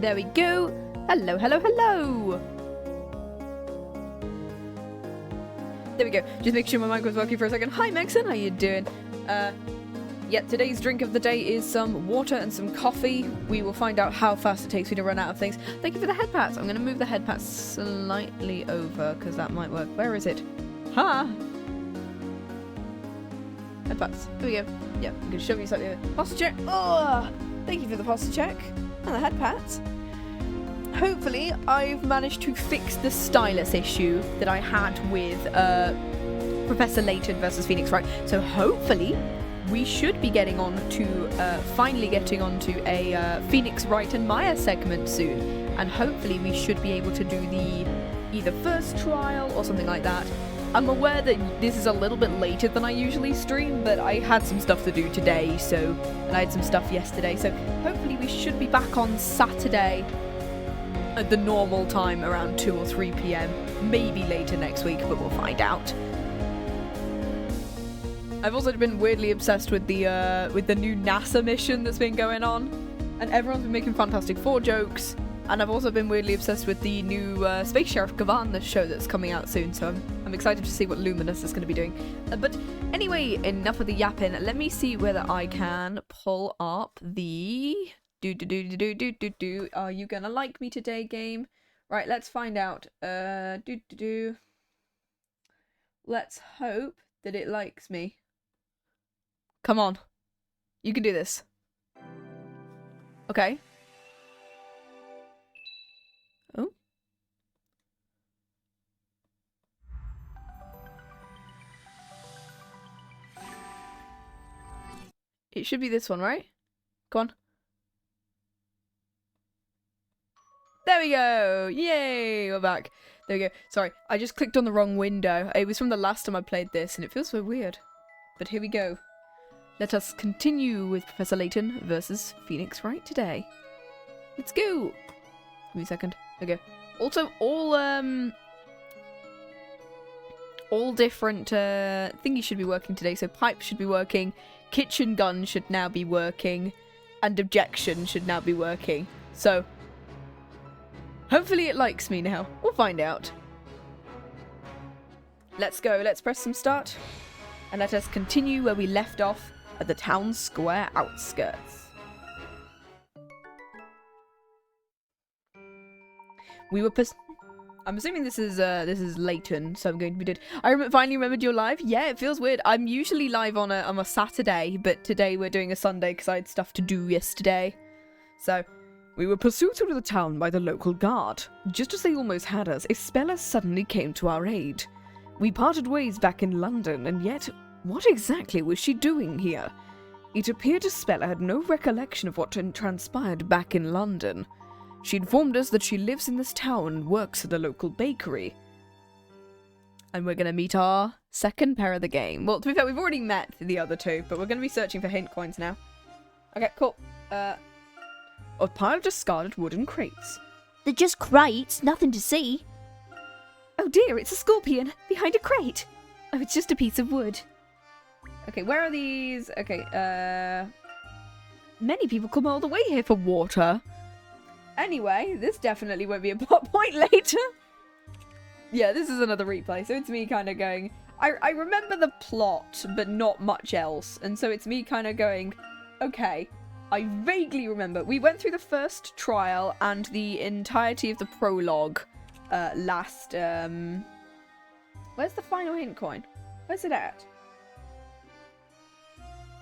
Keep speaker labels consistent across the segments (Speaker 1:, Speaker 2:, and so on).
Speaker 1: There we go. Hello, hello, hello. There we go. Just make sure my mic was working for a second. Hi, Maxon. How you doing? Yeah, today's drink of the day is some water and some coffee. We will find out how fast it takes me to run out of things. Thank you for the head pats. I'm going to move the head pats slightly over because that might work. Where is it? Ha! Head pats. Here we go. Yeah, I'm going to shove you slightly over. Posture check. Oh! Thank you for the posture check. And the head pats. Hopefully, I've managed to fix the stylus issue that I had with Professor Layton versus Phoenix Wright. So hopefully, we should be getting on to, finally getting on to a Phoenix Wright and Maya segment soon. And hopefully we should be able to do the either first trial or something like that. I'm aware that this is a little bit later than I usually stream, but I had some stuff to do today, and I had some stuff yesterday. So hopefully we should be back on Saturday at the normal time around 2 or 3 p.m. Maybe later next week, but we'll find out. I've also been weirdly obsessed with the new NASA mission that's been going on, and everyone's been making Fantastic Four jokes. And I've also been weirdly obsessed with the new Space Sheriff Gavan show that's coming out soon. So I'm excited to see what Luminous is going to be doing. But anyway, enough of the yapping. Let me see whether I can pull up the Are you gonna like me today game? Right, let's find out. Let's hope that it likes me. Come on. You can do this. Okay. Oh. It should be this one, right? Go on. There we go! Yay! We're back. There we go. Sorry, I just clicked on the wrong window. It was from the last time I played this, and it feels so weird. But here we go. Let us continue with Professor Layton versus Phoenix Wright today. Let's go! Give me a second. Okay. Also, all different thingies should be working today. So pipe should be working, kitchen gun should now be working, and objection should now be working. So hopefully it likes me now. We'll find out. Let's go. Let's press some start. And let us continue where we left off at the town square outskirts. We were I'm assuming this is Layton, so I'm going to be doing. Finally remembered you're live. Yeah, it feels weird. I'm usually live on a Saturday, but today we're doing a Sunday because I had stuff to do yesterday. So we were pursued through the town by the local guard. Just as they almost had us, Espella suddenly came to our aid. We parted ways back in London, and yet, what exactly was she doing here? It appeared Espella had no recollection of what had transpired back in London. She informed us that she lives in this town and works at a local bakery. And we're going to meet our second pair of the game. Well, to be fair, we've already met the other two, but we're going to be searching for hint coins now. Okay, cool. A pile of discarded wooden crates.
Speaker 2: They're just crates, nothing to see.
Speaker 1: Oh dear, it's a scorpion behind a crate. Oh, it's just a piece of wood. Okay, where are these? Okay, many people come all the way here for water. Anyway, this definitely won't be a plot point later. Yeah, this is another replay, so it's me kind of going... I remember the plot, but not much else. And so it's me kind of going, okay, I vaguely remember. We went through the first trial and the entirety of the prologue last... Where's the final hint coin? Where's it at?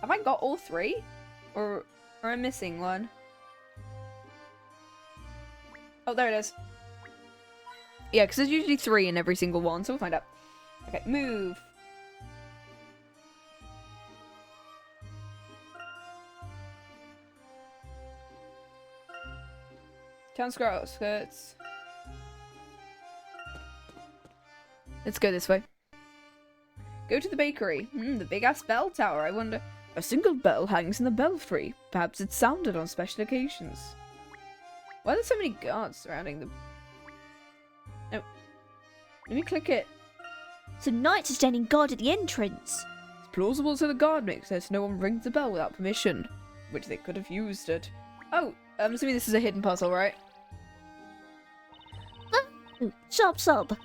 Speaker 1: Have I got all three? Or am I missing one? Oh, there it is. Yeah, because there's usually 3 in every single one, so we'll find out. Okay, move. Town square outskirts. Let's go this way. Go to the bakery. The big-ass bell tower, I wonder. A single bell hangs in the belfry. Perhaps it's sounded on special occasions. Why are there so many guards surrounding them? No. Let me click it.
Speaker 2: Some knights are standing guard at the entrance.
Speaker 1: It's plausible to the guard makes sense. No one rings the bell without permission. Which they could have used it. Oh, I'm assuming this is a hidden puzzle, right?
Speaker 2: Sob.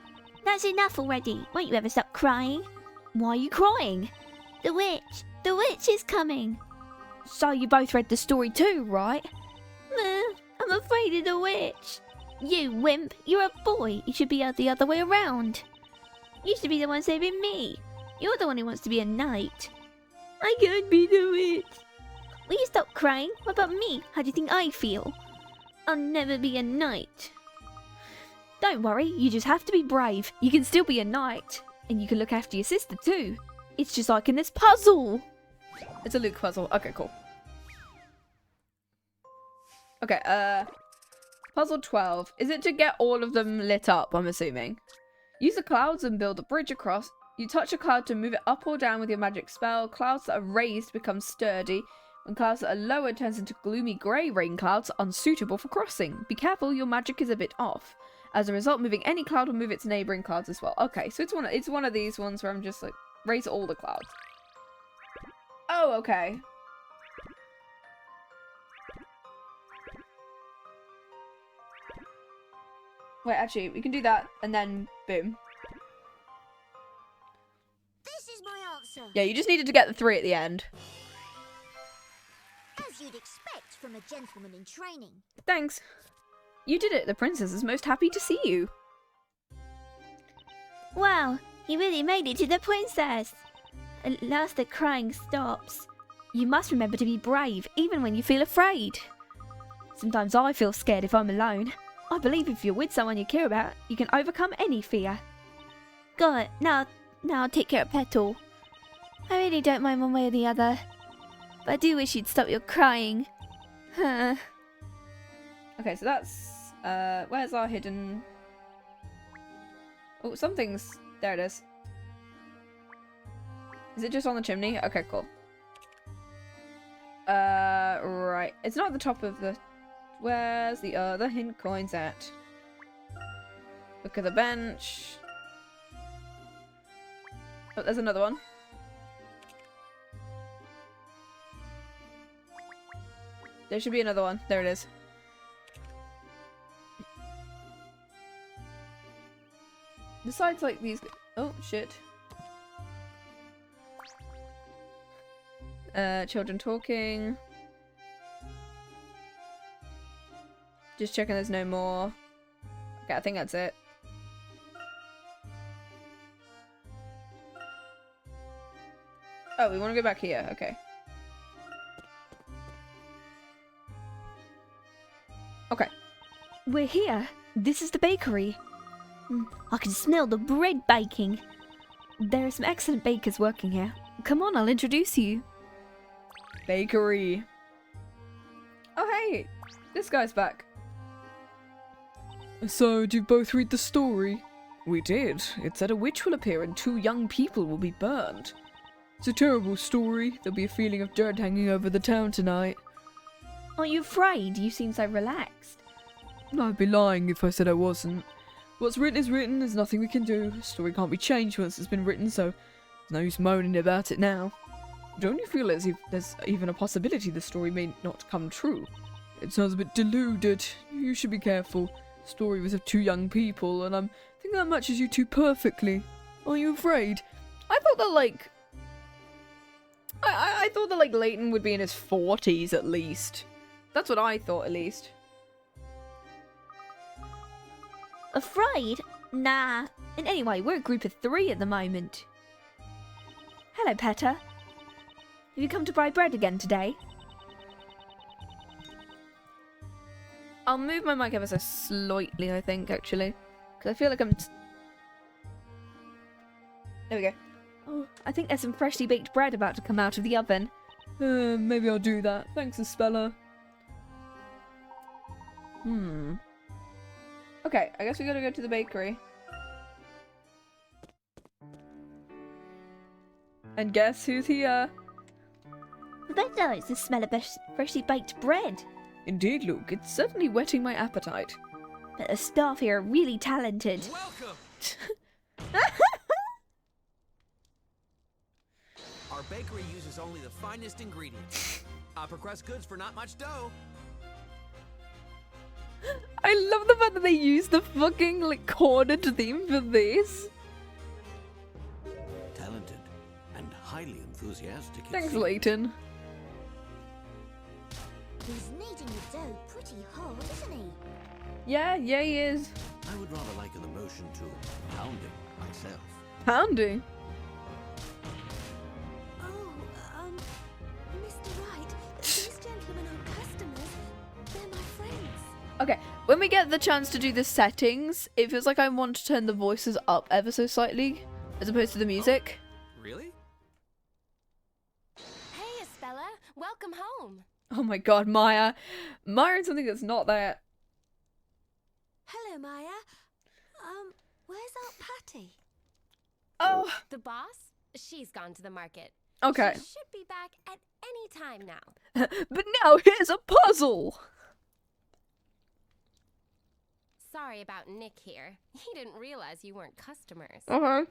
Speaker 2: That's enough already. Won't you ever stop crying?
Speaker 1: Why are you crying?
Speaker 2: The witch is coming.
Speaker 1: So you both read the story too, right?
Speaker 2: I'm afraid of the witch. You wimp, you're a boy. You should be the other way around. You should be the one saving me. You're the one who wants to be a knight. I can't be the witch. Will you stop crying? What about me? How do you think I feel? I'll never be a knight.
Speaker 1: Don't worry, you just have to be brave. You can still be a knight. And you can look after your sister too. It's just like in this puzzle. It's a Luke puzzle. Okay, cool. Okay, puzzle 12. Is it to get all of them lit up, I'm assuming? Use the clouds and build a bridge across. You touch a cloud to move it up or down with your magic spell. Clouds that are raised become sturdy. When clouds that are lower turns into gloomy grey rain clouds, unsuitable for crossing. Be careful, your magic is a bit off. As a result, moving any cloud will move its neighbouring clouds as well. Okay, so it's one of these ones where I'm just like, raise all the clouds. Oh, okay. Wait, actually, we can do that, and then boom.
Speaker 3: This is my answer.
Speaker 1: Yeah, you just needed to get the 3 at the end.
Speaker 3: As you'd expect from a gentleman in training.
Speaker 1: Thanks. You did it. The princess is most happy to see you.
Speaker 2: Wow, you really made it to the princess. At last the crying stops.
Speaker 1: You must remember to be brave, even when you feel afraid. Sometimes I feel scared if I'm alone. I believe if you're with someone you care about, you can overcome any fear.
Speaker 2: Got it. Now I'll take care of Petal. I really don't mind one way or the other. But I do wish you'd stop your crying. Huh.
Speaker 1: Okay, so that's... where's our hidden... Oh, something's... There it is. Is it just on the chimney? Okay, cool. Right. It's not at the top of the... Where's the other hint coins at? Look at the bench. Oh, there's another one. There should be another one. There it is. Besides, like, these... Oh, shit. Children talking. Just checking there's no more. Okay, I think that's it. Oh, we want to go back here. Okay. Okay. We're here. This is the bakery.
Speaker 2: I can smell the bread baking.
Speaker 1: There are some excellent bakers working here. Come on, I'll introduce you. Bakery. Oh, hey! This guy's back. So, did you both read the story? We did. It said a witch will appear and 2 young people will be burned. It's a terrible story. There'll be a feeling of dread hanging over the town tonight. Aren't you afraid? You seem so relaxed. I'd be lying if I said I wasn't. What's written is written, there's nothing we can do. The story can't be changed once it's been written, so there's no use moaning about it now. Don't you feel as if there's even a possibility the story may not come true? It sounds a bit deluded. You should be careful. The story was of 2 young people, and I think that matches you 2 perfectly. Are you afraid? I thought that, like... I thought that, like, Layton would be in his 40s at least. That's what I thought, at least.
Speaker 2: Afraid? Nah.
Speaker 1: And anyway, we're a group of 3 at the moment. Hello, Petter. Have you come to buy bread again today? I'll move my mic ever so slightly, I think, actually. Because I feel like I'm... There we go. Oh, I think there's some freshly baked bread about to come out of the oven. Maybe I'll do that. Thanks, Espella. Okay, I guess we gotta go to the bakery. And guess who's here?
Speaker 2: Better, it's the smell of freshly baked bread.
Speaker 1: Indeed, Luke. It's certainly whetting my appetite.
Speaker 2: But the staff here are really talented.
Speaker 4: Welcome! Our bakery uses only the finest ingredients. Upper crust goods for not much dough.
Speaker 1: I love the fact that they use the fucking, like, cornered theme for this.
Speaker 4: Talented and highly enthusiastic.
Speaker 1: Thanks, Layton.
Speaker 3: He's kneading the dough pretty hard, isn't he?
Speaker 1: Yeah, he is.
Speaker 4: I would rather liken the motion to pounding myself.
Speaker 1: Pounding.
Speaker 3: Oh, Mr. Wright, these gentlemen aren't customers. They're my friends.
Speaker 1: Okay, when we get the chance to do the settings, it feels like I want to turn the voices up ever so slightly, as opposed to the music.
Speaker 4: Really?
Speaker 5: Hey, Espella, welcome home.
Speaker 1: Oh my god, Maya. Maya and something that's not there.
Speaker 3: Hello, Maya. Where's Aunt Patty?
Speaker 1: Oh,
Speaker 5: The boss? She's gone to the market.
Speaker 1: okay.
Speaker 5: She should be back at any time now.
Speaker 1: But now here's a puzzle.
Speaker 5: Sorry about Nick here. He didn't realize you weren't customers.
Speaker 1: Okay.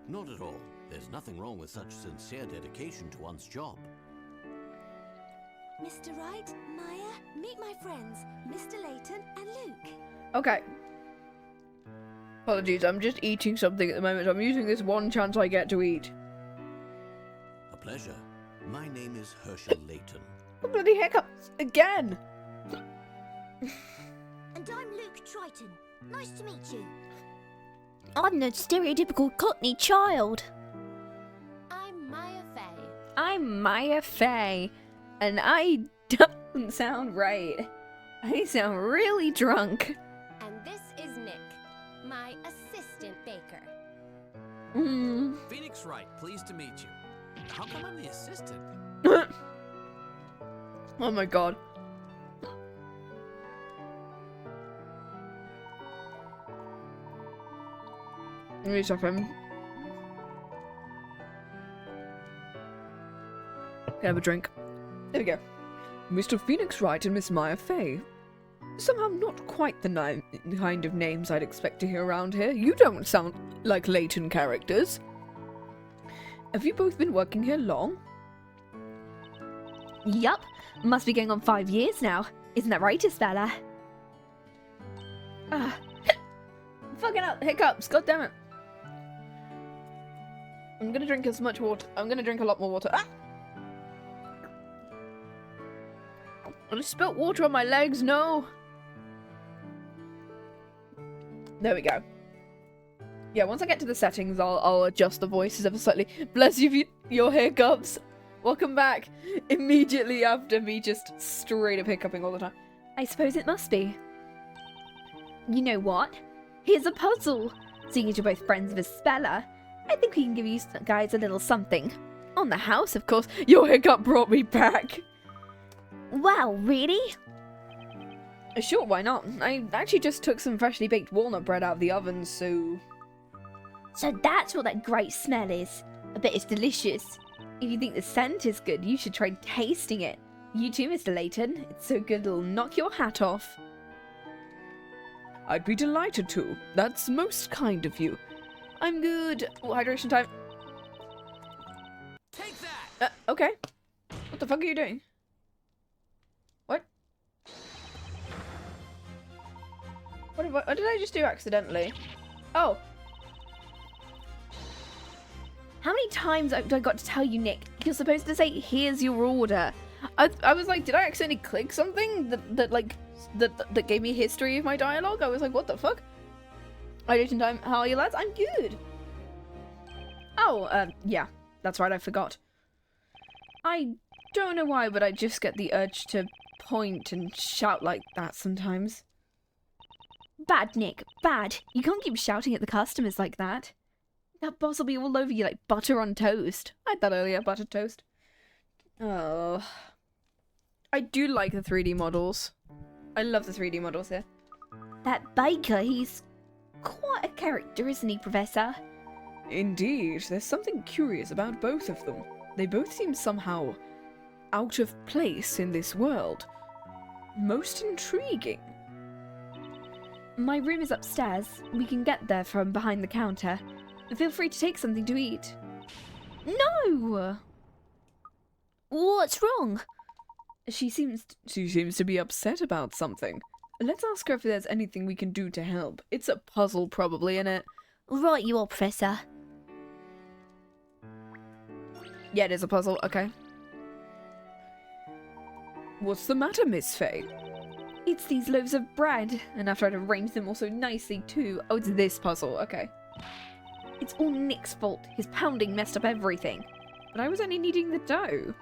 Speaker 4: Not at all. There's nothing wrong with such sincere dedication to one's job.
Speaker 3: Mr. Wright, Maya, meet my friends, Mr. Layton and Luke.
Speaker 1: Okay. Apologies, I'm just eating something at the moment. I'm using this one chance I get to eat.
Speaker 4: A pleasure. My name is Herschel Layton.
Speaker 1: Oh, bloody hiccups again.
Speaker 3: And I'm Luke Triton. Nice to meet you.
Speaker 2: I'm the stereotypical Cockney child.
Speaker 5: I'm Maya Fey.
Speaker 1: I'm Maya Fey, and I don't sound right. I sound really drunk.
Speaker 5: And this is Nick, my assistant baker.
Speaker 4: Phoenix Wright, pleased to meet you. How come I'm the assistant?
Speaker 1: Oh my god. Give me a second. Can I have a drink? There we go. Mr. Phoenix Wright and Miss Maya Fey. Somehow not quite the kind of names I'd expect to hear around here. You don't sound like Layton characters. Have you both been working here long?
Speaker 2: Yup, must be going on 5 years now. Isn't that right, Espella?
Speaker 1: Ah. Fucking up, hiccups, god damn it. I'm gonna drink as much water. I'm gonna drink a lot more water. Ah! I just spilt water on my legs, no! There we go. Yeah, once I get to the settings, I'll adjust the voices ever slightly. Bless you for your hiccups. Welcome back. Immediately after me just straight up hiccuping all the time.
Speaker 2: I suppose it must be. You know what? Here's a puzzle. Seeing as you're both friends with Espella, I think we can give you guys a little something.
Speaker 1: On the house, of course. Your hiccup brought me back.
Speaker 2: Wow, really?
Speaker 1: Sure, why not? I actually just took some freshly baked walnut bread out of the oven, so...
Speaker 2: So that's what that great smell is. I bet it's delicious. If you think the scent is good, you should try tasting it. You too, Mr. Layton. It's so good it'll knock your hat off. I'd be delighted to. That's most kind of you. I'm good. Oh, hydration time.
Speaker 4: Take that!
Speaker 1: Okay. What the fuck are you doing? What? What did I just do accidentally? Oh. How many times have I got to tell you, Nick? You're supposed to say, here's your order. I was like, did I accidentally click something that gave me history of my dialogue? I was like, what the fuck? Hydration time. How are you, lads? I'm good. Oh, yeah. That's right, I forgot. I don't know why, but I just get the urge to point and shout like that sometimes.
Speaker 2: Bad, Nick. Bad. You can't keep shouting at the customers like that. That boss will be all over you like butter on toast.
Speaker 1: I had that earlier, buttered toast. Oh. I do like the 3D models. I love the 3D models here.
Speaker 2: That baker, he's quite a character, isn't he, Professor?
Speaker 1: Indeed, there's something curious about both of them. They both seem somehow out of place in this world. Most intriguing.
Speaker 2: My room is upstairs. We can get there from behind the counter. Feel free to take something to eat. No! What's wrong?
Speaker 1: She seems to be upset about something. Let's ask her if there's anything we can do to help. It's a puzzle, probably, innit?
Speaker 2: Right, you are, Professor.
Speaker 1: Yeah, it is a puzzle. Okay. What's the matter, Miss Faye? It's these loaves of bread, and after I'd arranged them all so nicely too. Oh, it's this puzzle. Okay. It's all Nick's fault. His pounding messed up everything. But I was only needing the dough.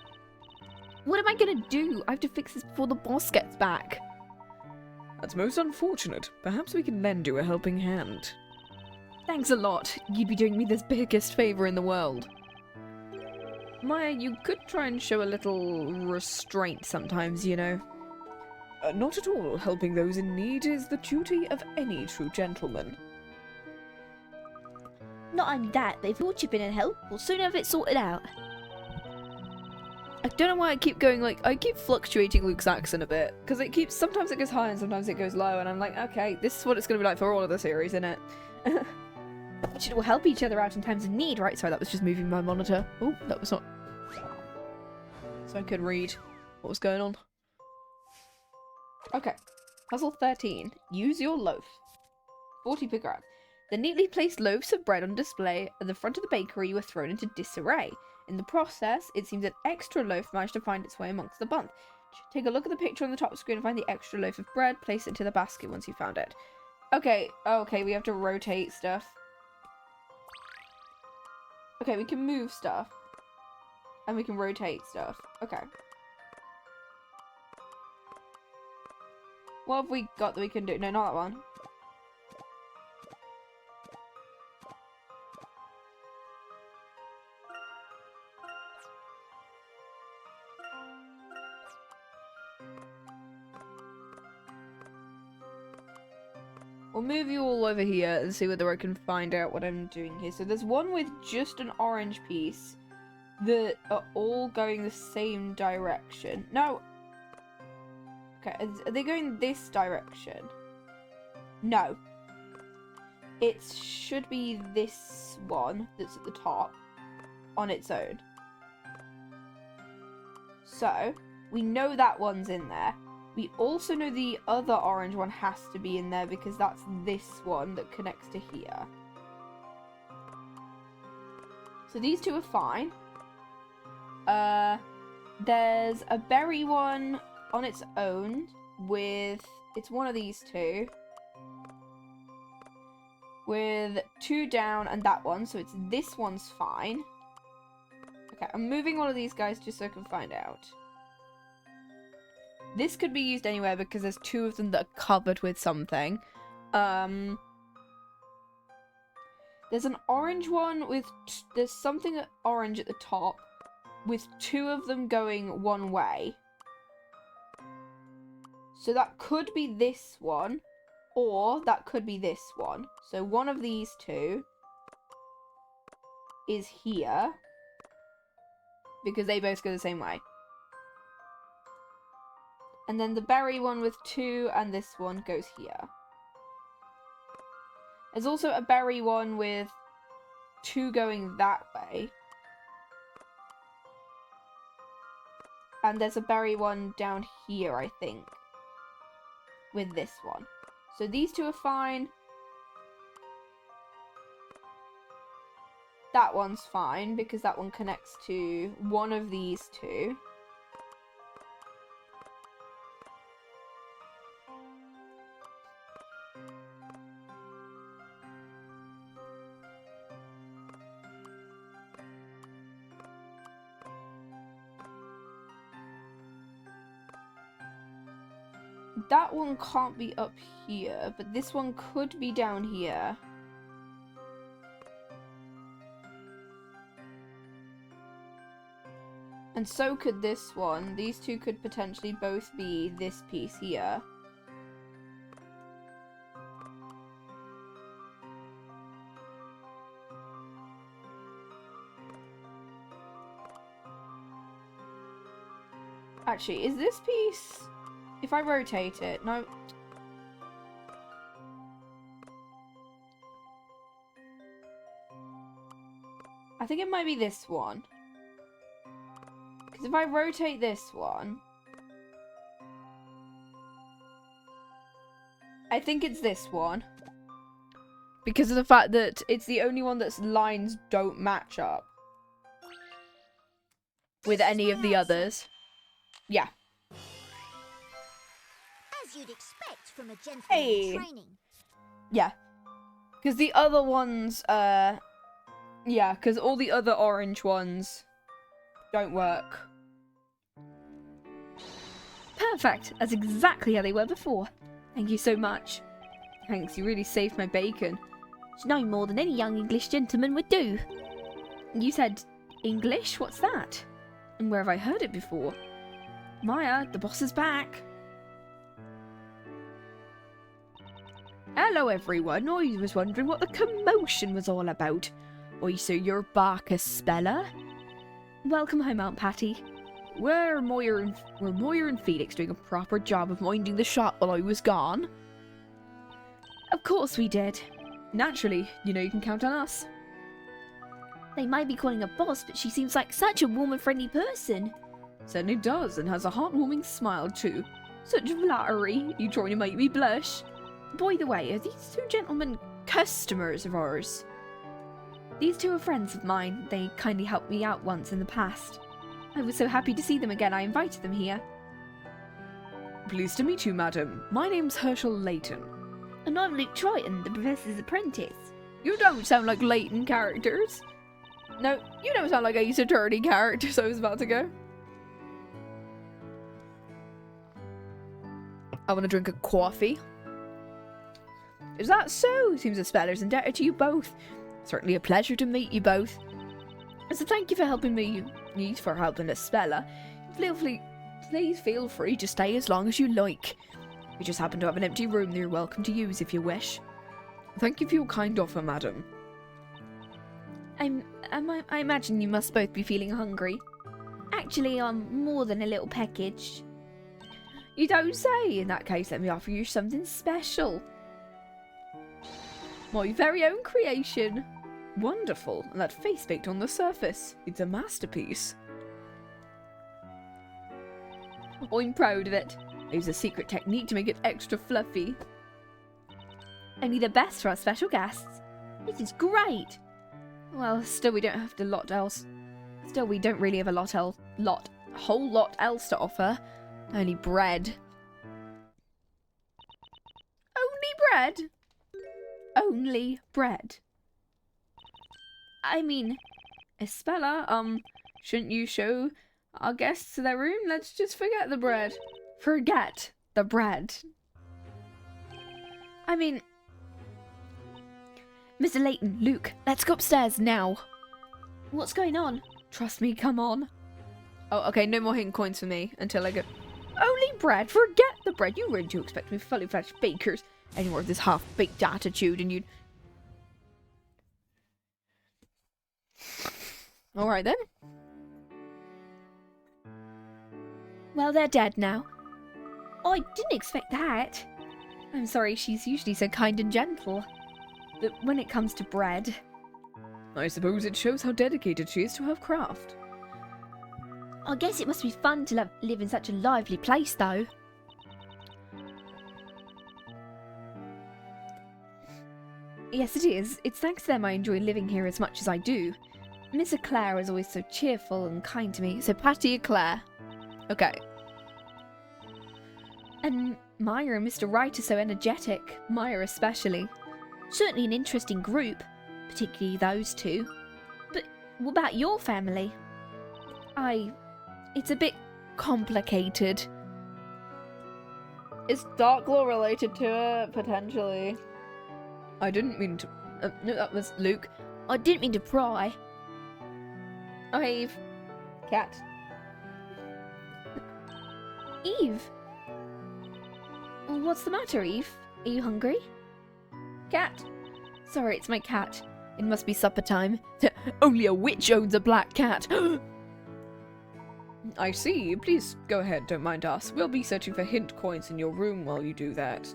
Speaker 1: What am I gonna do? I have to fix this before the boss gets back. That's most unfortunate. Perhaps we can lend you a helping hand. Thanks a lot. You'd be doing me the biggest favor in the world. Maya, you could try and show a little restraint sometimes, you know. Not at all. Helping those in need is the duty of any true gentleman.
Speaker 2: Not only that, but if you'll chip in and help, we'll soon have it sorted out.
Speaker 1: I don't know why I keep going, like, I keep fluctuating Luke's accent a bit. Because it keeps, sometimes it goes high and sometimes it goes low. And I'm like, okay, this is what it's going to be like for all of the series, isn't it? We should all help each other out in times of need, right? Sorry, that was just moving my monitor. Oh, that was not... So I could read what was going on. Okay. Puzzle 13. Use your loaf. 40 per gram. The neatly placed loaves of bread on display at the front of the bakery were thrown into disarray. In the process, it seems an extra loaf managed to find its way amongst the bunch. Take a look at the picture on the top screen and find the extra loaf of bread. Place it into the basket once you found it. Okay, okay, we have to rotate stuff. Okay, we can move stuff. And we can rotate stuff. Okay. What have we got that we can do? No, not that one. We'll move you all over here and see whether I can find out what I'm doing here. So there's one with just an orange piece that are all going the same direction. No. Okay, are they going this direction? No. It should be this one that's at the top on its own. So, we know that one's in there. We also know the other orange one has to be in there because that's this one that connects to here. So these two are fine. There's a berry one on its own with... It's one of these two. With two down and that one. So it's this one's fine. Okay, I'm moving all of these guys just so I can find out. This could be used anywhere because there's two of them that are covered with something. There's an orange one with... There's something orange at the top with two of them going one way. So that could be this one, or that could be this one. So one of these two is here because they both go the same way. And then the berry one with two and this one goes here. There's also a berry one with two going that way. And there's a berry one down here, I think, with this one. So these two are fine. That one's fine because that one connects to one of these two. That one can't be up here, but this one could be down here. And so could this one. These two could potentially both be this piece here. Actually, is this piece... If I rotate it, no. I think it might be this one. Because if I rotate this one, I think it's this one. Because of the fact that it's the only one that's lines don't match up with any of the others. Yeah.
Speaker 3: As you'd expect from a gentleman
Speaker 1: Hey.
Speaker 3: in training.
Speaker 1: Yeah. Because the other ones, yeah, because all the other orange ones don't work. Perfect. That's exactly how they were before. Thank you so much. Thanks, you really saved my bacon.
Speaker 2: It's no more than any young English gentleman would do.
Speaker 1: You said English? What's that? And where have I heard it before? Maya, the boss is back. Hello everyone, I was wondering what the commotion was all about. Oi, so you're back, Espella? Welcome home, Aunt Patty. Were Moira and Felix doing a proper job of minding the shop while I was gone? Of course we did. Naturally, you know you can count on us.
Speaker 2: They might be calling her boss, but she seems like such a warm and friendly person.
Speaker 1: Certainly does, and has a heartwarming smile too. Such flattery, you trying to make me blush. By the way, are these two gentlemen customers of ours? These two are friends of mine. They kindly helped me out once in the past. I was so happy to see them again, I invited them here. Pleased to meet you, madam. My name's Herschel Layton.
Speaker 2: And I'm Luke Triton, the professor's apprentice.
Speaker 1: You don't sound like Layton characters. No, you don't sound like Ace Attorney characters I was about to go. I want to drink a coffee. Is that so? Seems Espella's indebted to you both. Certainly a pleasure to meet you both. So thank you for helping me. For helping Espella. Please feel free to stay as long as you like. We just happen to have an empty room that you're welcome to use if you wish. Thank you for your kind offer, madam. I imagine you must both be feeling hungry.
Speaker 2: Actually, I'm more than a little package.
Speaker 1: You don't say. In that case, let me offer you something special. My very own creation. Wonderful. And that face baked on the surface. It's a masterpiece. I'm proud of it. I use a secret technique to make it extra fluffy.
Speaker 2: Only the best for our special guests. This is great.
Speaker 1: Well, still we don't have a lot else. Still we don't really have a whole lot else to offer. Only bread. Only bread? Only bread. I mean, Espella, shouldn't you show our guests to their room? Let's just forget the bread. Forget the bread. I mean, Mr. Layton, Luke, let's go upstairs now.
Speaker 2: What's going on?
Speaker 1: Trust me, come on. Oh, okay, no more hidden coins for me until I go. Only bread? Forget the bread. You really do expect me fully fledged bakers. Any more of this half-baked attitude and you'd... Alright then.
Speaker 2: Well, they're dead now. I didn't expect that.
Speaker 1: I'm sorry, she's usually so kind and gentle. But when it comes to bread... I suppose it shows how dedicated she is to her craft.
Speaker 2: I guess it must be fun to live in such a lively place, though.
Speaker 1: Yes, it is. It's thanks to them I enjoy living here as much as I do. Miss Eclair is always so cheerful and kind to me. So Patty Eclair. Okay. And Maya and Mr. Wright are so energetic. Maya especially.
Speaker 2: Certainly an interesting group. Particularly those two. But what about your family?
Speaker 1: It's a bit complicated. Is Darklaw related to it? Potentially. I didn't mean to... no, that was Luke.
Speaker 2: I didn't mean to pry.
Speaker 1: Oh, hey, Eve. Cat.
Speaker 2: Eve? What's the matter, Eve? Are you hungry?
Speaker 1: Cat. Sorry, it's my cat. It must be supper time. Only a witch owns a black cat. I see. Please go ahead, don't mind us. We'll be searching for hint coins in your room while you do that.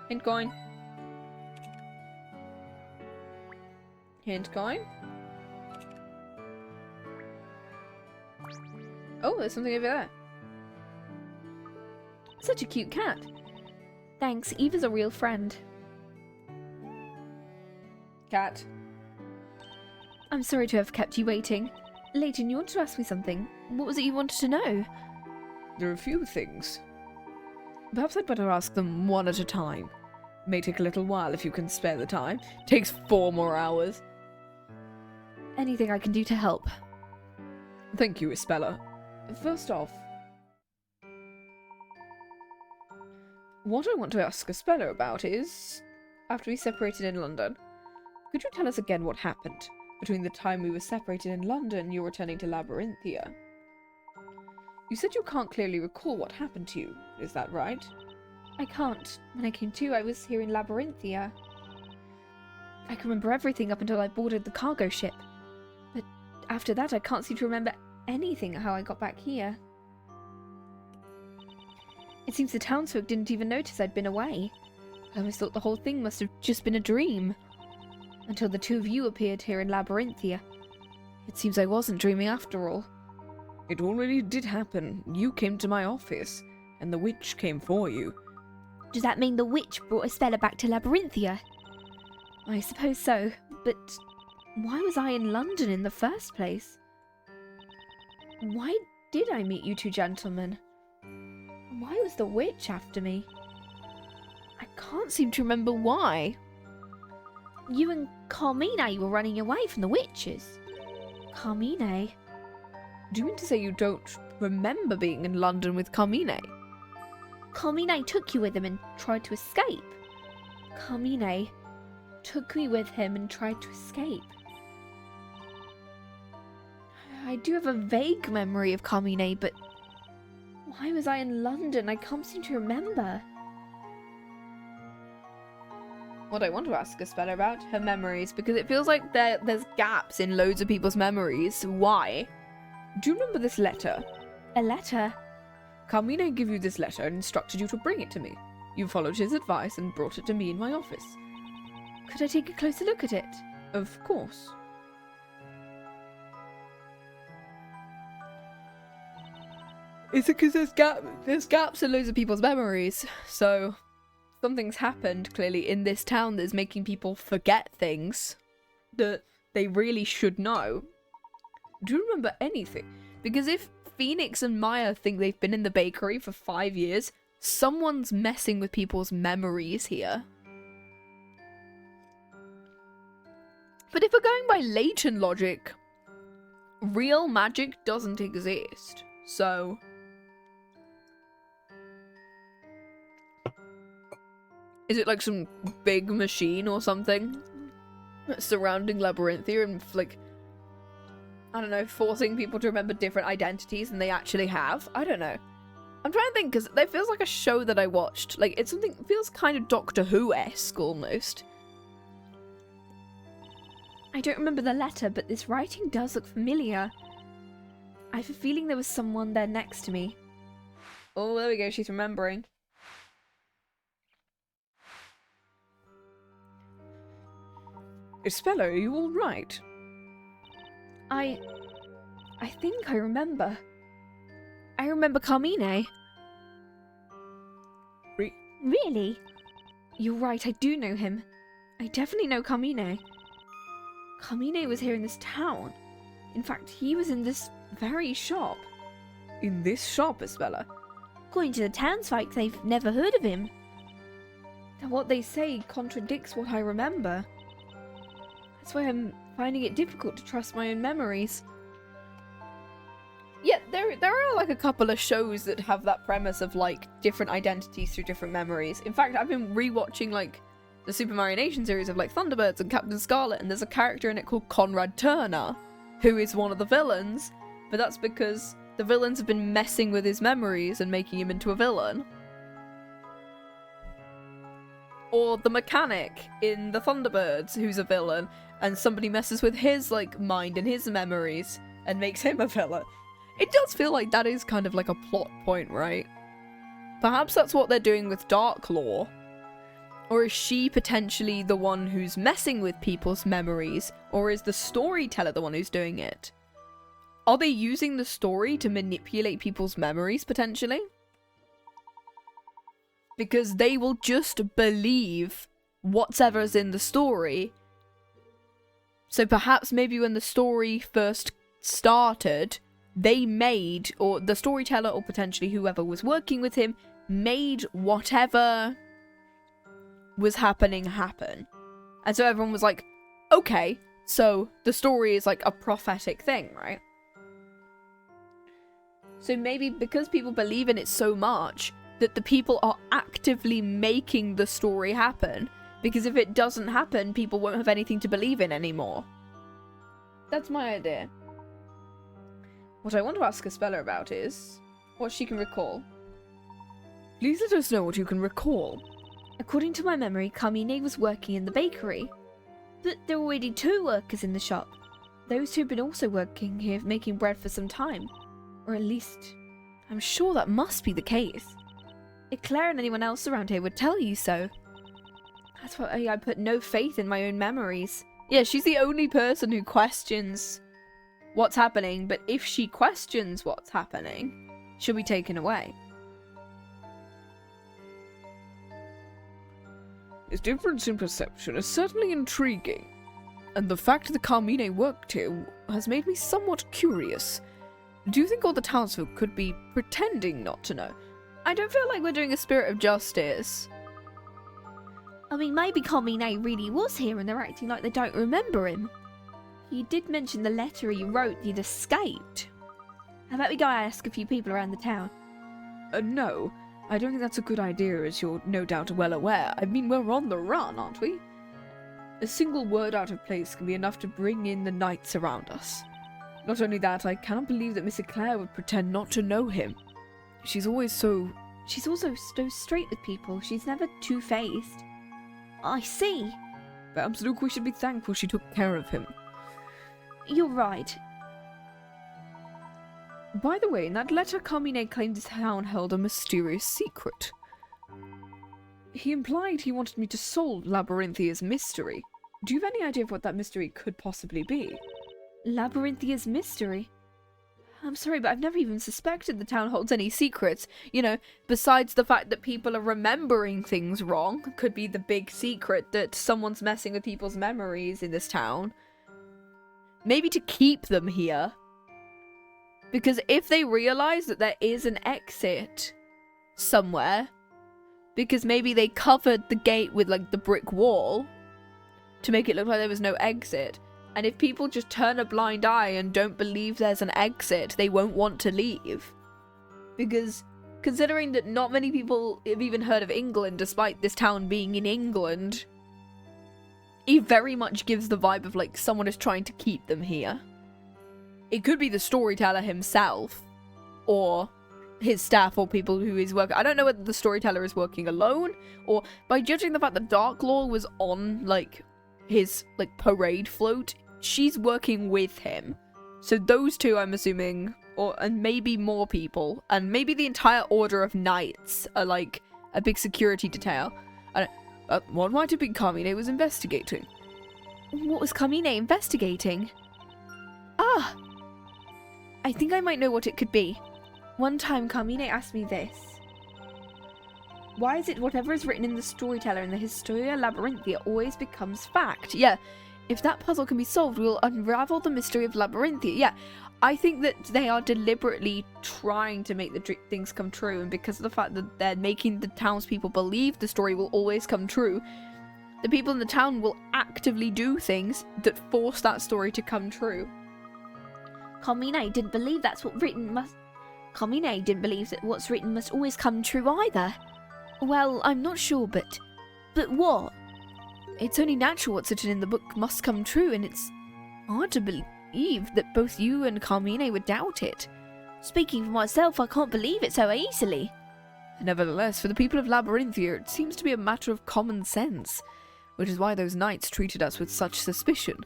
Speaker 1: Hint coin. Hint coin. Oh, there's something over there. Such a cute cat. Thanks, Eva's a real friend. Cat. I'm sorry to have kept you waiting. Layton, you wanted to ask me something. What was it you wanted to know? There are a few things. Perhaps I'd better ask them one at a time. May take a little while if you can spare the time. Takes 4 more hours. Anything I can do to help. Thank you, Espella. First off, what I want to ask Espella about is, after we separated in London, could you tell us again what happened? Between the time we were separated in London, you were returning to Labyrinthia. You said you can't clearly recall what happened to you, is that right? I can't. When I came to, I was here in Labyrinthia. I can remember everything up until I boarded the cargo ship. But after that, I can't seem to remember anything how I got back here. It seems the townsfolk didn't even notice I'd been away. I always thought the whole thing must have just been a dream. Until the two of you appeared here in Labyrinthia. It seems I wasn't dreaming after all. It already did happen. You came to my office, and the witch came for you.
Speaker 2: Does that mean the witch brought Espella back to Labyrinthia?
Speaker 1: I suppose so, but why was I in London in the first place? Why did I meet you two gentlemen? Why was the witch after me? I can't seem to remember why.
Speaker 2: You and Carmine were running away from the witches.
Speaker 1: Carmine? Do you mean to say you don't remember being in London with Carmine?
Speaker 2: Carmine took you with him and tried to escape.
Speaker 1: Carmine took me with him and tried to escape. I do have a vague memory of Carmine, but why was I in London? I can't seem to remember. What I want to ask Espella about her memories, because it feels like there's gaps in loads of people's memories. Why? Do you remember this letter? A letter? Carmine gave you this letter and instructed you to bring it to me. You followed his advice and brought it to me in my office. Could I take a closer look at it? Of course. Is it because there's gaps in loads of people's memories? So something's happened clearly in this town that's making people forget things that they really should know. Do you remember anything? Because if Phoenix and Maya think they've been in the bakery for 5 years, someone's messing with people's memories here. But if we're going by Layton logic, real magic doesn't exist. So is it like some big machine or something surrounding Labyrinthia and like, I don't know, forcing people to remember different identities than they actually have? I don't know. I'm trying to think, because it feels like a show that I watched. Like, it's something, it feels kind of Doctor Who-esque almost. I don't remember the letter, but this writing does look familiar. I have a feeling there was someone there next to me. Oh, there we go, she's remembering. Espella, are you all right? I think I remember. I remember Carmine.
Speaker 2: Really?
Speaker 1: You're right, I do know him. I definitely know Carmine. Carmine was here in this town. In fact, he was in this very shop. In this shop, Espella?
Speaker 2: According to the townsfolk, they've never heard of him.
Speaker 1: And what they say contradicts what I remember. That's why I'm finding it difficult to trust my own memories. Yeah, there are like a couple of shows that have that premise of like different identities through different memories. In fact, I've been rewatching like the Super Mario Nation series of like Thunderbirds and Captain Scarlet, and there's a character in it called Conrad Turner, who is one of the villains, but that's because the villains have been messing with his memories and making him into a villain. Or the mechanic in the Thunderbirds, who's a villain, and somebody messes with his like mind and his memories and makes him a villain. It does feel like that is kind of like a plot point, right? Perhaps that's what they're doing with Darklaw. Or is she potentially the one who's messing with people's memories? Or is the storyteller the one who's doing it? Are they using the story to manipulate people's memories, potentially? Because they will just believe whatever's in the story. So perhaps maybe when the story first started, they made, or the storyteller, or potentially whoever was working with him, made whatever was happening happen. And so everyone was like, okay, so the story is like a prophetic thing, right? So maybe because people believe in it so much, that the people are actively making the story happen. Because if it doesn't happen, people won't have anything to believe in anymore. That's my idea. What I want to ask Espella about is what she can recall. Please let us know what you can recall.
Speaker 2: According to my memory, Carmine was working in the bakery. But there were already 2 workers in the shop. Those 2 had been also working here making bread for some time. Or at least, I'm sure that must be the case. Claire and anyone else around here would tell you so. That's why I put no faith in my own memories.
Speaker 1: Yeah, she's the only person who questions what's happening, but if she questions what's happening, she'll be taken away. This difference in perception is certainly intriguing, and the fact that Carmine worked here has made me somewhat curious. Do you think all the townsfolk could be pretending not to know? I don't feel like we're doing a spirit of justice.
Speaker 2: I mean, maybe Carmine really was here and they're acting like they don't remember him. He did mention the letter he wrote he'd escaped. How about we go ask a few people around the town?
Speaker 1: No, I don't think that's a good idea, as you're no doubt well aware. I mean, we're on the run, aren't we? A single word out of place can be enough to bring in the knights around us. Not only that, I cannot believe that Miss Claire would pretend not to know him. She's always so...
Speaker 2: She's also so straight with people. She's never two-faced. I see.
Speaker 1: Perhaps, Luke, we should be thankful she took care of him.
Speaker 2: You're right.
Speaker 1: By the way, in that letter, Carmine claimed his town held a mysterious secret. He implied he wanted me to solve Labyrinthia's mystery. Do you have any idea of what that mystery could possibly be?
Speaker 2: Labyrinthia's mystery?
Speaker 1: I'm sorry, but I've never even suspected the town holds any secrets. You know, besides the fact that people are remembering things wrong, could be the big secret that someone's messing with people's memories in this town. Maybe to keep them here. Because if they realise that there is an exit somewhere, because maybe they covered the gate with, like, the brick wall to make it look like there was no exit, and if people just turn a blind eye and don't believe there's an exit, they won't want to leave. Because considering that not many people have even heard of England, despite this town being in England, it very much gives the vibe of, like, someone is trying to keep them here. It could be the storyteller himself, or his staff, or people who is working. I don't know whether the storyteller is working alone, or by judging the fact that Darklaw was on, like, his, like, parade float, she's working with him. So those two, I'm assuming, and maybe more people, and maybe the entire order of knights are, like, a big security detail. What might it be Carmine was investigating?
Speaker 2: What was Carmine investigating? Ah! I think I might know what it could be. One time Carmine asked me this. Why is it whatever is written in the Storyteller and the Historia Labyrinthia always becomes fact?
Speaker 1: Yeah, if that puzzle can be solved, we'll unravel the mystery of Labyrinthia. Yeah, I think that they are deliberately trying to make the things come true, and because of the fact that they're making the townspeople believe the story will always come true, the people in the town will actively do things that force that story to come true.
Speaker 2: Carmine didn't believe that's what written must... Carmine didn't believe that what's written must always come true either. Well, I'm not sure, but what?
Speaker 1: It's only natural what's written in the book must come true, and it's hard to believe that both you and Carmine would doubt it.
Speaker 2: Speaking for myself, I can't believe it so easily.
Speaker 1: Nevertheless, for the people of Labyrinthia, it seems to be a matter of common sense, which is why those knights treated us with such suspicion.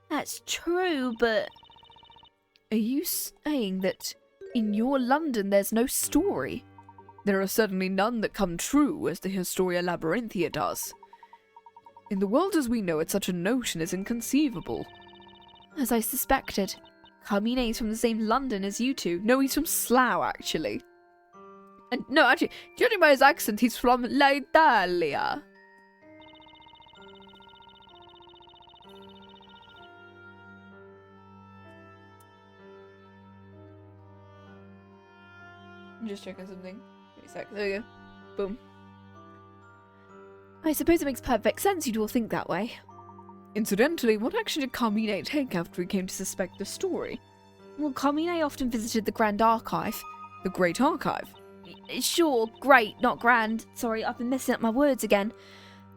Speaker 2: That's true, but...
Speaker 1: Are you saying that in your London there's no story? There are certainly none that come true as the Historia Labyrinthia does. In the world as we know it, such a notion is inconceivable.
Speaker 2: As I suspected.
Speaker 1: Carmine's from the same London as you two. No, he's from Slough, actually. And no, actually, judging by his accent, he's from Italia. I'm just checking something. Wait a sec. There we go. Boom. I suppose it makes perfect sense you'd all think that way. Incidentally, what action did Carmine take after he came to suspect the story? Well, Carmine often visited the Grand Archive. The Great Archive? Sure, great, not grand. Sorry, I've been messing up my words again.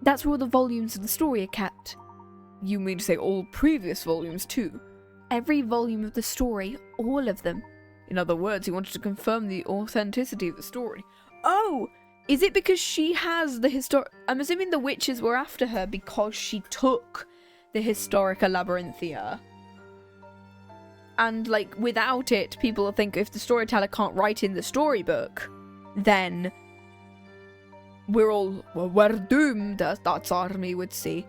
Speaker 1: That's where all the volumes of the story are kept. You mean to say all previous volumes too? Every volume of the story, all of them. In other words, he wanted to confirm the authenticity of the story. Oh! Is it because she has the I'm assuming the witches were after her because she took the Historica Labyrinthia. And, like, without it, people will think if the storyteller can't write in the storybook, then we're doomed, as that army would say.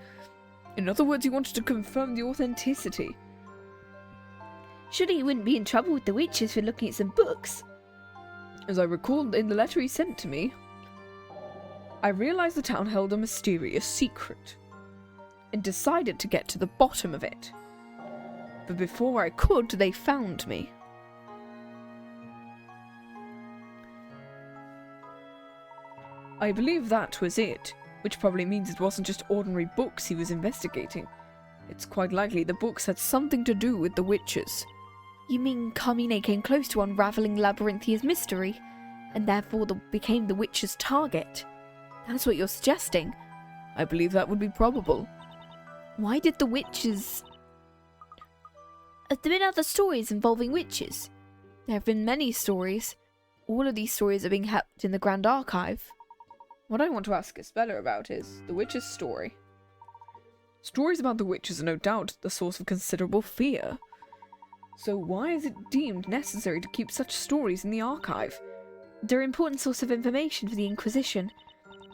Speaker 1: In other words, he wanted to confirm the authenticity.
Speaker 2: Surely he wouldn't be in trouble with the witches for looking at some books.
Speaker 1: As I recalled in the letter he sent to me, I realized the town held a mysterious secret, and decided to get to the bottom of it. But before I could, they found me. I believe that was it, which probably means it wasn't just ordinary books he was investigating. It's quite likely the books had something to do with the witches.
Speaker 2: You mean Carmine came close to unravelling Labyrinthia's mystery, and therefore became the witch's target? That's what you're suggesting.
Speaker 1: I believe that would be probable.
Speaker 2: Why did the witches... Have there been other stories involving witches?
Speaker 1: There have been many stories. All of these stories are being kept in the Grand Archive. What I want to ask Espella about is the witch's story. Stories about the witches are no doubt the source of considerable fear. So why is it deemed necessary to keep such stories in the archive?
Speaker 2: They're an important source of information for the Inquisition.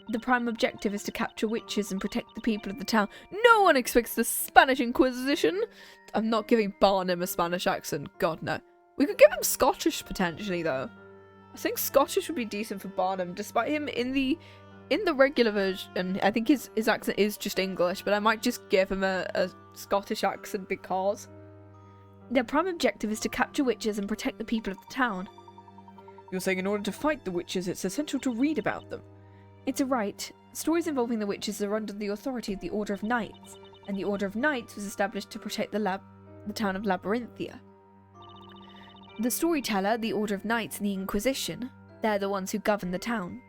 Speaker 2: The prime objective is to capture witches and protect the people of the town.
Speaker 1: No one expects the Spanish Inquisition! I'm not giving Barnham a Spanish accent, God no. We could give him Scottish potentially though. I think Scottish would be decent for Barnham, despite him in the regular version. I think his accent is just English, but I might just give him a Scottish accent because...
Speaker 2: Their prime objective is to capture witches and protect the people of the town.
Speaker 1: You're saying in order to fight the witches, it's essential to read about them?
Speaker 2: It's a right. Stories involving the witches are under the authority of the Order of Knights, and the Order of Knights was established to protect the town of Labyrinthia. The storyteller, the Order of Knights, and the Inquisition, they're the ones who govern the town.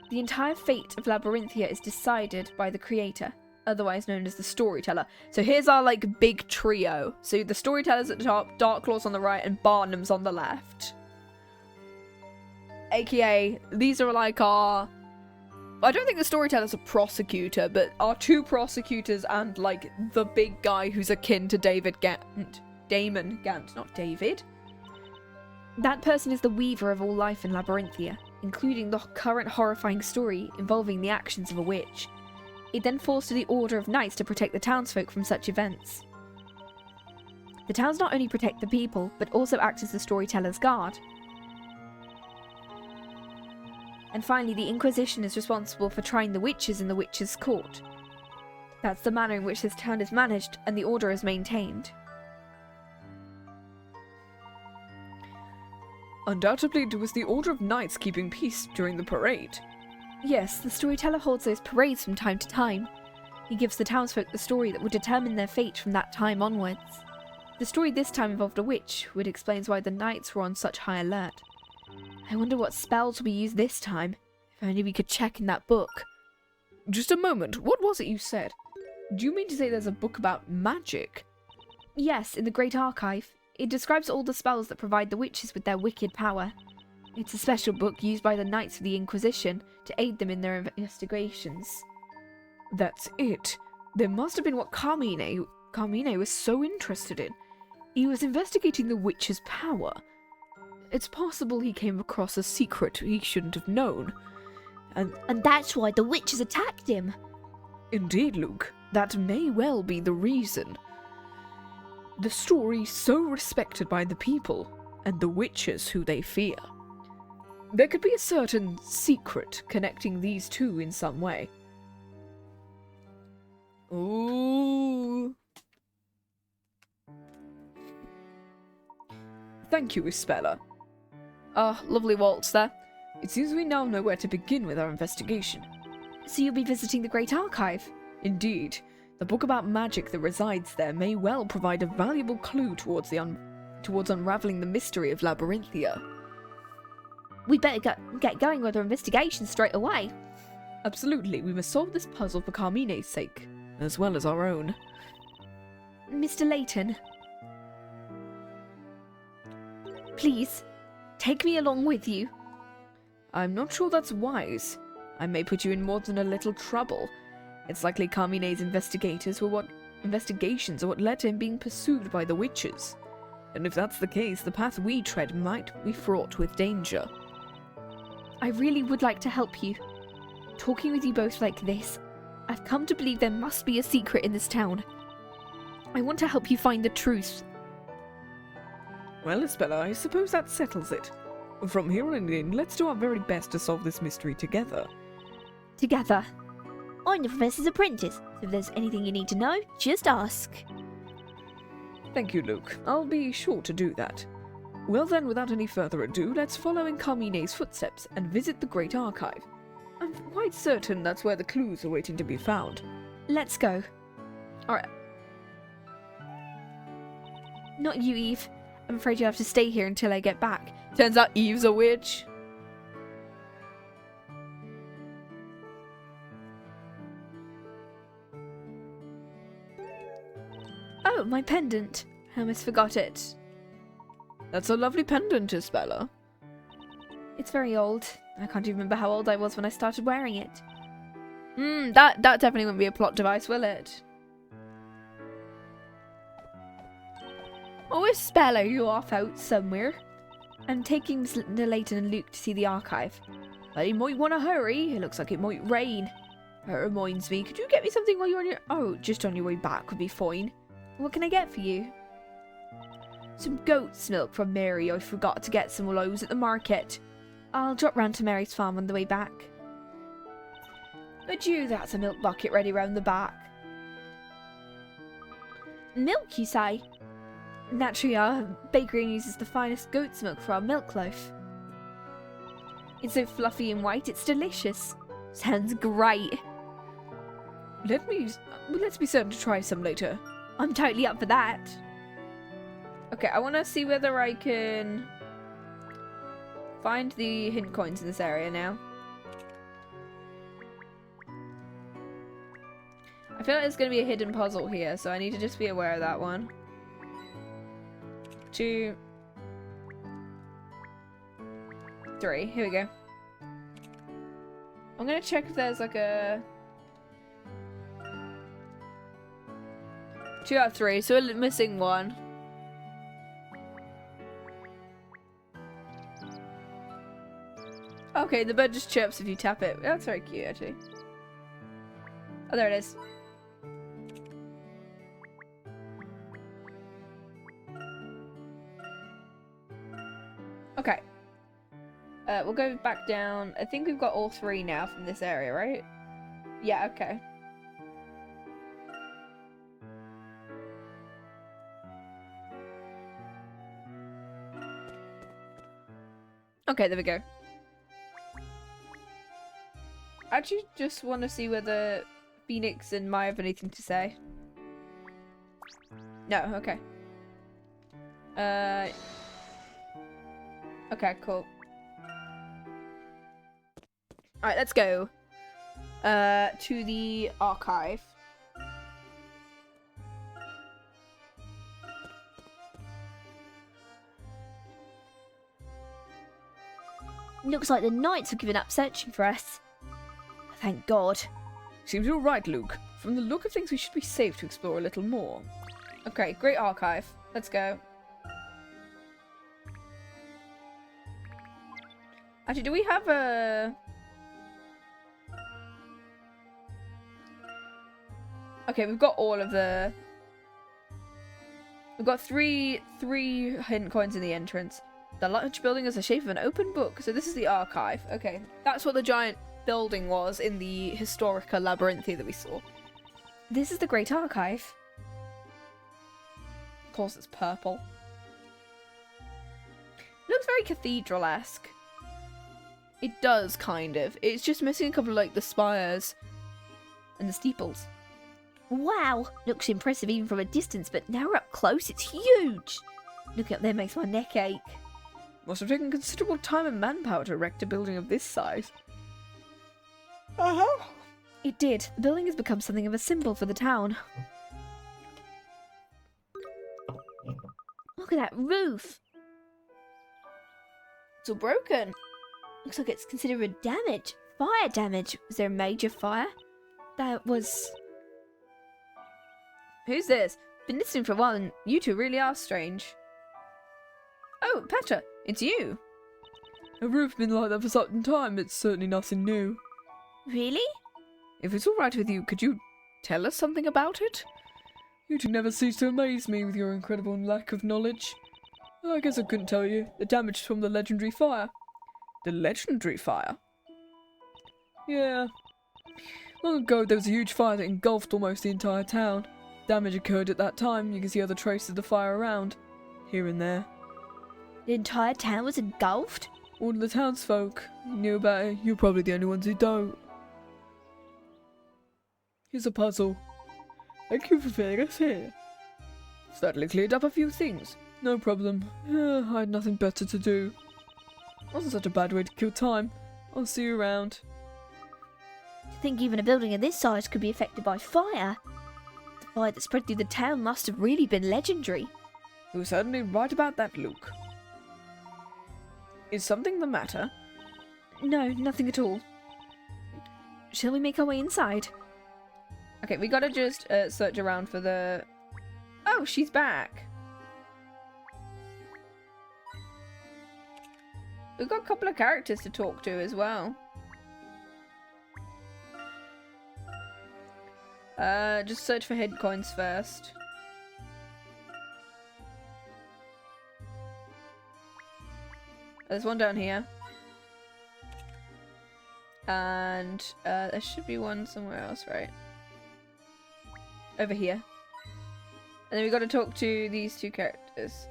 Speaker 2: The entire fate of Labyrinthia is decided by the creator, otherwise known as the storyteller. So here's our, like, big trio. So the storyteller's at the top, Darklaw's on the right, and Barnham's on the left. AKA, these are like our... I don't think the storyteller's a prosecutor, but our two prosecutors and, like, the big guy who's akin to Damon Gant, not David. That person is the weaver of all life in Labyrinthia, including the current horrifying story involving the actions of a witch. It then falls to the Order of Knights to protect the townsfolk from such events. The towns not only protect the people, but also act as the storyteller's guard. And finally, the Inquisition is responsible for trying the witches in the witches' court. That's the manner in which this town is managed and the order is maintained.
Speaker 1: Undoubtedly, it was the Order of Knights keeping peace during the parade.
Speaker 2: Yes, the storyteller holds those parades from time to time. He gives the townsfolk the story that would determine their fate from that time onwards. The story this time involved a witch, which explains why the knights were on such high alert. I wonder what spells will be used this time. If only we could check in that book.
Speaker 1: Just a moment, what was it you said? Do you mean to say there's a book about magic?
Speaker 2: Yes, in the Great Archive. It describes all the spells that provide the witches with their wicked power. It's a special book used by the Knights of the Inquisition to aid them in their investigations.
Speaker 1: That's it. There must have been what Carmine was so interested in. He was investigating the witch's power. It's possible he came across a secret he shouldn't have known.
Speaker 2: And that's why the witches attacked him.
Speaker 1: Indeed, Luke. That may well be the reason. The story so respected by the people, and the witches who they fear. There could be a certain secret connecting these two in some way. Ooh. Thank you, Espella. Ah, lovely waltz there. It seems we now know where to begin with our investigation.
Speaker 2: So you'll be visiting the Great Archive?
Speaker 1: Indeed. The book about magic that resides there may well provide a valuable clue towards unraveling the mystery of Labyrinthia.
Speaker 2: We better get going with our investigation straight away.
Speaker 1: Absolutely, we must solve this puzzle for Carmine's sake, as well as our own.
Speaker 2: Mr. Layton. Please, take me along with you.
Speaker 1: I'm not sure that's wise. I may put you in more than a little trouble. It's likely Carmine's investigations are what led to him being pursued by the witches. And if that's the case, the path we tread might be fraught with danger.
Speaker 2: I really would like to help you. Talking with you both like this, I've come to believe there must be a secret in this town. I want to help you find the truth.
Speaker 1: Well, Espella, I suppose that settles it. From here on in, let's do our very best to solve this mystery together.
Speaker 2: Together. I'm the Professor's apprentice, so if there's anything you need to know, just ask.
Speaker 1: Thank you, Luke. I'll be sure to do that. Well then, without any further ado, let's follow in Carmine's footsteps and visit the Great Archive. I'm quite certain that's where the clues are waiting to be found.
Speaker 2: Let's go.
Speaker 1: Alright.
Speaker 2: Not you, Eve. I'm afraid you have to stay here until I get back.
Speaker 1: Turns out Eve's a witch.
Speaker 2: Oh, my pendant. I almost forgot it.
Speaker 1: That's a lovely pendant, Espella.
Speaker 2: It's very old. I can't even remember how old I was when I started wearing it.
Speaker 1: That definitely wouldn't be a plot device, will it?
Speaker 2: Oh, Espella, you off out somewhere? I'm taking the Layton and Luke to see the archive.
Speaker 1: But you might want to hurry. It looks like it might rain. That reminds me, could you get me something while you're on your... Oh, just on your way back would be fine.
Speaker 2: What can I get for you?
Speaker 1: Some goat's milk from Mary. I forgot to get some loaves at the market.
Speaker 2: I'll drop round to Mary's farm on the way back.
Speaker 1: But you, that's a milk bucket ready round the back.
Speaker 2: Milk, you say? Naturally, our bakery uses the finest goat's milk for our milk loaf. It's so fluffy and white, it's delicious. Sounds great.
Speaker 1: Let's be certain to try some later.
Speaker 2: I'm totally up for that.
Speaker 1: Okay, I want to see whether I can find the hidden coins in this area now. I feel like there's going to be a hidden puzzle here, so I need to just be aware of that one. 2, 3, here we go. I'm going to check if there's like a... 2 out of 3, so we're missing 1. Okay, the bird just chirps if you tap it. That's very cute, actually. Oh, there it is. Okay. We'll go back down. I think we've got all 3 now from this area, right? Yeah, okay. Okay, there we go. I actually just want to see whether Phoenix and Maya have anything to say. No, okay. Okay, cool. Alright, let's go. To the archive.
Speaker 2: Looks like the knights have given up searching for us. Thank God.
Speaker 1: Seems you're right, Luke. From the look of things, we should be safe to explore a little more. Okay, great archive. Let's go. Actually, do we have a... Okay, we've got all of the... We've got three hidden coins in the entrance. The large building has the shape of an open book. So this is the archive. Okay, that's what the giant building was in the Historica Labyrinthia that we saw. This is the Great Archive. Of course it's purple. Looks very cathedral-esque. It does, kind of. It's just missing a couple of, like, the spires and the steeples.
Speaker 2: Wow, looks impressive even from a distance, but now we're up close, it's huge. Looking up there makes my neck ache.
Speaker 1: Must have taken considerable time and manpower to erect a building of this size. It did. The building has become something of a symbol for the town.
Speaker 2: Look at that roof.
Speaker 1: It's all broken.
Speaker 2: Looks like it's considered damage. Fire damage. Was there a major fire? That was...
Speaker 1: Who's this? Been listening for a while and you two really are strange. Oh, Petra, it's you.
Speaker 6: A roof been like that for some time, it's certainly nothing new.
Speaker 2: Really?
Speaker 1: If it's all right with you, could you tell us something about it?
Speaker 6: You two never cease to amaze me with your incredible lack of knowledge. I guess I couldn't tell you. The damage from the legendary fire.
Speaker 1: The legendary fire?
Speaker 6: Yeah. Long ago there was a huge fire that engulfed almost the entire town. Damage occurred at that time. You can see other traces of the fire around, here and there.
Speaker 2: The entire town was engulfed?
Speaker 6: All the townsfolk knew about it. You're probably the only ones who don't. Here's a puzzle. Thank you for filling us here.
Speaker 1: Certainly cleared up a few things.
Speaker 6: No problem. I had nothing better to do. Wasn't such a bad way to kill time. I'll see you around.
Speaker 2: To think even a building of this size could be affected by fire. The fire that spread through the town must have really been legendary.
Speaker 1: You're certainly right about that, Luke. Is something the matter?
Speaker 2: No, nothing at all. Shall we make our way inside?
Speaker 1: Okay, we gotta just search around for the... Oh, she's back. We've got a couple of characters to talk to as well. Just search for hidden coins first. There's one down here. And there should be one somewhere else, right? Over here. And then we got to talk to these two characters.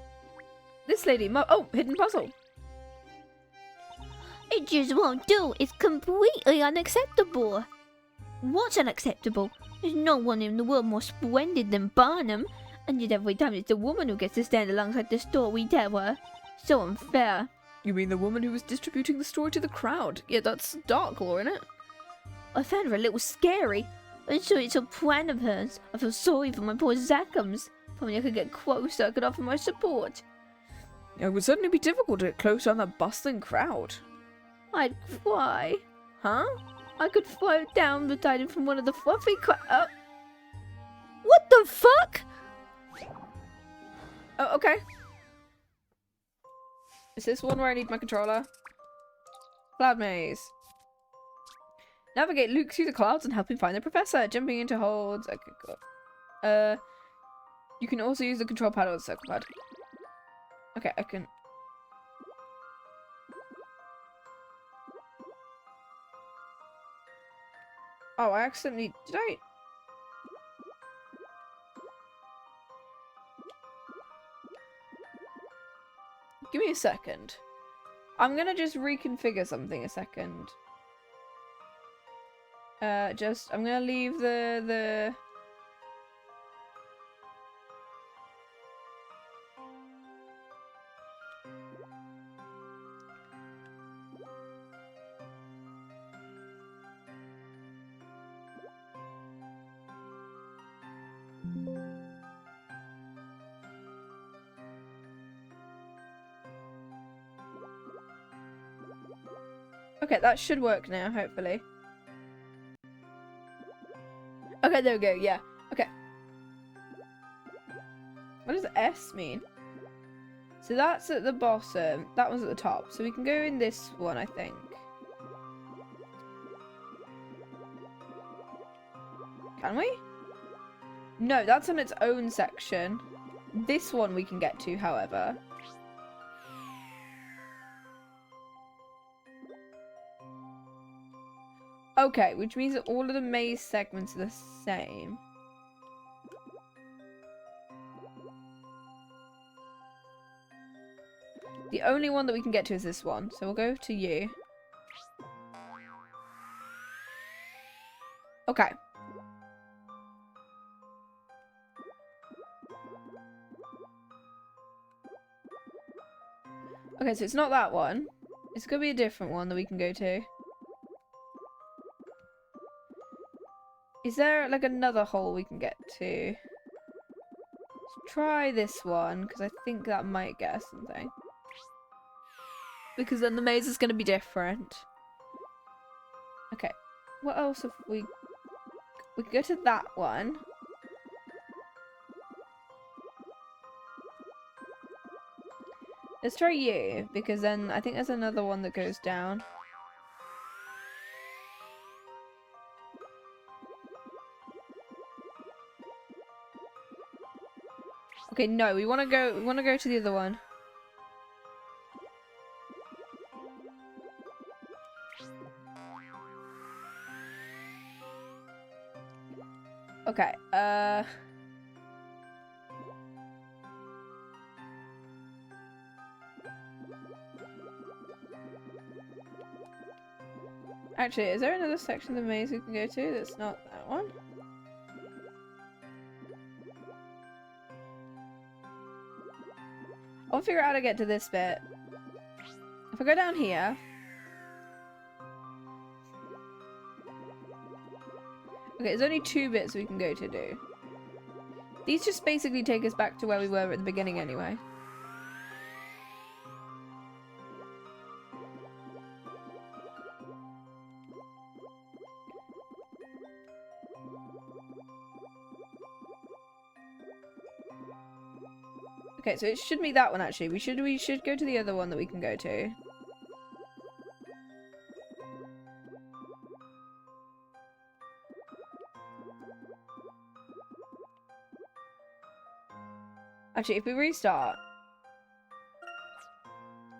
Speaker 1: This lady, oh, hidden puzzle.
Speaker 2: It just won't do. It's completely unacceptable. What's unacceptable? There's no one in the world more splendid than Barnham. And yet every time it's the woman who gets to stand alongside the story teller. So unfair.
Speaker 1: You mean the woman who was distributing the story to the crowd? Yeah, that's Dark Law, isn't it?
Speaker 2: I found her a little scary. I'm sure it's a plan of hers. I feel sorry for my poor Zackums. If only I could get closer, I could offer my support.
Speaker 1: It would certainly be difficult to get close on that bustling crowd.
Speaker 2: I'd cry.
Speaker 1: Huh?
Speaker 2: I could float down beside him from one of the fluffy What the fuck?
Speaker 1: Oh, okay. Is this one where I need my controller? Cloud maze. Navigate Luke through the clouds and help him find the professor. Jumping into holds. Okay, cool. You can also use the control pad or the circle pad. Okay, I can... Oh, I accidentally... Did I... Give me a second. I'm gonna just reconfigure something a second. I'm gonna leave the... Okay, that should work now, hopefully. Okay, there we go, yeah. Okay. What does S mean? So that's at the bottom. That one's at the top. So we can go in this one, I think. Can we? No, that's on its own section. this one we can get to, however. Okay, which means that all of the maze segments are the same. The only one that we can get to is this one, so we'll go to you. Okay. Okay, so it's not that one. It's gonna be a different one that we can go to. Is there like another hole we can get to? Let's try this one, because I think that might get us something. Because then the maze is gonna be different. Okay. What else have we... We can go to that one. Let's try you, because then I think there's another one that goes down. Okay, no, we wanna go to the other one. Okay, actually, is there another section of the maze we can go to that's not that one? I'll figure out how to get to this bit. If I go down here... Okay, there's only 2 bits we can go to do. These just basically take us back to where we were at the beginning anyway. Okay, so it should be that one actually. We should go to the other one that we can go to. Actually, if we restart...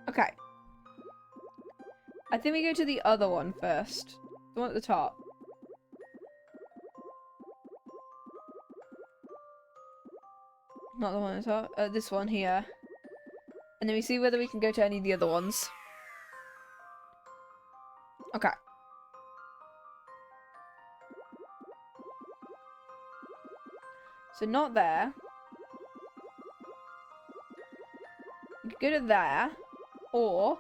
Speaker 1: Okay. I think we go to the other one first. The one at the top. Not the one at the top. This one here. And then we see whether we can go to any of the other ones. Okay. So not there. We could go to there. Or,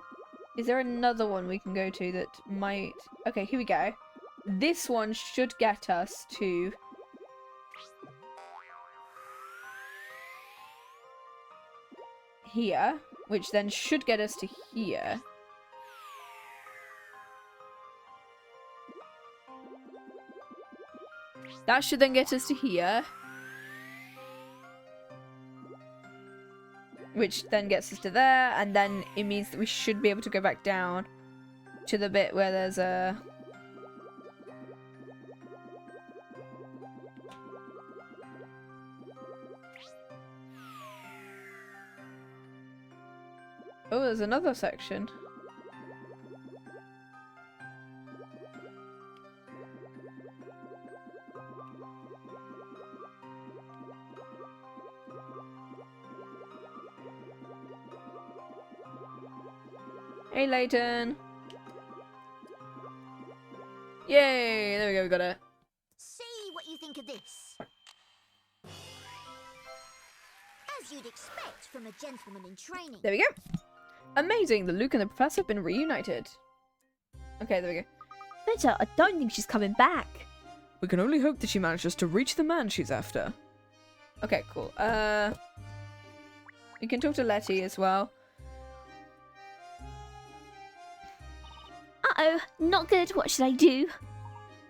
Speaker 1: is there another one we can go to that might... Okay, here we go. This one should get us to... here, which then should get us to here. That should then get us to here. Which then gets us to there, and then it means that we should be able to go back down to the bit where there's a... Oh, there's another section. Hey, Layton. Yay! There we go, we got it.
Speaker 7: See what you think of this. As you'd expect from a gentleman in training.
Speaker 1: There we go. Amazing! The Luke and the Professor have been reunited. Okay, there we go.
Speaker 2: Better, I don't think she's coming back.
Speaker 6: We can only hope that she manages to reach the man she's after.
Speaker 1: Okay, cool. We can talk to Letty as well.
Speaker 2: Uh-oh, not good. What should I do?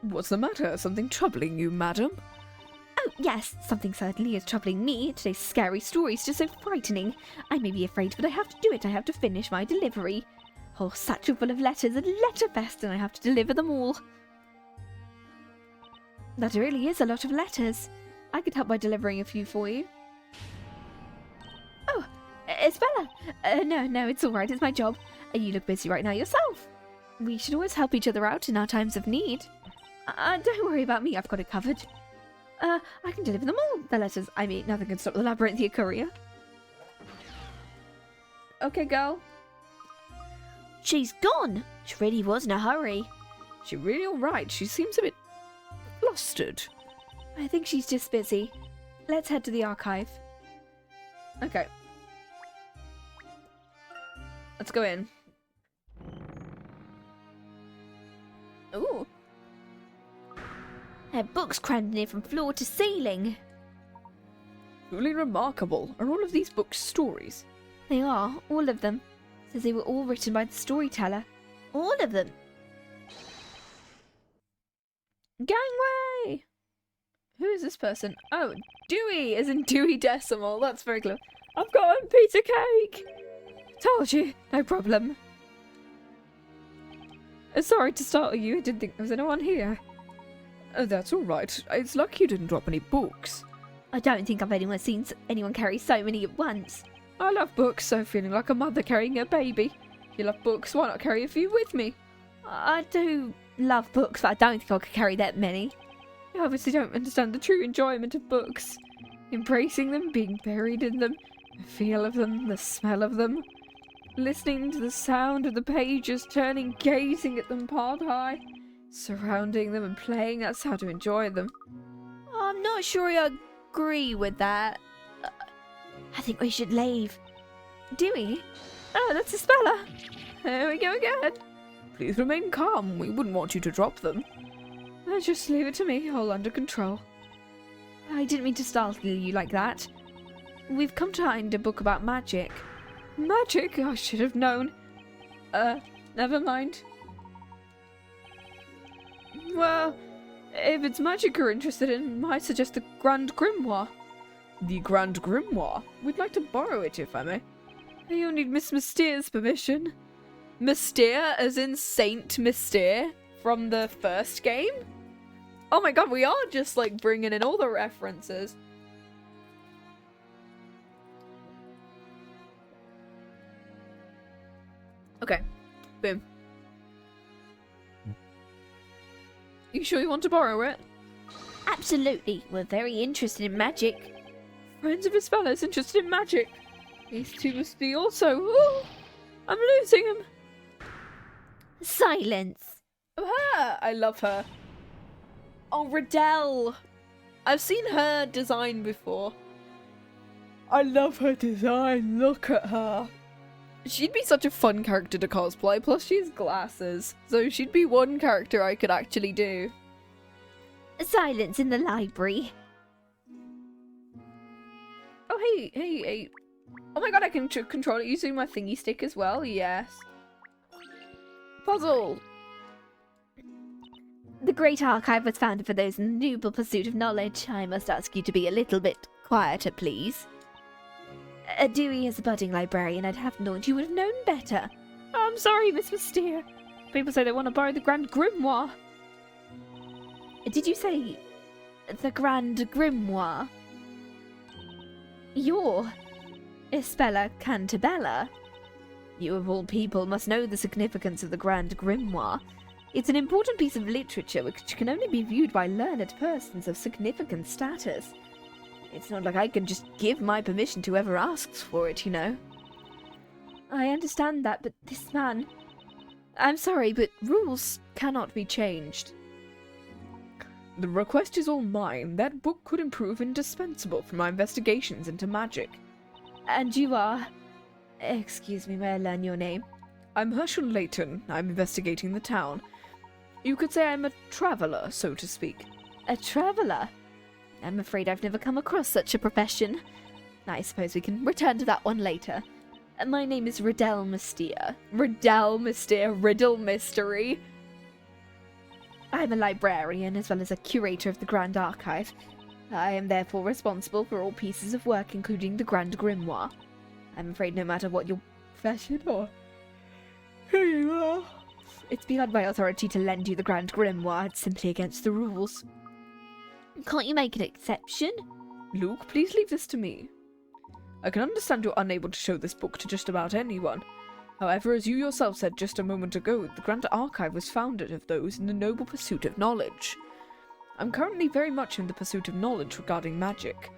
Speaker 6: What's the matter? Something troubling you, madam?
Speaker 2: Oh, yes, something certainly is troubling me. Today's scary story is just so frightening. I may be afraid, but I have to do it. I have to finish my delivery. Whole satchel full of letters and letterfest, and I have to deliver them all. That really is a lot of letters. I could help by delivering a few for you. Espella! No, it's alright, it's my job. You look busy right now yourself. We should always help each other out in our times of need. Don't worry about me, I've got it covered. I can deliver them all, the letters. I mean, nothing can stop the Labyrinthia courier.
Speaker 1: Okay, girl.
Speaker 2: She's gone! She really was in a hurry.
Speaker 1: She really alright. She seems a bit flustered.
Speaker 2: I think she's just busy. Let's head to the archive.
Speaker 1: Okay. Let's go in. Ooh.
Speaker 2: Her books crammed in here from floor to ceiling.
Speaker 1: Truly remarkable. Are all of these books stories?
Speaker 2: They are, all of them. Says they were all written by the storyteller. All of them.
Speaker 1: Gangway! Who is this person? Oh, Dewey, as in Dewey Decimal. That's very clever. I've got a pizza cake! Told you, no problem. Sorry to startle you. I didn't think there was anyone here. Oh, that's alright. It's lucky you didn't drop any books.
Speaker 2: I don't think I've seen anyone carry so many at once.
Speaker 1: I love books, so feeling like a mother carrying a baby. If you love books, why not carry a few with me?
Speaker 2: I do love books, but I don't think I could carry that many.
Speaker 1: You obviously don't understand the true enjoyment of books. Embracing them, being buried in them, the feel of them, the smell of them. Listening to the sound of the pages turning, gazing at them part high. Surrounding them and playing, that's how to enjoy them.
Speaker 2: I'm not sure I agree with that. I think we should leave.
Speaker 1: Do we? Oh, that's Espella. There we go again. Please remain calm. We wouldn't want you to drop them. Just leave it to me, all under control.
Speaker 2: I didn't mean to startle you like that.
Speaker 1: We've come to find a book about magic. Magic? I should have known. Never mind. Well, if it's magic you're interested in, I suggest the Grand Grimoire. The Grand Grimoire? We'd like to borrow it, if I may. You'll need Miss Mystere's permission. Mystere, as in Saint Mystere, from the first game? Oh my god, we are just, like, bringing in all the references. Okay. Boom. You sure you want to borrow it?
Speaker 2: Absolutely. We're very interested in magic.
Speaker 1: Friends of Espella's interested in magic. These two must be also. Ooh, I'm losing him.
Speaker 2: Silence.
Speaker 1: Oh, her! I love her. Oh, Riddell. I've seen her design before. I love her design. Look at her. She'd be such a fun character to cosplay, plus she has glasses. So she'd be one character I could actually do.
Speaker 2: Silence in the library.
Speaker 1: Oh, hey. Oh my god, I can control it using my thingy stick as well, yes. Puzzle.
Speaker 2: The Great Archive was founded for those in the noble pursuit of knowledge. I must ask you to be a little bit quieter, please. Dewey is a budding librarian. I'd have thought you would have known better.
Speaker 1: I'm sorry, Miss Mystere. People say they want to borrow the Grand Grimoire.
Speaker 2: Did you say the Grand Grimoire? You're Espella Cantabella. You of all people must know the significance of the Grand Grimoire. It's an important piece of literature which can only be viewed by learned persons of significant status. It's not like I can just give my permission to whoever asks for it, you know. I understand that, but this man... I'm sorry, but rules cannot be changed. The request is all mine. That book could prove indispensable for my investigations into magic. And you are... Excuse me, may I learn your name? I'm Herschel Layton. I'm investigating the town. You could say I'm a traveller, so to speak. A traveller? I'm afraid I've never come across such a profession. I suppose we can return to that one later. My name is Riddell Mystere. Riddell Mystere, Riddle Mystery. I'm a librarian as well as a curator of the Grand Archive. I am therefore responsible for all pieces of work, including the Grand Grimoire. I'm afraid no matter what your profession or who you are, it's beyond my authority to lend you the Grand Grimoire. It's simply against the rules. Can't you make an exception? Luke, please leave this to me.
Speaker 6: I can understand you're unable to show this book to just about anyone. However, as you yourself said just a moment ago, the Grand Archive was founded of those in the noble pursuit of knowledge. I'm currently very much in the pursuit of knowledge regarding magic.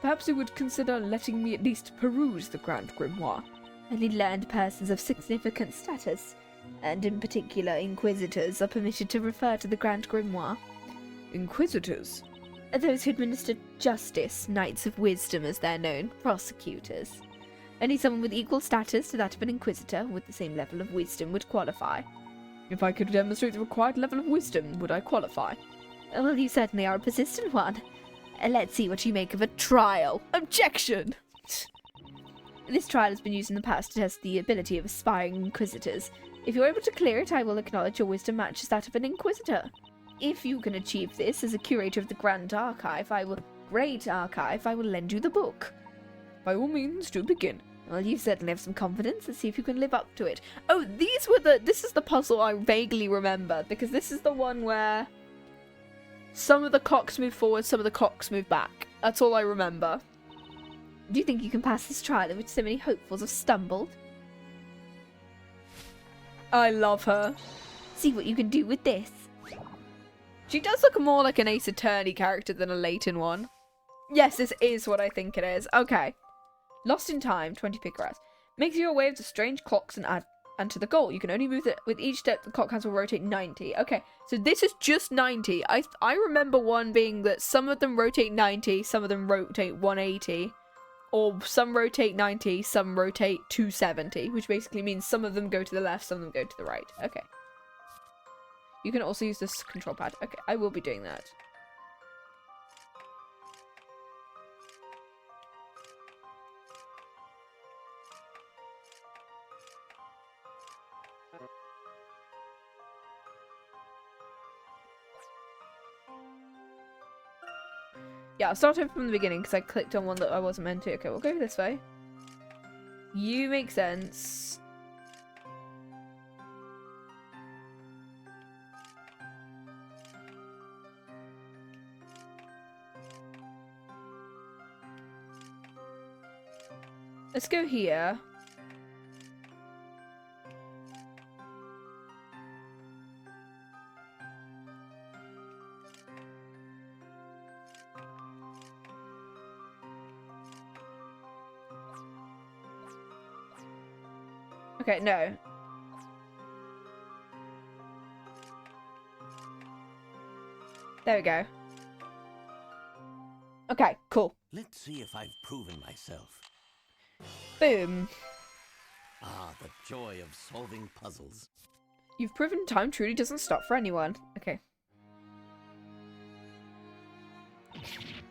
Speaker 6: Perhaps you would consider letting me at least peruse the Grand Grimoire.
Speaker 2: Only learned persons of significant status, and in particular Inquisitors, are permitted to refer to the Grand Grimoire.
Speaker 6: Inquisitors?
Speaker 2: Those who administer justice, Knights of Wisdom as they're known, prosecutors. Only someone with equal status to that of an Inquisitor with the same level of wisdom would qualify.
Speaker 6: If I could demonstrate the required level of wisdom, would I qualify?
Speaker 2: Well, you certainly are a persistent one. Let's see what you make of a
Speaker 6: Trial! Objection!
Speaker 2: This trial has been used in the past to test the ability of aspiring Inquisitors. If you're able to clear it, I will acknowledge your wisdom matches that of an Inquisitor. If you can achieve this as a curator of the Great Archive, I will lend you the book.
Speaker 6: By all means, do begin.
Speaker 2: Well, you certainly have some confidence. Let's see if you can live up to it.
Speaker 1: Oh, this is the puzzle I vaguely remember, because this is the one where some of the clocks move forward, some of the clocks move back. That's all I remember.
Speaker 2: Do you think you can pass this trial in which so many hopefuls have stumbled?
Speaker 1: I love her.
Speaker 2: See what you can do with this.
Speaker 1: She does look more like an Ace Attorney character than a Layton one. Yes, this is what I think it is. Okay. Lost in time, 20 picaras. Makes your way to strange clocks and to the goal. You can only move it with each step the clock hands will rotate 90. Okay, so this is just 90. I remember one being that some of them rotate 90, some of them rotate 180. Or some rotate 90, some rotate 270, which basically means some of them go to the left, some of them go to the right. Okay. You can also use this control pad. Okay, I will be doing that. Yeah, I'll start over from the beginning because I clicked on one that I wasn't meant to. Okay, we'll go this way. You make sense. Let's go here. Okay, no. There we go. Okay, cool.
Speaker 4: Let's see if I've proven myself.
Speaker 1: Boom.
Speaker 4: Ah, the joy of solving puzzles.
Speaker 1: You've proven time truly doesn't stop for anyone. Okay.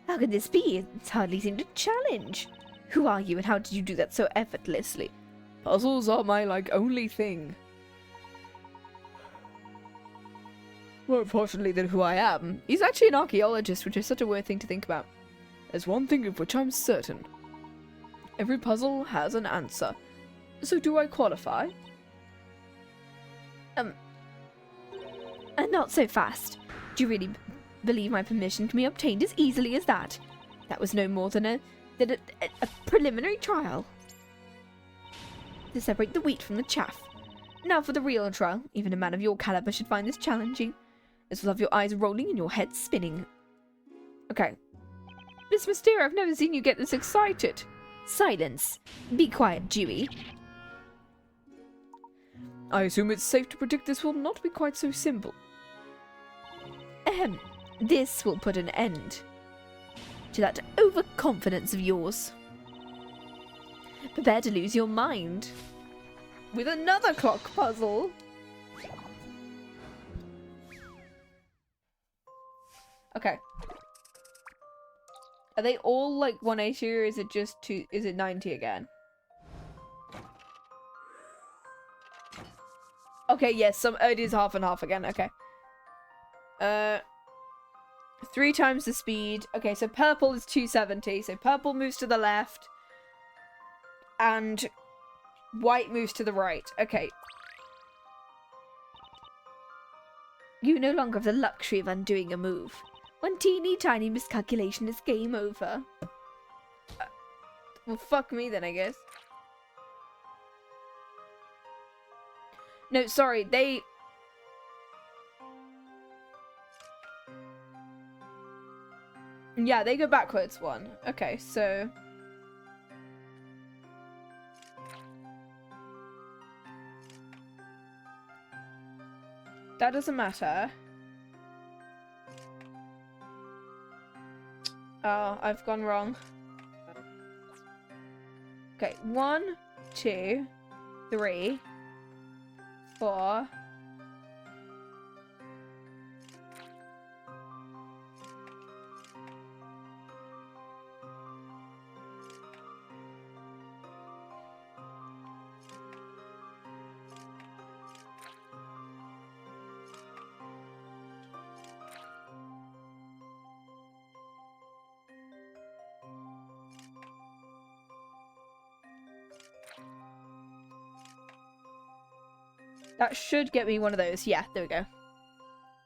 Speaker 2: How could this be? It's hardly seemed a challenge. Who are you and how did you do that so effortlessly?
Speaker 6: Puzzles are my, only thing.
Speaker 1: More importantly than who I am, he's actually an archaeologist, which is such a weird thing to think about.
Speaker 6: There's one thing of which I'm certain. Every puzzle has an answer. So do I qualify?
Speaker 2: Not so fast. Do you really believe my permission can be obtained as easily as that? That was no more than a preliminary trial. To separate the wheat from the chaff. Now for the real trial. Even a man of your caliber should find this challenging. This will have your eyes rolling and your head spinning.
Speaker 1: Okay. Miss Mysteria, I've never seen you get this excited.
Speaker 2: Silence. Be quiet, Dewey.
Speaker 6: I assume it's safe to predict this will not be quite so simple.
Speaker 2: This will put an end to that overconfidence of yours. Prepare to lose your mind.
Speaker 1: With another clock puzzle. Okay. Are they all 180 or is it just is it 90 again? Okay, yes, it is half and half again, okay. 3 times the speed. Okay, so purple is 270, so purple moves to the left. And white moves to the right. Okay.
Speaker 2: You no longer have the luxury of undoing a move. One teeny tiny miscalculation is game over.
Speaker 1: Well, fuck me then, I guess. No, sorry, they... Yeah, they go backwards one. Okay, so... That doesn't matter. Oh, I've gone wrong. Okay, 1, 2, 3, 4. That should get me one of those. Yeah, there we go.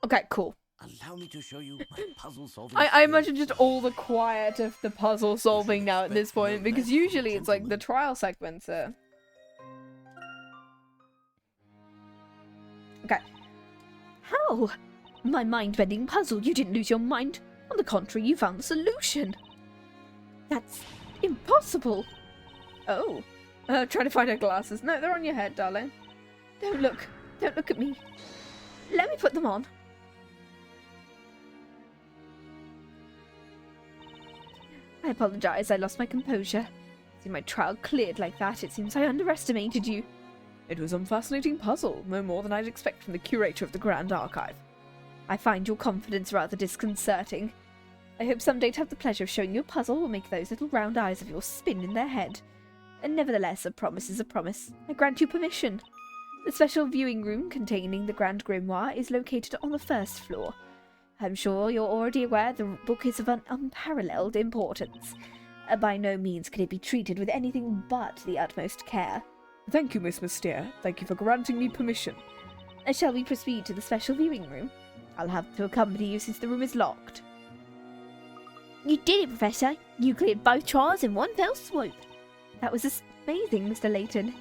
Speaker 1: Okay, cool.
Speaker 4: Allow me to show you my puzzle solving.
Speaker 1: I imagine just all the quiet of the puzzle solving now at this point, because usually it's like the trial segments are... Okay.
Speaker 2: How? My mind-bending puzzle, you didn't lose your mind. On the contrary, you found the solution. That's impossible.
Speaker 1: Oh. Trying to find her glasses. No, they're on your head, darling.
Speaker 2: Don't look. Don't look at me. Let me put them on. I apologize, I lost my composure. See my trial cleared like that, it seems I underestimated you.
Speaker 6: It was a fascinating puzzle, no more than I'd expect from the curator of the Grand Archive.
Speaker 2: I find your confidence rather disconcerting. I hope someday to have the pleasure of showing you a puzzle will make those little round eyes of yours spin in their head. And nevertheless, a promise is a promise. I grant you permission. The special viewing room containing the Grand Grimoire is located on the first floor. I'm sure you're already aware the book is of an unparalleled importance. By no means can it be treated with anything but the utmost care.
Speaker 6: Thank you, Miss Mystere. Thank you for granting me permission.
Speaker 2: Shall we proceed to the special viewing room? I'll have to accompany you since the room is locked. You did it, Professor. You cleared both trials in one fell swoop. That was amazing, Mr. Layton.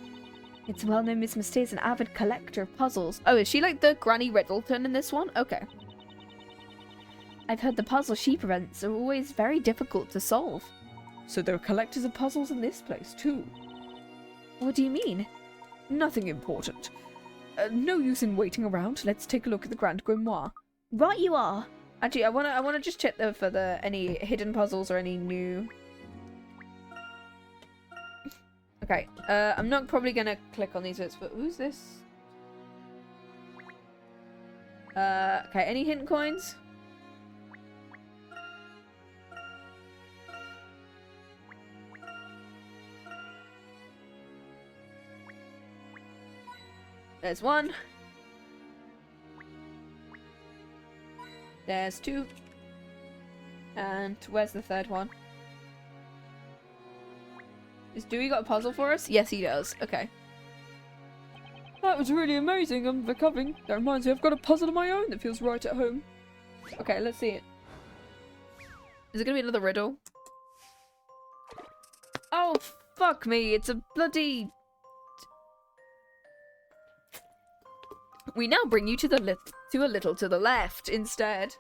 Speaker 1: It's well known Miss Mystere's an avid collector of puzzles. Oh, is she like the Granny Riddleton in this one? Okay.
Speaker 2: I've heard the puzzles she presents are always very difficult to solve.
Speaker 6: So there are collectors of puzzles in this place, too.
Speaker 2: What do you mean?
Speaker 6: Nothing important. No use in waiting around. Let's take a look at the Grand Grimoire.
Speaker 2: Right you are.
Speaker 1: Actually, I wanna just check though for any hidden puzzles or any new... Okay, I'm not probably gonna click on these bits, but who's this? Okay, any hidden coins? There's one. There's two. And where's the third one? Is Dewey got a puzzle for us? Yes, he does. Okay.
Speaker 6: That was really amazing. I'm recovering. That reminds me, I've got a puzzle of my own that feels right at home.
Speaker 1: Okay, let's see it. Is it gonna be another riddle? Oh, fuck me. It's a bloody... We now bring you to a little to the left instead.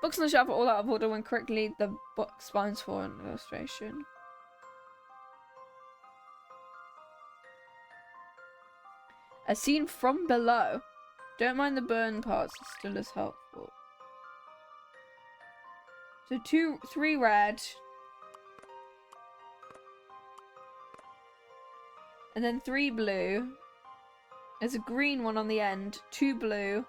Speaker 1: Books on the shelf are all out of order when correctly the book spines for an illustration. A scene from below. Don't mind the burn parts, it's still as helpful. So 3 red. And then 3 blue. There's a green one on the end. 2 blue.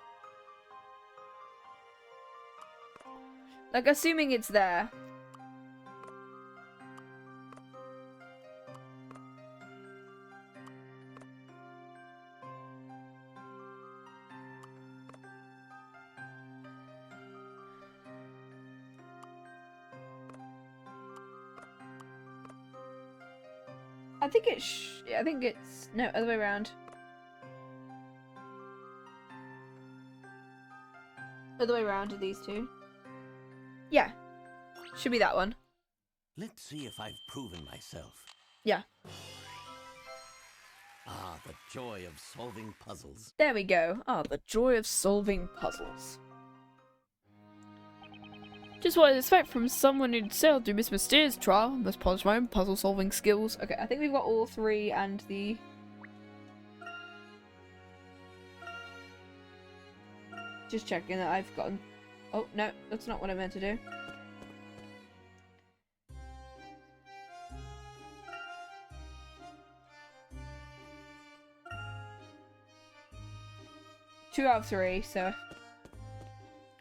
Speaker 1: Like, assuming it's there. I think it's no, other way around. Other way around to these two. Yeah. Should be that one.
Speaker 4: Let's see if I've proven myself.
Speaker 1: Yeah.
Speaker 4: Ah, the joy of solving puzzles.
Speaker 1: There we go. Ah, the joy of solving puzzles. Just what I'd expect from someone who'd sailed through Miss Mysteer's trial. Must polish my own puzzle-solving skills. Okay, I think we've got all three and the... Just checking that I've gotten... Oh, no, that's not what I meant to do. Two out of three, so...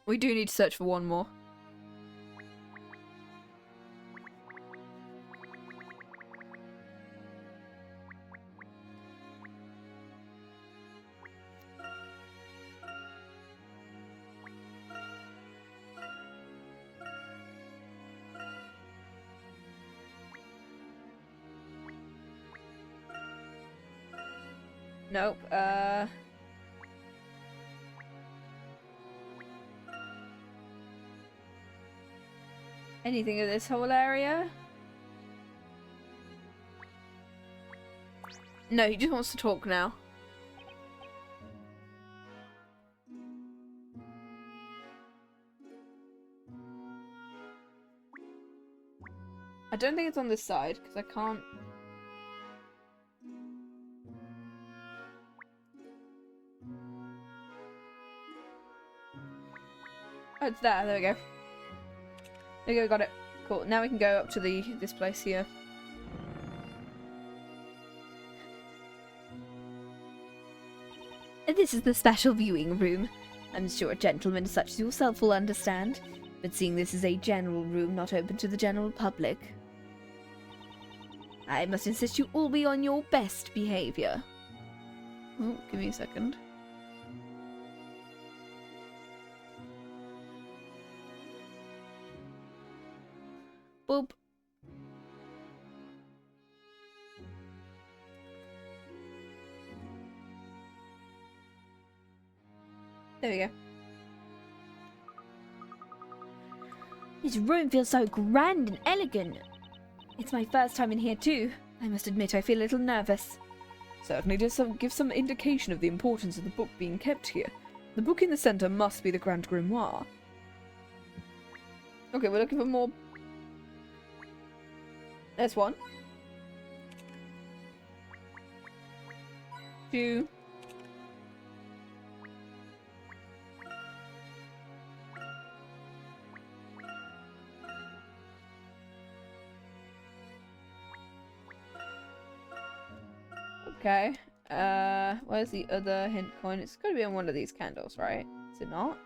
Speaker 1: We do need to search for one more. Nope, anything in this whole area? No, he just wants to talk now. I don't think it's on this side, because I can't... Oh, it's there. There we go. There we go, got it. Cool. Now we can go up to this place here.
Speaker 2: This is the special viewing room. I'm sure gentlemen such as yourself will understand, but seeing this is a general room not open to the general public, I must insist you all be on your best behaviour.
Speaker 1: Oh, give me a second.
Speaker 2: Boop.
Speaker 1: There we go.
Speaker 2: This room feels so grand and elegant. It's my first time in here too. I must admit I feel a little nervous.
Speaker 1: Certainly does give some indication of the importance of the book being kept here. The book in the centre must be the Grand Grimoire. Okay, we're looking for more... There's one. 2. Okay. Where's the other hint coin? It's gotta be on one of these candles, right? Is it not?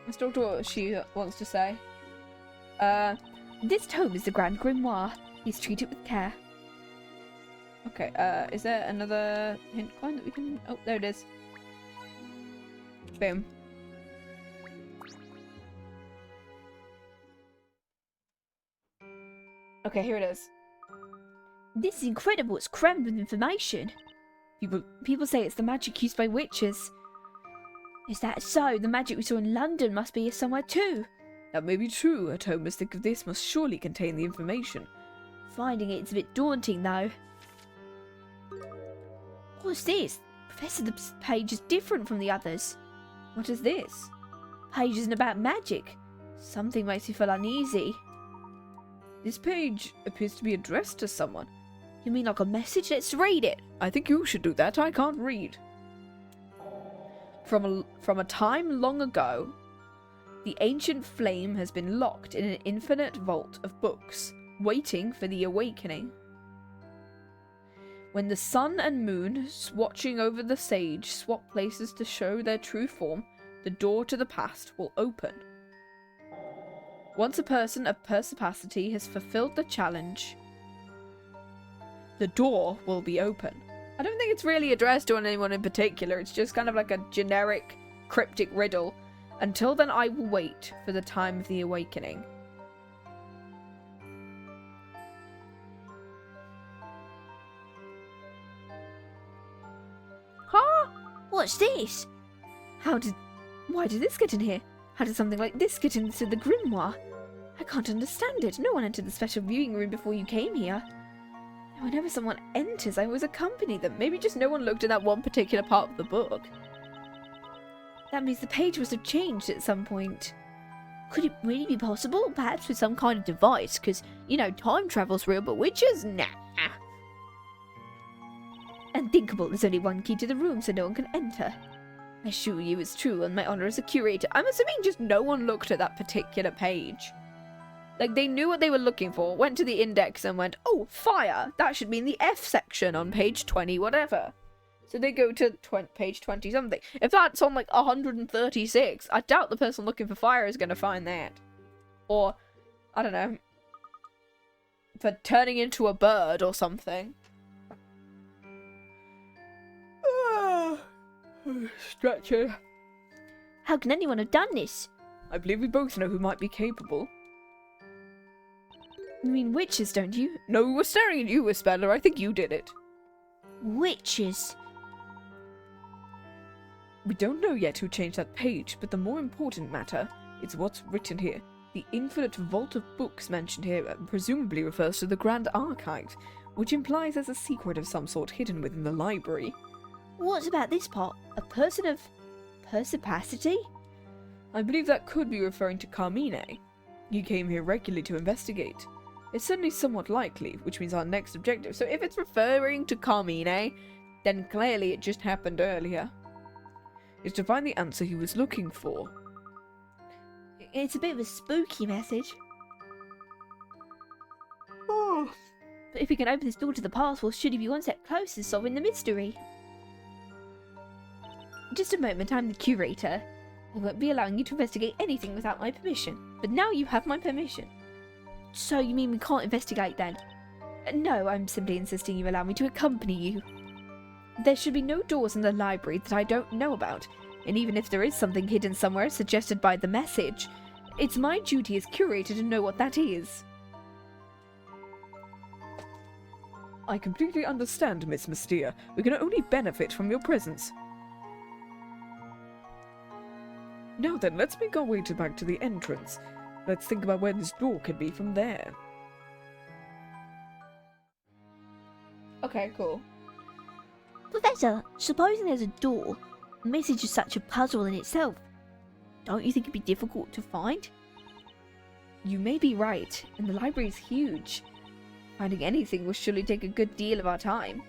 Speaker 1: Let's talk to what she wants to say.
Speaker 2: This tome is the Grand Grimoire. Please treat it with care.
Speaker 1: Okay, is there another hint coin that we can... Oh, there it is. Boom. Okay, here it is.
Speaker 2: This is incredible. It's crammed with information. People say it's the magic used by witches. Is that so? The magic we saw in London must be here somewhere too.
Speaker 1: That may be true. A tome as thick as this must surely contain the information.
Speaker 2: Finding it's a bit daunting though. What's this? Professor, the page is different from the others.
Speaker 1: What is this?
Speaker 2: Page isn't about magic. Something makes me feel uneasy.
Speaker 1: This page appears to be addressed to someone.
Speaker 2: You mean like a message? Let's read it.
Speaker 1: I think you should do that. I can't read. From a time long ago, the ancient flame has been locked in an infinite vault of books, waiting for the awakening. When the sun and moon, watching over the sage, swap places to show their true form, the door to the past will open. Once a person of perspicacity has fulfilled the challenge, the door will be open. I don't think it's really addressed to anyone in particular. It's just kind of like a generic, cryptic riddle. Until then, I will wait for the time of the awakening.
Speaker 2: What's this?
Speaker 1: Why did this get in here? How did something like this get into the grimoire? I can't understand it. No one entered the special viewing room before you came here. Whenever someone enters, I always accompany them. Maybe just no one looked at that one particular part of the book. That means the page must have changed at some point.
Speaker 2: Could it really be possible? Perhaps with some kind of device, because, you know, time travel's real, but witches? Nah.
Speaker 1: Unthinkable. There's only one key to the room, so no one can enter. I assure you it's true on my honor as a curator. I'm assuming just no one looked at that particular page. Like, they knew what they were looking for, went to the index and went, oh, fire! That should be in the F section on page 20 whatever. So they go to page 20 something. If that's on, like, 136, I doubt the person looking for fire is going to find that. Or, I don't know, for turning into a bird or something. Stretching.
Speaker 2: How can anyone have done this?
Speaker 6: I believe we both know who might be capable.
Speaker 1: You mean witches, don't you? No, we're staring at you, Espella. I think you did it.
Speaker 2: Witches?
Speaker 6: We don't know yet who changed that page, but the more important matter is what's written here. The infinite vault of books mentioned here presumably refers to the Grand Archive, which implies there's a secret of some sort hidden within the library.
Speaker 2: What's about this part? A person of perspicacity?
Speaker 6: I believe that could be referring to Carmine. He came here regularly to investigate. It's certainly somewhat likely, which means our next objective.
Speaker 1: So if it's referring to Carmine, then clearly it just happened earlier.
Speaker 6: Is to find the answer he was looking for.
Speaker 2: It's a bit of a spooky message.
Speaker 6: Oh.
Speaker 2: But if we can open this door to the past, well, should he be one step closer to solving the mystery?
Speaker 1: Just a moment, I'm the curator. I won't be allowing you to investigate anything without my permission. But now you have my permission.
Speaker 2: So you mean we can't investigate then?
Speaker 1: No, I'm simply insisting you allow me to accompany you. There should be no doors in the library that I don't know about, and even if there is something hidden somewhere suggested by the message, it's my duty as curator to know what that is.
Speaker 6: I completely understand, Miss Mystia. We can only benefit from your presence. Now then, let's make our way back to the entrance. Let's think about where this door could be from there.
Speaker 1: Okay, cool.
Speaker 2: Professor, supposing there's a door, the message is such a puzzle in itself. Don't you think it'd be difficult to find?
Speaker 1: You may be right, and the library is huge. Finding anything will surely take a good deal of our time.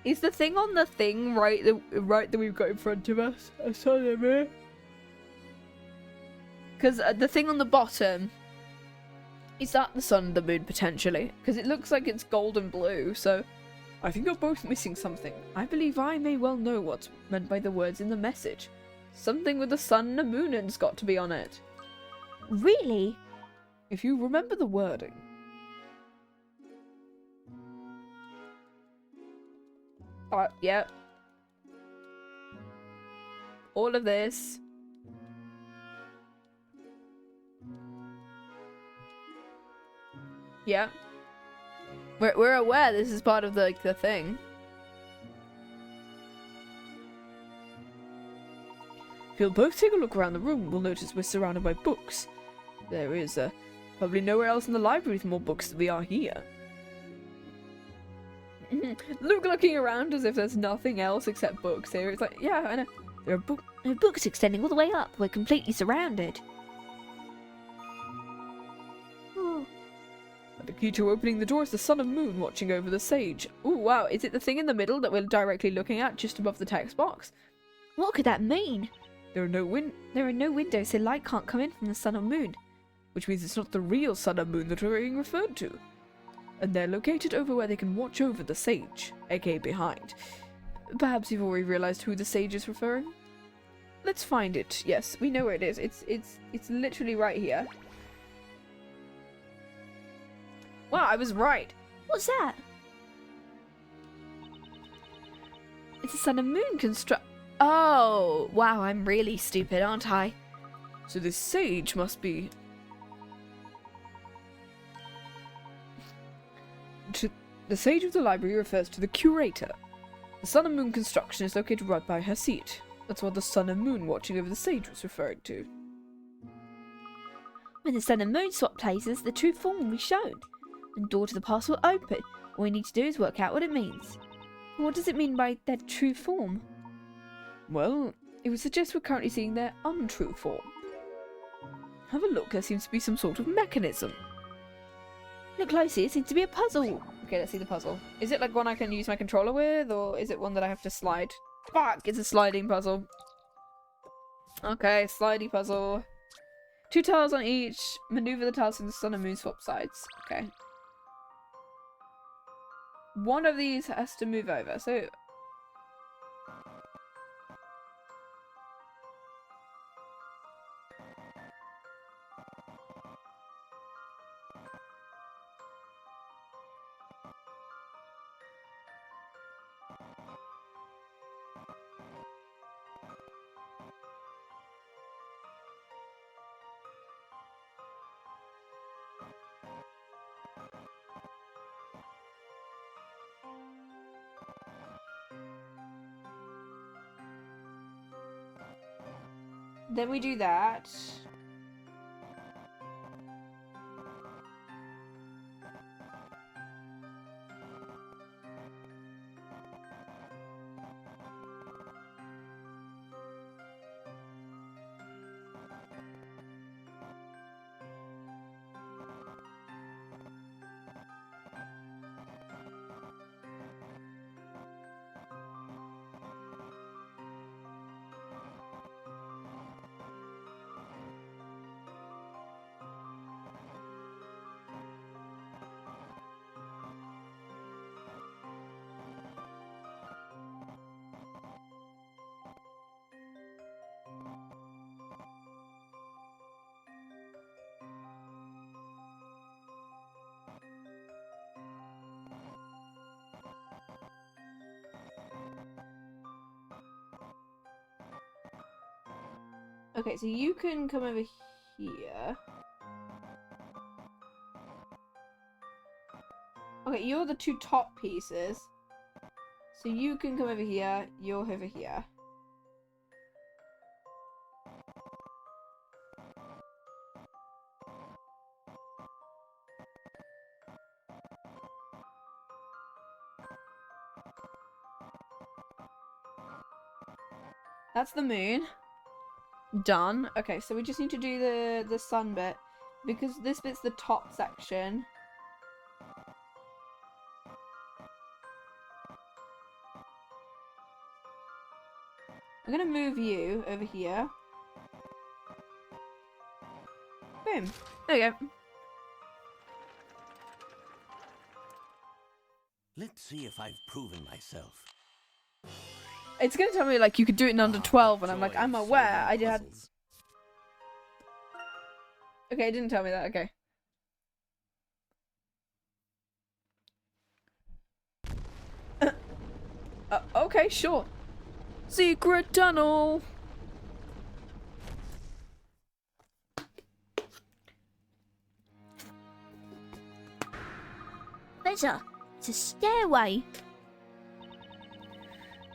Speaker 1: Is the thing on the thing right that we've got in front of us? I saw them here. Because the thing on the bottom, is that the sun and the moon potentially? Because it looks like it's gold and blue, so...
Speaker 6: I think you're both missing something. I believe I may well know what's meant by the words in the message.
Speaker 1: Something with the sun and the moon and's got to be on it.
Speaker 2: Really?
Speaker 6: If you remember the wording.
Speaker 1: Yeah. All of this. Yeah. We're aware this is part of the thing.
Speaker 6: If you'll both take a look around the room, we'll notice we're surrounded by books. There is probably nowhere else in the library with more books than we are here.
Speaker 1: Luke looking around as if there's nothing else except books here. It's like, yeah, I know.
Speaker 2: There are books extending all the way up. We're completely surrounded.
Speaker 6: The key to opening the door is the sun and moon watching over the sage.
Speaker 1: Ooh, wow. Is it the thing in the middle that we're directly looking at just above the text box?
Speaker 2: What could that mean?
Speaker 6: There are no
Speaker 1: windows, so light can't come in from the sun or moon.
Speaker 6: Which means it's not the real sun and moon that we're being referred to. And they're located over where they can watch over the sage, aka behind. Perhaps you've already realized who the sage is referring?
Speaker 1: Let's find it. Yes, we know where it is. It's literally right here. Wow, I was right.
Speaker 2: What's that?
Speaker 1: It's a sun and moon construct. Oh, wow, I'm really stupid, aren't I?
Speaker 6: So this sage must be... The sage of the library refers to the curator. The sun and moon construction is located right by her seat. That's what the sun and moon watching over the sage was referring to.
Speaker 2: When the sun and moon swap places, the true form will be shown. And the door to the past will open. All we need to do is work out what it means. What does it mean by their true form?
Speaker 6: Well, it would suggest we're currently seeing their untrue form. Have a look, there seems to be some sort of mechanism.
Speaker 2: Look closely, it seems to be a puzzle.
Speaker 1: Okay, let's see the puzzle. Is it like one I can use my controller with, or is it one that I have to slide? Fuck, it's a sliding puzzle. Okay, slidey puzzle. 2 tiles on each. Maneuver the tiles in the sun and moon swap sides. Okay. One of these has to move over, so... Then we do that. Okay, so you can come over here. Okay, you're the 2 top pieces. So you can come over here, you're over here. That's the moon. Done. Okay, so we just need to do the sun bit, because this bit's the top section. I'm gonna move you over here. Boom. There you go.
Speaker 4: Let's see if I've proven myself.
Speaker 1: It's gonna tell me like you could do it in under 12, and I'm like, I'm aware. I had. Okay, it didn't tell me that. Okay. Okay, sure. Secret tunnel.
Speaker 2: Treasure. It's a stairway.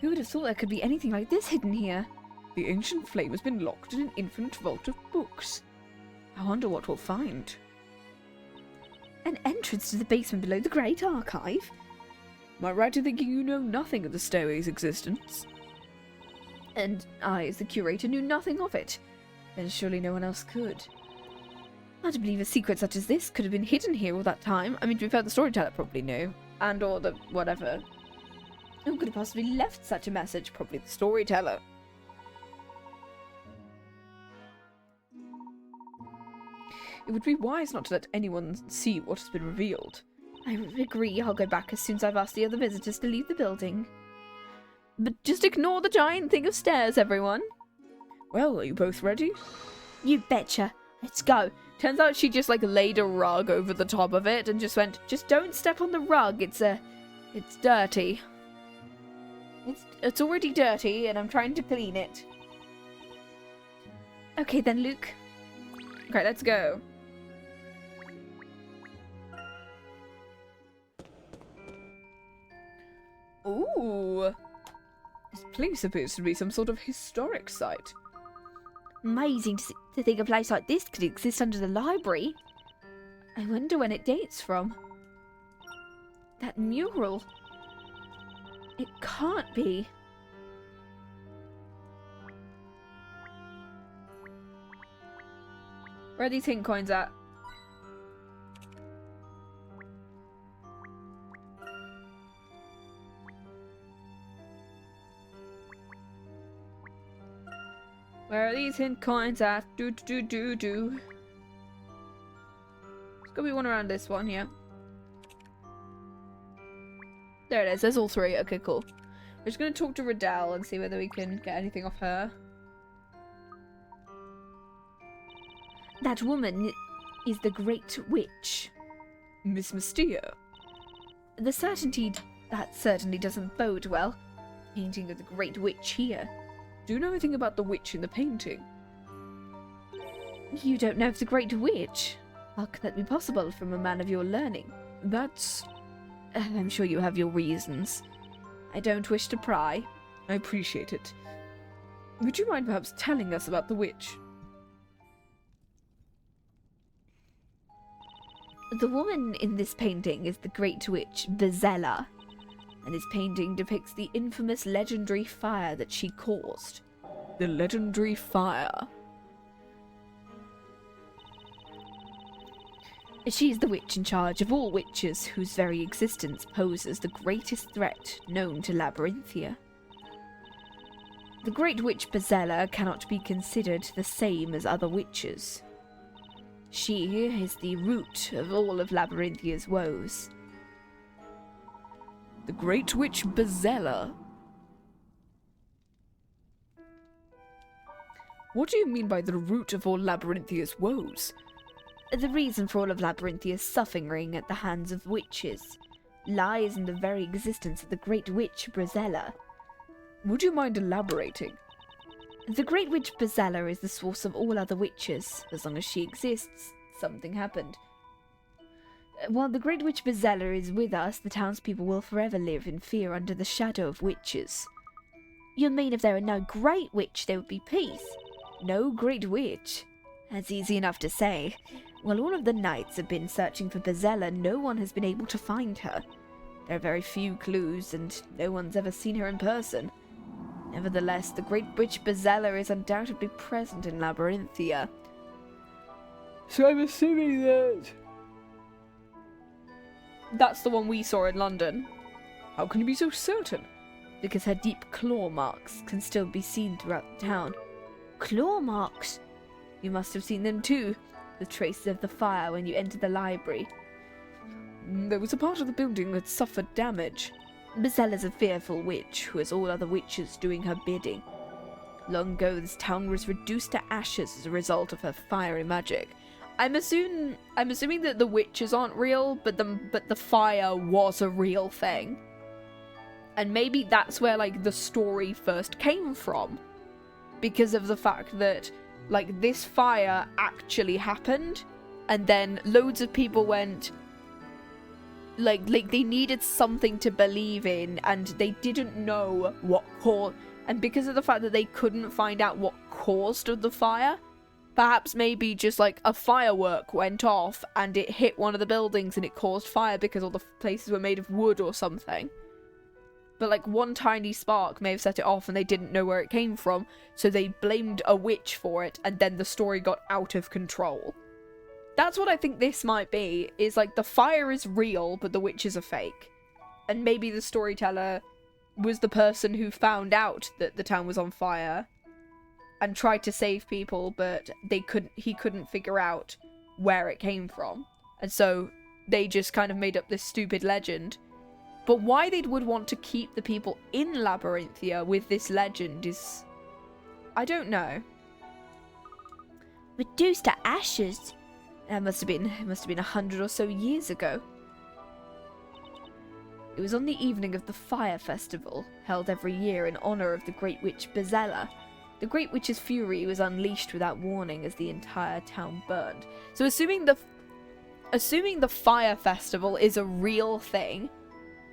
Speaker 6: Who would have thought there could be anything like this hidden here? The ancient flame has been locked in an infinite vault of books. I wonder what we'll find.
Speaker 2: An entrance to the basement below the Great Archive?
Speaker 6: Am I right in thinking you know nothing of the stairway's existence?
Speaker 2: And I, as the curator, knew nothing of it.
Speaker 6: Then surely no one else could.
Speaker 2: Hard to believe a secret such as this could have been hidden here all that time.
Speaker 1: I mean, to be fair, the storyteller probably knew. And or the whatever.
Speaker 2: Who could have possibly left such a message?
Speaker 1: Probably the storyteller.
Speaker 6: It would be wise not to let anyone see what has been revealed.
Speaker 2: I agree. I'll go back as soon as I've asked the other visitors to leave the building.
Speaker 1: But just ignore the giant thing of stairs, everyone.
Speaker 6: Well, are you both ready?
Speaker 2: You betcha. Let's go.
Speaker 1: Turns out she just like laid a rug over the top of it and just went, just don't step on the rug. It's dirty. It's already dirty and I'm trying to clean it.
Speaker 2: Okay then, Luke.
Speaker 1: Okay, let's go. Ooh.
Speaker 6: This place appears to be some sort of historic site.
Speaker 2: Amazing to think a place like this could exist under the library.
Speaker 1: I wonder when it dates from. That mural. It can't be. Where are these hint coins at? Where are these hint coins at? Do. There's gotta be one around this one, yeah. There it is, there's all three. Okay, cool. We're just gonna talk to Riddell and see whether we can get anything off her.
Speaker 2: That woman is the Great Witch.
Speaker 6: Miss Mystia.
Speaker 2: That certainly doesn't bode well. Painting of the Great Witch here.
Speaker 6: Do you know anything about the witch in the painting?
Speaker 2: You don't know of the Great Witch? How could that be possible from a man of your learning?
Speaker 6: That's...
Speaker 2: I'm sure you have your reasons. I don't wish to pry.
Speaker 6: I appreciate it. Would you mind perhaps telling us about the witch?
Speaker 2: The woman in this painting is the Great Witch Espella, and this painting depicts the infamous legendary fire that she caused.
Speaker 6: The legendary fire.
Speaker 2: She is the witch in charge of all witches, whose very existence poses the greatest threat known to Labyrinthia. The Great Witch Espella cannot be considered the same as other witches. She is the root of all of Labyrinthia's woes.
Speaker 6: The Great Witch Espella. What do you mean by the root of all Labyrinthia's woes?
Speaker 2: The reason for all of Labyrinthia's suffering at the hands of witches lies in the very existence of the Great Witch Espella.
Speaker 6: Would you mind elaborating?
Speaker 2: The Great Witch Espella is the source of all other witches. As long as she exists, something happened. While the Great Witch Espella is with us, the townspeople will forever live in fear under the shadow of witches. You mean if there were no Great Witch, there would be peace? No Great Witch? That's easy enough to say. While all of the knights have been searching for Espella, no one has been able to find her. There are very few clues, and no one's ever seen her in person. Nevertheless, the Great Witch Espella is undoubtedly present in Labyrinthia.
Speaker 6: So I'm assuming that's the one we saw in London. How can you be so certain?
Speaker 2: Because her deep claw marks can still be seen throughout the town. Claw marks? You must have seen them too. The traces of the fire when you entered the library.
Speaker 6: There was a part of the building that suffered damage.
Speaker 2: Esperla's a fearful witch who has all other witches doing her bidding. Long ago, this town was reduced to ashes as a result of her fiery magic.
Speaker 1: I'm assuming that the witches aren't real, but the fire was a real thing. And maybe that's where like the story first came from. Because of the fact that like this fire actually happened, and then loads of people went like they needed something to believe in, and they didn't know what caused, and because of the fact that they couldn't find out what caused the fire, perhaps maybe just like a firework went off and it hit one of the buildings and it caused fire because all the places were made of wood or something. But like one tiny spark may have set it off and they didn't know where it came from, so they blamed a witch for it, and then the story got out of control. That's what I think this might be, is like the fire is real, but the witches are fake. And maybe the storyteller was the person who found out that the town was on fire and tried to save people, but he couldn't figure out where it came from. And so they just kind of made up this stupid legend. But why they would want to keep the people in Labyrinthia with this legend is... I don't know.
Speaker 2: Reduced to ashes? It must have been 100 or so years ago. It was on the evening of the Fire Festival, held every year in honor of the Great Witch Espella. The Great Witch's fury was unleashed without warning as the entire town burned.
Speaker 1: So assuming the Fire Festival is a real thing,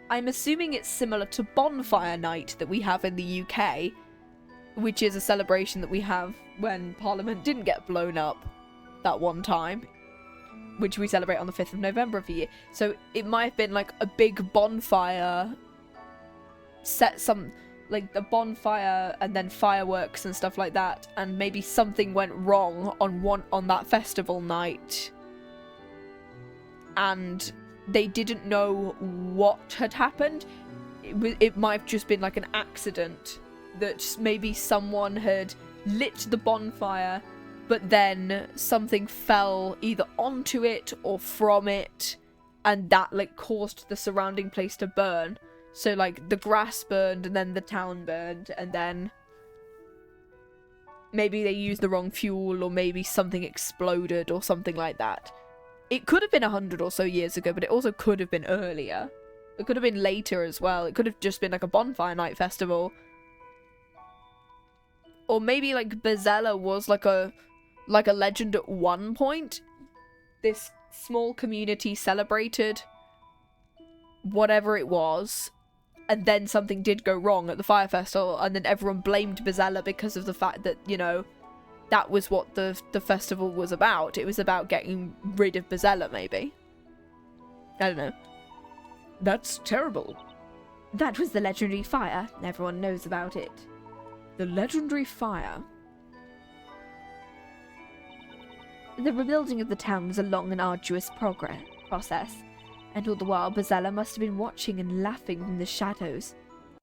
Speaker 1: I'm assuming it's similar to Bonfire Night that we have in the UK, which is a celebration that we have when Parliament didn't get blown up that one time, which we celebrate on the 5th of November of the year. So it might have been like a big bonfire, like the bonfire and then fireworks and stuff like that, and maybe something went wrong on that festival night, and they didn't know what had happened. It might have just been like an accident that maybe someone had lit the bonfire, but then something fell either onto it or from it, and that like caused the surrounding place to burn. So like the grass burned and then the town burned, and then maybe they used the wrong fuel, or maybe something exploded or something like that. It could have been 100 or so years ago, but it also could have been earlier. It could have been later as well. It could have just been like a bonfire night festival. Or maybe like Bezella was like a legend at one point. This small community celebrated whatever it was, and then something did go wrong at the fire festival, and then everyone blamed Bezella because of the fact that, you know, that was what the festival was about. It was about getting rid of Bezella, maybe. I don't know.
Speaker 6: That's terrible.
Speaker 1: That was the legendary fire. Everyone knows about it.
Speaker 6: The legendary fire.
Speaker 2: The rebuilding of the town was a long and arduous process, and all the while Bezella must have been watching and laughing from the shadows.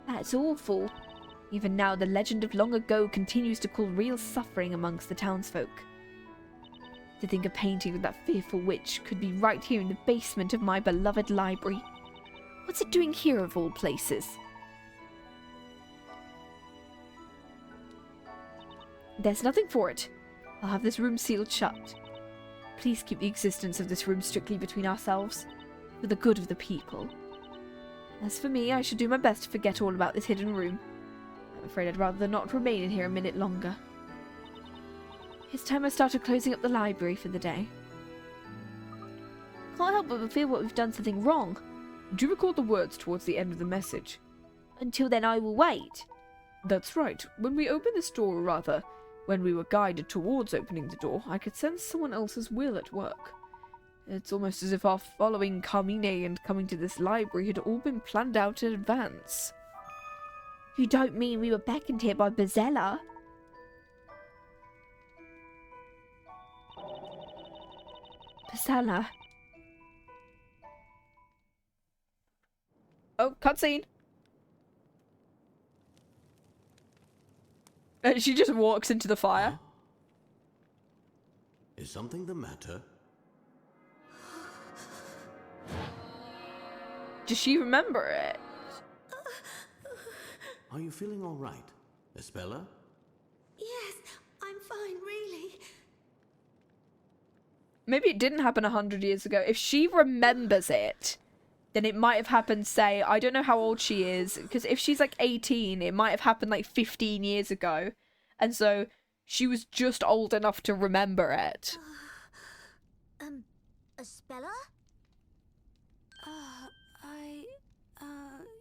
Speaker 2: That's awful. Even now, the legend of long ago continues to cause real suffering amongst the townsfolk. To think a painting of that fearful witch could be right here in the basement of my beloved library. What's it doing here of all places? There's nothing for it. I'll have this room sealed shut. Please keep the existence of this room strictly between ourselves, for the good of the people. As for me, I shall do my best to forget all about this hidden room. I'm afraid I'd rather not remain in here a minute longer. It's time I started closing up the library for the day. Can't help but feel what we've done something wrong.
Speaker 6: Do you record the words towards the end of the message?
Speaker 2: Until then I will wait.
Speaker 6: That's right. When we opened this door, or rather, when we were guided towards opening the door, I could sense someone else's will at work. It's almost as if our following Carmine and coming to this library had all been planned out in advance.
Speaker 2: You don't mean we were beckoned here by Bezella? Bezella?
Speaker 1: Oh, cutscene. She just walks into the fire.
Speaker 4: Is something the matter?
Speaker 1: Does she remember it?
Speaker 4: Are you feeling all right, Espella?
Speaker 3: Yes, I'm fine, really.
Speaker 1: Maybe it didn't happen 100 years ago. If she remembers it, then it might have happened, say, I don't know how old she is, because if she's like 18, it might have happened like 15 years ago. And so she was just old enough to remember it.
Speaker 7: Espella?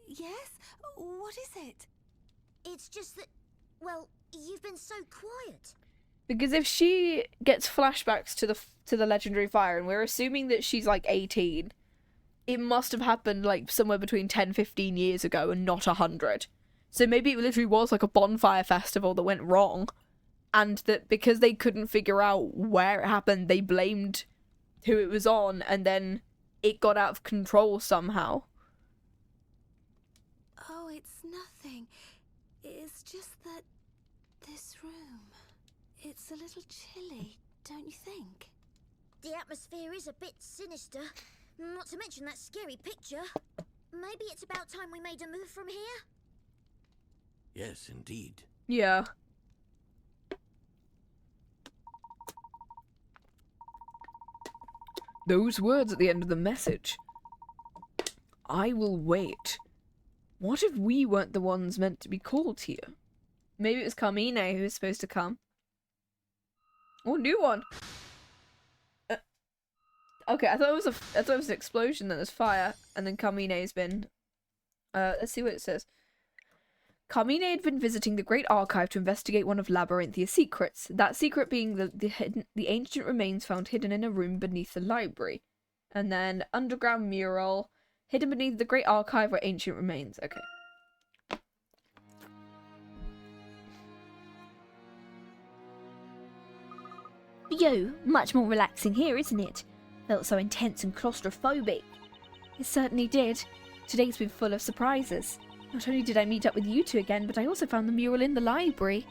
Speaker 3: Yes? What is it?
Speaker 7: It's just that, well, you've been so quiet.
Speaker 1: Because if she gets flashbacks to the legendary fire, and we're assuming that she's like 18, it must have happened like somewhere between 10-15 years ago and not 100. So maybe it literally was like a bonfire festival that went wrong, and that because they couldn't figure out where it happened, they blamed who it was on, and then it got out of control somehow.
Speaker 3: Oh, it's nothing. It's just that this room, it's a little chilly, don't you think?
Speaker 7: The atmosphere is a bit sinister. Not to mention that scary picture. Maybe it's about time we made a move from here?
Speaker 4: Yes, indeed.
Speaker 1: Yeah.
Speaker 6: Those words at the end of the message. I will wait. What if we weren't the ones meant to be called here?
Speaker 1: Maybe it was Carmine who was supposed to come. Oh, new one. Okay, I thought it was an explosion, then there's fire, and then Carmine's been Let's see what it says. Carmine had been visiting the Great Archive to investigate one of Labyrinthia's secrets. That secret being the ancient remains found hidden in a room beneath the library. And then underground mural hidden beneath the Great Archive were ancient remains. Okay.
Speaker 2: Yo, much more relaxing here, isn't it? Felt so intense and claustrophobic.
Speaker 1: It certainly did. Today's been full of surprises. Not only did I meet up with you two again, but I also found the mural in the library.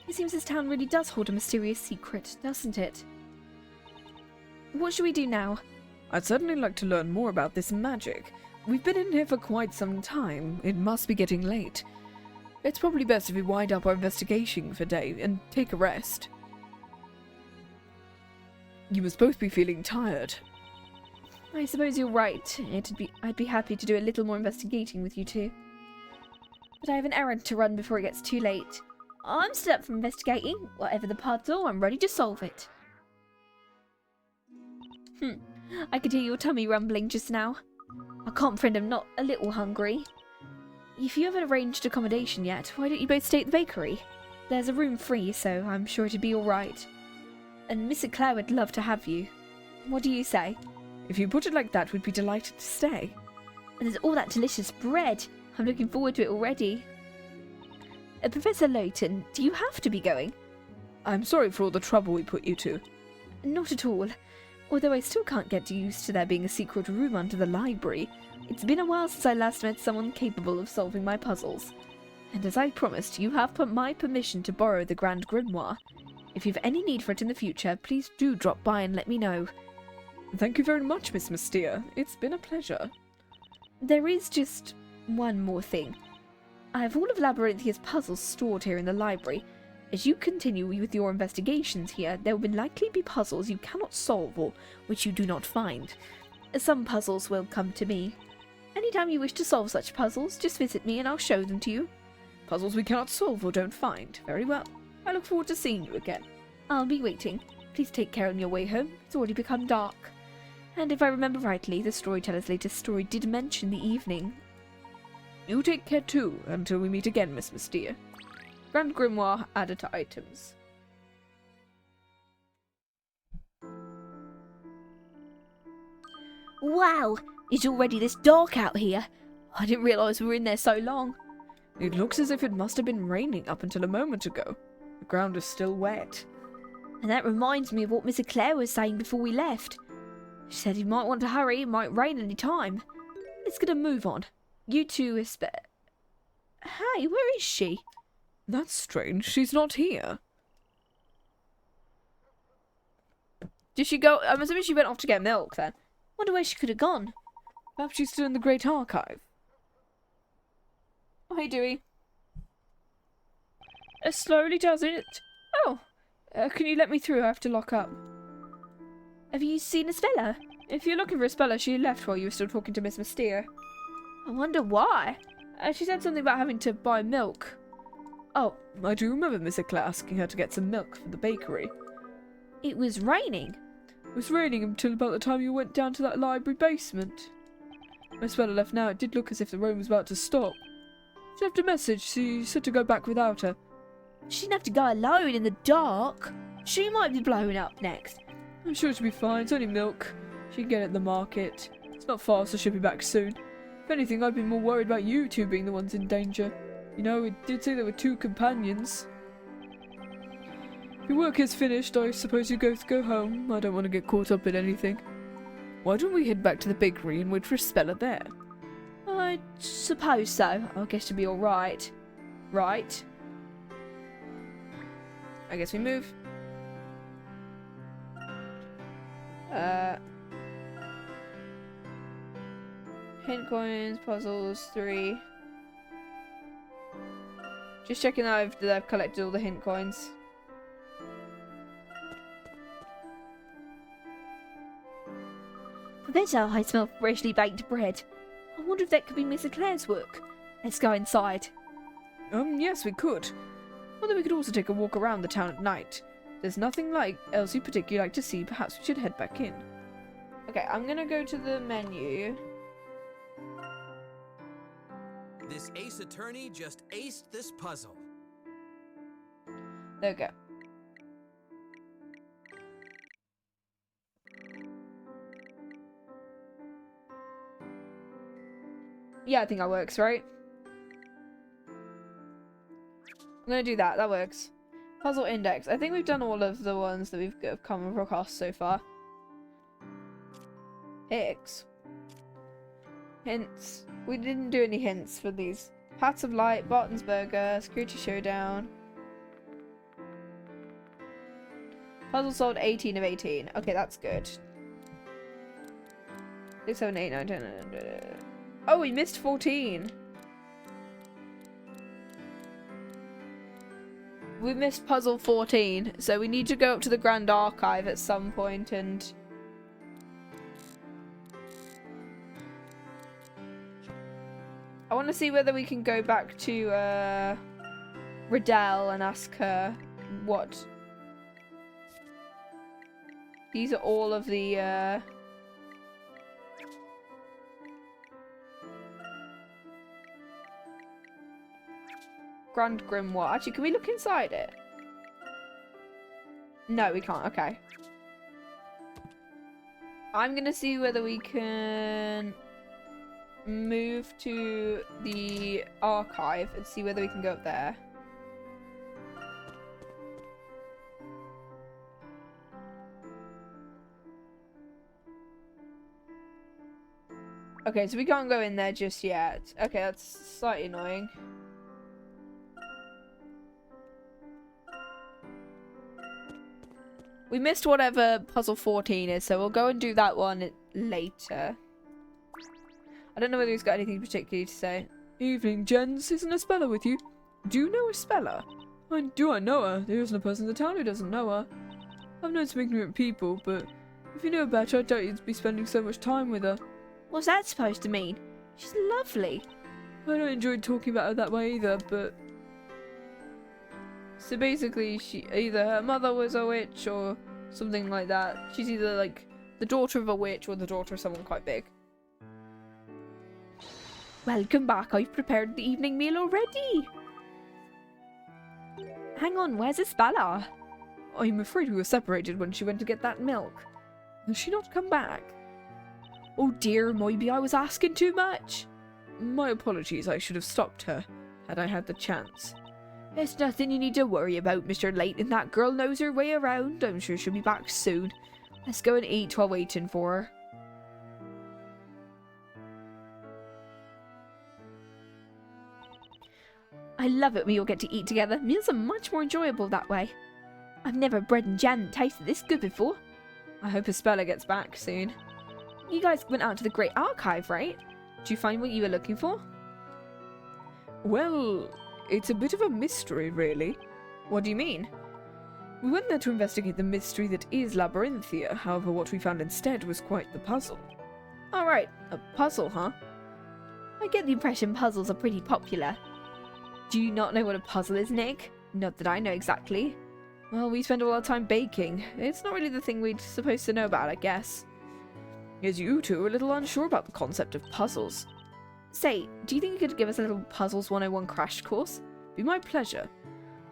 Speaker 1: It seems this town really does hold a mysterious secret, doesn't it? What should we do now?
Speaker 6: I'd certainly like to learn more about this magic. We've been in here for quite some time. It must be getting late. It's probably best if we wind up our investigation for day and take a rest. You must both be feeling tired.
Speaker 1: I suppose you're right. I'd be happy to do a little more investigating with you two. But I have an errand to run before it gets too late.
Speaker 2: I'm still up for investigating. Whatever the puzzle, I'm ready to solve it.
Speaker 1: I could hear your tummy rumbling just now.
Speaker 2: I can't pretend I'm not a little hungry.
Speaker 1: If you haven't arranged accommodation yet, why don't you both stay at the bakery? There's a room free, so I'm sure it'd be alright. And Miss Claire would love to have you. What do you say?
Speaker 6: If you put it like that, we'd be delighted to stay.
Speaker 2: And there's all that delicious bread.
Speaker 1: I'm looking forward to it already.
Speaker 2: Professor Layton, do you have to be going?
Speaker 6: I'm sorry for all the trouble we put you to.
Speaker 1: Not at all. Although I still can't get used to there being a secret room under the library. It's been a while since I last met someone capable of solving my puzzles. And as I promised, you have my permission to borrow the Grand Grimoire. If you've any need for it in the future, please do drop by and let me know.
Speaker 6: Thank you very much, Miss Mystea. It's been a pleasure.
Speaker 1: There is just one more thing. I have all of Labyrinthia's puzzles stored here in the library. As you continue with your investigations here, there will likely be puzzles you cannot solve or which you do not find. Some puzzles will come to me. Anytime you wish to solve such puzzles, just visit me and I'll show them to you.
Speaker 6: Puzzles we cannot solve or don't find. Very well. I look forward to seeing you again.
Speaker 1: I'll be waiting. Please take care on your way home. It's already become dark. And if I remember rightly, the storyteller's latest story did mention the evening.
Speaker 6: You take care too, until we meet again, Miss Mystea. Grand Grimoire added to items.
Speaker 2: Wow, it's already this dark out here.
Speaker 1: I didn't realise we were in there so long.
Speaker 6: It looks as if it must have been raining up until a moment ago. The ground is still wet.
Speaker 2: And that reminds me of what Miss Claire was saying before we left. She said you might want to hurry, it might rain any time.
Speaker 1: Let's get a move on. You two, Hey, where is she?
Speaker 6: That's strange. She's not here.
Speaker 1: Did she go? I'm assuming she went off to get milk then.
Speaker 2: Wonder where she could have gone.
Speaker 6: Perhaps she's still in the Great Archive.
Speaker 1: Oh, hey, Dewey. It slowly does it. Oh, can you let me through? I have to lock up.
Speaker 2: Have you seen Espella?
Speaker 1: If you're looking for Espella, she left while you were still talking to Miss Mystea.
Speaker 2: I wonder why.
Speaker 1: She said something about having to buy milk.
Speaker 6: Oh, I do remember Miss Claire asking her to get some milk for the bakery.
Speaker 2: It was raining.
Speaker 6: It was raining until about the time you went down to that library basement. When Espella left now, it did look as if the rain was about to stop. She left a message. She said to go back without her.
Speaker 2: She didn't have to go alone in the dark. She might be blowing up next.
Speaker 6: I'm sure she'll be fine. It's only milk. She can get it at the market. It's not far, so she'll be back soon. If anything, I'd be more worried about you two being the ones in danger. You know, it did say there were 2 companions. If your work is finished, I suppose you both go home. I don't want to get caught up in anything. Why don't we head back to the bakery and wait for Espella there?
Speaker 1: I suppose so. I guess it'll be alright. Right? I guess we move. Hint coins, puzzles, 3. Just checking that I've collected all the hint coins.
Speaker 2: Professor, I smell freshly baked bread. I wonder if that could be Miss Claire's work. Let's go inside.
Speaker 6: Yes, we could. Although we could also take a walk around the town at night. If there's nothing else you particularly like to see, perhaps we should head back in.
Speaker 1: Okay, I'm gonna go to the menu.
Speaker 8: This ace attorney just aced this puzzle.
Speaker 1: There we go. Yeah, I think that works, right? I'm gonna do that. That works. Puzzle index. I think we've done all of the ones that we've come across so far. Hicks. Hints. We didn't do any hints for these. Paths of Light, Barton's Burger, Security Showdown. Puzzle solved 18 of 18. Okay, that's good. 6, 7, 8, 9, 10, 11. Oh, we missed 14. We missed puzzle 14, so we need to go up to the Grand Archive at some point and... I want to see whether we can go back to Riddell and ask her what... These are all of the Grand Grimoire. Actually, can we look inside it? No, we can't. Okay. I'm gonna see whether we can move to the archive and see whether we can go up there. Okay, so we can't go in there just yet. Okay, that's slightly annoying. We missed whatever puzzle 14 is, so we'll go and do that one later. I don't know whether he's got anything particularly to say.
Speaker 6: Evening, gents. Isn't Espella with you? Do you know Espella? Do I know her? There isn't a person in the town who doesn't know her. I've known some ignorant people, but if you knew about her, I doubt you'd be spending so much time with her.
Speaker 2: What's that supposed to mean? She's lovely.
Speaker 6: I don't enjoy talking about her that way either, but...
Speaker 1: So basically, either her mother was a witch or something like that. She's either like the daughter of a witch or the daughter of someone quite big.
Speaker 2: Welcome back. I've prepared the evening meal already. Hang on, where's Espella?
Speaker 6: I'm afraid we were separated when she went to get that milk. Has she not come back?
Speaker 2: Oh dear, maybe I was asking too much.
Speaker 6: My apologies, I should have stopped her, had I had the chance.
Speaker 2: There's nothing you need to worry about, Mr. Layton. That girl knows her way around. I'm sure she'll be back soon. Let's go and eat while waiting for her. I love it when we all get to eat together. Meals are much more enjoyable that way. I've never had bread and jam that tasted this good before.
Speaker 1: I hope Espella gets back soon.
Speaker 2: You guys went out to the Great Archive, right?
Speaker 1: Did you find what you were looking for?
Speaker 6: Well, it's a bit of a mystery, really.
Speaker 1: What do you mean?
Speaker 6: We went there to investigate the mystery that is Labyrinthia. However, what we found instead was quite the puzzle.
Speaker 1: Alright, a puzzle, huh?
Speaker 2: I get the impression puzzles are pretty popular.
Speaker 1: Do you not know what a puzzle is, Nick?
Speaker 2: Not that I know exactly.
Speaker 1: Well, we spend all our time baking. It's not really the thing we're supposed to know about, I guess.
Speaker 6: Yes, you two are a little unsure about the concept of puzzles.
Speaker 1: Say, do you think you could give us a little Puzzles 101 crash course?
Speaker 6: Be my pleasure.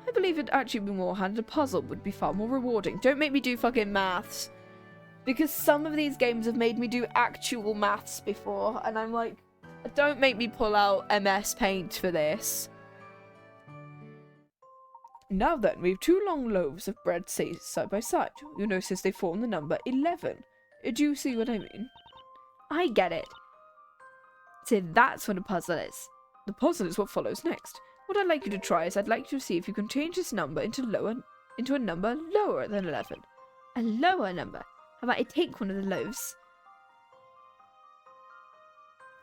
Speaker 6: I believe it'd actually be more handed a puzzle would be far more rewarding.
Speaker 1: Don't make me do fucking maths. Because some of these games have made me do actual maths before, and I'm like, don't make me pull out MS Paint for this.
Speaker 6: Now then, we have 2 long loaves of bread side by side. You'll notice they form the number 11. Do you see what I mean?
Speaker 2: I get it. So that's what a puzzle is.
Speaker 6: The puzzle is what follows next. What I'd like you to try is I'd like you to see if you can change this number into a number lower than 11.
Speaker 2: A lower number? How about I take one of the loaves?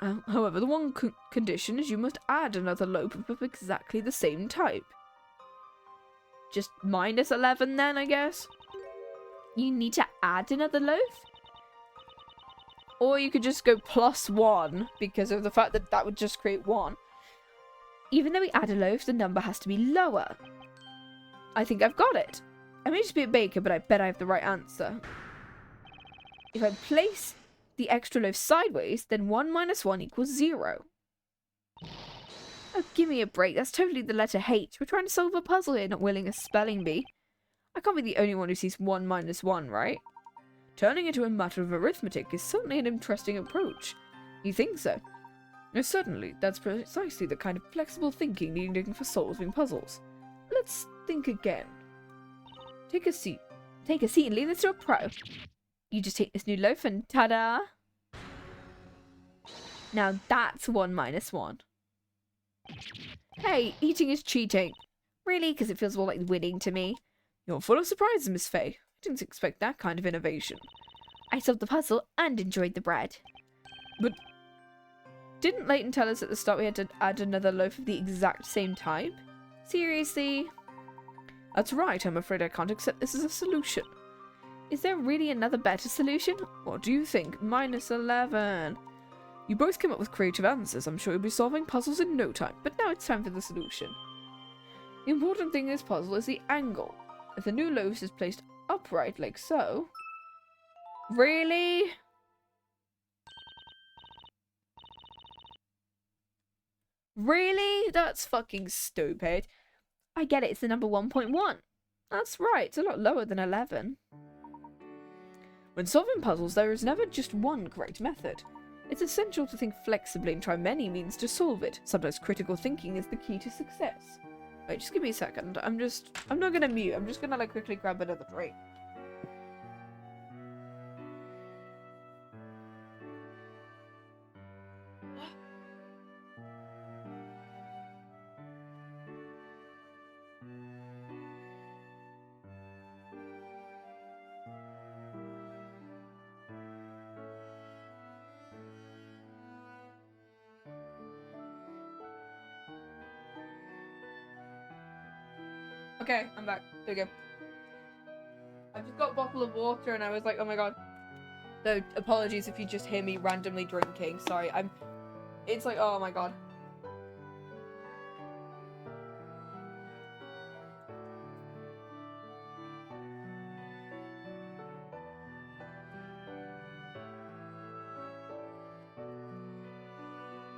Speaker 6: However, the one condition is you must add another loaf of exactly the same type.
Speaker 1: Just minus 11 then, I guess?
Speaker 2: You need to add another loaf?
Speaker 1: Or you could just go +1, because of the fact that that would just create 1.
Speaker 2: Even though we add a loaf, the number has to be lower.
Speaker 1: I think I've got it. I may just be a baker, but I bet I have the right answer. If I place the extra loaf sideways, then 1 minus 1 equals 0. Oh, give me a break. That's totally the letter H. We're trying to solve a puzzle here, not willing a spelling bee. I can't be the only one who sees 1 minus 1, right? Turning it into a matter of arithmetic is certainly an interesting approach. You think so? No, certainly. That's precisely the kind of flexible thinking needed for solving puzzles. Let's think again. Take a seat. Take a seat and leave this to a pro. You just take this new loaf and ta-da! Now that's 1 minus 1. Hey, eating is cheating. Really? Because it feels more like winning to me. You're full of surprises, Miss Fay. I didn't expect that kind of innovation. I solved the puzzle and enjoyed the bread. But didn't Layton tell us at the start we had to add another loaf of the exact same type? Seriously? That's right, I'm afraid I can't accept this as a solution. Is there really another better solution? What do you think? Minus 11. You both came up with creative answers. I'm sure you'll be solving puzzles in no time. But now it's time for the solution. The important thing in this puzzle is the angle. If the new loaf is placed upright like so... Really? Really? That's fucking stupid. I get it, it's the number 1.1. That's right, it's a lot lower than 11. When solving puzzles, there is never just one correct method. It's essential to think flexibly and try many means to solve it. Sometimes critical thinking is the key to success. Wait, just give me a second. I'm not gonna mute. I'm just gonna like quickly grab another drink. Okay, I'm back. There we go. I've just got a bottle of water and I was like, oh my god. So, apologies if you just hear me randomly drinking. Sorry, it's like, oh my god.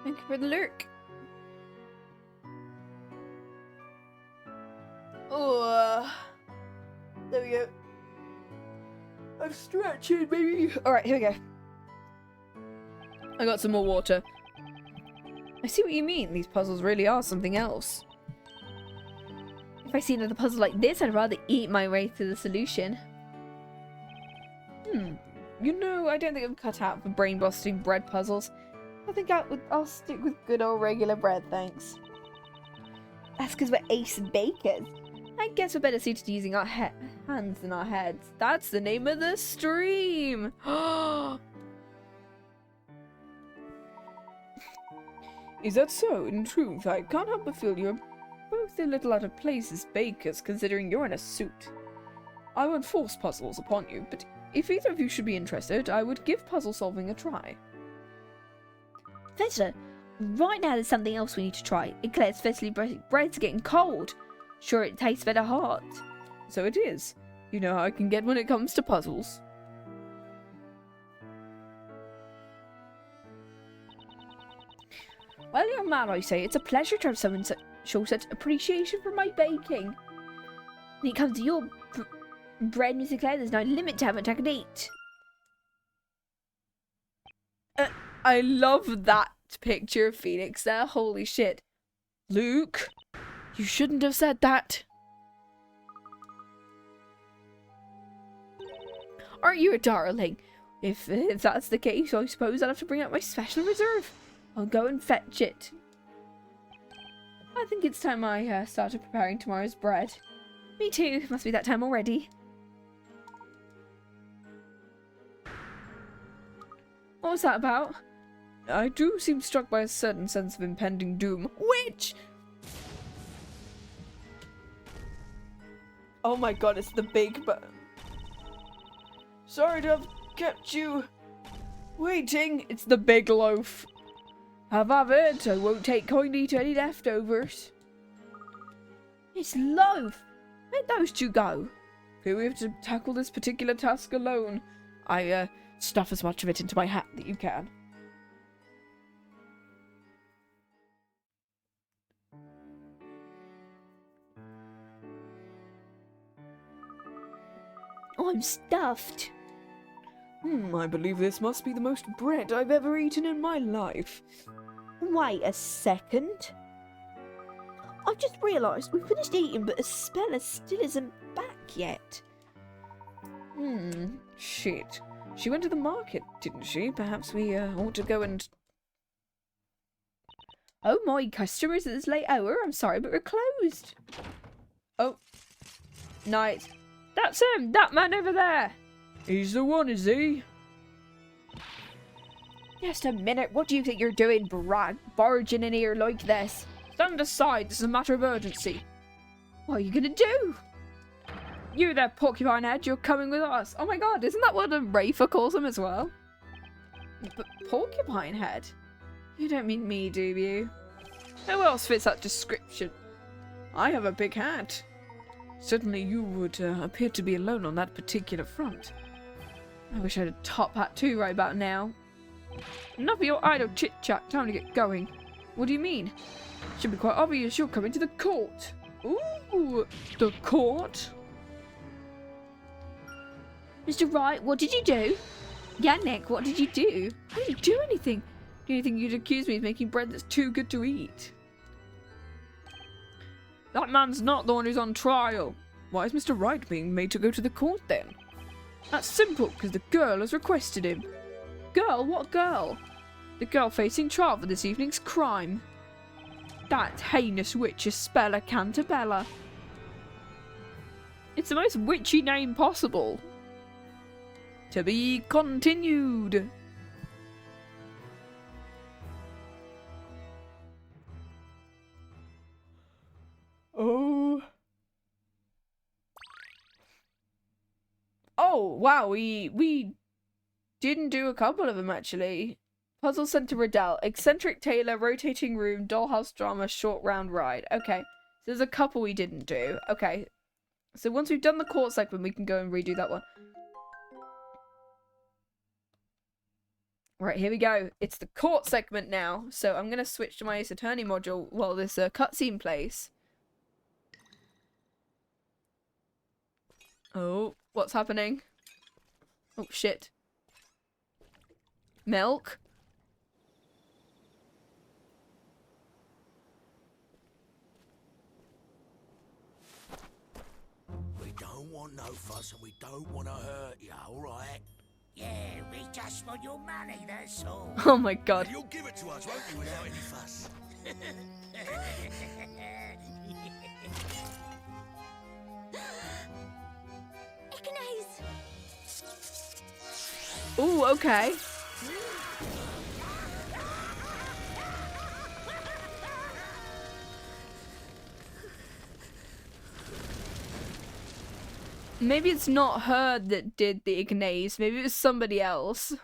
Speaker 1: Thank you for the lurk. Oh, there we go. I'm stretching, baby. Alright, here we go. I got some more water. I see what you mean. These puzzles really are something else. If I see another puzzle like this, I'd rather eat my way to the solution. You know, I don't think I'm cut out for brain-busting bread puzzles. I think I'll stick with good old regular bread, thanks. That's because we're ace bakers. I guess we're better suited to using our hands than our heads. That's the name of the stream! Is that so? In truth, I can't help but feel you're both a little out of place as bakers, considering you're in a suit. I won't force puzzles upon you, but if either of you should be interested, I would give puzzle solving a try.
Speaker 2: Professor, right now there's something else we need to try. Eclair's firstly bread's getting cold. Sure, it tastes better hot.
Speaker 1: So it is. You know how I can get when it comes to puzzles. Well, young man, I say, it's a pleasure to have someone show such appreciation for my baking.
Speaker 2: When it comes to your bread, Miss Eclair, there's no limit to how much I can eat.
Speaker 1: I love that picture of Phoenix there. Holy shit. Luke, you shouldn't have said that. Aren't you a darling? If that's the case, I suppose I'll have to bring out my special reserve. I'll go and fetch it. I think it's time I started preparing tomorrow's bread.
Speaker 2: Me too. Must be that time already.
Speaker 1: What was that about? I do seem struck by a certain sense of impending doom. Which? Oh my god, it's the big Sorry to have kept you waiting. It's the big loaf. Have it. I won't take kindly to any leftovers. It's loaf. Where'd those two go? Okay, we have to tackle this particular task alone. I stuff as much of it into my hat that you can.
Speaker 2: I'm stuffed.
Speaker 6: I believe this must be the most bread I've ever eaten in my life.
Speaker 2: Wait a second. I've just realised we finished eating, but Espella still isn't back yet.
Speaker 6: Shit. She went to the market, didn't she? Perhaps we ought to go and...
Speaker 1: Oh my, customers at this late hour? I'm sorry, but we're closed. Oh. Night. That's him! That man over there!
Speaker 6: He's the one, is he?
Speaker 1: Just a minute, what do you think you're doing, barging in here like this?
Speaker 6: Stand aside, this is a matter of urgency.
Speaker 1: What are you gonna do? You there, porcupine head, you're coming with us. Oh my god, isn't that what Rafa calls him as well? But porcupine head? You don't mean me, do you?
Speaker 6: Who else fits that description? I have a big hat. Certainly you would appear to be alone on that particular front.
Speaker 1: I wish I had a top hat too right about now. Enough of your idle chit-chat, time to get going.
Speaker 6: What do you mean?
Speaker 1: Should be quite obvious you're coming to the court.
Speaker 6: Ooh, the court?
Speaker 2: Mr. Wright, what did you do?
Speaker 1: Yeah, Nick, what did you do? I didn't do anything. Do you think you'd accuse me of making bread that's too good to eat?
Speaker 6: That man's not the one who's on trial. Why is Mr. Wright being made to go to the court then? That's simple, because the girl has requested him.
Speaker 1: Girl? What girl?
Speaker 6: The girl facing trial for this evening's crime. That heinous witch Espella Cantabella.
Speaker 1: It's the most witchy name possible.
Speaker 6: To be continued.
Speaker 1: Oh, wow, we didn't do a couple of them, actually. Puzzle Center Riddell, Eccentric Tailor, Rotating Room, Dollhouse Drama, Short Round Ride. Okay, so there's a couple we didn't do. Okay, so once we've done the court segment, we can go and redo that one. Right, here we go. It's the court segment now. So I'm going to switch to my Ace Attorney module while this cutscene plays. Oh, what's happening? Oh, shit. Milk?
Speaker 9: We don't want no fuss and we don't want to hurt you, alright? Yeah, we just want your money, that's all.
Speaker 1: Oh my god.
Speaker 9: You'll give it to us, won't you, without any fuss?
Speaker 1: Ooh, okay. Maybe it's not her that did the Ignace. Maybe it was somebody else.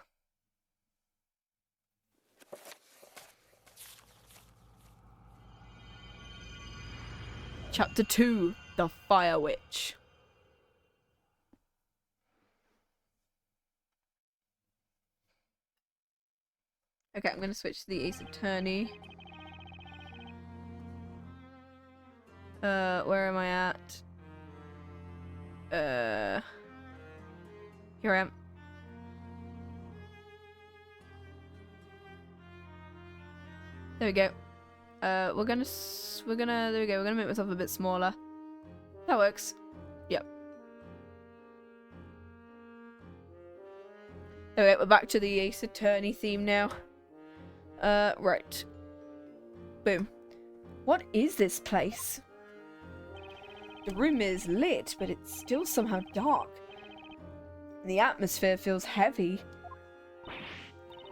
Speaker 1: Chapter 2, The Fire Witch. Okay, I'm gonna switch to the Ace Attorney. Where am I at? Here I am. There we go. There we go, we're gonna make myself a bit smaller. That works. Yep. Okay, we're back to the Ace Attorney theme now. Right. Boom. What is this place? The room is lit, but it's still somehow dark. The atmosphere feels heavy.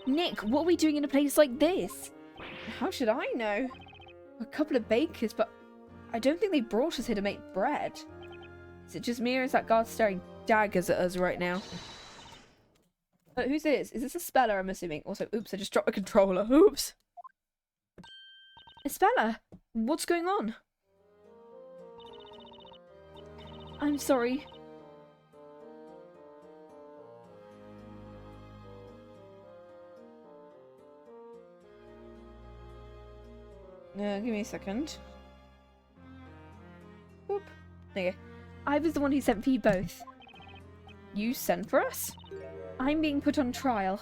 Speaker 2: Nick, what are we doing in a place like this?
Speaker 1: How should I know? A couple of bakers, but I don't think they brought us here to make bread. Is it just me or is that guard staring daggers at us right now? But who's this? Is this Espella, I'm assuming? Also, oops, I just dropped my controller. Oops. Espella, what's going on? I'm sorry. Give me a second. Whoop. There you go. I was the one who sent for you both. You sent for us? I'm being put on trial.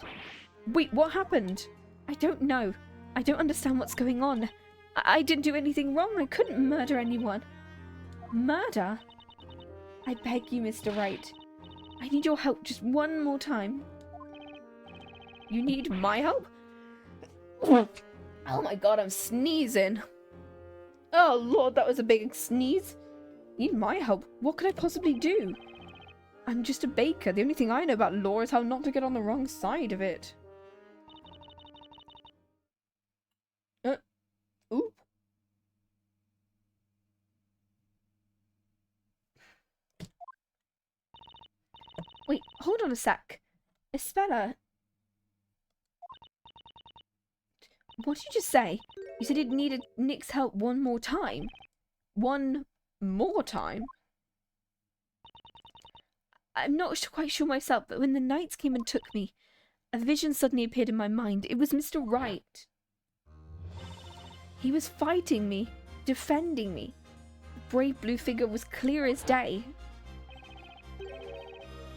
Speaker 1: Wait, what happened? I don't know. I don't understand what's going on. I didn't do anything wrong. I couldn't murder anyone. Murder? I beg you, Mr. Wright. I need your help just one more time. You need my help? Oh my god, I'm sneezing. Oh lord, that was a big sneeze. Need my help? What could I possibly do? I'm just a baker. The only thing I know about law is how not to get on the wrong side of it. Oop. Wait, hold on a sec. Espella. What did you just say? You said you needed Nick's help one more time? One more time? I'm not quite sure myself, but when the knights came and took me, a vision suddenly appeared in my mind. It was Mr. Wright. He was fighting me, defending me. The brave blue figure was clear as day.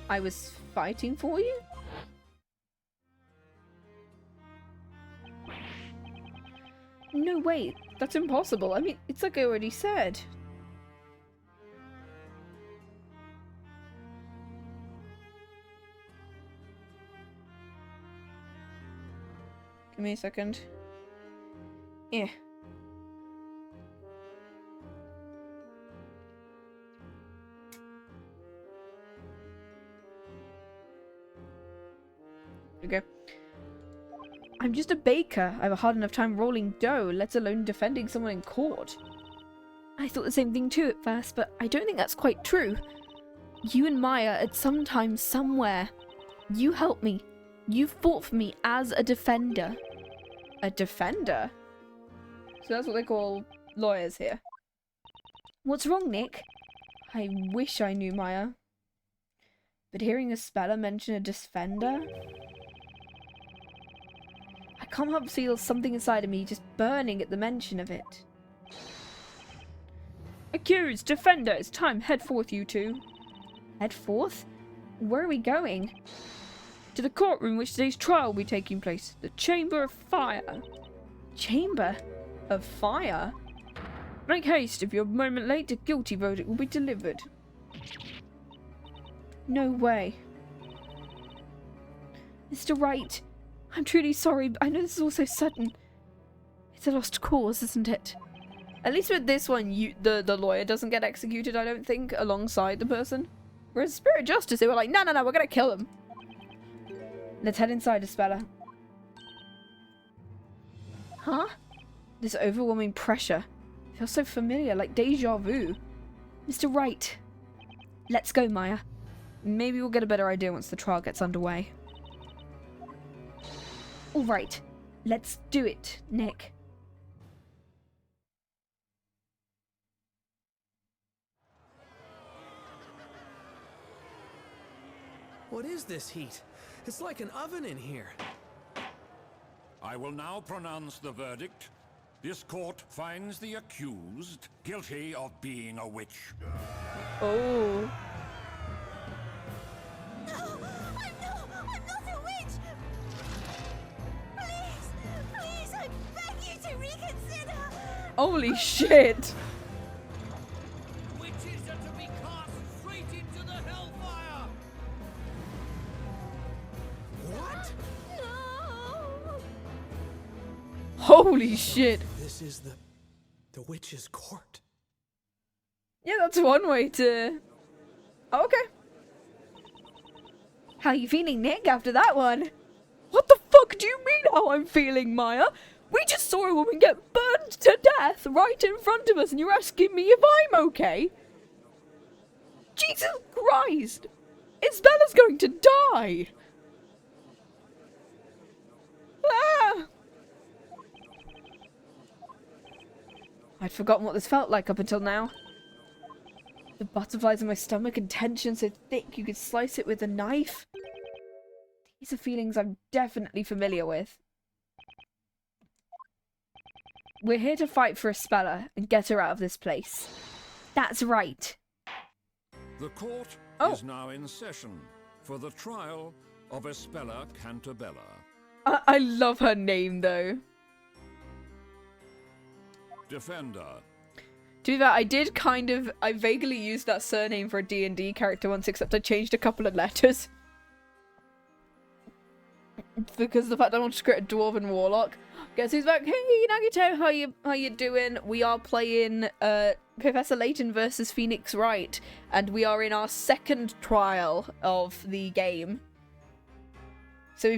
Speaker 1: I was fighting for you? No, wait. That's impossible. I mean, it's like I already said. Give me a second. Yeah. Okay. I'm just a baker. I have a hard enough time rolling dough, let alone defending someone in court. I thought the same thing too at first, but I don't think that's quite true. You and Maya at some time somewhere. You helped me. You fought for me as a defender. A defender? So that's what they call lawyers here. What's wrong, Nick? I wish I knew Maya. But hearing Espella mention a defender... I can't help but feel something inside of me just burning at the mention of it. Accused, defender, it's time. Head forth, you two. Head forth? Where are we going? To the courtroom which today's trial will be taking place. The Chamber of Fire. Chamber of Fire? Make haste. If you're a moment late, a guilty verdict will be delivered. No way. Mr. Wright, I'm truly sorry, but I know this is all so sudden. It's a lost cause, isn't it? At least with this one, the lawyer doesn't get executed, I don't think, alongside the person. Whereas Spirit Justice, they were like, no, we're gonna kill him. Let's head inside, Espella. Huh? This overwhelming pressure. Feels so familiar, like deja vu. Mr. Wright. Let's go, Maya. Maybe we'll get a better idea once the trial gets underway. Alright. Let's do it, Nick.
Speaker 8: What is this heat? It's like an oven in here.
Speaker 9: I will now pronounce the verdict. This court finds the accused guilty of being a witch.
Speaker 1: Oh.
Speaker 7: No, I'm not a witch! Please, I beg you to reconsider!
Speaker 1: Holy shit!
Speaker 8: Witches are to be cast straight into the hellfire! What?
Speaker 7: No!
Speaker 1: Holy shit!
Speaker 8: This is the witch's court.
Speaker 1: Yeah, that's one way to... Oh, okay. How you feeling, Nick, after that one? What the fuck do you mean how I'm feeling, Maya? We just saw a woman get burned to death right in front of us and you're asking me if I'm okay? Jesus Christ! Isbella's going to die! Ah! I'd forgotten what this felt like up until now. The butterflies in my stomach and tension so thick you could slice it with a knife. These are feelings I'm definitely familiar with. We're here to fight for Espella and get her out of this place. That's right.
Speaker 9: The court
Speaker 1: Oh.
Speaker 9: is now in session. for the trial of Espella Cantabella.
Speaker 6: I love her name, though.
Speaker 9: Defender.
Speaker 6: To be fair, I vaguely used that surname for a D&D character once, except I changed a couple of letters. Because of the fact I wanted to create a dwarven warlock. Guess who's back? Hey, Nagito, how you doing? We are playing Professor Layton versus Phoenix Wright, and we are in our second trial of the game. So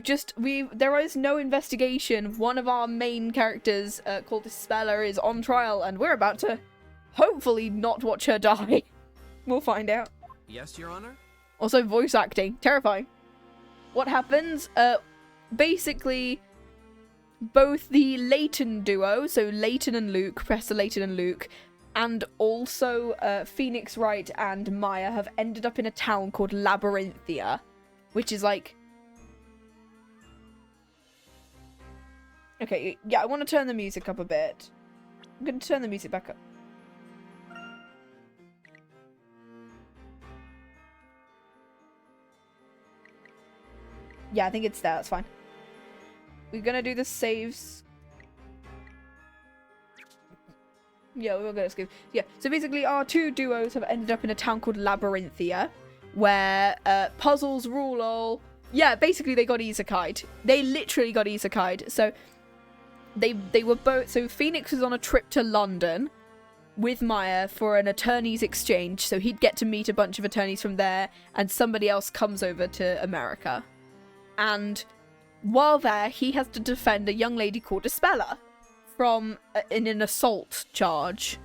Speaker 6: there is no investigation. One of our main characters, called Espella, is on trial, and we're about to hopefully not watch her die. We'll find out.
Speaker 8: Yes, Your Honor?
Speaker 6: Also, voice acting. Terrifying. What happens? Basically, both the Layton duo, so Layton and Luke, Professor Layton and Luke, and also Phoenix Wright and Maya have ended up in a town called Labyrinthia, which is like... Okay, yeah, I want to turn the music up a bit. I'm going to turn the music back up. Yeah, I think it's there. That's fine. We're gonna do the saves. Yeah, we're gonna skip. Yeah, so basically our two duos have ended up in a town called Labyrinthia, where puzzles rule all. Yeah, basically they got isekai'd. They literally got isekai'd. So they were both. So Phoenix was on a trip to London with Maya for an attorney's exchange. So he'd get to meet a bunch of attorneys from there, and somebody else comes over to America. And while there, he has to defend a young lady called Espella from in an assault charge.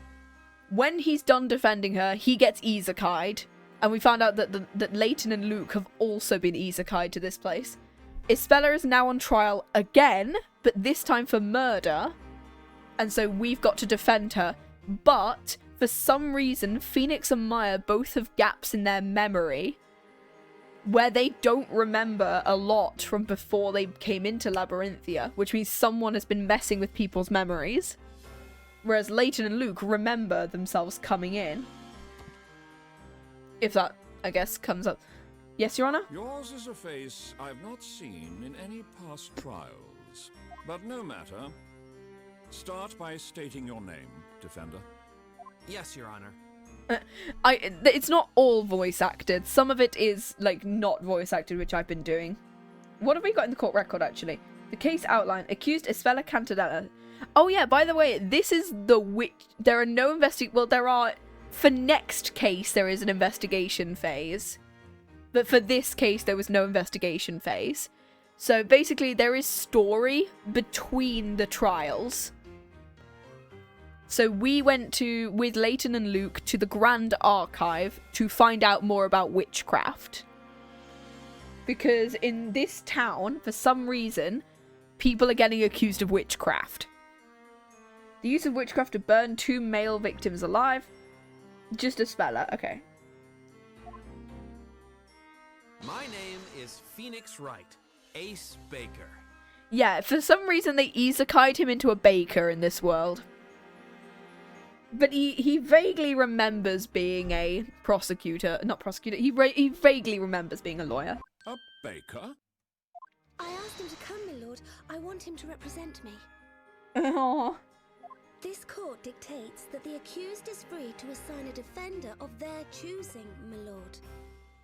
Speaker 6: When he's done defending her, he gets isekai'd, and we found out that Layton and Luke have also been isekai'd to this place. Espella is now on trial again, but this time for murder, and so we've got to defend her. But for some reason, Phoenix and Maya both have gaps in their memory, where they don't remember a lot from before they came into Labyrinthia, which means someone has been messing with people's memories. Whereas Layton and Luke remember themselves coming in. If that, I guess, comes up. Yes, Your Honor?
Speaker 9: Yours is a face I've not seen in any past trials. But no matter. Start by stating your name, Defender.
Speaker 8: Yes, Your Honor.
Speaker 6: It's not all voice acted. Some of it is, like, not voice acted, which I've been doing. What have we got in the court record, actually? The case outline. Accused Espella Cantabella. Oh, yeah, by the way, this is the witch... There are no well, there are... For next case, there is an investigation phase. But for this case, there was no investigation phase. So, basically, there is story between the trials. So we went with Layton and Luke, to the Grand Archive to find out more about witchcraft. Because in this town, for some reason, people are getting accused of witchcraft. The use of witchcraft to burn 2 male victims alive. Just Espella, okay.
Speaker 8: My name is Phoenix Wright, Ace Baker.
Speaker 6: Yeah, for some reason they isekai'd him into a baker in this world. But he vaguely remembers being a prosecutor. Not prosecutor. He vaguely remembers being a lawyer.
Speaker 9: A baker?
Speaker 3: I asked him to come, my lord. I want him to represent me.
Speaker 6: Aww.
Speaker 3: This court dictates that the accused is free to assign a defender of their choosing, my lord.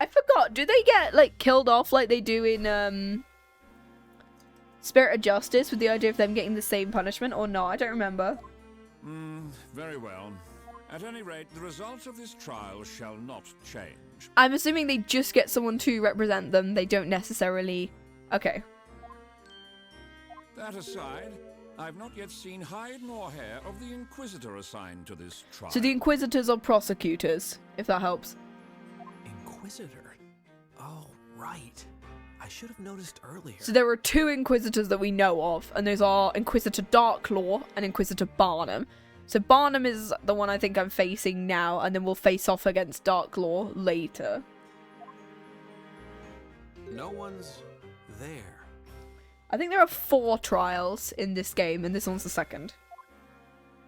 Speaker 6: I forgot. Do they get, like, killed off like they do in, Spirit of Justice, with the idea of them getting the same punishment, or not? I don't remember.
Speaker 9: Very well. At any rate, the result of this trial shall not change.
Speaker 6: I'm assuming they just get someone to represent them. They don't necessarily... Okay.
Speaker 9: That aside, I've not yet seen hide nor hair of the Inquisitor assigned to this trial.
Speaker 6: So the Inquisitors are prosecutors, if that helps.
Speaker 8: Inquisitor? Oh, right. I should have noticed earlier.
Speaker 6: So there are 2 Inquisitors that we know of, and those are Inquisitor Darklaw and Inquisitor Barnham. So Barnham is the one I think I'm facing now, and then we'll face off against Darklaw later.
Speaker 8: No one's there.
Speaker 6: I think there are 4 trials in this game, and this one's the second.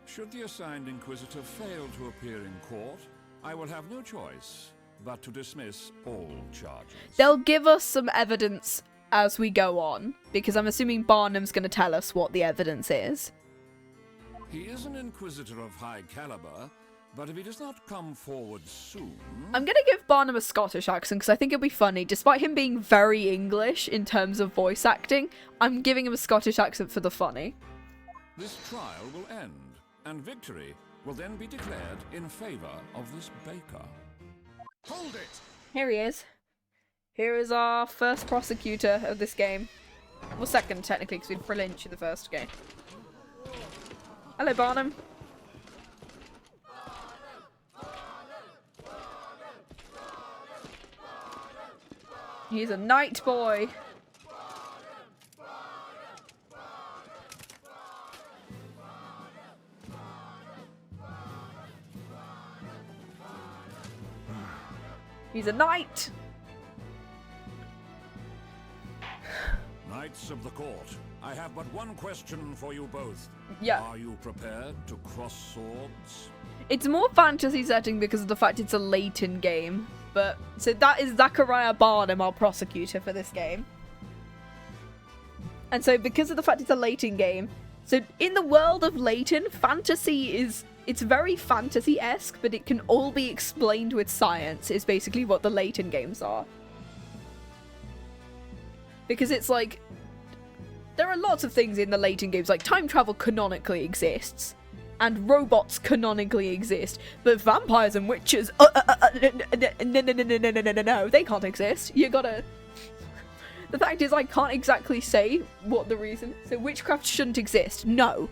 Speaker 9: Should the assigned Inquisitor fail to appear in court, I will have no choice but to dismiss all charges.
Speaker 1: They'll give us some evidence as we go on, because I'm assuming Barnum's going to tell us what the evidence is.
Speaker 9: He is an Inquisitor of high caliber, but if he does not come forward soon...
Speaker 1: I'm going to give Barnum a Scottish accent because I think it'll be funny. Despite him being very English in terms of voice acting, I'm giving him a Scottish accent for the funny.
Speaker 9: This trial will end, and victory will then be declared in favor of this baker.
Speaker 8: Hold it!
Speaker 1: Here he is. Here is our first prosecutor of this game. Well, second, technically, because we did Lynch in the first game. Hello, Barnum. He's a night boy. He's a knight.
Speaker 9: Knights of the court, I have but one question for you both.
Speaker 1: Yeah.
Speaker 9: Are you prepared to cross swords?
Speaker 1: It's more fantasy setting because of the fact it's a Layton game. But, so that is Zachariah Barnum, our prosecutor for this game. And so because of the fact it's a Layton game, so in the world of Layton, fantasy is, it's very fantasy-esque, but it can all be explained with science, is basically what the Layton games are. Because it's like, there are lots of things in the Layton games, like time travel canonically exists. And robots canonically exist, but vampires and witches, no, they can't exist. You gotta... The fact is, I can't exactly say what the reason... So witchcraft shouldn't exist, no.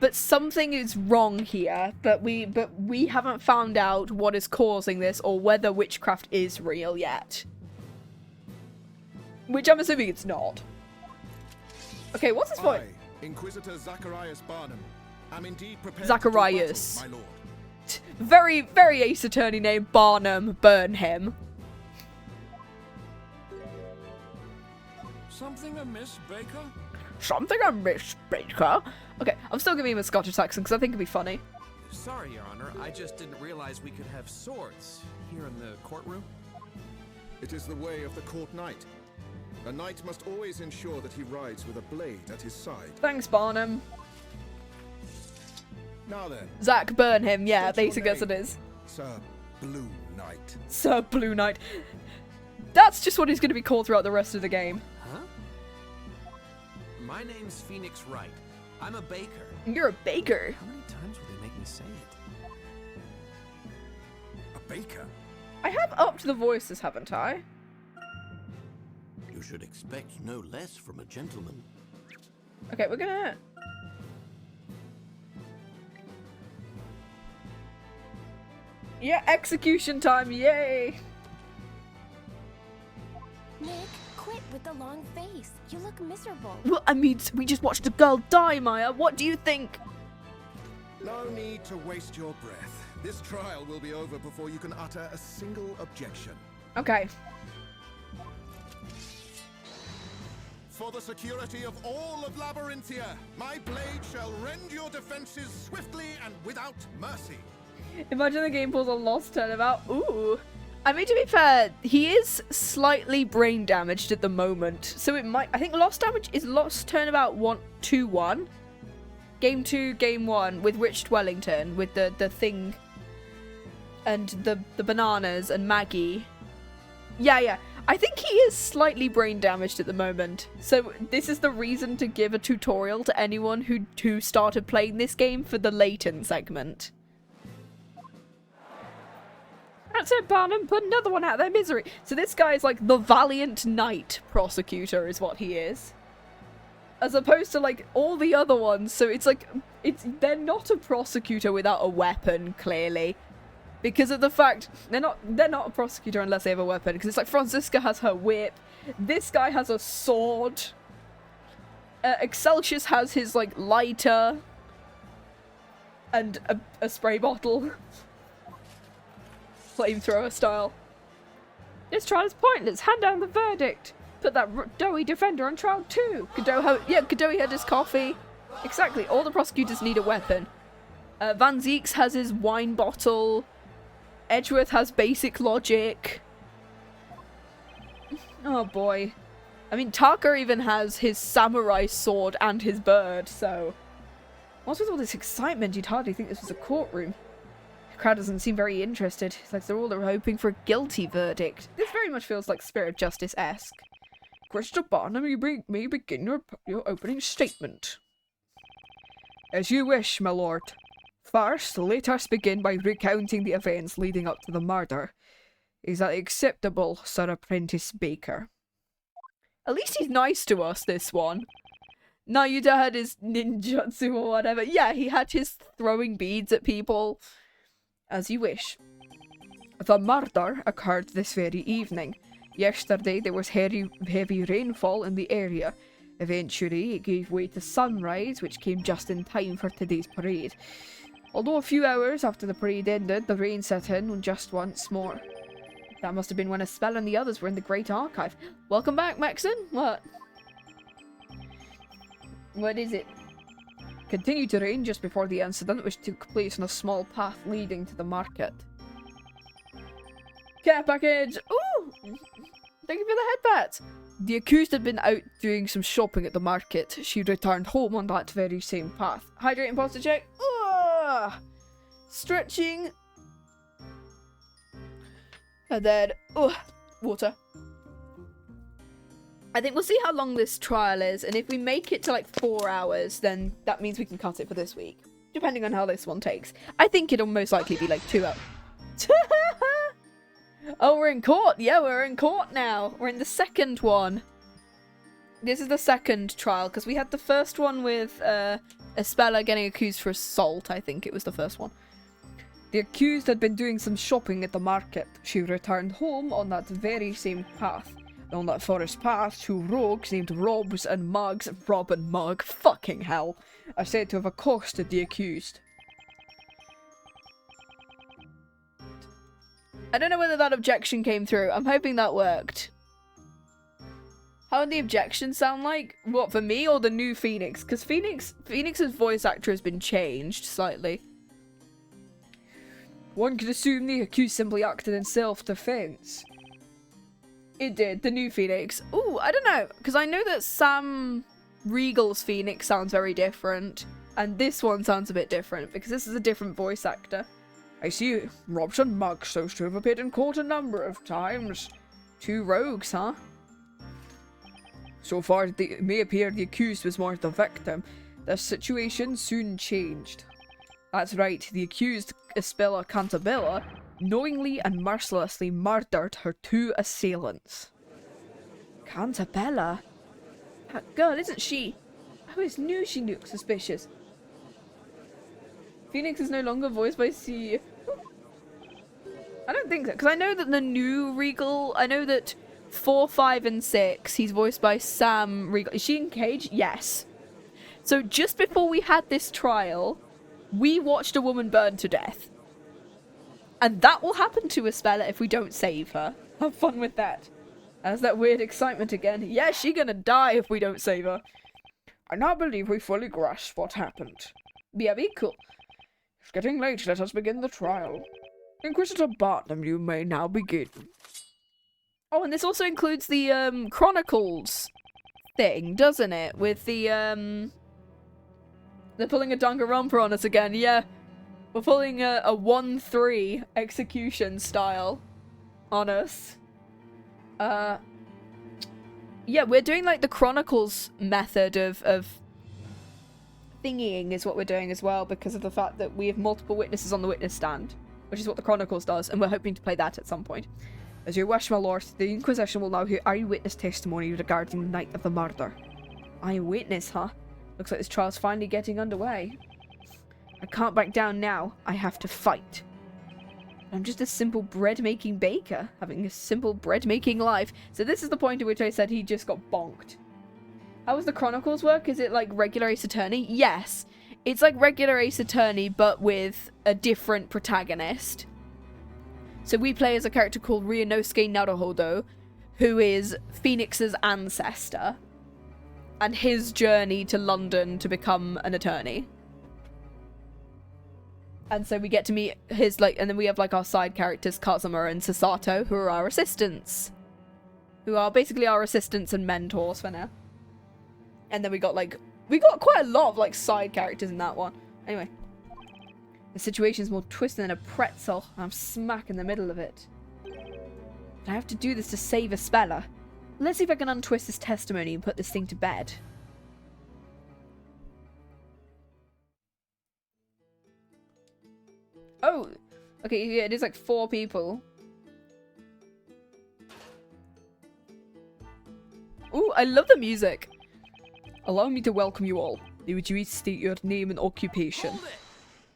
Speaker 1: But something is wrong here, but we haven't found out what is causing this, or whether witchcraft is real yet. Which I'm assuming it's not. Okay, what's his point?
Speaker 10: Inquisitor Zacharias Barnham. I'm indeed prepared
Speaker 1: Zacharias.
Speaker 10: to do battle, my lord.
Speaker 1: Very, very ace attorney name, Barnum Burnham.
Speaker 9: Something amiss, Baker?
Speaker 1: Something amiss, Baker? Okay, I'm still giving him a Scottish accent because I think it'd be funny.
Speaker 8: Sorry, Your Honor. I just didn't realize we could have swords here in the courtroom.
Speaker 10: It is the way of the court knight. A knight must always ensure that he rides with a blade at his side.
Speaker 1: Thanks, Barnum.
Speaker 10: Now then.
Speaker 1: Zach Burnham, yeah,
Speaker 10: What's your
Speaker 1: basically as it
Speaker 10: name?
Speaker 1: is.
Speaker 10: Sir Blue Knight.
Speaker 1: Sir Blue Knight. That's just what he's going to be called throughout the rest of the game.
Speaker 8: Huh? My name's Phoenix Wright. I'm a baker.
Speaker 1: You're a baker.
Speaker 8: How many times will they make me say it?
Speaker 10: A baker?
Speaker 1: I have upped the voices, haven't I?
Speaker 4: You should expect no less from a gentleman.
Speaker 1: Okay, we're gonna... Yeah, execution time, yay!
Speaker 5: Nick, quit with the long face. You look miserable.
Speaker 1: Well, I mean, we just watched a girl die, Maya. What do you think?
Speaker 10: No need to waste your breath. This trial will be over before you can utter a single objection.
Speaker 1: Okay.
Speaker 10: For the security of all of Labyrinthia, my blade shall rend your defenses swiftly and without mercy.
Speaker 1: Imagine the game pulls a Lost Turnabout. Ooh. I mean, to be fair, he is slightly brain damaged at the moment. So it might... I think Lost Damage is Lost Turnabout 2-1. Game 2, Game 1 with Rich Dwellington, with the thing and the bananas and Maggie. Yeah. I think he is slightly brain damaged at the moment. So this is the reason to give a tutorial to anyone who started playing this game for the Layton segment. That's it, Barnum. Put another one out of their misery. So this guy is like the valiant knight prosecutor is what he is. As opposed to like all the other ones. So it's like, they're not a prosecutor without a weapon, clearly. Because of the fact, they're not a prosecutor unless they have a weapon. Because it's like Franziska has her whip. This guy has a sword. Excelsius has his like lighter. And a spray bottle. Flamethrower style. This trial is pointless. Hand down the verdict. Put that doughy defender on trial too. Godot had his coffee. Exactly. All the prosecutors need a weapon. Van Zieks has his wine bottle. Edgeworth has basic logic. Oh boy. I mean, Taka even has his samurai sword and his bird, so... What's with all this excitement? You'd hardly think this was a courtroom. The crowd doesn't seem very interested. It's like they're all hoping for a guilty verdict. This very much feels like Spirit of Justice-esque. Inquisitor Barnham, you may begin your opening statement. As you wish, my lord. First, let us begin by recounting the events leading up to the murder. Is that acceptable, Sir Apprentice Baker? At least he's nice to us, this one. Nayuda had his ninjutsu or whatever. Yeah, he had his throwing beads at people. As you wish. The murder occurred this very evening. Yesterday there was heavy rainfall in the area. Eventually it gave way to sunrise, which came just in time for today's parade. Although a few hours after the parade ended, the rain set in just once more. That must have been when Espella and the others were in the Great Archive. Welcome back, Maxon. What? What is it? Continued to rain just before the incident, which took place on a small path leading to the market. Care package! Ooh! Thank you for the headbat! The accused had been out doing some shopping at the market. She returned home on that very same path. Hydrating posture check. Ugh! Stretching. And then, water. I think we'll see how long this trial is, and if we make it to like 4 hours, then that means we can cut it for this week. Depending on how this one takes. I think it'll most likely be like 2 hours. Oh, we're in court. Yeah, we're in court now. We're in the second one. This is the second trial, because we had the first one with Espella getting accused for assault. I think it was the first one. The accused had been doing some shopping at the market. She returned home on that very same path. On that forest path, 2 rogues named Rob and Mug, fucking hell, are said to have accosted the accused. I don't know whether that objection came through. I'm hoping that worked. How would the objection sound like? What, for me or the new Phoenix? Because Phoenix's voice actor has been changed slightly. One could assume the accused simply acted in self-defense. It did, the new Phoenix. Ooh, I don't know, because I know that Sam Riegel's Phoenix sounds very different, and this one sounds a bit different, because this is a different voice actor. I see Robson Mugg supposed to have appeared in court a number of times. 2 rogues, huh? So far, it may appear the accused was more the victim. The situation soon changed. That's right, the accused, Espella Cantabella, knowingly and mercilessly murdered her 2 assailants. Cantabella? That girl, isn't she? I always knew she looked suspicious. Phoenix is no longer voiced by C. I don't think so, because I know that the new Regal, I know that 4, 5, and 6, he's voiced by Sam Riegel. Is she in Cage? Yes. So just before we had this trial, we watched a woman burn to death. And that will happen to Espella if we don't save her. Have fun with that. That's that weird excitement again. Yeah, she's gonna die if we don't save her. I now believe we fully grasp what happened. Yeah, be cool. It's getting late, let us begin the trial. Inquisitor Barnham, you may now begin. Oh, and this also includes the, Chronicles thing, doesn't it? With the, they're pulling a Danganronpa on us again, yeah. We're pulling a 1-3 execution style on us. Yeah, we're doing like the Chronicles method of thingying is what we're doing as well, because of the fact that we have multiple witnesses on the witness stand, which is what the Chronicles does, and we're hoping to play that at some point. As you wish, my lord, the Inquisition will now hear eyewitness testimony regarding the night of the murder. Eyewitness, huh? Looks like this trial's finally getting underway. I can't back down now. I have to fight. I'm just a simple bread-making baker, having a simple bread-making life. So this is the point at which I said he just got bonked. How does the Chronicles work? Is it like regular Ace Attorney? Yes. It's like regular Ace Attorney, but with a different protagonist. So we play as a character called Ryunosuke Naruhodo, who is Phoenix's ancestor, and his journey to London to become an attorney. And so we get to meet his, like, and then we have, like, our side characters, Kazuma and Sasato, who are our assistants. Who are basically our assistants and mentors for now. And then we got quite a lot of, like, side characters in that one. Anyway. The situation's more twisted than a pretzel, and I'm smack in the middle of it. But I have to do this to save Espella. Let's see if I can untwist this testimony and put this thing to bed. Oh! Okay, yeah, it is like 4 people. Ooh, I love the music! Allow me to welcome you all. Would you each state your name and occupation?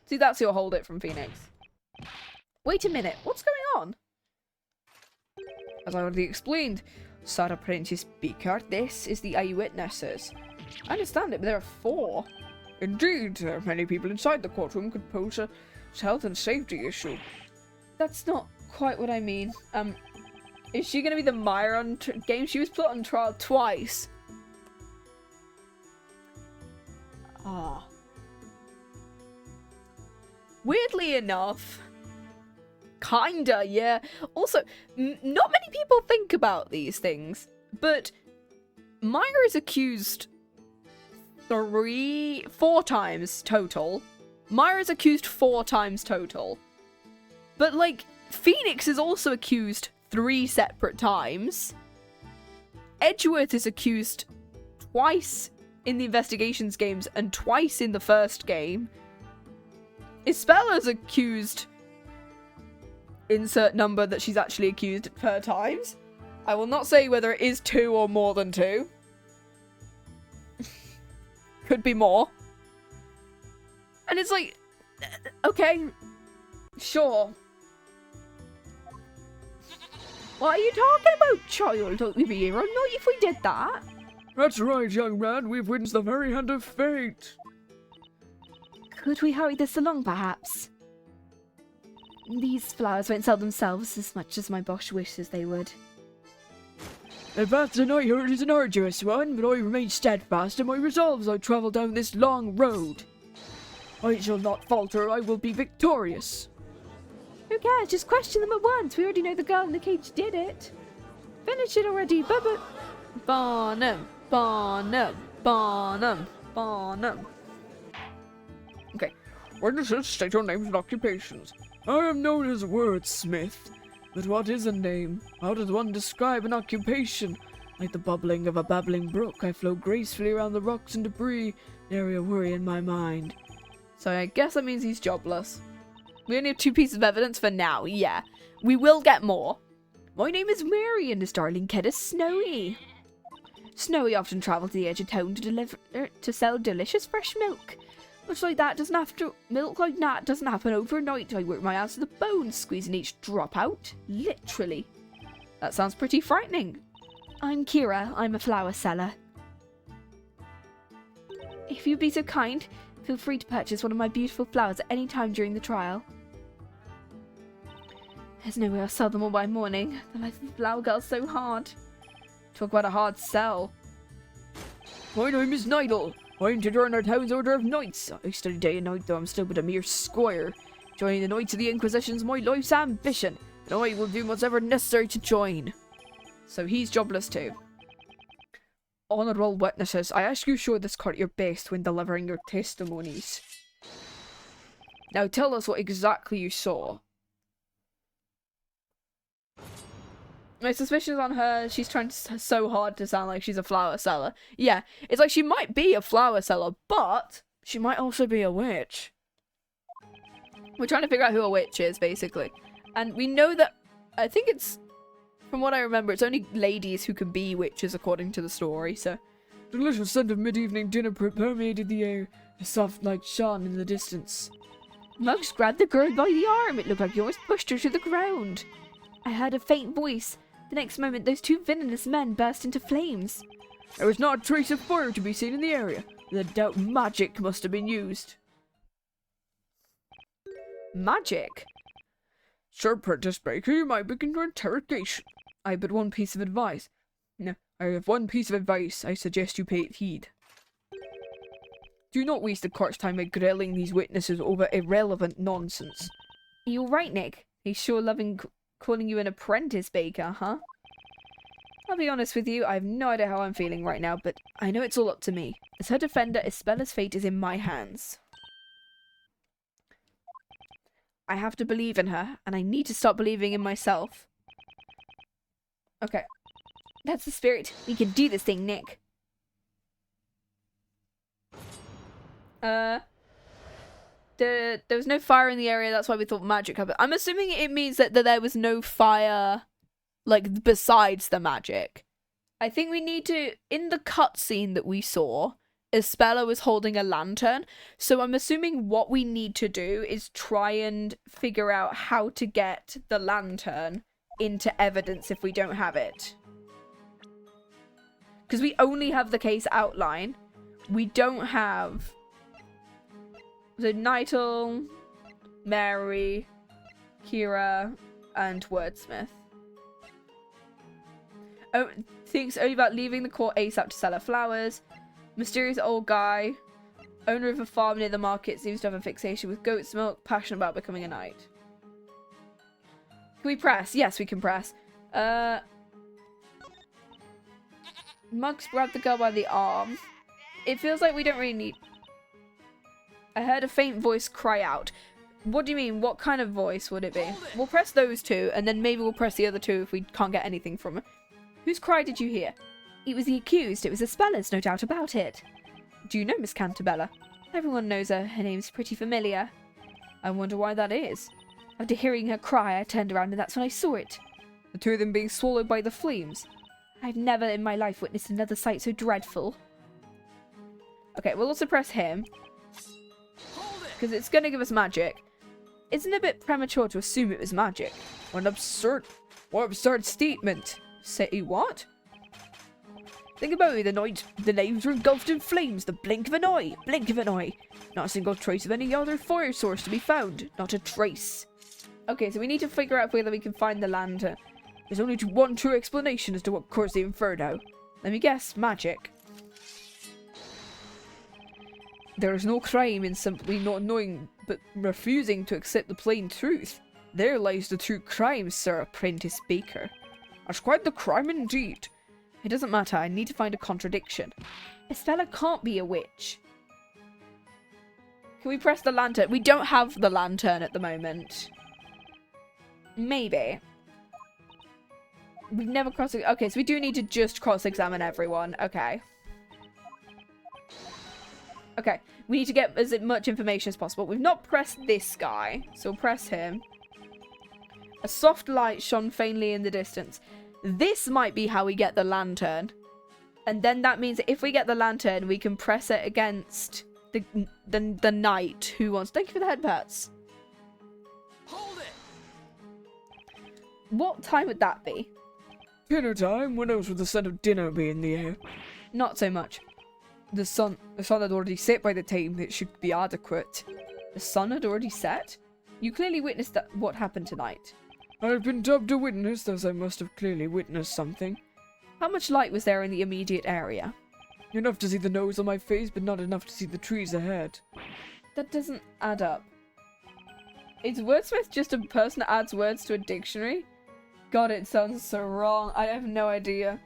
Speaker 1: See, that's your hold it from Phoenix. Wait a minute, what's going on? As I already explained, Sir Apprentice Beaker, this is the eyewitnesses. I understand it, but there are 4. Indeed, many people inside the courtroom could pose a health and safety issue. That's not quite what I mean. Is she gonna be the Myron game? She was put on trial twice. Ah. Weirdly enough, kinda, yeah. Also, not many people think about these things, but Myra is accused 4 times total. Myra's accused 4 times total. But, like, Phoenix is also accused 3 separate times. Edgeworth is accused twice in the investigations games and twice in the first game. Espella's accused insert number that she's actually accused per times. I will not say whether it is 2 or more than 2. Could be more. And it's like, okay, sure. What are you talking about, child? Don't we be here all night if we did that?
Speaker 6: That's right, young man. We've witnessed the very hand of fate.
Speaker 2: Could we hurry this along, perhaps? These flowers won't sell themselves as much as my boss wishes they would.
Speaker 6: The path tonight is an arduous one, but I remain steadfast in my resolve as I travel down this long road. I shall not falter, I will be victorious.
Speaker 2: Who cares? Just question them at once. We already know the girl in the cage did it. Finish it already, Bubba.
Speaker 1: Barnham, Barnham, Barnham, Barnham.
Speaker 6: Okay. Witnesses, state your names and occupations. I am known as Wordsmith. But what is a name? How does one describe an occupation? Like the bubbling of a babbling brook, I flow gracefully around the rocks and debris, nary a worry in my mind.
Speaker 1: So I guess that means he's jobless. We only have 2 pieces of evidence for now, yeah. We will get more.
Speaker 2: My name is Mary and this darling kid is Snowy. Snowy often travels to the edge of town to sell delicious fresh milk. Milk like that doesn't happen overnight. I work my ass to the bone, squeezing each drop out. Literally.
Speaker 1: That sounds pretty frightening.
Speaker 2: I'm Kira. I'm a flower seller. If you'd be so kind, feel free to purchase one of my beautiful flowers at any time during the trial. There's no way I'll sell them all by morning. The life of a flower girl's so hard.
Speaker 1: Talk about a hard sell.
Speaker 6: My name is Nidal. I'm to join our town's order of knights. I study day and night, though I'm still but a mere squire. Joining the Knights of the Inquisition's my life's ambition, and I will do whatever necessary to join.
Speaker 1: So he's jobless too.
Speaker 6: Honourable witnesses, I ask you show this court your best when delivering your testimonies. Now tell us what exactly you saw.
Speaker 1: My suspicions on her, she's trying so hard to sound like she's a flower seller. Yeah, it's like she might be a flower seller, but
Speaker 6: she might also be a witch.
Speaker 1: We're trying to figure out who a witch is, basically. And we know that, I think it's, from what I remember, it's only ladies who can be witches according to the story, so.
Speaker 6: Delicious scent of mid-evening dinner permeated the air. A soft light shone in the distance.
Speaker 2: Mugs grabbed the girl by the arm. It looked like you almost pushed her to the ground. I heard a faint voice. The next moment, those 2 villainous men burst into flames.
Speaker 6: There was not a trace of fire to be seen in the area. Without doubt, magic must have been used.
Speaker 1: Magic?
Speaker 6: Sir Apprentice Baker, you might begin your interrogation. I have but one piece of advice. No, I have one piece of advice. I suggest you pay it heed. Do not waste the court's time by grilling these witnesses over irrelevant nonsense.
Speaker 1: You're right, Nick. He's sure loving calling you an apprentice baker, huh? I'll be honest with you, I have no idea how I'm feeling right now, but I know it's all up to me. As her defender, Espella's fate is in my hands. I have to believe in her, and I need to start believing in myself. Okay. That's the spirit. We can do this thing, Nick. There was no fire in the area, that's why we thought magic happened. I'm assuming it means that there was no fire, like, besides the magic. I think we need to, in the cutscene that we saw, Espella was holding a lantern, so I'm assuming what we need to do is try and figure out how to get the lantern into evidence if we don't have it. Because we only have the case outline. We don't have... So Nightle, Mary, Kira, and Wordsmith. Oh, thinks only about leaving the court ASAP to sell her flowers. Mysterious old guy, owner of a farm near the market, seems to have a fixation with goat's milk, passionate about becoming a knight. Can we press? Yes, we can press. Muggs grabbed the girl by the arm. It feels like we don't really need... I heard a faint voice cry out. What do you mean? What kind of voice would it be? We'll press those two, and then maybe we'll press the other two if we can't get anything from it. Whose cry did you hear? It was the accused. It was Espella's, no doubt about it. Do you know Miss Cantabella? Everyone knows her. Her name's pretty familiar. I wonder why that is. After hearing her cry, I turned around and that's when I saw it. The two of them being swallowed by the flames. I've never in my life witnessed another sight so dreadful. Okay, we'll also press him. Because it's going to give us magic. Isn't it a bit premature to assume it was magic? What absurd statement. Say what? Think about it, the names were engulfed in flames, the blink of an eye, Not a single trace of any other fire source to be found, not a trace. Okay, so we need to figure out whether we can find the lantern. There's only one true explanation as to what caused the inferno. Let me guess, magic. There is no crime in simply not knowing, but refusing to accept the plain truth. There lies the true crime, Sir Apprentice Baker. That's quite the crime indeed. It doesn't matter, I need to find a contradiction. Espella can't be a witch. Can we press the lantern? We don't have the lantern at the moment. Maybe. We've never okay, so we do need to just cross-examine everyone. Okay. Okay, we need to get as much information as possible. We've not pressed this guy, so we'll press him. A soft light shone faintly in the distance. This might be how we get the lantern. And then that means that if we get the lantern, we can press it against the knight who wants... Thank you for the head pats.
Speaker 8: Hold it!
Speaker 1: What time would that be?
Speaker 6: Dinner time? When else would the scent of dinner be in the air?
Speaker 1: Not so much.
Speaker 6: The sun had already set by the time it should be adequate.
Speaker 1: The sun had already set? You clearly witnessed what happened tonight.
Speaker 6: I've been dubbed a witness, thus I must have clearly witnessed something.
Speaker 1: How much light was there in the immediate area?
Speaker 6: Enough to see the nose on my face, but not enough to see the trees ahead.
Speaker 1: That doesn't add up. Is Wordsmith just a person that adds words to a dictionary? God, it sounds so wrong. I have no idea.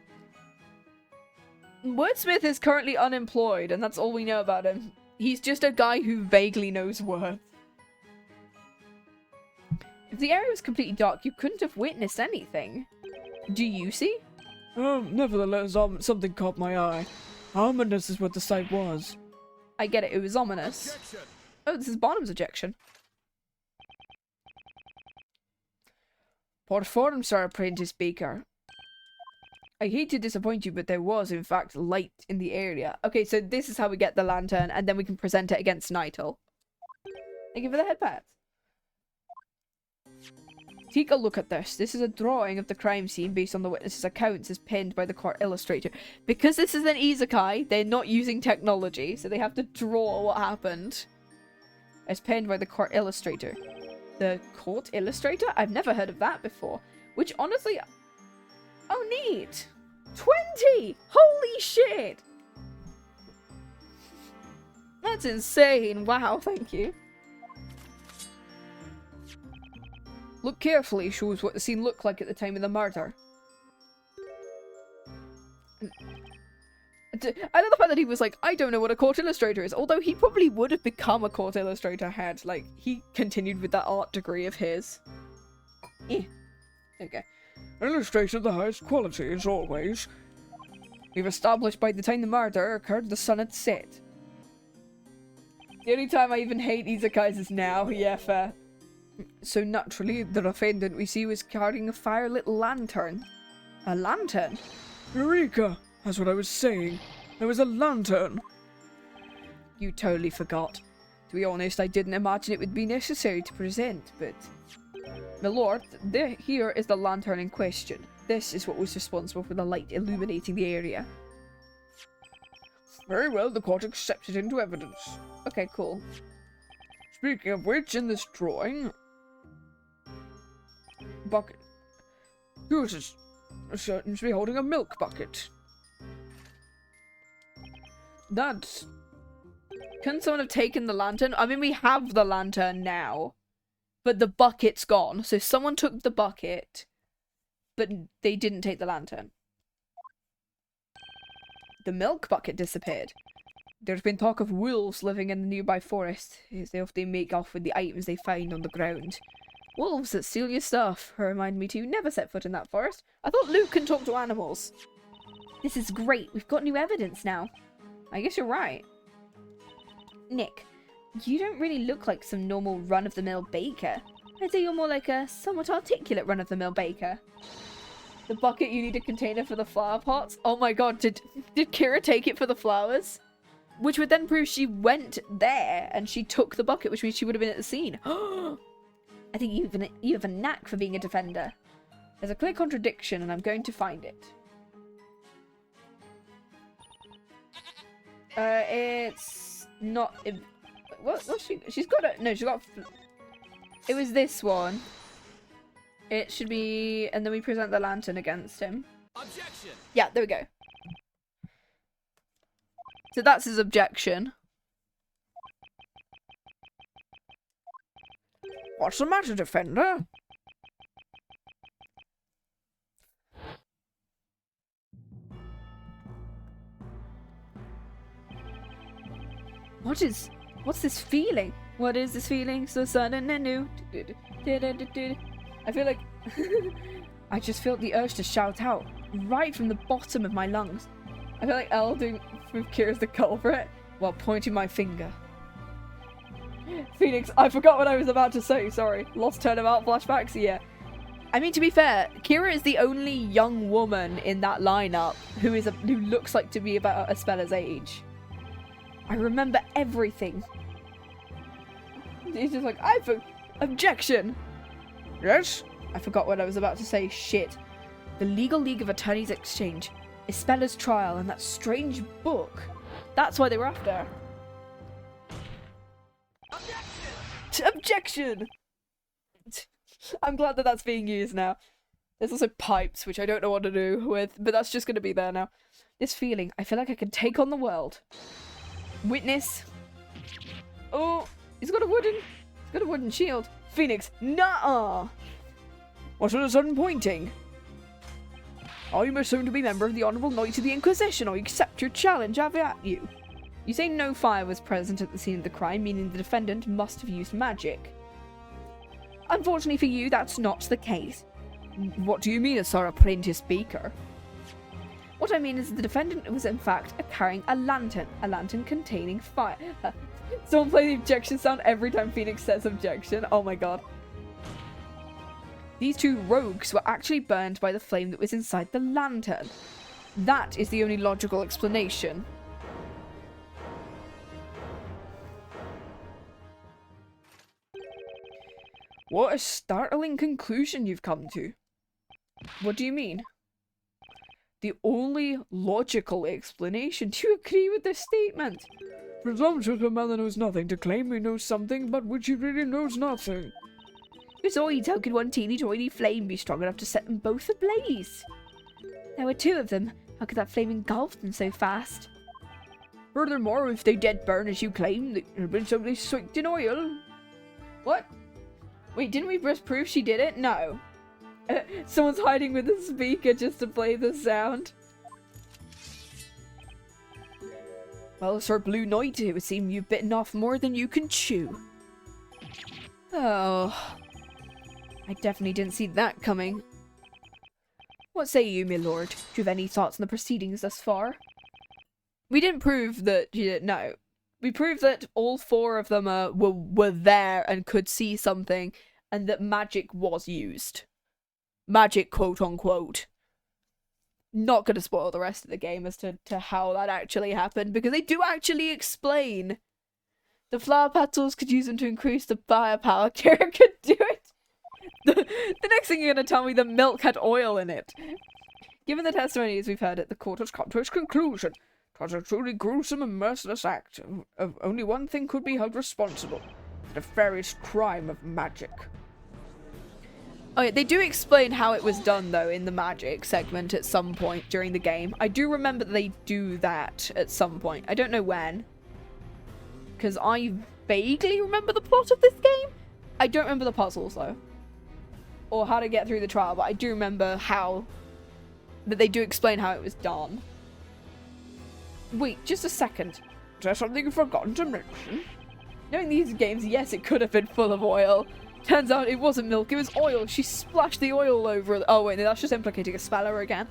Speaker 1: Wordsmith is currently unemployed, and that's all we know about him. He's just a guy who vaguely knows words. If the area was completely dark, you couldn't have witnessed anything. Do you see?
Speaker 6: Nevertheless, something caught my eye. Ominous is what the sight was.
Speaker 1: I get it, it was ominous.
Speaker 10: Objection.
Speaker 1: Oh, this is Barnham's objection.
Speaker 6: Port form, Sir Apprentice Baker. I hate to disappoint you, but there was, in fact, light in the area.
Speaker 1: Okay, so this is how we get the lantern, and then we can present it against Nightle. Thank you for the headpats.
Speaker 6: Take a look at this. This is a drawing of the crime scene based on the witness's accounts as penned by the court illustrator.
Speaker 1: Because this is an isekai, they're not using technology, so they have to draw what happened.
Speaker 6: As penned by the court illustrator.
Speaker 1: The court illustrator? I've never heard of that before. Which, honestly... Oh, neat! 20! Holy shit! That's insane. Wow, thank you. Look carefully shows what the scene looked like at the time of the murder. I love the fact that he was like, I don't know what a court illustrator is, although he probably would have become a court illustrator had, like, he continued with that art degree of his. Okay. Illustrator of the highest quality, as always. We've established by the time the murder occurred, the sun had set. The only time I even hate isekais is now, yeah, fair. So naturally, the defendant we see was carrying a firelit lantern. A lantern? Eureka! That's what I was saying. There was a lantern. You totally forgot. To be honest, I didn't imagine it would be necessary to present, but... My lord, here is the lantern in question. This is what was responsible for the light illuminating the area. Very well, the court accepts it into evidence. Okay, cool. Speaking of which, in this drawing... Bucket. Who is this? Certain to be holding a milk bucket. That's... Couldn't someone have taken the lantern? I mean, we have the lantern now. But the bucket's gone. So someone took the bucket, but they didn't take the lantern. The milk bucket disappeared. There's been talk of wolves living in the nearby forest, as they often make off with the items they find on the ground. Wolves that steal your stuff remind me to never set foot in that forest. I thought Luke can talk to animals. This is great. We've got new evidence now. I guess you're right. Nick, you don't really look like some normal run-of-the-mill baker. I'd say you're more like a somewhat articulate run-of-the-mill baker. The bucket, you need a container for the flower pots? Oh my god, did Kira take it for the flowers? Which would then prove she went there and she took the bucket, which means she would have been at the scene. I think you have a knack for being a defender. There's a clear contradiction and I'm going to find it. It's not... What's she... She's got a... No, she's got... It was this one. It should be... And then we present the lantern against him. Objection! Yeah, there we go. So that's his objection. What's the matter, defender? What's this feeling? What is this feeling so sudden and new? I feel like I just felt the urge to shout out right from the bottom of my lungs. I feel like Elle doing with Kira's the culprit while pointing my finger. Phoenix, I forgot what I was about to say, sorry. Lost turnabout flashbacks, yeah. I mean, to be fair, Kira is the only young woman in that lineup who looks like to be about Espella's age. I remember everything. He's just like, objection! Yes? I forgot what I was about to say, shit. The Legal League of Attorneys Exchange, Espella's trial, and that strange book. That's why they were after. Objection! I'm glad that that's being used now. There's also pipes, which I don't know what to do with, but that's just going to be there now. This feeling, I feel like I can take on the world. Witness. Oh, he's got a wooden shield. Phoenix, nah. What's with the sudden pointing? Are you assumed to be a member of the Honourable Knights of the Inquisition, or you accept your challenge, have at you? You say no fire was present at the scene of the crime, meaning the defendant must have used magic. Unfortunately for you, that's not the case. What do you mean, Sir Apprentice Baker? What I mean is the defendant was in fact carrying a lantern containing fire. Someone play the objection sound every time Phoenix says objection. Oh my god. These two rogues were actually burned by the flame that was inside the lantern. That is the only logical explanation. What a startling conclusion you've come to. What do you mean? The only logical explanation. Do you agree with this statement? Presumptuous a man that knows nothing to claim he knows something, but which he really knows nothing. Besides, how could one teeny tiny flame be strong enough to set them both ablaze? There were two of them. How could that flame engulf them so fast?
Speaker 6: Furthermore, if they did burn as you claim, there had been somebody soaked in oil. What? Wait, didn't we just prove she did it? No. Someone's hiding with the speaker just to play the sound. Well, Sir Blue Knight, it would seem you've bitten off more than you can chew. Oh. I definitely didn't see that coming. What say you, my lord? Do you have any thoughts on the proceedings thus far? We didn't prove that she didn't know. We proved that all four of them were there and could see something, and that magic was used. Magic, quote unquote. Not gonna spoil the rest of the game as to how that actually happened, because they do actually explain. The flower petals could use them to increase the firepower. Kira could do it. The next thing you're gonna tell me the milk had oil in it. Given the testimonies we've heard at the court has come to its conclusion. 'Twas a truly gruesome and merciless act. Of only one thing could be held responsible. The nefarious crime of magic. Oh yeah, they do explain how it was done though in the magic segment at some point during the game. I do remember that they do that at some point. I don't know when. Because I vaguely remember the plot of this game. I don't remember the puzzles though. Or how to get through the trial, but I do remember how... that they do explain how it was done. Wait, just a second. Is there something you've forgotten to mention? Knowing these games, yes, it could have been full of oil. Turns out it wasn't milk, it was oil. She splashed the oil over... Oh wait, no, that's just implicating Espella again.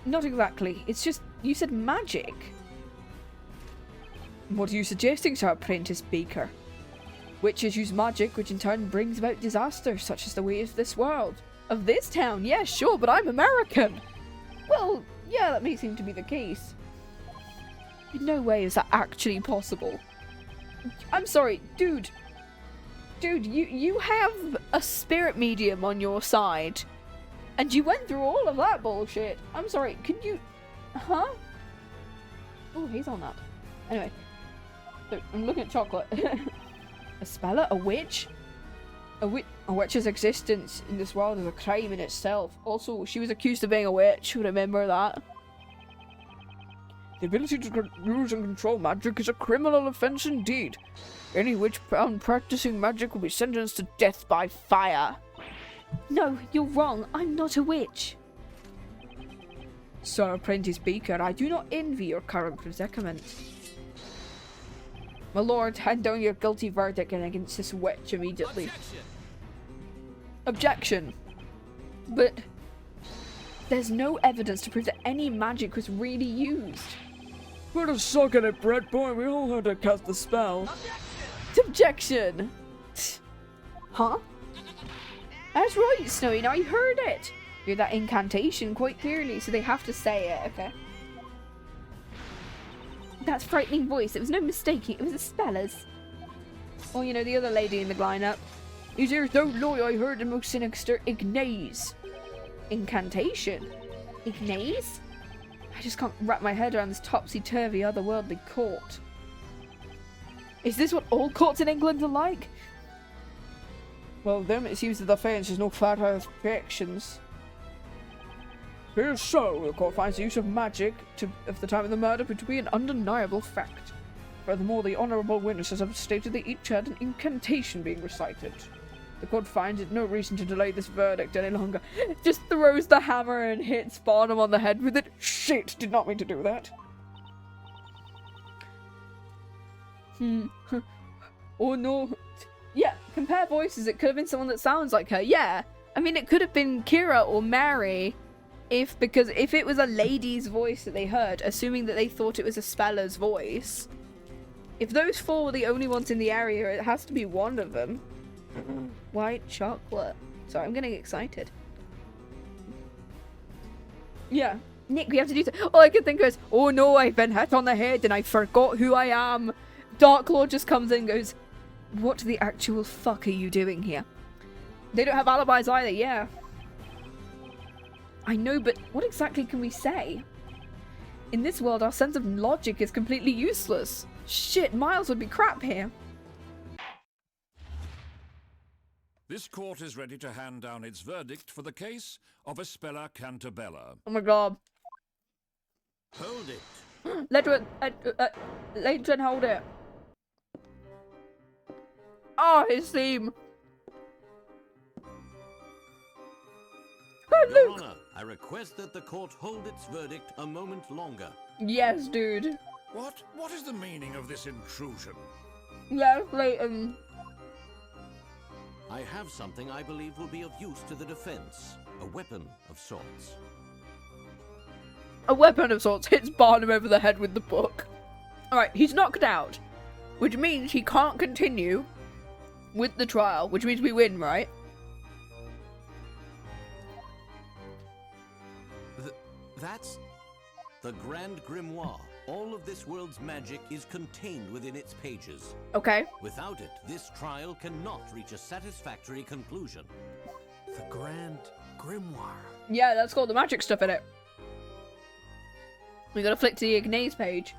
Speaker 6: Not exactly. It's just, you said magic. What are you suggesting, Sir Apprentice Baker? Witches use magic, which in turn brings about disaster, such as the way of this world. Of this town? Yeah, sure, but I'm American. Well, yeah, that may seem to be the case. In no way is that actually possible. I'm sorry, dude. Dude, you have a spirit medium on your side. And you went through all of that bullshit. I'm sorry, can you... Huh? Oh, he's on that. Anyway. So, I'm looking at chocolate. Espella? A witch? A witch's existence in this world is a crime in itself. Also, she was accused of being a witch. Remember that? The ability to use and control magic is a criminal offense indeed. Any witch found practicing magic will be sentenced to death by fire. No, you're wrong. I'm not a witch. Sir Apprentice Baker, I do not envy your current predicament. My lord, hand down your guilty verdict against this witch immediately. Objection. But there's no evidence to prove that any magic was really used. Put a suck at it, Brett boy. We all had to cast the spell. Objection. Huh? That's right, Snowy. Now you heard it. You heard that incantation quite clearly, so they have to say it, okay? That frightening voice. It was no mistaking. It was Espella's. Or, you know, the other lady in the lineup. These ears don't lie. I heard the most sinister Ignace. Incantation? Ignace? I just can't wrap my head around this topsy-turvy otherworldly court. Is this what all courts in England are like? Well, them it seems that the fence has no flat earth objections. Here's so, the court finds the use of magic of the time of the murder to be an undeniable fact. Furthermore, the honourable witnesses have stated they each had an incantation being recited. The court finds it no reason to delay this verdict any longer. Just throws the hammer and hits Barnham on the head with it. Shit, did not mean to do that. Oh no. Yeah, compare voices. It could have been someone that sounds like her. Yeah. I mean, it could have been Kira or Mary. Because if it was a lady's voice that they heard, assuming that they thought it was Espella's voice, if those four were the only ones in the area, it has to be one of them. White chocolate. Sorry, I'm getting excited. Yeah. Nick, we have to do so. All I could think was, oh no, I've been hit on the head and I forgot who I am. Dark Lord just comes in and goes, what the actual fuck are you doing here? They don't have alibis either, yeah. I know, but what exactly can we say? In this world, our sense of logic is completely useless. Shit, Miles would be crap here.
Speaker 9: This court is ready to hand down its verdict for the case of Espella Cantabella.
Speaker 6: Oh my god.
Speaker 4: Hold it.
Speaker 6: Layton, hold it. Oh, his theme. Oh,
Speaker 4: Your
Speaker 6: Luke.
Speaker 4: Honor, I request that the court hold its verdict a moment longer.
Speaker 6: Yes, dude.
Speaker 9: What is the meaning of this intrusion?
Speaker 6: Yes, Layton.
Speaker 4: I have something I believe will be of use to the defense. A weapon of sorts.
Speaker 6: A weapon of sorts hits Barnham over the head with the book. Alright, he's knocked out. Which means he can't continue with the trial. Which means we win, right?
Speaker 8: That's...
Speaker 4: The Grand Grimoire. All of this world's magic is contained within its pages.
Speaker 6: Okay.
Speaker 4: Without it, this trial cannot reach a satisfactory conclusion.
Speaker 8: the Grand Grimoire.
Speaker 6: Yeah, that's got the magic stuff in it. We gotta flick to the Ignace page.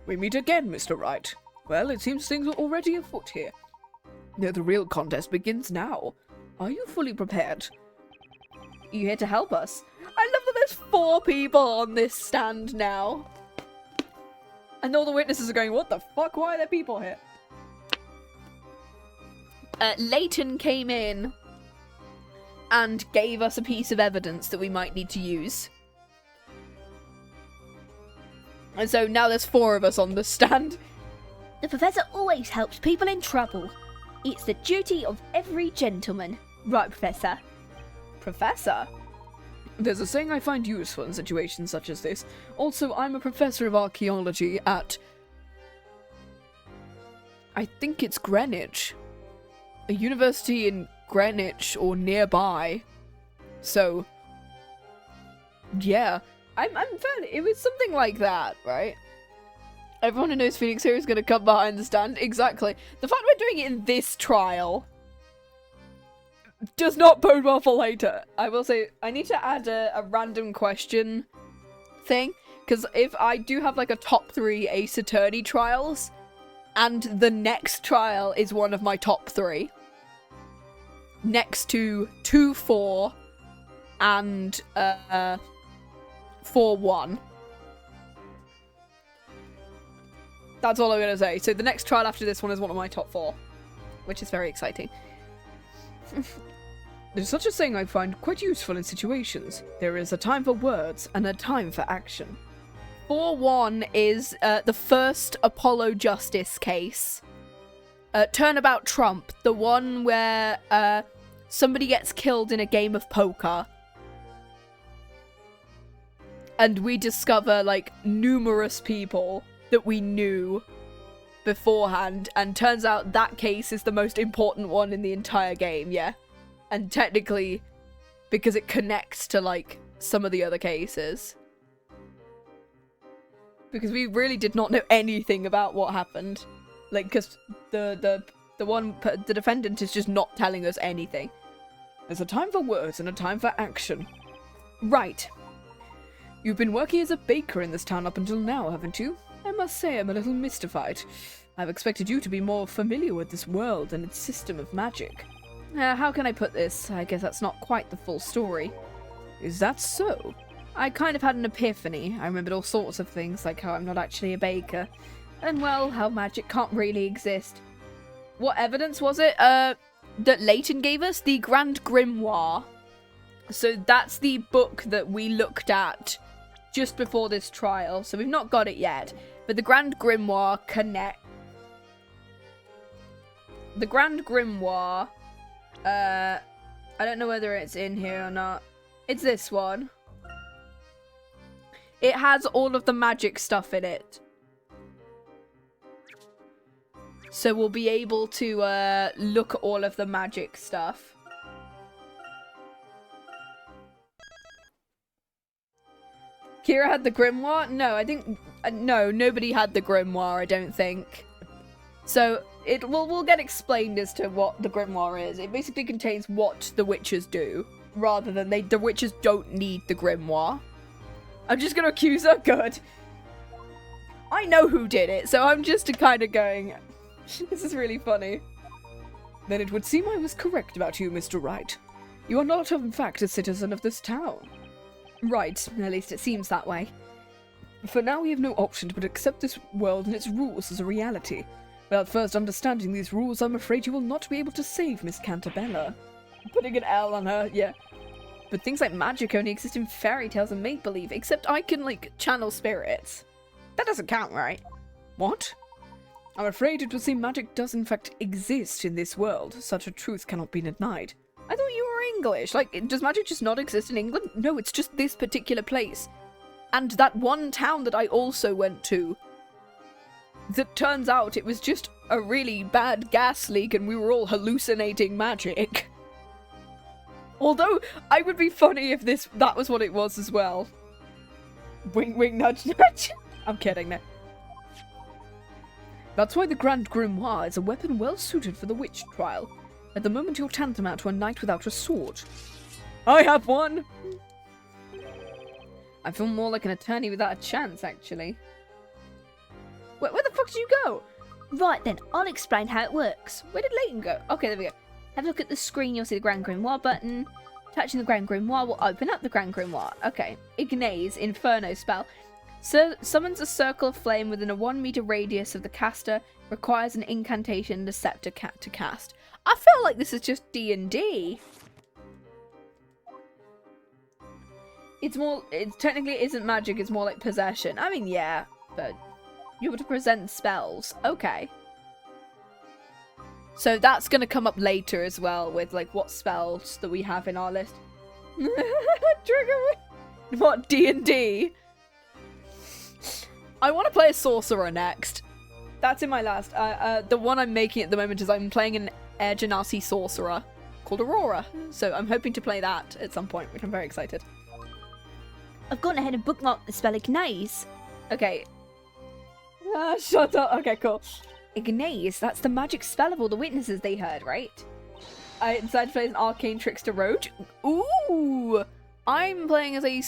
Speaker 6: We meet again, Mr. Wright. Well, it seems things are already afoot here. The real contest begins now. Are you fully prepared? You here to help us? I love that there's 4 people on this stand now. And all the witnesses are going, what the fuck? Why are there people here? Layton came in and gave us a piece of evidence that we might need to use. And so now there's 4 of us on the stand.
Speaker 2: The professor always helps people in trouble. It's the duty of every gentleman. Right, Professor?
Speaker 6: Professor? There's a saying I find useful in situations such as this. Also, I'm a professor of archaeology at... I think it's Greenwich. A university in Greenwich or nearby. So... yeah. I'm fairly... it was something like that, right? Everyone who knows Phoenix here is going to come behind the stand. Exactly. The fact we're doing it in this trial does not bode well for later. I will say, I need to add a random question thing. Because if I do have like a top 3 Ace Attorney trials, and the next trial is one of my top 3. Next to 2-4 and 4-1. That's all I'm going to say. So the next trial after this one is one of my top 4. Which is very exciting. There's such a saying I find quite useful in situations. There is a time for words and a time for action. 4-1 is the first Apollo Justice case. Turnabout Trump. The one where somebody gets killed in a game of poker. And we discover, like, numerous people that we knew beforehand. And turns out that case is the most important one in the entire game, yeah? And technically, because it connects to, like, some of the other cases. Because we really did not know anything about what happened. Like, because the defendant is just not telling us anything. There's a time for words and a time for action. Right. You've been working as a baker in this town up until now, haven't you? I must say I'm a little mystified. I've expected you to be more familiar with this world and its system of magic. How can I put this? I guess that's not quite the full story. Is that so? I kind of had an epiphany. I remembered all sorts of things, like how I'm not actually a baker. And, well, how magic can't really exist. What evidence was it that Layton gave us? The Grand Grimoire. So that's the book that we looked at just before this trial. So we've not got it yet. But the Grand Grimoire connect... The Grand Grimoire... I don't know whether it's in here or not. It's this one. It has all of the magic stuff in it. So we'll be able to look at all of the magic stuff. Kira had the grimoire? No, I think... no, nobody had the grimoire, I don't think. So, we'll get explained as to what the grimoire is. It basically contains what the witches do, rather than the witches don't need the grimoire. I'm just gonna accuse her? Good. I know who did it, so I'm just kind of going... this is really funny. Then it would seem I was correct about you, Mr. Wright. You are not, in fact, a citizen of this town. Right, at least it seems that way. For now, we have no option but accept this world and its rules as a reality. Without first understanding these rules, I'm afraid you will not be able to save Miss Cantabella. Putting an L on her, yeah. But things like magic only exist in fairy tales and make-believe, except I can, like, channel spirits. That doesn't count, right? What? I'm afraid it would seem magic does in fact exist in this world. Such a truth cannot be denied. I thought you were English. Like, does magic just not exist in England? No, it's just this particular place. And that one town that I also went to. That turns out it was just a really bad gas leak and we were all hallucinating magic. Although, I would be funny if that was what it was as well. Wink, wink, nudge, nudge. I'm kidding now. That's why the Grand Grimoire is a weapon well suited for the witch trial. At the moment, you're tantamount to a knight without a sword. I have one! I feel more like an attorney without a chance, actually. Where the fuck did you go?
Speaker 2: Right then, I'll explain how it works.
Speaker 6: Where did Layton go? Okay, there we go.
Speaker 2: Have a look at the screen, you'll see the Grand Grimoire button. Touching the Grand Grimoire will open up the Grand Grimoire. Okay.
Speaker 6: Ignace, Inferno spell. Summons a circle of flame within a 1 meter radius of the caster. Requires an incantation and a scepter to cast. I feel like this is just D&D. It technically isn't magic, it's more like possession. I mean, yeah, but you're able to present spells. Okay. So that's going to come up later as well with, like, what spells that we have in our list. Trigger. What, D&D? I want to play a sorcerer next. That's in my last. The one I'm making at the moment is I'm playing an Air Genasi sorcerer called Aurora. So I'm hoping to play that at some point, which I'm very excited.
Speaker 2: I've gone ahead and bookmarked the spell Ignace.
Speaker 6: Okay. Shut up. Okay, cool.
Speaker 2: Ignace, that's the magic spell of all the witnesses they heard, right?
Speaker 6: I decided to play as an arcane trickster rogue. Ooh! I'm playing as I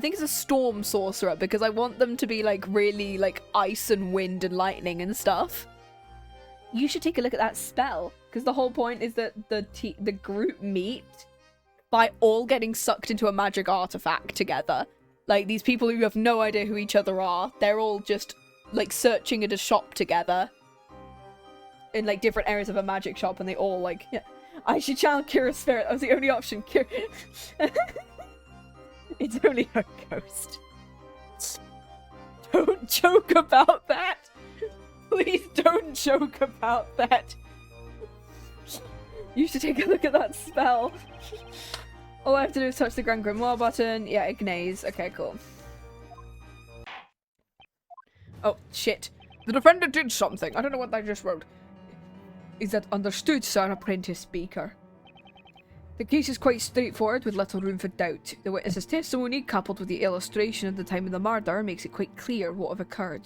Speaker 6: think it's a storm sorcerer because I want them to be like really like ice and wind and lightning and stuff.
Speaker 2: You should take a look at that spell
Speaker 6: because the whole point is that the group meet by all getting sucked into a magic artifact together. Like these people who have no idea who each other are, they're all just like searching at a shop together. In like different areas of a magic shop and they all like, yeah, I should channel Kira's spirit. That was the only option. It's only her ghost. Don't joke about that. Please don't joke about that. You should take a look at that spell. All I have to do is touch the Grand Grimoire button. Yeah, Ignace. Okay, cool. Oh, shit. The defender did something. I don't know what I just wrote. Is that understood, Sir Apprentice Speaker? The case is quite straightforward with little room for doubt. The witness's testimony, coupled with the illustration of the time of the murder, makes it quite clear what have occurred.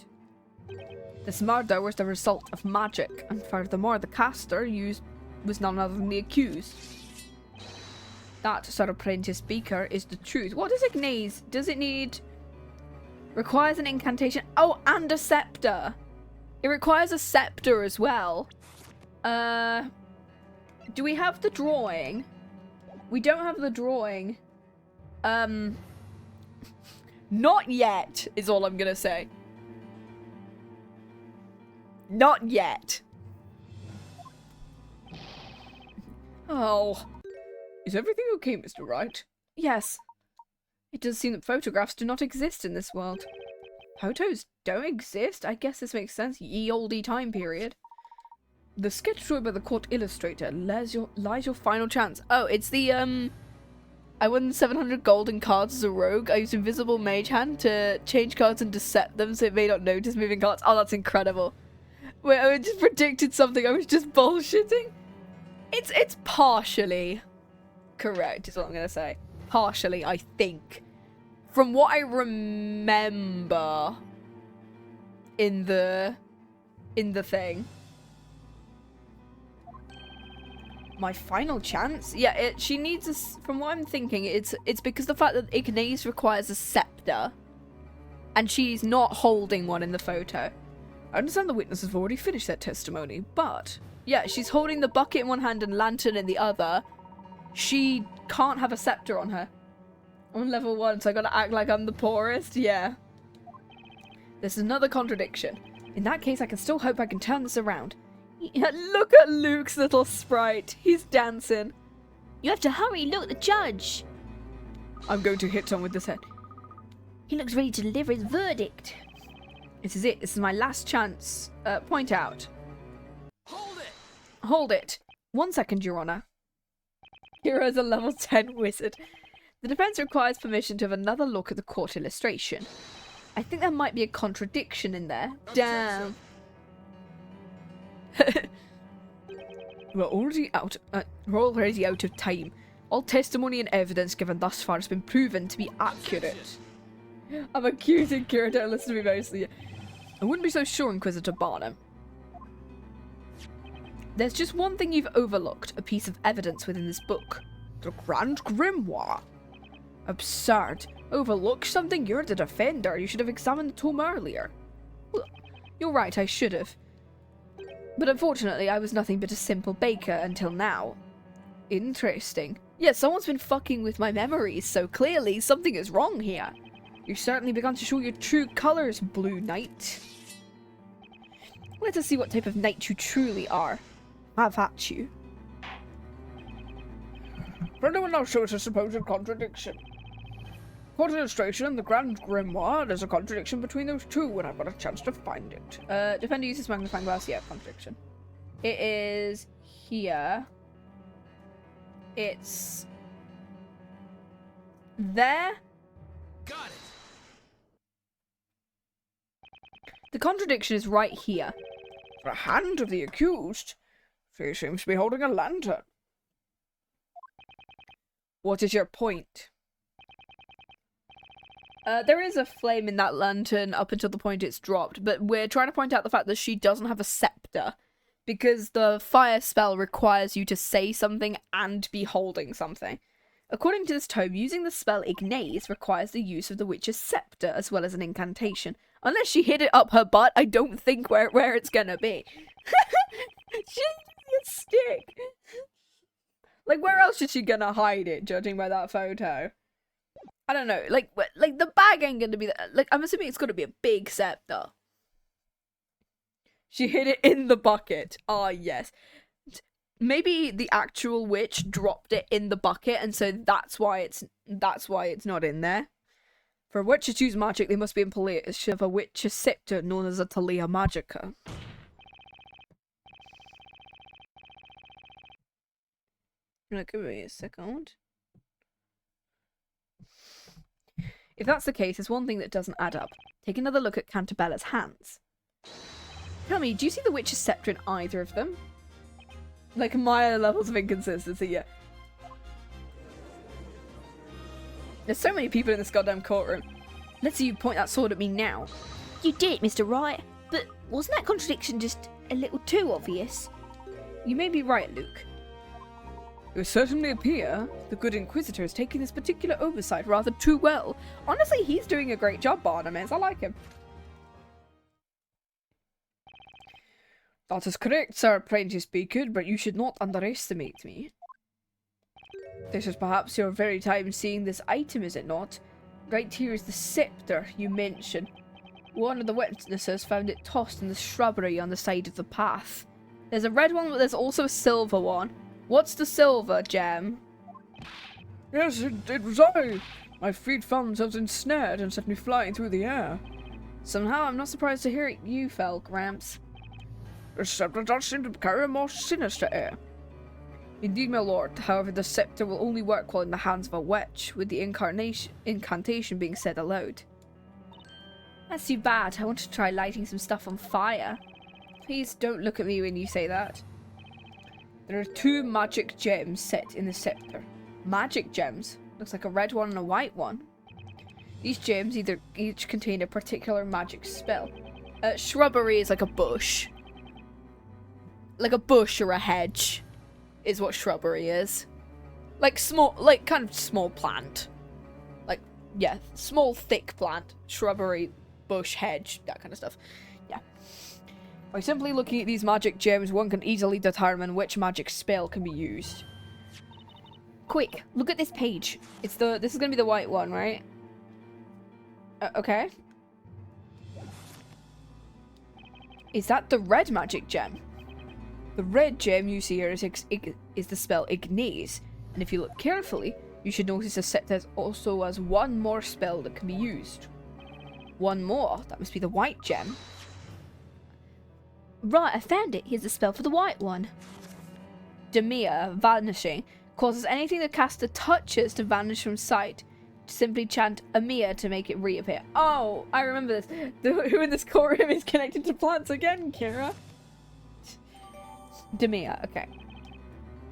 Speaker 6: This murder was the result of magic, and furthermore, the caster used was none other than the accused. That, Sir Apprentice Speaker, is the truth. What does Ignace? Does it need... Requires an incantation. Oh, and a scepter. It requires a scepter as well. Do we have the drawing? We don't have the drawing. Not yet, is all I'm gonna say. Not yet. Oh. Is everything okay, Mr. Wright? Yes. It does seem that photographs do not exist in this world. Photos don't exist? I guess this makes sense. Ye olde time period. The sketch drawn by the court illustrator lies your final chance. Oh, it's the, I won 700 golden cards as a rogue. I used Invisible Mage Hand to change cards and to set them so it may not notice moving cards. Oh, that's incredible. Wait, I just predicted something. I was just bullshitting. It's partially correct, is what I'm going to say. Partially, I think. From what I remember in the thing. My final chance? Yeah, she needs a... From what I'm thinking, it's because the fact that Ignace requires a scepter. And she's not holding one in the photo. I understand the witnesses have already finished their testimony, but... Yeah, she's holding the bucket in one hand and lantern in the other. She can't have a scepter on her. I'm on level 1, so I gotta act like I'm the poorest? Yeah. There's another contradiction. In that case, I can still hope I can turn this around. Yeah, look at Luke's little sprite. He's dancing.
Speaker 2: You have to hurry, look, the judge.
Speaker 6: I'm going to hit Tom with this head.
Speaker 2: He looks ready to deliver his verdict.
Speaker 6: This is it. This is my last chance. Point out.
Speaker 8: Hold it!
Speaker 6: Hold it. 1 second, Your Honor. Hero's a level 10 wizard. The defense requires permission to have another look at the court illustration. I think there might be a contradiction in there. Damn. We're already out of time. All testimony and evidence given thus far has been proven to be accurate. I'm accusing Kira, don't listen to me mostly. I wouldn't be so sure, Inquisitor Barnham. There's just one thing you've overlooked, a piece of evidence within this book. The Grand Grimoire. Absurd. Overlook something? You're the defender. You should have examined the tome earlier. Well, you're right, I should have. But unfortunately, I was nothing but a simple baker until now. Interesting. Yeah, someone's been fucking with my memories, so clearly something is wrong here. You've certainly begun to show your true colours, Blue Knight. Let us see what type of knight you truly are. Have at you. For anyone now shows a supposed contradiction. Court illustration and the Grand Grimoire, there's a contradiction between those two when I've got a chance to find it. Defender uses magnifying glass, yeah, contradiction. It is here. It's there.
Speaker 8: Got it!
Speaker 6: The contradiction is right here. The hand of the accused. She seems to be holding a lantern. What is your point? There is a flame in that lantern up until the point it's dropped, but we're trying to point out the fact that she doesn't have a scepter, because the fire spell requires you to say something and be holding something. According to this tome, using the spell Ignaze requires the use of the witch's scepter as well as an incantation. Unless she hid it up her butt, I don't think where it's gonna be. She a stick. Like, where else is she gonna hide it, judging by that photo? I don't know, like the bag ain't gonna be that. Like, I'm assuming it's gonna be a big scepter. She hid it in the bucket. Ah, yes. Maybe the actual witch dropped it in the bucket, and so that's why it's not in there. For a witch to use magic, they must be in possession of a witch's scepter known as a Talia Magica. Give me a second. If that's the case, there's one thing that doesn't add up. Take another look at Cantabella's hands. Tell me, do you see the witch's scepter in either of them? Like, minor levels of inconsistency, yeah. There's so many people in this goddamn courtroom. Let's see you point that sword at me now.
Speaker 2: You did, Mr. Wright, but wasn't that contradiction just a little too obvious?
Speaker 6: You may be right, Luke. It would certainly appear the good Inquisitor is taking this particular oversight rather too well. Honestly, he's doing a great job, Barnham is. I like him. That is correct, Sir Apprentice Beacon, but you should not underestimate me. This is perhaps your very time seeing this item, is it not? Right here is the scepter you mentioned. One of the witnesses found it tossed in the shrubbery on the side of the path. There's a red one, but there's also a silver one. What's the silver gem? Yes, it was I. My feet found themselves ensnared and sent me flying through the air. Somehow, I'm not surprised to hear you fell, Gramps. The scepter does seem to carry a more sinister air. Indeed, my lord. However, the scepter will only work while in the hands of a witch, with the incantation being said aloud. That's too bad. I want to try lighting some stuff on fire. Please don't look at me when you say that. There are 2 magic gems set in the scepter. Magic gems? Looks like a red one and a white one. These gems each contain a particular magic spell. Shrubbery is like a bush. Like a bush or a hedge is what shrubbery is. Like small, like kind of small plant. Like, yeah, small thick plant. Shrubbery, bush, hedge, that kind of stuff. Yeah. By simply looking at these magic gems, one can easily determine which magic spell can be used. Quick, look at this page. This is gonna be the white one, right? Okay. Is that the red magic gem? The red gem you see here is the spell Ignise, and if you look carefully, you should notice the scepter also has one more spell that can be used. One more? That must be the white gem.
Speaker 2: Right, I found it. Here's the spell for the white one.
Speaker 6: Demir, Vanishing, causes anything the caster touches to vanish from sight. Simply chant Amir to make it reappear. Oh, I remember this. Who in this courtroom is connected to plants again, Kira? Demir, okay.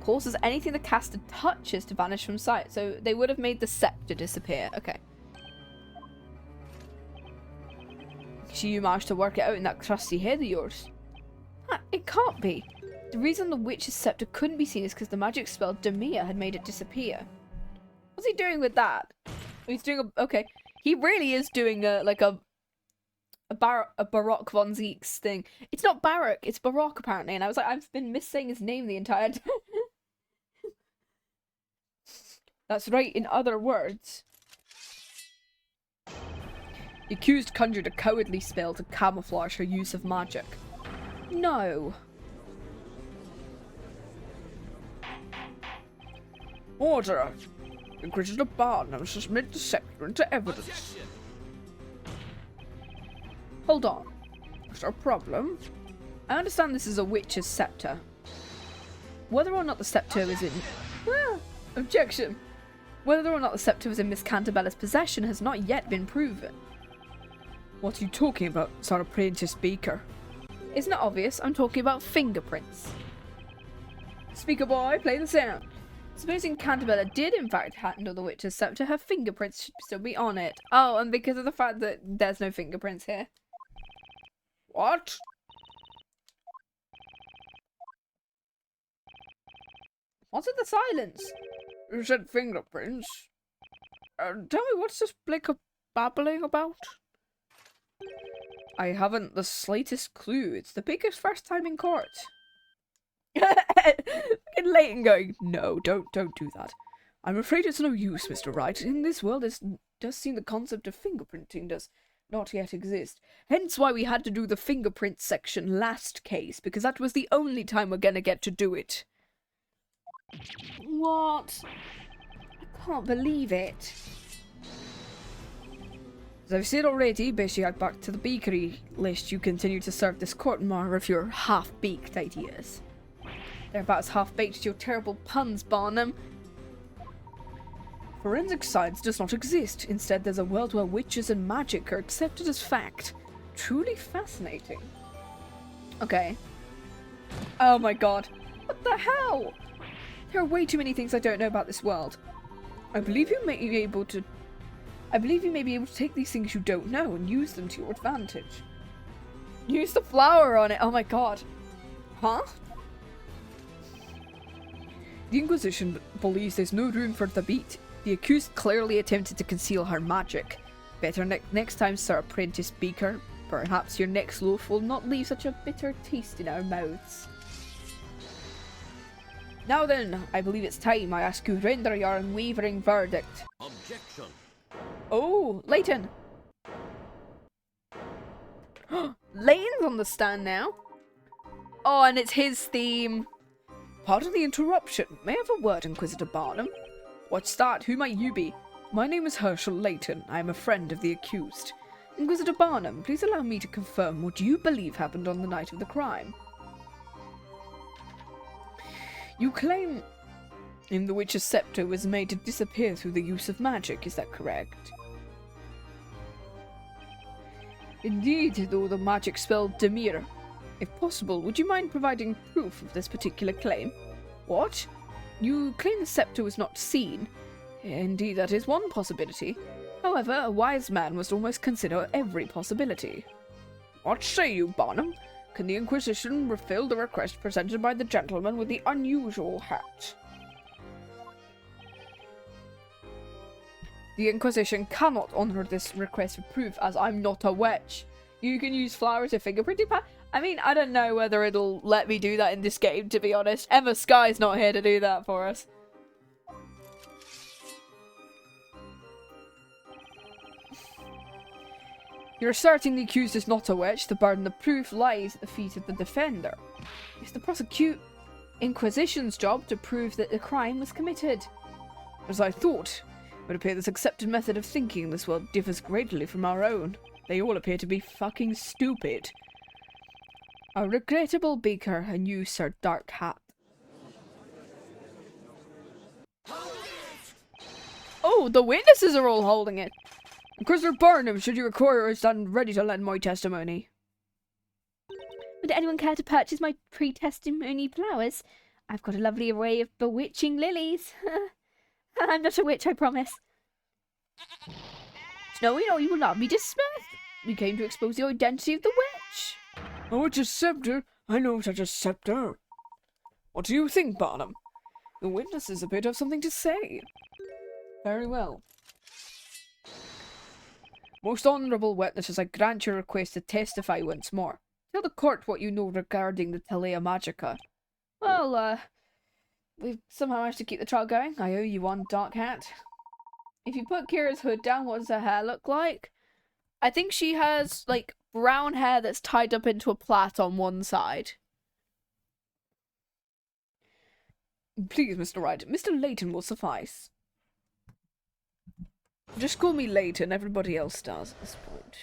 Speaker 6: Causes anything the caster touches to vanish from sight. So they would have made the scepter disappear. Okay. So you managed to work it out in that trusty head of yours. Huh, it can't be. The reason the witch's scepter couldn't be seen is because the magic spell Demir had made it disappear. What's he doing with that? He's doing a... Okay. He really is doing a Baroque von Zeeks thing. It's not Baroque, it's Baroque apparently. And I was like, I've been missaying his name the entire time. That's right, in other words. The accused conjured a cowardly spell to camouflage her use of magic. No. Order. Inquisitor Barnham has submitted the scepter into evidence. Hold on. Is there a problem? I understand this is a witch's scepter. Whether or not the scepter is in... objection. Whether or not the scepter was in Miss Cantabella's possession has not yet been proven. What are you talking about, Sir Apprentice Beaker? Isn't it obvious? I'm talking about fingerprints. Speaker boy, play the sound. Supposing Cantabella did in fact handle the witch's scepter, her fingerprints should still be on it. Oh, and because of the fact that there's no fingerprints here. What? What's with the silence? You said fingerprints. Tell me, what's this Blicker babbling about? I haven't the slightest clue. It's the Baker's first time in court. And Layton going, no, don't do that. I'm afraid it's no use, Mr. Wright. In this world, it does seem the concept of fingerprinting does not yet exist. Hence why we had to do the fingerprint section last case, because that was the only time we're gonna get to do it. What? I can't believe it. As I've said already, bsky back to the bakery list, you continue to serve this court more of your half-baked ideas. They're about as half-baked as your terrible puns, Barnham. Forensic science does not exist. Instead, there's a world where witches and magic are accepted as fact. Truly fascinating. Okay. Oh my god. What the hell? There are way too many things I don't know about this world. I believe you may be able to take these things you don't know and use them to your advantage. Use the flower on it. Oh my god. Huh? The Inquisition believes there's no room for debate. The accused clearly attempted to conceal her magic. Better next time, Sir Apprentice Beaker. Perhaps your next loaf will not leave such a bitter taste in our mouths. Now then, I believe it's time I ask you to render your unwavering verdict.
Speaker 4: Objection.
Speaker 6: Oh, Layton. Layton's on the stand now. Oh, and it's his theme. Pardon the interruption. May I have a word, Inquisitor Barnham? What's that? Who might you be? My name is Herschel Layton. I am a friend of the accused. Inquisitor Barnham, please allow me to confirm what you believe happened on the night of the crime. You claim the witch's scepter was made to disappear through the use of magic, is that correct? Indeed, though the magic spell Demir. If possible, would you mind providing proof of this particular claim? What? You claim the scepter was not seen. Indeed, that is one possibility. However, a wise man must almost consider every possibility. What say you, Barnham? Can the Inquisition fulfill the request presented by the gentleman with the unusual hat? The Inquisition cannot honour this request for proof, as I'm not a witch. You can use flowers as fingerprinting pad. I mean, I don't know whether it'll let me do that in this game, to be honest. Emma Sky's not here to do that for us. You're asserting the accused is not a witch. The burden of proof lies at the feet of the defender. It's the Inquisition's job to prove that the crime was committed. As I thought, it would appear this accepted method of thinking in this world differs greatly from our own. They all appear to be fucking stupid. A regrettable beaker and you, Sir Dark Hat. Oh, the witnesses are all holding it. Inquisitor Barnham, should you require, I stand ready to lend my testimony.
Speaker 2: Would anyone care to purchase my pre-testimony flowers? I've got a lovely array of bewitching lilies. I'm not a witch, I promise.
Speaker 6: Snowy, no, you will not be dismissed. We came to expose the identity of the witch. A witch's scepter? I know such a scepter. What do you think, Barnham? The witnesses appear to have something to say. Very well. Most honourable witnesses, I grant your request to testify once more. Tell the court what you know regarding the Telea Magica. Well, we've somehow managed to keep the trial going. I owe you one, Dark Hat. If you put Kira's hood down, what does her hair look like? I think she has, like, brown hair that's tied up into a plait on one side. Please, Mr. Wright. Mr. Layton will suffice. Just call me Layton. Everybody else does at this point.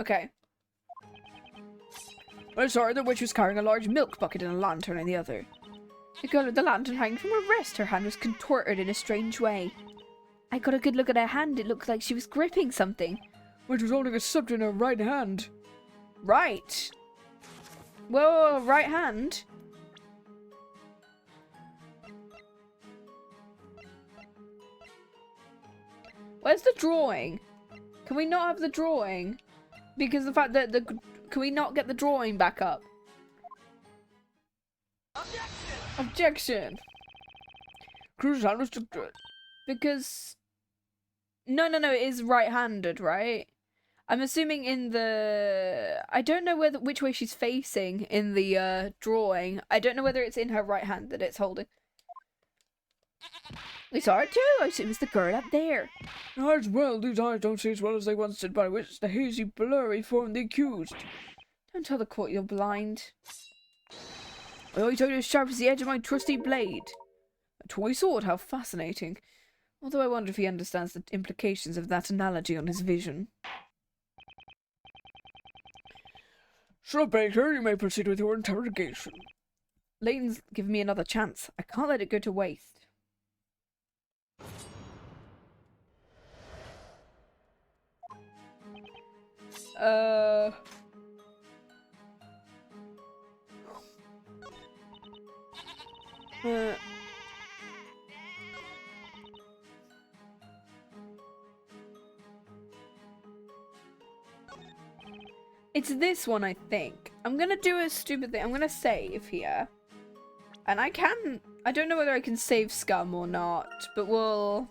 Speaker 6: Okay. I'm sorry, the witch was carrying a large milk bucket and a lantern in the other. The girl with the lantern hanging from her wrist. Her hand was contorted in a strange way. I got a good look at her hand. It looked like she was gripping something. Witch was holding a scepter in her right hand. Right. Whoa, right hand? Where's the drawing? Can we not have the drawing? Because the fact that can we not get the drawing back up? Objection! Cruz's hand was because no, it is right-handed, right? I'm assuming in the I don't know which way she's facing in the drawing. I don't know whether it's in her right hand that it's holding. We saw it too. I assume it's the girl up there. As well, these eyes don't see as well as they once did, by which the hazy, blurry form of the accused. Don't tell the court you're blind. I always told you as sharp as the edge of my trusty blade. A toy sword, how fascinating. Although I wonder if he understands the implications of that analogy on his vision. Sir Baker, you may proceed with your interrogation. Layton's given me another chance. I can't let it go to waste. It's this one, I think. I'm gonna do a stupid thing. I'm gonna save here. And I don't know whether I can save scum or not, but we'll...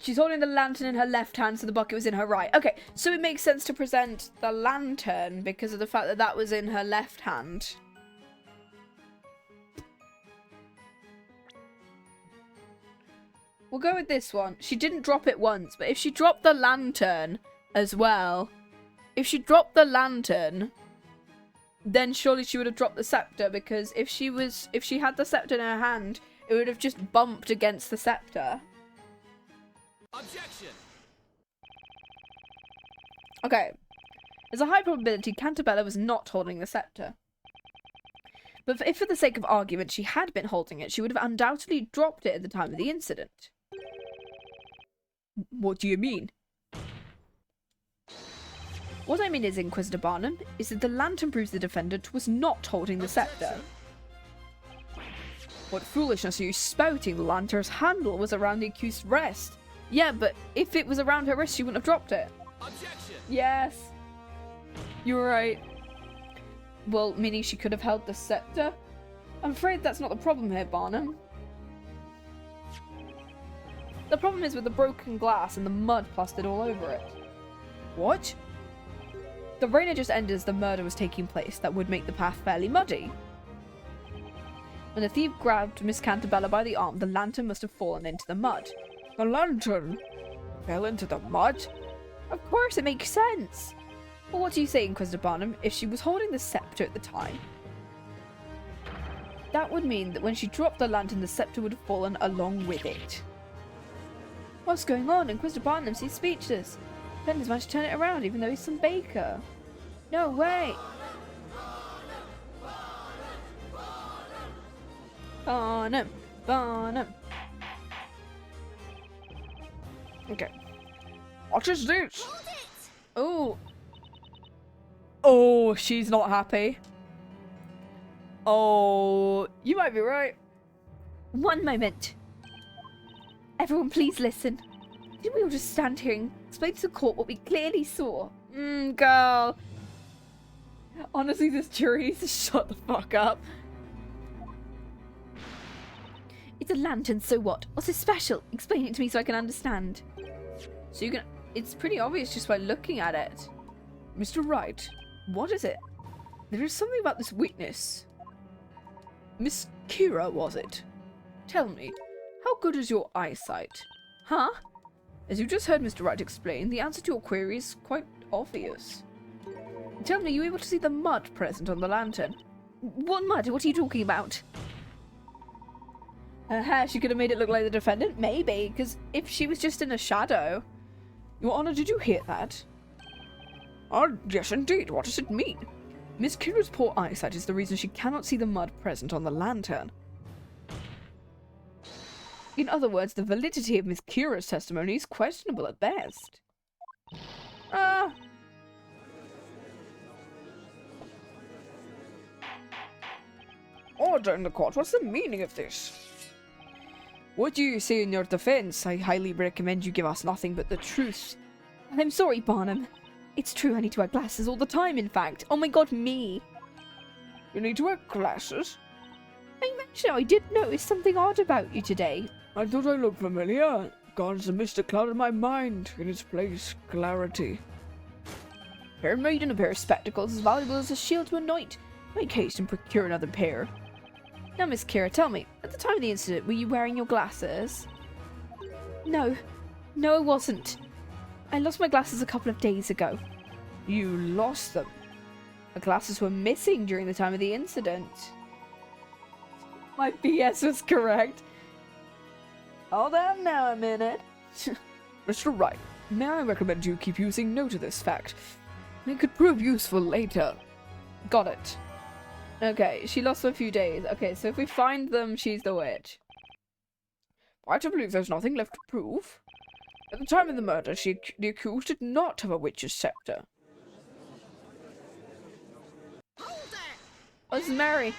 Speaker 6: She's holding the lantern in her left hand, so the bucket was in her right. Okay, so it makes sense to present the lantern because of the fact that that was in her left hand. We'll go with this one. She didn't drop it once, but if she dropped the lantern as well, if she dropped the lantern, then surely she would have dropped the scepter, because if she had the scepter in her hand, it would have just bumped against the scepter.
Speaker 8: Objection!
Speaker 6: Okay. There's a high probability Cantabella was not holding the scepter. But if for the sake of argument she had been holding it, she would have undoubtedly dropped it at the time of the incident. What do you mean? What I mean is, Inquisitor Barnham, is that the lantern proves the defendant was not holding the scepter. What foolishness are you spouting? The lantern's handle was around the accused's wrist. Yeah, but if it was around her wrist, she wouldn't have dropped it.
Speaker 8: Objection!
Speaker 6: Yes. You're right. Well, meaning she could have held the scepter? I'm afraid that's not the problem here, Barnham. The problem is with the broken glass and the mud plastered all over it. What? The rain had just ended as the murder was taking place. That would make the path fairly muddy.
Speaker 1: When the thief grabbed Miss Cantabella by the arm, the lantern must have fallen into the mud.
Speaker 6: The lantern fell into the mud?
Speaker 1: Of course, it makes sense. Well, what do you say, Inquisitor Barnham? If she was holding the scepter at the time, that would mean that when she dropped the lantern, the scepter would have fallen along with it. What's going on? Inquisitor Barnham seems speechless. Ben's managed to turn it around, even though he's some baker. No way! Barnham! Barnham! Okay.
Speaker 6: What is this?
Speaker 1: Oh! Oh, she's not happy. Oh, you might be right.
Speaker 2: One moment. Everyone please listen. Didn't we all just stand here and explain to the court what we clearly saw?
Speaker 1: Girl. Honestly, this jury needs to shut the fuck up.
Speaker 2: It's a lantern, so what? What's it special? Explain it to me so I can understand.
Speaker 1: So you can... It's pretty obvious just by looking at it. Mr. Wright, what is it? There is something about this witness. Miss Kira, was it? Tell me, how good is your eyesight? Huh? As you just heard Mr. Wright explain, the answer to your query is quite obvious. Tell me, are you able to see the mud present on the lantern?
Speaker 2: What mud? What are you talking about?
Speaker 1: She could have made it look like the defendant? Maybe, because if she was just in a shadow... Your Honor, did you hear that?
Speaker 6: Yes indeed, what does it mean?
Speaker 1: Miss Kira's poor eyesight is the reason she cannot see the mud present on the lantern. In other words, the validity of Miss Kira's testimony is questionable at best.
Speaker 6: Order in the court, what's the meaning of this?
Speaker 1: What do you say in your defense? I highly recommend you give us nothing but the truth.
Speaker 2: I'm sorry, Barnham. It's true, I need to wear glasses all the time, in fact. Oh my god, me.
Speaker 6: You need to wear glasses?
Speaker 2: Actually, I did notice something odd about you today.
Speaker 6: I thought I looked familiar. God's a mist clouded my mind. In its place, clarity.
Speaker 1: Fair maiden, a pair of spectacles as valuable as a shield to a knight. Make haste and procure another pair. Now, Miss Kira, tell me, at the time of the incident, were you wearing your glasses?
Speaker 2: No. No, I wasn't. I lost my glasses a couple of days ago.
Speaker 1: You lost them? The glasses were missing during the time of the incident. My BS was correct. Hold on now a minute.
Speaker 6: Mr. Wright, may I recommend you keep using note of this fact? It could prove useful later.
Speaker 1: Got it. Okay, she lost for a few days. Okay, so if we find them, she's the witch.
Speaker 6: Why to believe there's nothing left to prove? At the time of the murder, the accused did not have a witch's scepter.
Speaker 1: Oh, this is Mary.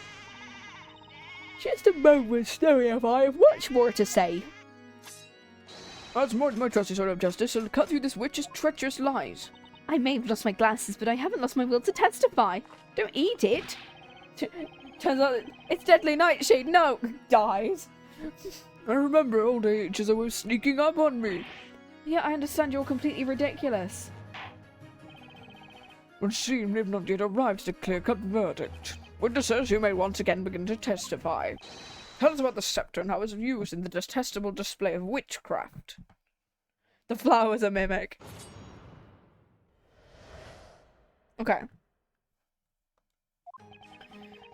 Speaker 6: Just a moment, Snowy, I have much more to say. As more than my trusty sword of justice, I'll cut through this witch's treacherous lies.
Speaker 2: I may have lost my glasses, but I haven't lost my will to testify. Don't eat it.
Speaker 1: Turns out it's deadly nightshade. No, dies.
Speaker 6: I remember old age as I was sneaking up on me.
Speaker 1: Yeah, I understand you're completely ridiculous.
Speaker 6: Would seem we've not yet arrived at a clear-cut verdict. Witnesses, you may once again begin to testify. Tell us about the scepter and how it was used in the detestable display of witchcraft.
Speaker 1: The flower's a mimic. Okay.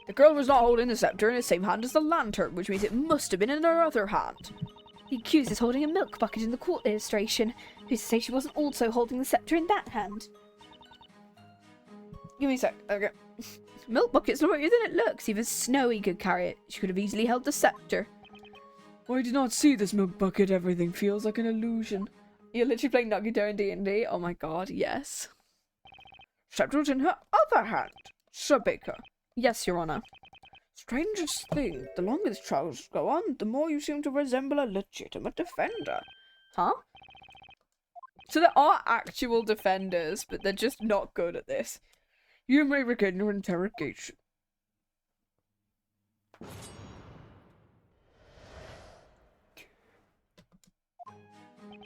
Speaker 1: The girl was not holding the scepter in the same hand as the lantern, which means it must have been in her other hand.
Speaker 2: The accused is holding a milk bucket in the court illustration. Who's to say she wasn't also holding the scepter in that hand?
Speaker 1: Give me a sec. Okay. Milk bucket's lighter than it looks. Even Snowy could carry it. She could have easily held the scepter.
Speaker 6: I did not see this milk bucket. Everything feels like an illusion.
Speaker 1: You're literally playing Nugget Dare in D&D? Oh my god, yes.
Speaker 6: Scepter was in her other hand. Sir Baker.
Speaker 1: Yes, Your Honor.
Speaker 6: Strangest thing, the longer this trial go on, the more you seem to resemble a legitimate defender.
Speaker 1: Huh? So there are actual defenders, but they're just not good at this.
Speaker 6: You may begin your interrogation.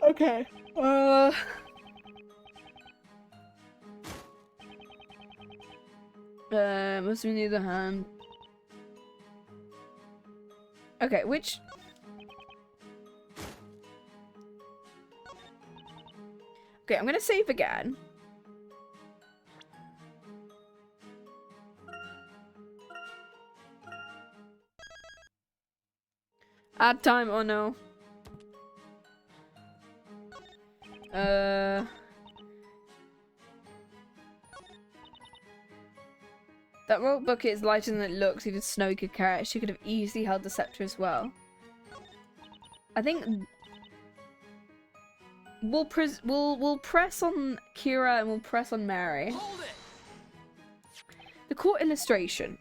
Speaker 1: Okay. Must be near the hand. Okay, which... Okay, I'm gonna save again. Add time, oh no. That rope bucket is lighter than it looks. Even Snowy could carry it. She could have easily held the scepter as well. I think we'll press on Kira and we'll press on Mary.
Speaker 8: Hold it!
Speaker 1: The court illustration.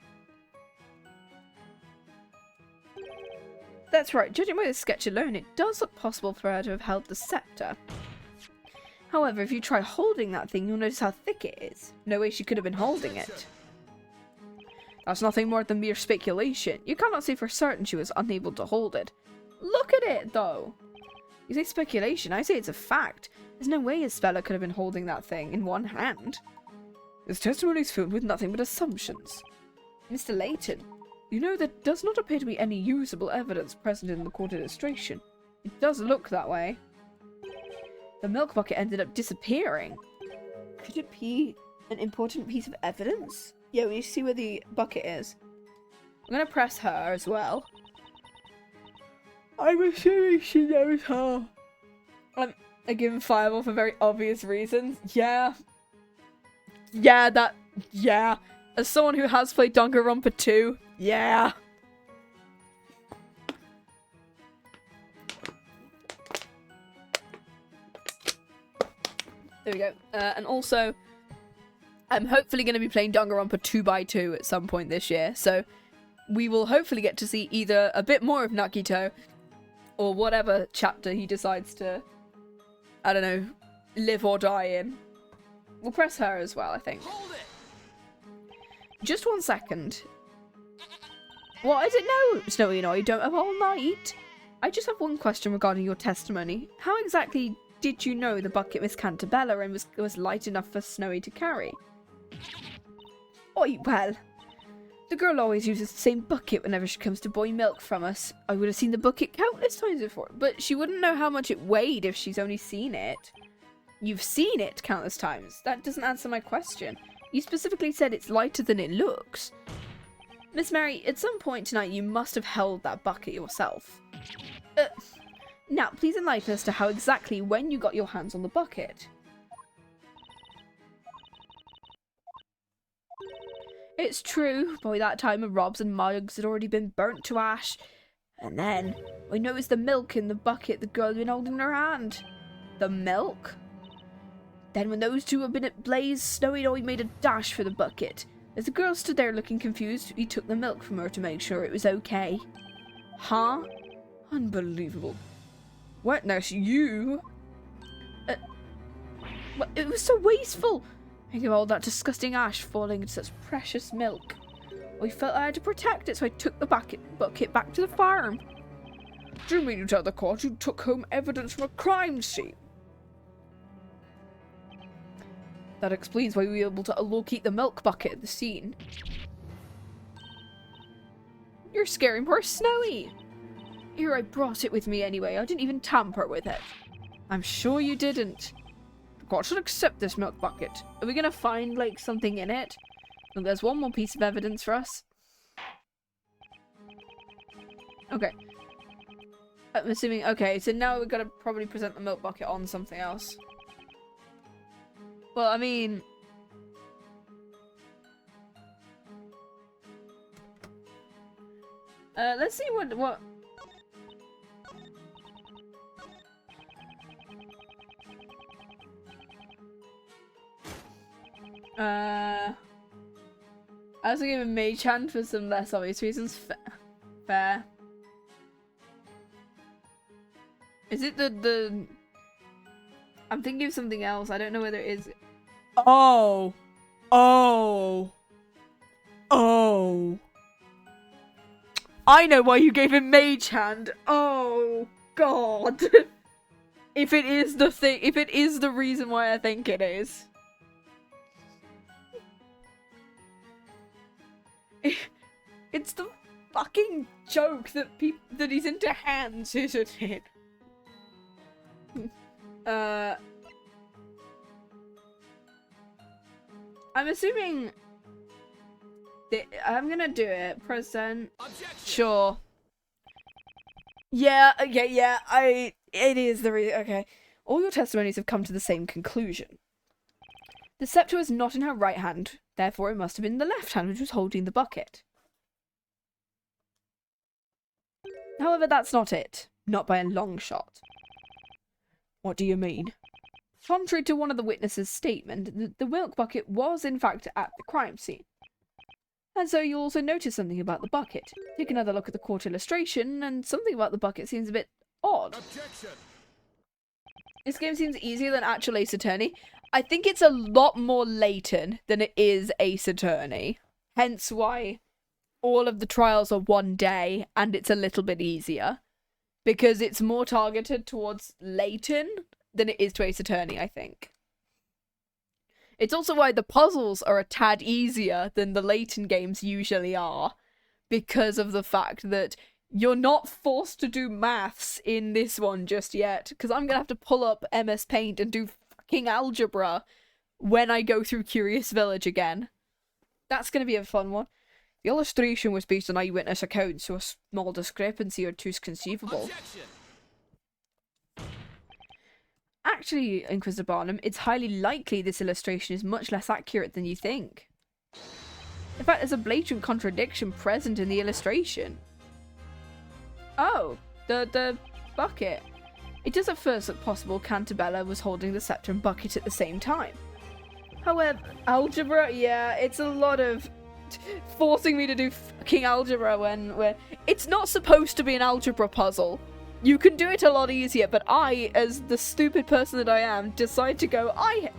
Speaker 1: That's right. Judging by the sketch alone, it does look possible for her to have held the scepter. However, if you try holding that thing, you'll notice how thick it is. No way she could have been holding it. That's nothing more than mere speculation. You cannot say for certain she was unable to hold it. Look at it, though! You say speculation, I say it's a fact. There's no way Espella could have been holding that thing in one hand. This testimony is filled with nothing but assumptions. Mr. Layton, you know there does not appear to be any usable evidence present in the court illustration. It does look that way. The milk bucket ended up disappearing. Could it be an important piece of evidence? Yeah, we see where the bucket is. I'm gonna press her as well. I'm assuming she knows her. I give him fireball for very obvious reasons. Yeah. Yeah. As someone who has played Danganronpa 2, yeah. There we go. And also, I'm hopefully going to be playing Danganronpa 2x2 at some point this year, so we will hopefully get to see either a bit more of Nakito, or whatever chapter he decides to, I don't know, live or die in. We'll press her as well, I think.
Speaker 8: Hold it!
Speaker 1: Just 1 second. What is it now, Snowy? No, you don't have all night. I just have one question regarding your testimony. How exactly did you know the bucket was Cantabella and was light enough for Snowy to carry? Oh, well, the girl always uses the same bucket whenever she comes to buy milk from us. I would have seen the bucket countless times before, but she wouldn't know how much it weighed if she's only seen it. You've seen it countless times. That doesn't answer my question. You specifically said it's lighter than it looks. Miss Mary, at some point tonight you must have held that bucket yourself. Now, please enlighten us to how exactly when you got your hands on the bucket. It's true, by that time the robs and mugs had already been burnt to ash. And then, I noticed the milk in the bucket the girl had been holding in her hand. The milk? Then when those two had been at blaze, Snowy and I made a dash for the bucket. As the girl stood there looking confused, we took the milk from her to make sure it was okay. Huh? Unbelievable. Wetness, you? It was so wasteful. Think of all that disgusting ash falling into such precious milk. I felt I had to protect it, so I took the bucket back to the farm. Do you mean to tell the court you took home evidence from a crime scene? That explains why we were able to locate the milk bucket at the scene. You're scaring poor Snowy. Here, I brought it with me anyway. I didn't even tamper with it. I'm sure you didn't. The court should accept this milk bucket. Are we gonna find, like, something in it? Look, there's one more piece of evidence for us. Okay. I'm assuming, okay, so now we've got to probably present the milk bucket on something else. Well, I mean... let's see what... I was gonna give a mage hand for some less obvious reasons. Fair. Is it the... I'm thinking of something else. I don't know whether it is... Oh! I know why you gave him mage hand. Oh, God. If it is the thing... If it is the reason why I think it is... It's the... fucking joke that that he's into hands, isn't it? I'm assuming I'm gonna do it. Present.
Speaker 8: Objection.
Speaker 1: Sure. Yeah, okay, yeah, it is the reason. Okay. All your testimonies have come to the same conclusion. The scepter was not in her right hand, therefore it must have been the left hand which was holding the bucket. However, that's not it. Not by a long shot. What do you mean? Contrary to one of the witnesses' statement, the milk bucket was in fact at the crime scene. And so you'll also notice something about the bucket. Take another look at the court illustration, and something about the bucket seems a bit odd.
Speaker 10: Objection.
Speaker 1: This game seems easier than actual Ace Attorney. I think it's a lot more Layton than it is Ace Attorney. Hence why all of the trials are one day, and it's a little bit easier. Because it's more targeted towards Layton than it is to Ace Attorney, I think. It's also why the puzzles are a tad easier than the Layton games usually are. Because of the fact that you're not forced to do maths in this one just yet. Because I'm going to have to pull up MS Paint and do fucking algebra when I go through Curious Village again. That's going to be a fun one. The illustration was based on eyewitness accounts, so a small discrepancy or two is conceivable.
Speaker 8: Objection.
Speaker 1: Actually, Inquisitor Barnham, it's highly likely this illustration is much less accurate than you think. In fact, there's a blatant contradiction present in the illustration. Oh, the bucket. It does at first look possible Cantabella was holding the scepter and bucket at the same time. However, algebra, yeah, it's a lot of forcing me to do fucking algebra when it's not supposed to be an algebra puzzle. You can do it a lot easier, but I, as the stupid person that I am, decide to go, I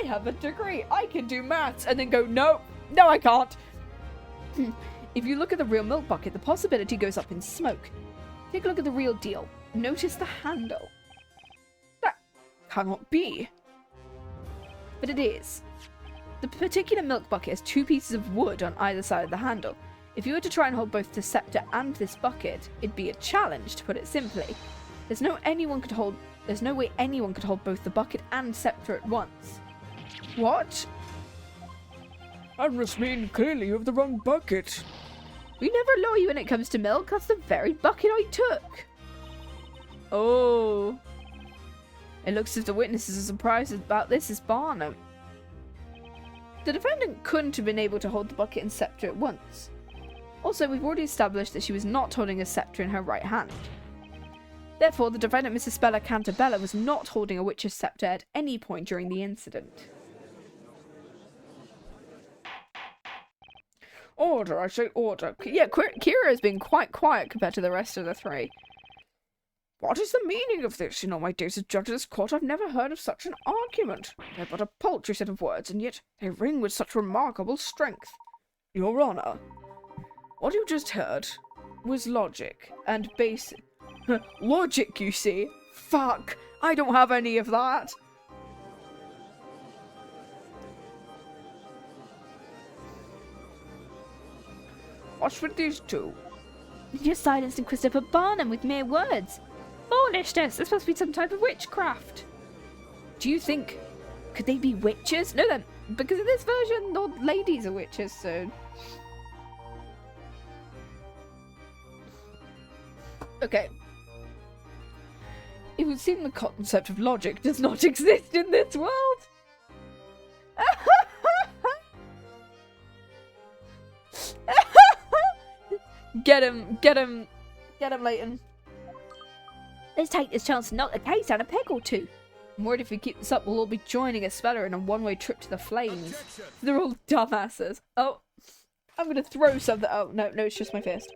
Speaker 1: have a degree, I can do maths, and then go, no, I can't. If you look at the real milk bucket, the possibility goes up in smoke. Take a look at the real deal. Notice the handle. That cannot be. But it is. The particular milk bucket has two pieces of wood on either side of the handle. If you were to try and hold both the scepter and this bucket, it'd be a challenge, to put it simply. There's no way anyone could hold both the bucket and scepter at once. What?
Speaker 6: That must mean clearly you have the wrong bucket.
Speaker 1: We never lie when it comes to milk. That's the very bucket I took. Oh. It looks as if the witnesses are surprised about this as Barnham. The defendant couldn't have been able to hold the bucket and scepter at once. Also, we've already established that she was not holding a scepter in her right hand. Therefore, the defendant, Mrs. Espella Cantabella, was not holding a witch's scepter at any point during the incident. Order, I say order. Yeah, Kira has been quite quiet compared to the rest of the three. What is the meaning of this? In all my days as judge of this court, I've never heard of such an argument. They're but a paltry set of words, and yet they ring with such remarkable strength. Your Honour, what you just heard was logic and basic. Logic, you see? Fuck, I don't have any of that. What's with these two?
Speaker 2: You silenced Inquisitor Barnham with mere words. Foolishness! This must be some type of witchcraft.
Speaker 1: Do you think... could they be witches? No, then, because in this version, old ladies are witches, so... Okay. It would seem the concept of logic does not exist in this world. Get him, Layton.
Speaker 2: Let's take this chance to knock the case down a peg or two.
Speaker 1: I'm worried if we keep this up, we'll all be joining Espella in a one-way trip to the flames.
Speaker 10: Objection.
Speaker 1: They're all dumbasses. Oh, I'm gonna throw something. Oh, no, it's just my fist.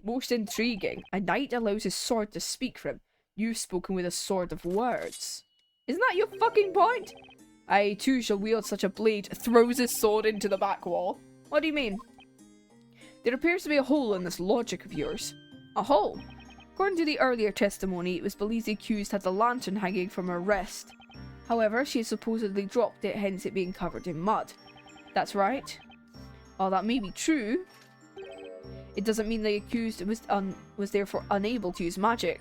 Speaker 1: Most intriguing. A knight allows his sword to speak for him. You've spoken with a sword of words. Isn't that your fucking point? I too shall wield such a blade. Throws his sword into the back wall. What do you mean? There appears to be a hole in this logic of yours. A hole? According to the earlier testimony, it was believed the accused had the lantern hanging from her wrist. However, she has supposedly dropped it, hence it being covered in mud. That's right.
Speaker 6: While that may be true, it doesn't mean the accused was therefore unable to use magic.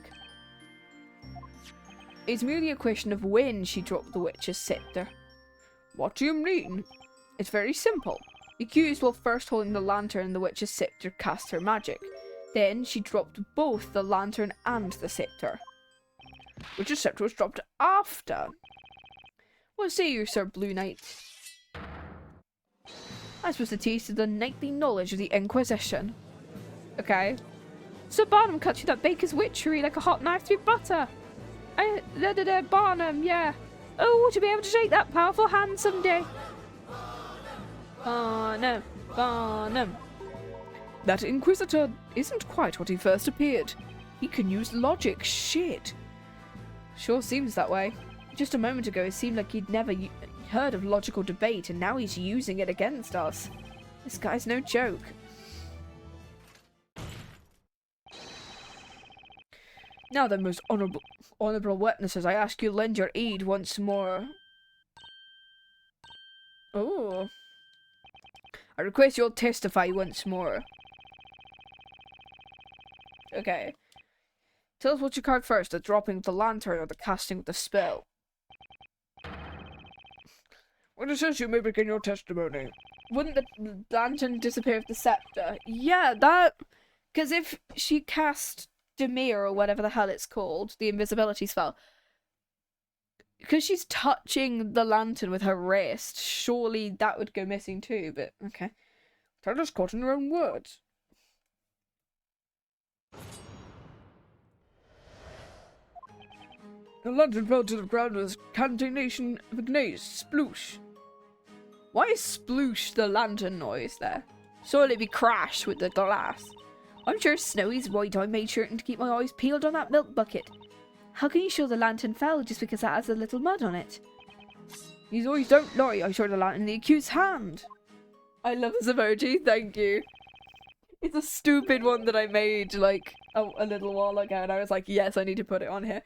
Speaker 6: It's merely a question of when she dropped the witch's scepter. What do you mean? It's very simple. The accused, while first holding the lantern and the witch's scepter, cast her magic. Then she dropped both the lantern and the scepter. Witch's scepter was dropped after. What say you, Sir Blue Knight? I'm supposed to taste the knightly knowledge of the Inquisition. Okay. Sir Barnham cut you that baker's witchery like a hot knife through butter. Barnham, yeah. Oh, to be able to shake that powerful hand someday. Barnham, Barnham. That Inquisitor isn't quite what he first appeared. He can use logic, shit. Sure seems that way. Just a moment ago it seemed like he'd never heard of logical debate, and now he's using it against us. This guy's no joke. Now then, most honourable witnesses, I ask you to lend your aid once more. Oh. I request you all testify once more. Okay. Tell us what you card first, the dropping of the lantern or the casting of the spell. Witnesses, you may begin your testimony. Wouldn't the lantern disappear with the scepter? Yeah, that... Because if she cast Demir, or whatever the hell it's called, the invisibility spell, because she's touching the lantern with her wrist, surely that would go missing too, but okay. Tell us caught in your own words. The lantern fell to the ground with a cantonation of Ignace. Sploosh. Why is sploosh the lantern noise there? Surely it'd be crash with the glass. I'm sure Snowy's right. I made sure to keep my eyes peeled on that milk bucket. How can you show the lantern fell just because it has a little mud on it? These eyes don't lie. I saw the lantern in the accused's hand. I love this emoji. Thank you. It's a stupid one that I made like a little while ago, and I was like, yes, I need to put it on here.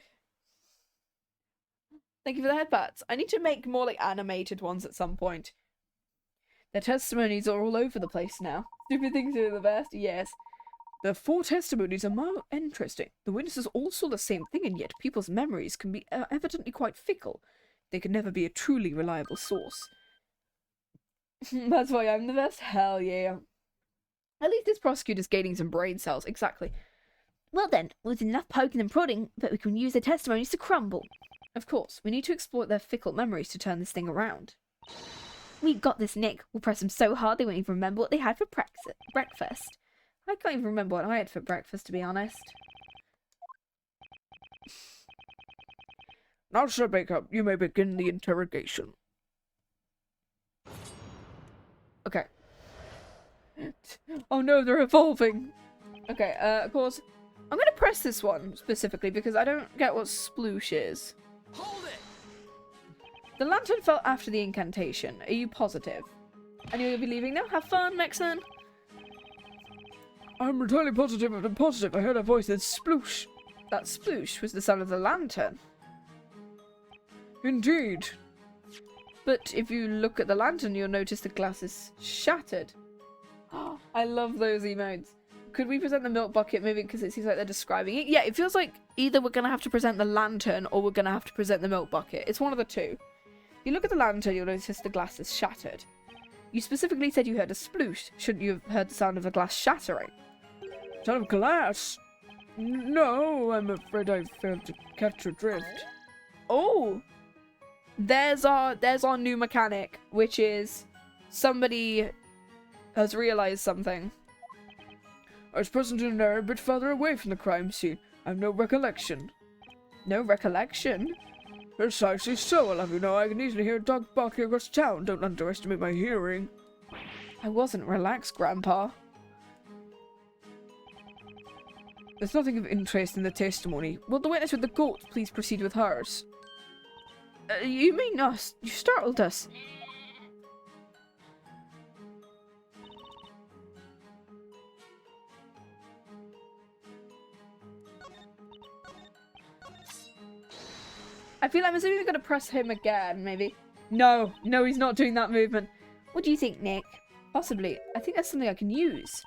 Speaker 6: Thank you for the headbats. I need to make more like animated ones at some point. Their testimonies are all over the place now. Stupid things are the best. Yes. The 4 testimonies are more interesting. The witnesses all saw the same thing, and yet people's memories can be evidently quite fickle. They can never be a truly reliable source. That's why I'm the best. Hell yeah. At least this prosecutor's gaining some brain cells. Exactly.
Speaker 2: Well then, with enough poking and prodding, but we can use their testimonies to crumble.
Speaker 6: Of course, we need to exploit their fickle memories to turn this thing around.
Speaker 2: We've got this, Nick. We'll press them so hard they won't even remember what they had for breakfast.
Speaker 6: I can't even remember what I had for breakfast, to be honest. Now, Sir Baker, you may begin the interrogation. Okay. Oh no, they're evolving. Okay, of course, I'm gonna press this one specifically because I don't get what sploosh is.
Speaker 8: Hold it!
Speaker 6: The lantern fell after the incantation. Are you positive? And you'll be leaving now? Have fun, Mexan. I'm entirely positive of the positive. I heard a voice that sploosh. That sploosh was the sound of the lantern. Indeed. But if you look at the lantern, you'll notice the glass is shattered. Oh, I love those emotes. Could we present the milk bucket maybe because it seems like they're describing it? Yeah, it feels like either we're going to have to present the lantern or we're going to have to present the milk bucket. It's one of the two. If you look at the lantern, you'll notice the glass is shattered. You specifically said you heard a sploosh. Shouldn't you have heard the sound of the glass shattering? Sound of glass? No, I'm afraid I failed to catch your drift. Oh! There's our new mechanic, which is somebody has realized something. I was present in an area a bit further away from the crime scene. I have no recollection. No recollection? Precisely so, I'll have you know. I can easily hear a dog barking across town. Don't underestimate my hearing. I wasn't relaxed, Grandpa. There's nothing of interest in the testimony. Will the witness with the goat please proceed with hers? You mean us? You startled us. I feel I'm assuming we're going to press him again, maybe. No, he's not doing that movement.
Speaker 2: What do you think, Nick?
Speaker 1: Possibly. I think that's something I can use.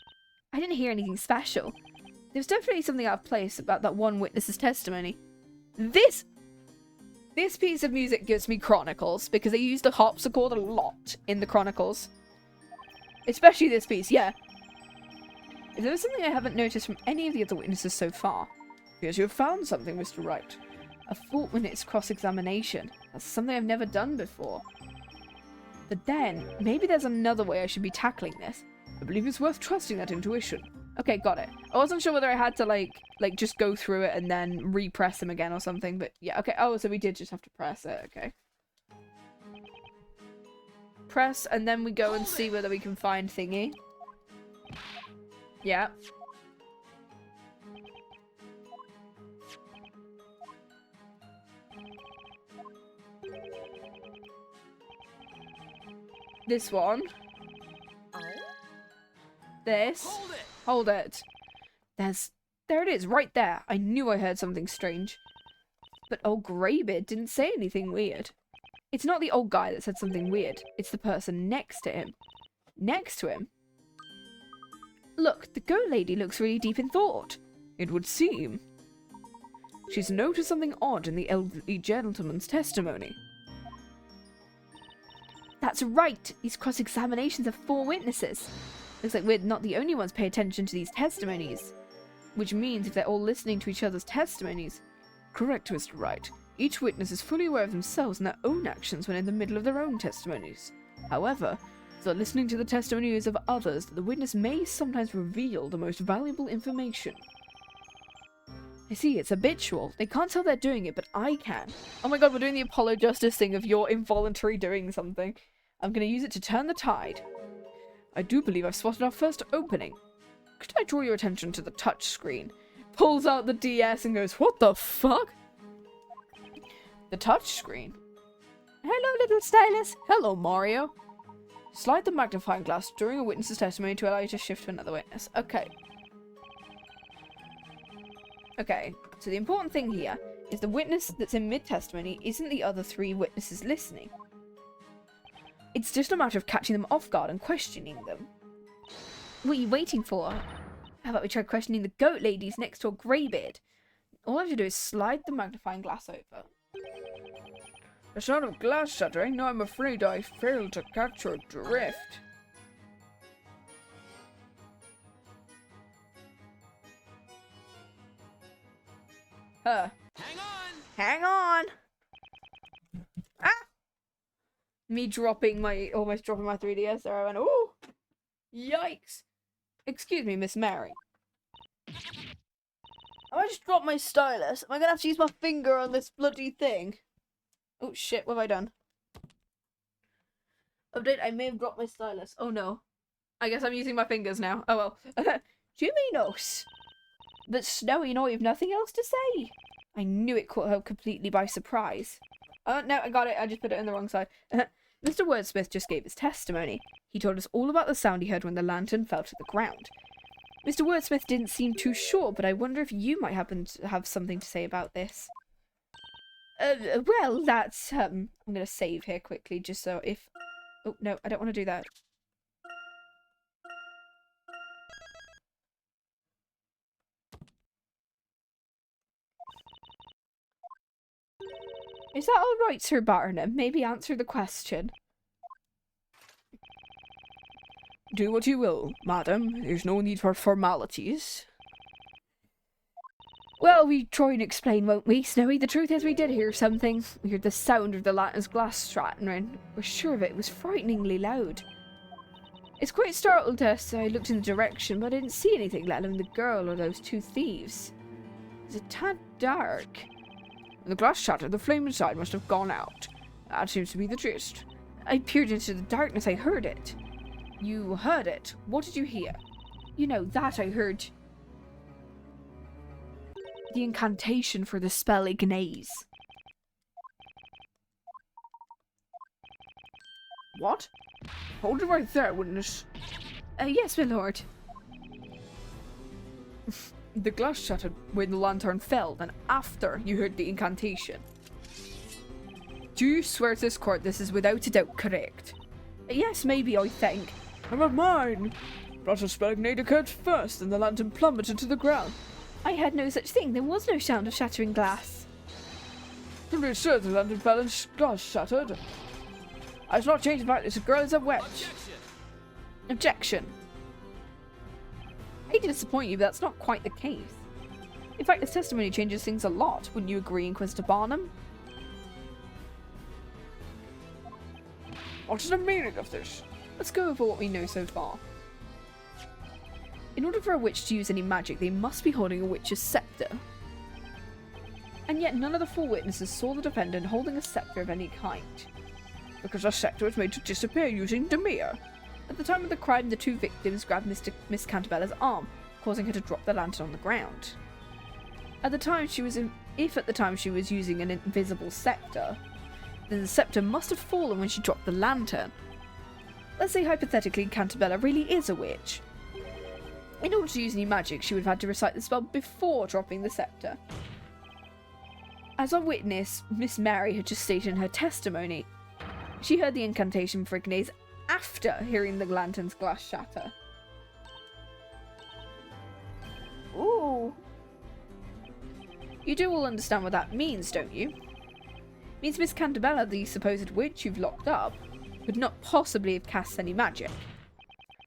Speaker 1: I didn't hear anything special. There's definitely something out of place about that one witness's testimony. This piece of music gives me Chronicles, because they use the harpsichord a lot in the Chronicles. Especially this piece, yeah. If there was something I haven't noticed from any of the other witnesses so far. Because you have found something, Mr. Wright. A 4-minute cross-examination. That's something I've never done before. But then, maybe there's another way I should be tackling this. I believe it's worth trusting that intuition. Okay, got it. I wasn't sure whether I had to, like just go through it and then repress them again or something, but yeah, okay. Oh, so we did just have to press it, okay. Press, and then we go and see whether we can find thingy. Yeah. This one. This. Hold it. There it is, right there. I knew I heard something strange. But old Greybeard didn't say anything weird. It's not the old guy that said something weird. It's the person next to him. Next to him? Look, the goat lady looks really deep in thought. It would seem. She's noticed something odd in the elderly gentleman's testimony. That's right. These cross-examinations have 4 witnesses. Looks like we're not the only ones pay attention to these testimonies. Which means if they're all listening to each other's testimonies... Correct, Mr. Wright. Each witness is fully aware of themselves and their own actions when in the middle of their own testimonies. However, it's not listening to the testimonies of others that the witness may sometimes reveal the most valuable information. I see, it's habitual. They can't tell they're doing it, but I can. Oh my god, we're doing the Apollo Justice thing of your involuntary doing something. I'm going to use it to turn the tide. I do believe I've spotted our first opening. Could I draw your attention to the touch screen? Pulls out the DS and goes, what the fuck? The touch screen. Hello, little stylus. Hello, Mario. Slide the magnifying glass during a witness's testimony to allow you to shift to another witness. Okay. Okay, so the important thing here is the witness that's in mid-testimony isn't the other 3 witnesses listening. It's just a matter of catching them off guard and questioning them. What are you waiting for? How about we try questioning the goat ladies next to a Greybeard? All I have to do is slide the magnifying glass over. The sound of glass shattering? No, I'm afraid I failed to catch your drift. Hang on! Hang on! Ah! Me almost dropping my 3DS there. I went, oh! Yikes! Excuse me, Miss Mary. I just dropped my stylus. Am I gonna have to use my finger on this bloody thing? Oh shit, what have I done? Update, I may have dropped my stylus. Oh no. I guess I'm using my fingers now. Oh well. Juminos! But Snowy, no, you've nothing else to say. I knew it caught her completely by surprise. Oh, no, I got it. I just put it on the wrong side. Mr. Wordsmith just gave his testimony. He told us all about the sound he heard when the lantern fell to the ground. Mr. Wordsmith didn't seem too sure, but I wonder if you might happen to have something to say about this. Well, that's, I'm gonna save here quickly, just so if... Oh, no, I don't want to do that. Is that all right, Sir Barnham? Maybe answer the question. Do what you will, madam. There's no need for formalities. Well, we try and explain, won't we, Snowy? The truth is we did hear something. We heard the sound of the lantern's glass shattering. We're sure of it. It was frighteningly loud. It's quite startled us, so I looked in the direction, but I didn't see anything, let alone the girl or those 2 thieves. It was a tad dark. When the glass shattered, the flame inside must have gone out. That seems to be the gist. I peered into the darkness. I heard it. You heard it? What did you hear? You know, that I heard. The incantation for the spell Ignaze. What? Hold it right there, witness. Yes, my lord. The glass shattered when the lantern fell, and after you heard the incantation. Do you swear to this court this is without a doubt correct? Yes, maybe, I think.
Speaker 6: I'm of mine! Brought a spell ignite occurred first, and the lantern plummeted to the ground.
Speaker 1: I heard no such thing. There was no sound of shattering glass.
Speaker 6: Simply sure the lantern fell and glass shattered. I shall not change the fact this girl is a witch. Objection. I hate to disappoint you, but that's not quite the case. In fact, this testimony changes things a lot. Wouldn't you agree, Inquisitor Barnham? What is the meaning of this? Let's go over what we know so far. In order for a witch to use any magic, they must be holding a witch's scepter. And yet none of the 4 witnesses saw the defendant holding a scepter of any kind. Because the scepter was made to disappear using Demir. At the time of the crime, the 2 victims grabbed Miss Cantabella's arm, causing her to drop the lantern on the ground. At the time she was if at the time she was using an invisible scepter, then the scepter must have fallen when she dropped the lantern. Let's say hypothetically Cantabella really is a witch. In order to use any magic, she would have had to recite the spell before dropping the scepter. As our witness, Miss Mary had just stated in her testimony, she heard the incantation for Ignace after hearing the lantern's glass shatter. Ooh. You do all understand what that means, don't you? It means Miss Cantabella, the supposed witch you've locked up, could not possibly have cast any magic.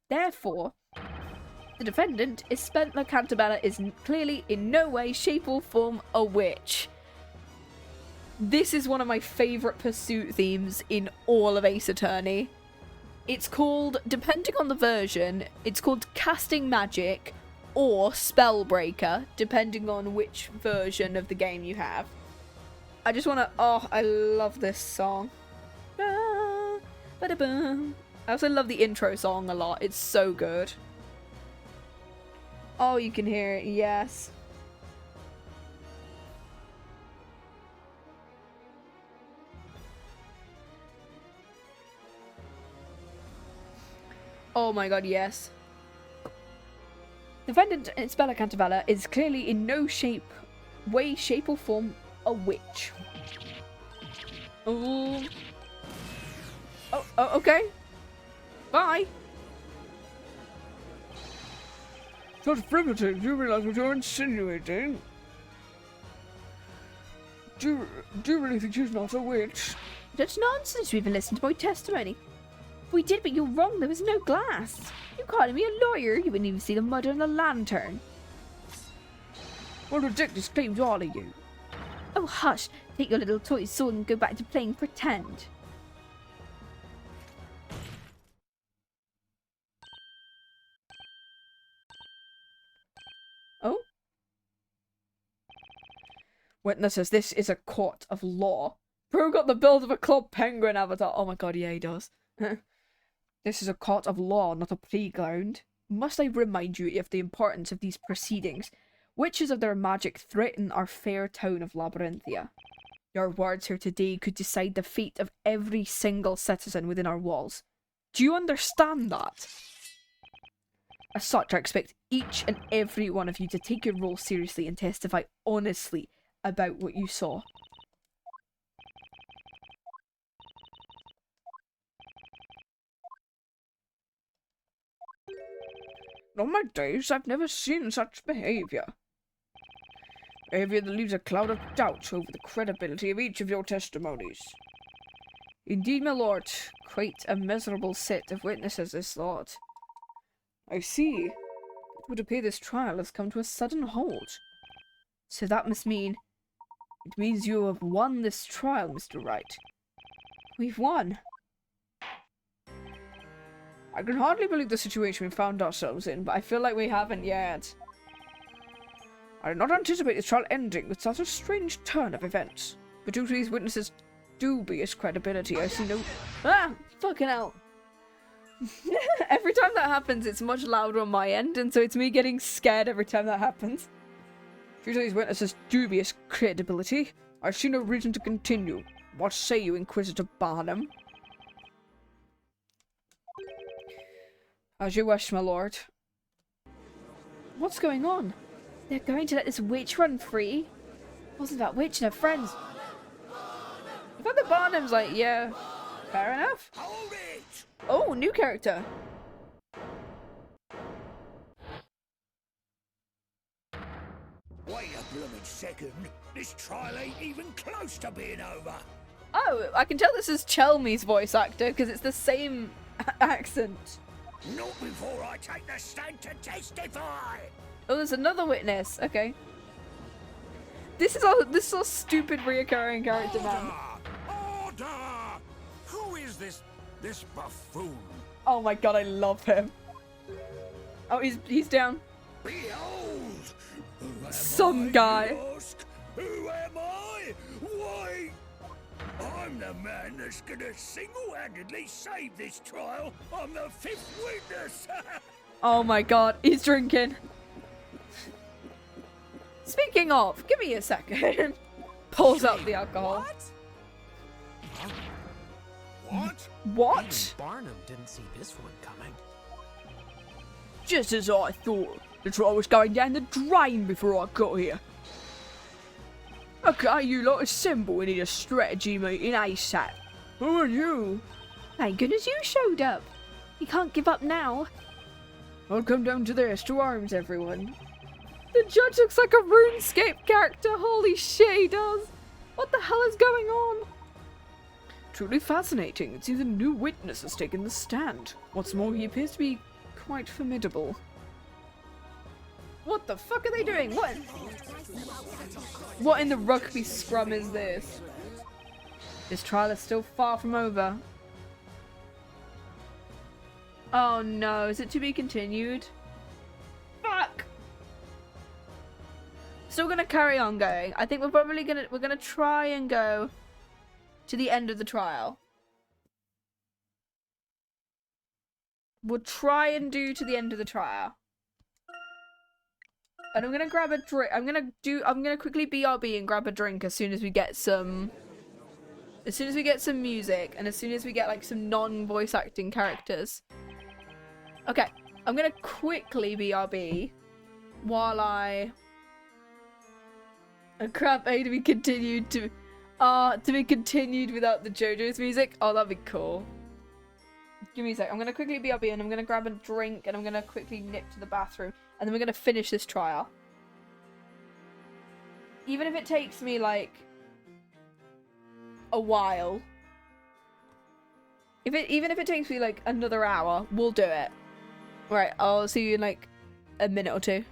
Speaker 6: Therefore, the defendant, Espella Cantabella, is clearly in no way, shape or form a witch. This is one of my favourite pursuit themes in all of Ace Attorney. It's called, depending on the version, it's called Casting Magic or Spellbreaker, depending on which version of the game you have. I just want to, oh, I love this song. I also love the intro song a lot, it's so good. Oh, you can hear it, yes. Oh my god, yes. Defendant Espella Cantabella is clearly in no way, shape or form a witch. Oh, okay. Bye. Such primitive, do you realize what you're insinuating? Do you really think she's not a witch?
Speaker 1: That's nonsense, we've listened to my testimony. We did, but you're wrong, there was no glass. You calling me a lawyer? You wouldn't even see the mud on the lantern.
Speaker 6: What ridiculous claims all of you?
Speaker 1: Oh, hush. Take your little toy sword and go back to playing pretend. Oh? Witnesses, this is a court of law. Bro got the build of a Club Penguin avatar. Oh my god, yeah, he does. This is a court of law, not a playground. Must I remind you of the importance of these proceedings? Witches of their magic threaten our fair town of Labyrinthia. Your words here today could decide the fate of every single citizen within our walls. Do you understand that? As such, I expect each and every one of you to take your role seriously and testify honestly about what you saw.
Speaker 6: In all my days, I've never seen such behaviour. Behaviour that leaves a cloud of doubt over the credibility of each of your testimonies. Indeed, my lord, quite a miserable set of witnesses this lot. I see. It would appear this trial has come to a sudden halt. So that must mean... It means you have won this trial, Mr. Wright. We've won. I can hardly believe the situation we found ourselves in, but I feel like we haven't yet. I did not anticipate this trial ending with such a strange turn of events. But due to these witnesses' dubious credibility, I see no... Ah! Fucking hell. Every time that happens, it's much louder on my end, and so it's me getting scared every time that happens. Due to these witnesses' dubious credibility, I see no reason to continue. What say you, Inquisitor Barnham? As you wish, my lord. What's going on? They're going to let this witch run free? Wasn't that witch and her friends? I thought the Barnham's like, yeah, fair enough. Oh, new character.
Speaker 11: Wait a second. This trial ain't even close to being over.
Speaker 1: Oh, I can tell this is Chelmie's voice actor because it's the same accent.
Speaker 11: Not before I take the stand to testify.
Speaker 1: Oh, there's another witness. Okay. This is our stupid reoccurring character, man.
Speaker 9: Order! Who is this buffoon?
Speaker 1: Oh my god, I love him. Oh, he's down.
Speaker 11: Behold!
Speaker 1: Some guy.
Speaker 11: Who am I? Why? I'm the man that's gonna single-handedly save this trial. I'm the 5th witness.
Speaker 1: Oh my god, he's drinking. Speaking of, give me a second. Pulls out the alcohol.
Speaker 10: What?
Speaker 1: What?
Speaker 8: Even Barnham didn't see this one coming.
Speaker 6: Just as I thought. The trial was going down the drain before I got here. Okay, you lot assemble. We need a strategy meeting ASAP. Who are you?
Speaker 1: Thank goodness you showed up. You can't give up now.
Speaker 6: I'll come down to this. To arms, everyone.
Speaker 1: The judge looks like a RuneScape character. Holy shit, he does. What the hell is going on?
Speaker 6: Truly fascinating. It seems a new witness has taken the stand. What's more, he appears to be quite formidable.
Speaker 1: What the fuck are they doing? What in the rugby scrum is this? This trial is still far from over. Oh no, is it to be continued? Fuck! Still gonna carry on going. I think we're gonna try and go to the end of the trial. We'll try and do to the end of the trial. And I'm gonna grab a drink. I'm gonna quickly BRB and grab a drink as soon as we get some music and as soon as we get like some non-voice acting characters. Okay, I'm gonna quickly BRB while I grab A to be continued to be continued without the JoJo's music. Oh, that'd be cool. Give me a sec. I'm gonna quickly BRB and I'm gonna grab a drink and I'm gonna quickly nip to the bathroom and then we're gonna finish this trial. Even if it takes me like a while. Even if it takes me like another hour, we'll do it. Right, I'll see you in like a minute or two.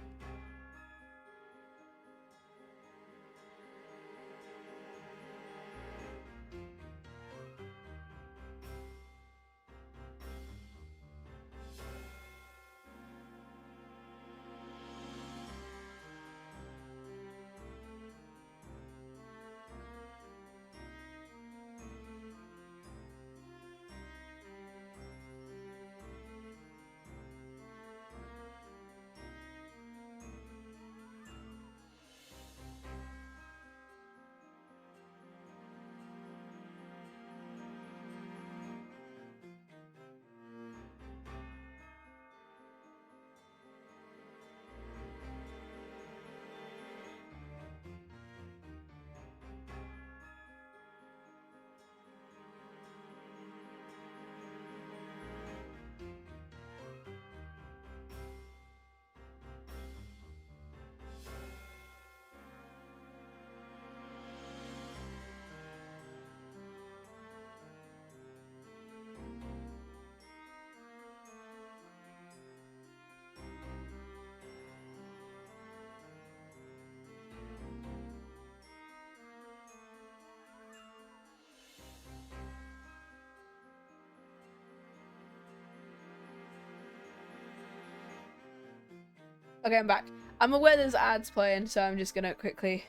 Speaker 1: Okay, I'm back. I'm aware there's ads playing, so I'm just gonna quickly...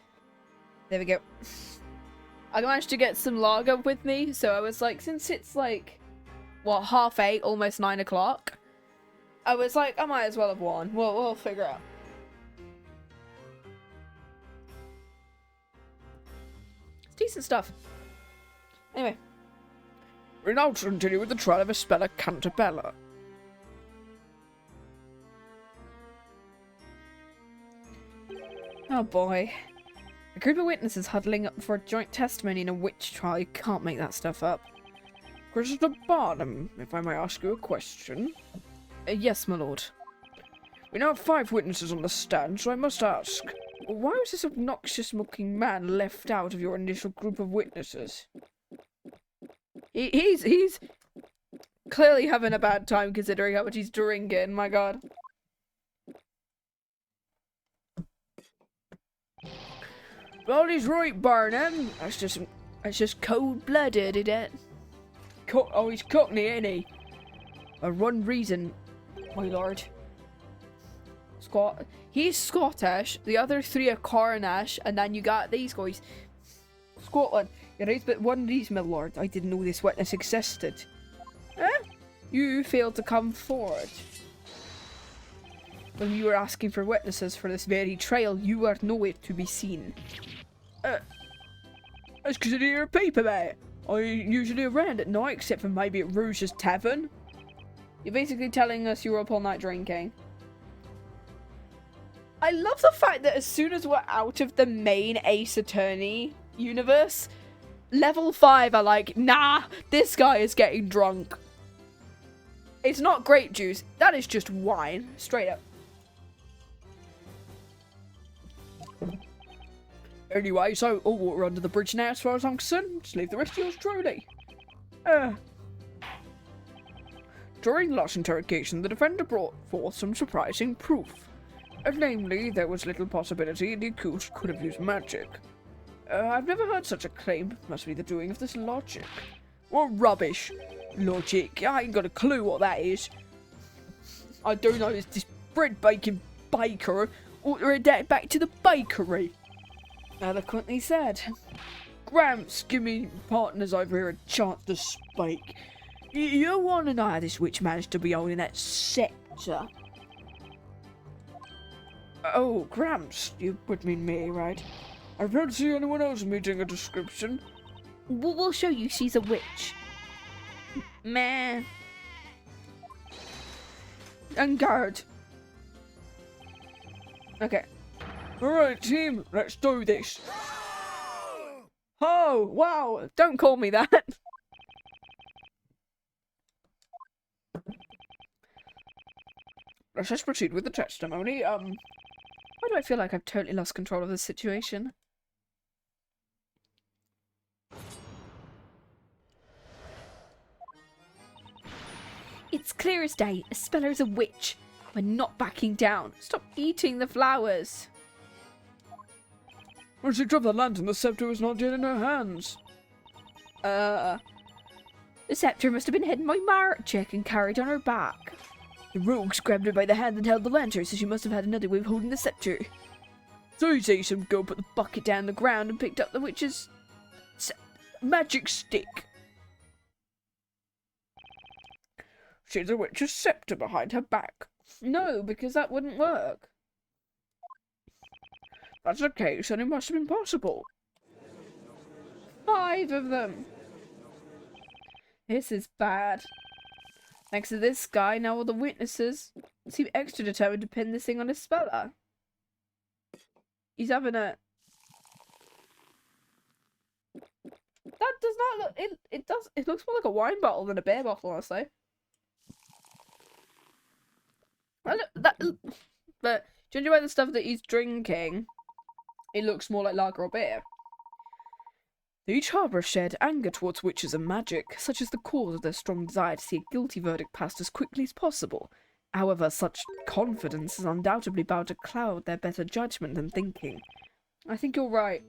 Speaker 1: There we go. I managed to get some lager with me, so I was like, since it's like, what, 8:30, almost 9 o'clock, I was like, I might as well have one. We'll figure out. It's decent stuff. Anyway.
Speaker 6: We now continue with the trial of Espella Cantabella.
Speaker 1: Oh boy. A group of witnesses huddling up for a joint testimony in a witch trial. You can't make that stuff up.
Speaker 6: Inquisitor Barnham, if I may ask you a question.
Speaker 1: Yes, my lord.
Speaker 6: We now have 5 witnesses on the stand, so I must ask, Why was this obnoxious-looking man left out of your initial group of witnesses? He's clearly having a bad time considering how much he's drinking, my god. Well, he's right, Barnham. That's just cold-blooded, isn't it? Oh, he's Cockney, ain't he? For one reason, my lord. He's Scottish, the other three are Cornish, and then you got these guys. Scotland. There is but one reason, my lord. I didn't know this witness existed. You failed to come forward. When you were asking for witnesses for this very trial, you were nowhere to be seen. That's because I didn't hear a peep about it. I'm usually around at night, except for maybe at Rouge's Tavern. You're basically telling us you were up all night drinking. I love the fact that as soon as we're out of the main Ace Attorney universe, level 5 are like, nah, this guy is getting drunk. It's not grape juice, that is just wine, straight up. Anyway, so all water under the bridge now as far as I'm concerned. Just leave the rest to yours truly. During the last interrogation, the defender brought forth some surprising proof. Namely, there was little possibility the accused could have used magic. I've never heard such a claim. Must be the doing of this logic. What rubbish. Logic. I ain't got a clue what that is. I do know it's this bread baking baker. Order it back to the bakery. Eloquently said. Gramps, give me partners over here a chance to speak. You want to know how this witch managed to be holding that scepter? Oh, Gramps, you would mean me, right? I don't see anyone else meeting a description.
Speaker 2: We'll show you she's a witch. Meh.
Speaker 6: And guard. Okay. Alright, team, let's do this. Oh, wow, don't call me that. Let's just proceed with the testimony. Why do I feel like I've totally lost control of the situation?
Speaker 1: It's clear as day. Espella is a witch. We're not backing down. Stop eating the flowers.
Speaker 6: When she dropped the lantern, the scepter was not yet in her hands.
Speaker 1: The scepter must have been hidden by magic and carried on her back.
Speaker 6: The rogues grabbed her by the hand and held the lantern, so she must have had another way of holding the scepter. So you say some girl put the bucket down the ground and picked up the witch's magic stick. She had the witch's scepter behind her back.
Speaker 1: No, because that wouldn't work.
Speaker 6: That's the case, and it must have been possible.
Speaker 1: 5 of them. This is bad. Thanks to this guy, now all the witnesses seem extra determined to pin this thing on Espella. He's having a... That does not look... It looks more like a wine bottle than a beer bottle, honestly. But judging by the stuff that he's drinking, it looks more like lager or beer.
Speaker 6: Each harbour shared anger towards witches and magic, such as the cause of their strong desire to see a guilty verdict passed as quickly as possible. However, such confidence is undoubtedly bound to cloud their better judgment and thinking.
Speaker 1: I think you're right.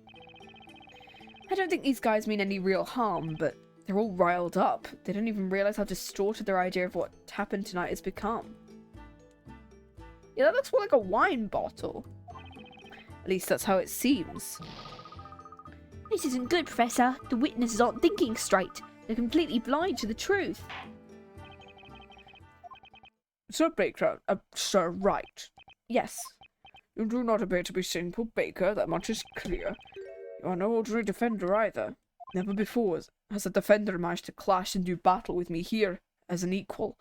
Speaker 1: I don't think these guys mean any real harm, but they're all riled up. They don't even realise how distorted their idea of what happened tonight has become. Yeah, that looks more like a wine bottle. At least that's how it seems.
Speaker 2: This isn't good, Professor. The witnesses aren't thinking straight. They're completely blind to the truth.
Speaker 6: Sir Baker, Sir Wright.
Speaker 1: Yes.
Speaker 6: You do not appear to be simple Baker, that much is clear. You are no ordinary defender either. Never before has a defender managed to clash and do battle with me here as an equal.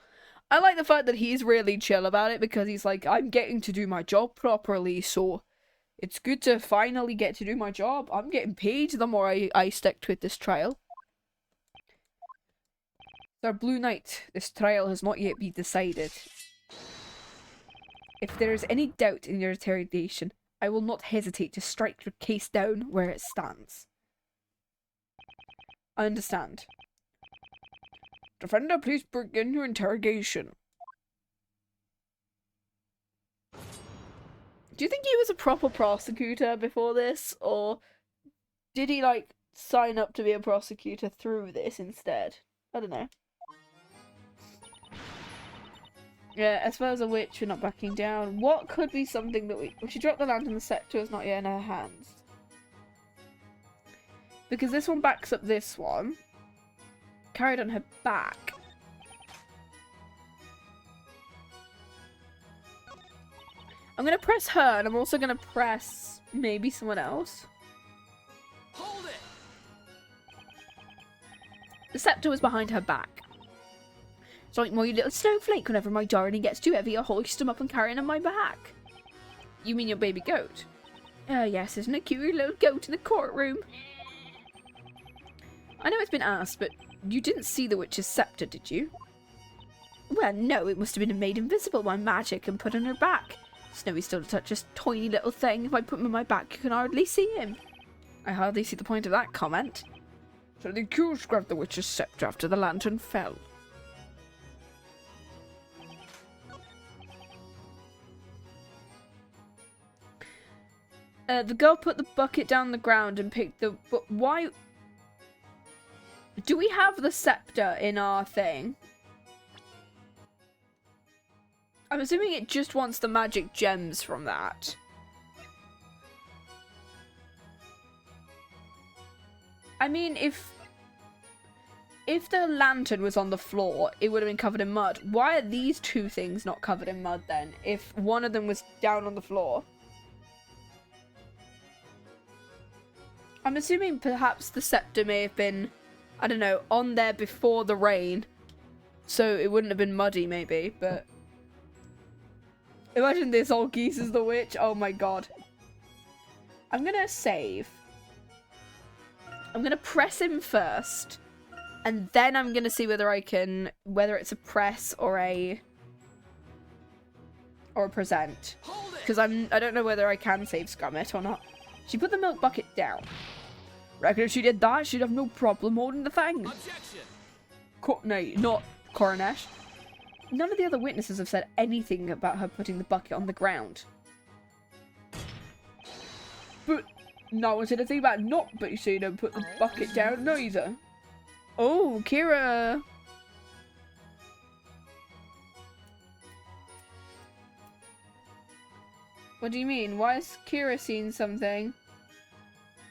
Speaker 1: I like the fact that he's really chill about it because he's like, I'm getting to do my job properly, so it's good to finally get to do my job. I'm getting paid the more I stick to it this trial. Sir Blue Knight, this trial has not yet been decided. If there is any doubt in your interrogation,
Speaker 6: I will not hesitate to strike your case down where it stands. I understand. Defender, please begin your interrogation. Do you think he was a proper prosecutor before this, or did he, like, sign up to be a prosecutor through this instead? I don't know. Yeah, as far as a witch, we're not backing down. What could be something that we... She dropped the lantern, the scepter is not yet in her hands. Because this one backs up this one. Carried on her back. I'm going to press her, and I'm also going to press maybe someone else.
Speaker 8: Hold it!
Speaker 6: The scepter was behind her back. It's like my little snowflake. Whenever my darling gets too heavy, I hoist him up and carry him on my back. You mean your baby goat? Oh yes, isn't it cute, your little goat in the courtroom? I know it's been asked, but you didn't see the witch's scepter, did you? Well, no, it must have been made invisible by magic and put on her back. Snowy's still such a tiny little thing. If I put him on my back, you can hardly see him. I hardly see the point of that comment. So the accused grabbed the witch's scepter after the lantern fell. The girl put the bucket down the ground and picked the... But why... Do we have the scepter in our thing? I'm assuming it just wants the magic gems from that. I mean, if the lantern was on the floor, it would have been covered in mud. Why are these two things not covered in mud then, if one of them was down on the floor? I'm assuming perhaps the scepter may have been, I don't know, on there before the rain. So it wouldn't have been muddy, maybe, but... Imagine this old geese is the witch. Oh my god. I'm gonna save. I'm gonna press him first. And then I'm gonna see whether I can... Whether it's a press or a... Or a present. Because I don't know whether I can save Scrummit or not. She put the milk bucket down. Reckon if she did that, she'd have no problem holding the thing.
Speaker 8: Objection!
Speaker 6: No, not Coronesh. None of the other witnesses have said anything about her putting the bucket on the ground. But no one said anything about not seeing her put the bucket down neither. Oh, Kira. What do you mean? Why has Kira seen something?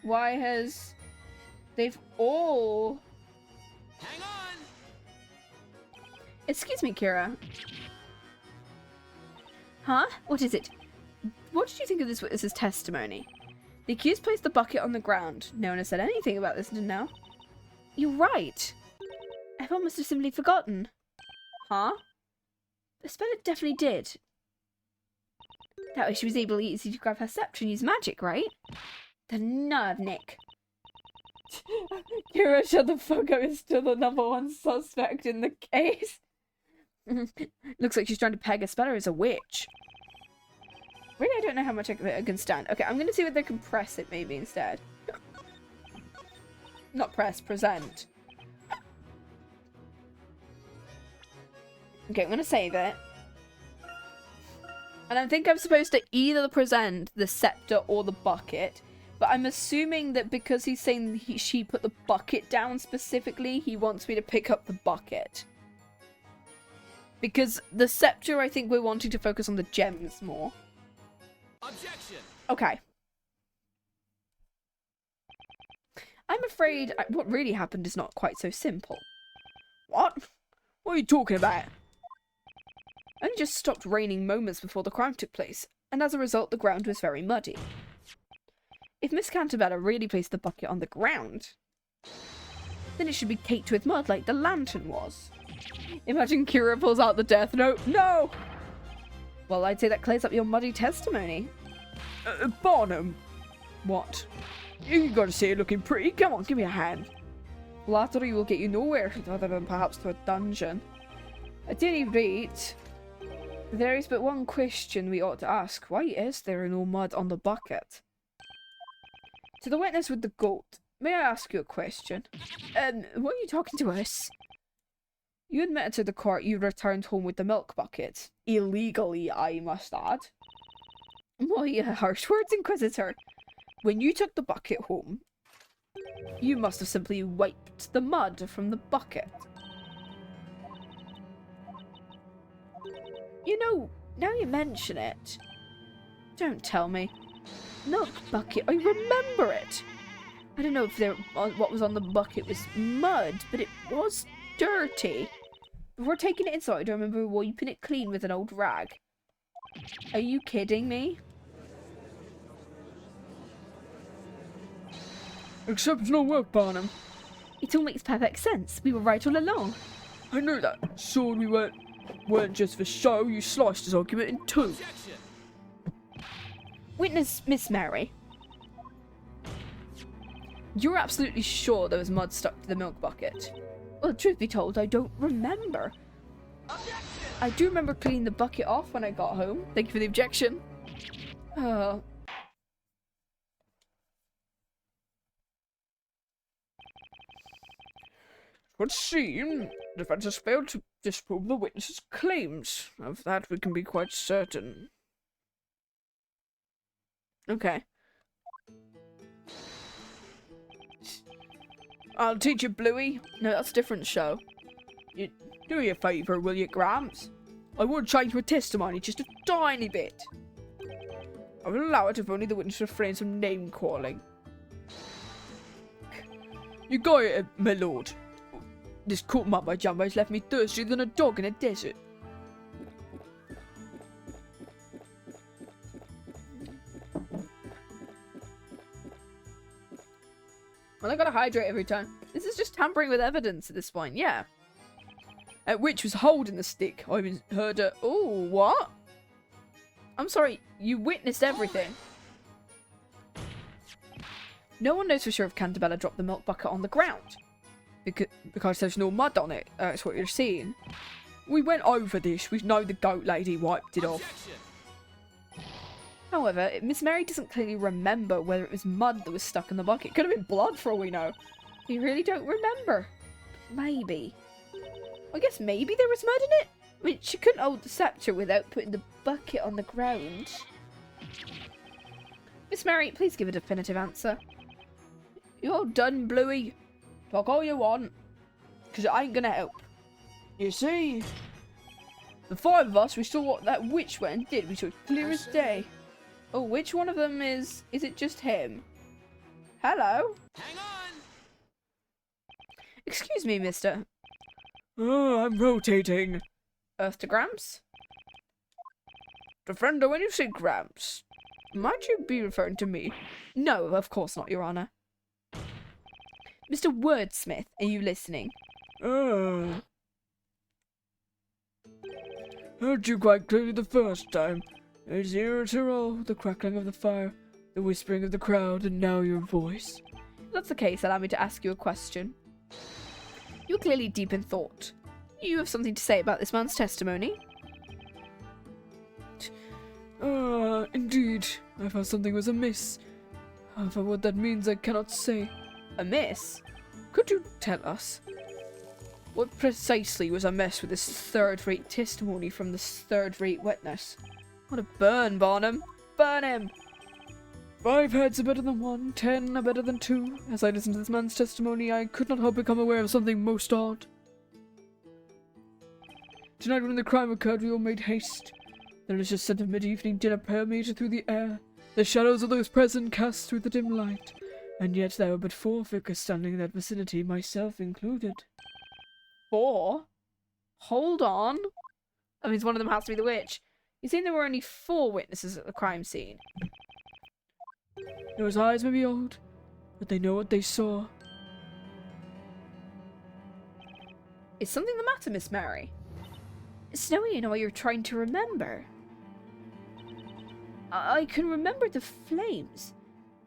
Speaker 6: Why has... They've all...
Speaker 8: Hang on!
Speaker 6: Excuse me, Kira. Huh? What is it? What did you think of this witness's testimony? The accused placed the bucket on the ground. No one has said anything about this until now. You're right. I must have simply forgotten. Huh? Espella definitely did. That way she was able easily to grab her scepter and use magic, right? The nerve, Nick. Kira, shut the fuck up. Is still the #1 suspect in the case. Looks like she's trying to peg Espella as a witch. Really, I don't know how much I can stand. Okay, I'm going to see whether I can press it maybe instead. Not press, present. Okay, I'm going to save it. And I think I'm supposed to either present the scepter or the bucket. But I'm assuming that because he's saying she put the bucket down specifically, he wants me to pick up the bucket. Because the scepter, I think we're wanting to focus on the gems more.
Speaker 8: Objection!
Speaker 6: Okay. I'm afraid what really happened is not quite so simple. What? What are you talking about? It only just stopped raining moments before the crime took place, and as a result the ground was very muddy. If Miss Cantabella really placed the bucket on the ground, then it should be caked with mud like the lantern was. Imagine Kira pulls out the death note. No! Well, I'd say that clears up your muddy testimony.
Speaker 8: Barnham!
Speaker 6: What?
Speaker 8: You gotta see it looking pretty. Come on, give me a hand.
Speaker 6: Flattery will get you nowhere, other than perhaps to a dungeon. At any rate, There is but one question we ought to ask. Why is there no mud on the bucket? To the witness with the goat, may I ask you a question? Were you talking to us? You admitted to the court you returned home with the milk bucket. Illegally, I must add. My harsh words, Inquisitor. When you took the bucket home, you must have simply wiped the mud from the bucket. You know, now you mention it. Don't tell me. Milk bucket, I remember it. I don't know if what was on the bucket was mud, but it was dirty. Before taking it inside, I remember wiping it clean with an old rag. Are you kidding me?
Speaker 12: Exceptional work, Barnham.
Speaker 6: It all makes perfect sense. We were right all along.
Speaker 12: I knew that. Sword we weren't just for show. You sliced his argument in two.
Speaker 6: Witness Miss Mary. You're absolutely sure there was mud stuck to the milk bucket? Well, truth be told, I don't remember. I do remember cleaning the bucket off when I got home. Thank you for the objection.
Speaker 12: Would seem the defense has failed to disprove the witness's claims. Of that we can be quite certain.
Speaker 6: Okay.
Speaker 12: I'll teach you, Bluey.
Speaker 6: No, that's a different show.
Speaker 12: You do me a favour, will you, Gramps? I would change my testimony just a tiny bit. I will allow it if only the witness refrains from name-calling. You got it, my lord. This court mumbo jumbo has left me thirstier than a dog in a desert.
Speaker 6: Well, I gotta hydrate every time. This is just tampering with evidence at this point, yeah.
Speaker 12: Which was holding the stick. I even heard a... Oh, what?
Speaker 6: I'm sorry, you witnessed everything. No one knows for sure if Cantabella dropped the milk bucket on the ground.
Speaker 12: Because there's no mud on it. That's what you're seeing. We went over this. We know the goat lady wiped it off.
Speaker 6: However, Miss Mary doesn't clearly remember whether it was mud that was stuck in the bucket. Could have been blood for all we know. You really don't remember. Maybe. I guess maybe there was mud in it? I mean, she couldn't hold the scepter without putting the bucket on the ground. Miss Mary, please give a definitive answer.
Speaker 12: You're done, Bluey. Talk all you want. Because it ain't gonna help. You see, the five of us, we saw what that witch went and did. We saw it clear as day.
Speaker 6: Oh, which one of them is it just him? Hello?
Speaker 4: Hang on!
Speaker 6: Excuse me, mister.
Speaker 12: Oh, I'm rotating.
Speaker 6: Earth to Gramps?
Speaker 12: Defender, when you say Gramps, might you be referring to me?
Speaker 6: No, of course not, Your Honor. Mr. Wordsmith, are you listening?
Speaker 12: Heard you quite clearly the first time. There's ear to roll, the crackling of the fire, the whispering of the crowd, and now your voice.
Speaker 6: If that's the case, allow me to ask you a question. You're clearly deep in thought. You have something to say about this man's testimony?
Speaker 12: Indeed. I found something was amiss. However, what that means I cannot say.
Speaker 6: Amiss?
Speaker 12: Could you tell us? What precisely was amiss with this third-rate testimony from this third-rate witness?
Speaker 6: What a burn, Barnham! Burn him!
Speaker 12: 5 heads are better than 1, 10 are better than 2. As I listened to this man's testimony, I could not help become aware of something most odd. Tonight when the crime occurred, we all made haste. The delicious scent of mid-evening dinner permeated through the air. The shadows of those present cast through the dim light. And yet there were but 4 figures standing in that vicinity, myself included.
Speaker 6: 4? Hold on. That means one of them has to be the witch. You're saying there were only 4 witnesses at the crime scene?
Speaker 12: Those eyes may be old, but they know what they saw.
Speaker 6: Is something the matter, Miss Mary? Snowy, you know what you're trying to remember. I can remember the flames.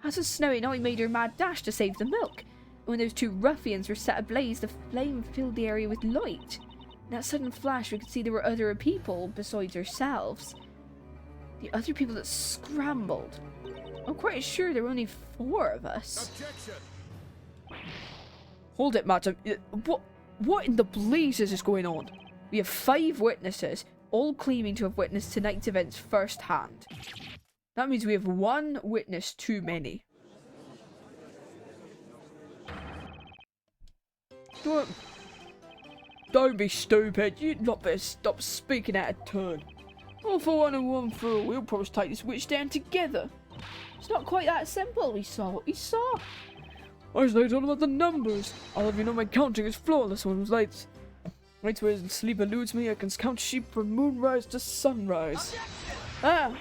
Speaker 6: As for Snowy, now he made her mad dash to save the milk. And when those 2 ruffians were set ablaze, the flame filled the area with light. that sudden flash, we could see there were other people besides ourselves. The other people that scrambled. I'm quite sure there were only 4 of us.
Speaker 10: Objection!
Speaker 12: Hold it, madam. What in the blazes is going on?
Speaker 6: We have 5 witnesses, all claiming to have witnessed tonight's events firsthand.
Speaker 12: That means we have 1 witness too many. Don't be stupid. You lot better stop speaking out of turn. All for one and one for all. We'll probably take this witch down together.
Speaker 6: It's not quite that simple. We saw what we saw.
Speaker 12: I was late all about the numbers. I'll have you know my counting is flawless when I was late. Right where sleep eludes me, I can count sheep from moonrise to sunrise.
Speaker 6: Ah!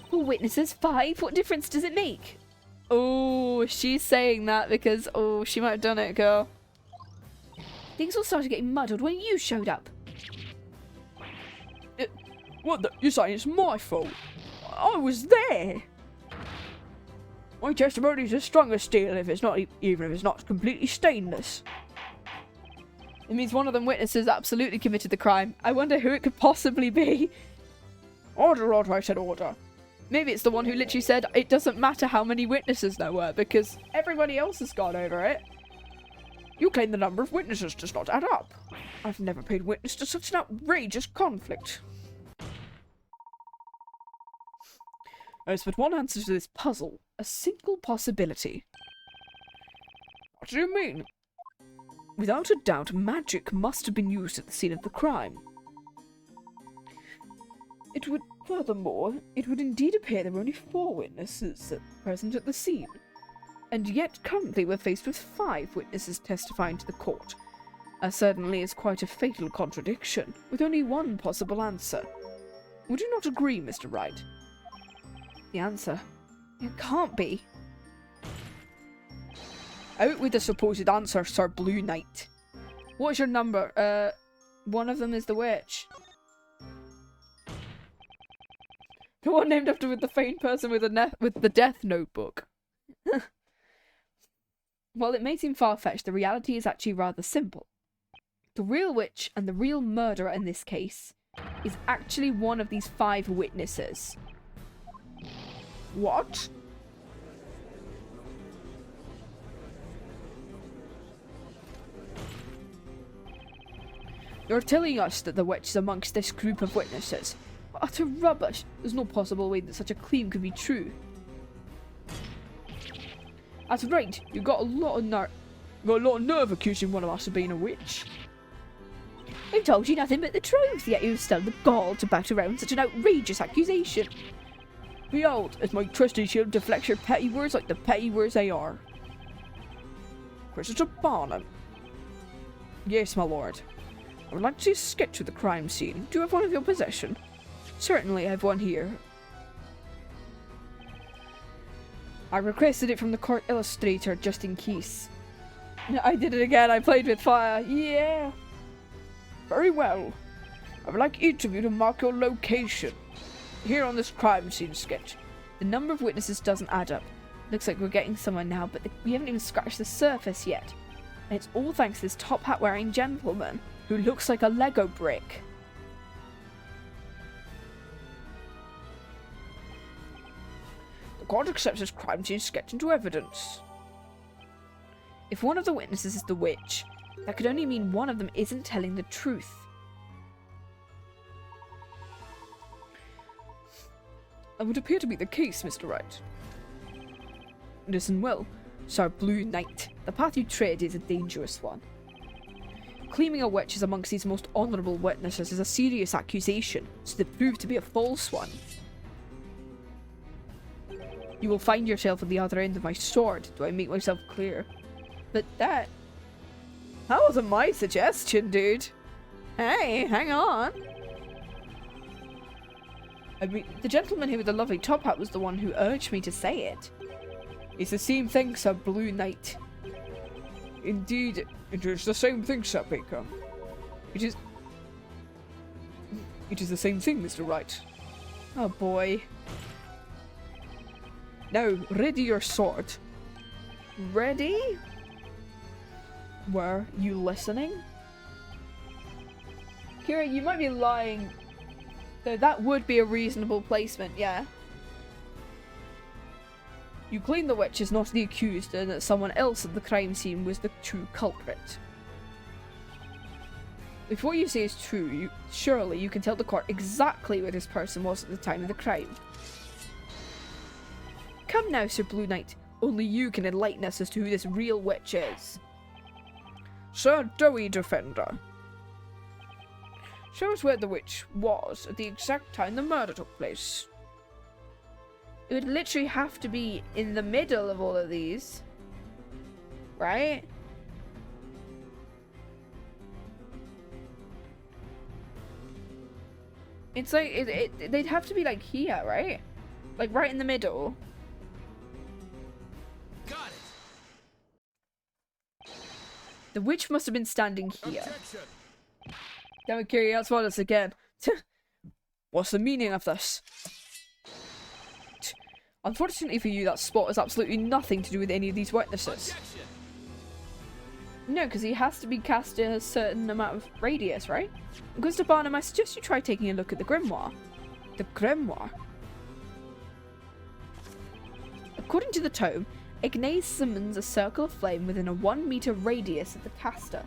Speaker 6: 4 witnesses, 5? What difference does it make? Oh, she's saying that because, oh, she might have done it, girl. Things all started getting muddled when you showed up.
Speaker 12: What the? You're saying it's my fault? I was there! My testimony is as strong as steel if it's not, even if it's not completely stainless.
Speaker 6: It means one of them witnesses absolutely committed the crime. I wonder who it could possibly be.
Speaker 12: Order, I said order.
Speaker 6: Maybe it's the one who literally said it doesn't matter how many witnesses there were because everybody else has gone over it.
Speaker 12: You claim the number of witnesses does not add up. I've never paid witness to such an outrageous conflict.
Speaker 6: There's but one answer to this puzzle. A single possibility.
Speaker 12: What do you mean?
Speaker 6: Without a doubt, magic must have been used at the scene of the crime. Furthermore, it would indeed appear there were only 4 witnesses present at the scene. And yet, currently, we're faced with 5 witnesses testifying to the court. That certainly is quite a fatal contradiction, with only one possible answer. Would you not agree, Mr. Wright? The answer? It can't be.
Speaker 12: Out with the supposed answer, Sir Blue Knight.
Speaker 6: What's your number? One of them is the witch. The one named after the faint person with the death notebook. While it may seem far-fetched, the reality is actually rather simple. The real witch and the real murderer in this case is actually one of these 5 witnesses.
Speaker 12: What?
Speaker 6: You're telling us that the witch is amongst this group of witnesses? Utter rubbish! There's no possible way that such a claim could be true.
Speaker 12: That's right. You got a lot of nerve accusing one of us of being a witch.
Speaker 6: I've told you nothing but the truth, yet you've still the gall to bat around such an outrageous accusation.
Speaker 12: Behold, as my trusty shield deflects your petty words like the petty words they are. Inquisitor Barnham. Yes, my lord. I would like to see a sketch of the crime scene. Do you have one of your possession?
Speaker 6: Certainly, I have one here. I requested it from the court illustrator just in case. I did it again, I played with fire, yeah!
Speaker 12: Very well. I would like each of you to mark your location. Here on this crime scene sketch.
Speaker 6: The number of witnesses doesn't add up. Looks like we're getting somewhere now, but we haven't even scratched the surface yet. And it's all thanks to this top hat wearing gentleman who looks like a Lego brick.
Speaker 12: The court accepts this crime scene sketch into evidence.
Speaker 6: If one of the witnesses is the witch, that could only mean one of them isn't telling the truth.
Speaker 12: That would appear to be the case, Mr. Wright.
Speaker 6: Listen well, Sir Blue Knight. The path you tread is a dangerous one. Claiming a witch is amongst these most honourable witnesses is a serious accusation, so they prove to be a false one. You will find yourself at the other end of my sword. Do I make myself clear? But that wasn't my suggestion, dude. Hey, hang on. I mean, the gentleman here with the lovely top hat was the one who urged me to say it.
Speaker 12: It's the same thing, Sir Blue Knight. Indeed, it is the same thing, Sir Baker. It is the same thing, Mr. Wright.
Speaker 6: Oh boy.
Speaker 12: Now, ready your sword.
Speaker 6: Ready? Were you listening?
Speaker 1: Kira, you might be lying. Though that would be a reasonable placement, yeah.
Speaker 6: You claim the witch is not the accused and that someone else at the crime scene was the true culprit. If what you say is true, surely you can tell the court exactly where this person was at the time of the crime. Come now, Sir Blue Knight. Only you can enlighten us as to who this real witch is. Sir Doughy Defender. Show us where the witch was at the exact time the murder took place.
Speaker 1: It would literally have to be in the middle of all of these. Right? It's like, they'd have to be like here, right? Like right in the middle.
Speaker 8: Got it.
Speaker 1: The witch must have been standing here.
Speaker 10: Objection.
Speaker 6: Damn it, Kiri, outsmart us again. What's the meaning of this? Unfortunately for you, that spot has absolutely nothing to do with any of these witnesses.
Speaker 8: Objection.
Speaker 1: No, because he has to be cast in a certain amount of radius, right? Inquisitor Barnham, I suggest you try taking a look at the grimoire.
Speaker 6: The grimoire?
Speaker 1: According to the tome, Ignace summons a circle of flame within a 1 meter radius of the caster.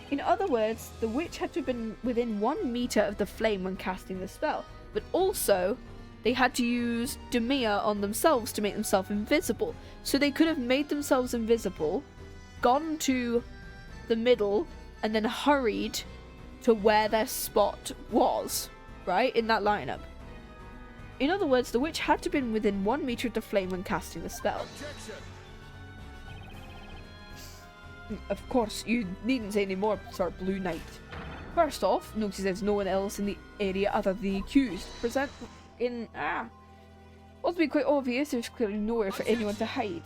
Speaker 1: In other words, the witch had to have been within 1 meter of the flame when casting the spell, but also they had to use Demia on themselves to make themselves invisible. So they could have made themselves invisible, gone to the middle, and then hurried to where their spot was, right? In that lineup. In other words, the witch had to have been within 1 meter of the flame when casting the spell.
Speaker 10: Objection.
Speaker 6: Of course, you needn't say any more, Sir Blue Knight. First off, notice there's no one else in the area other than the accused. Present in... Well, to be quite obvious, there's clearly nowhere for anyone to hide.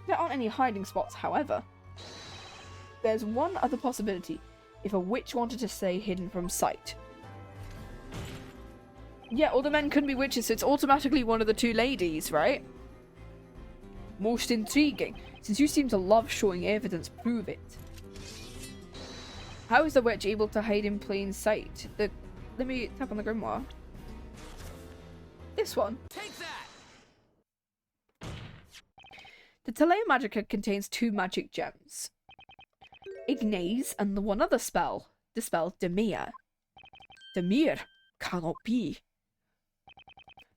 Speaker 6: There aren't any hiding spots, however. There's one other possibility, if a witch wanted to stay hidden from sight. Yeah, all the men couldn't be witches, so it's automatically one of the two ladies, right? Most intriguing, since you seem to love showing evidence, prove it. How is the witch able to hide in plain sight? Let me tap on the grimoire. This one.
Speaker 8: Take that!
Speaker 1: The Telea Magica contains 2 magic gems. Ignace and the one other spell, the spell Demir.
Speaker 6: Demir cannot be.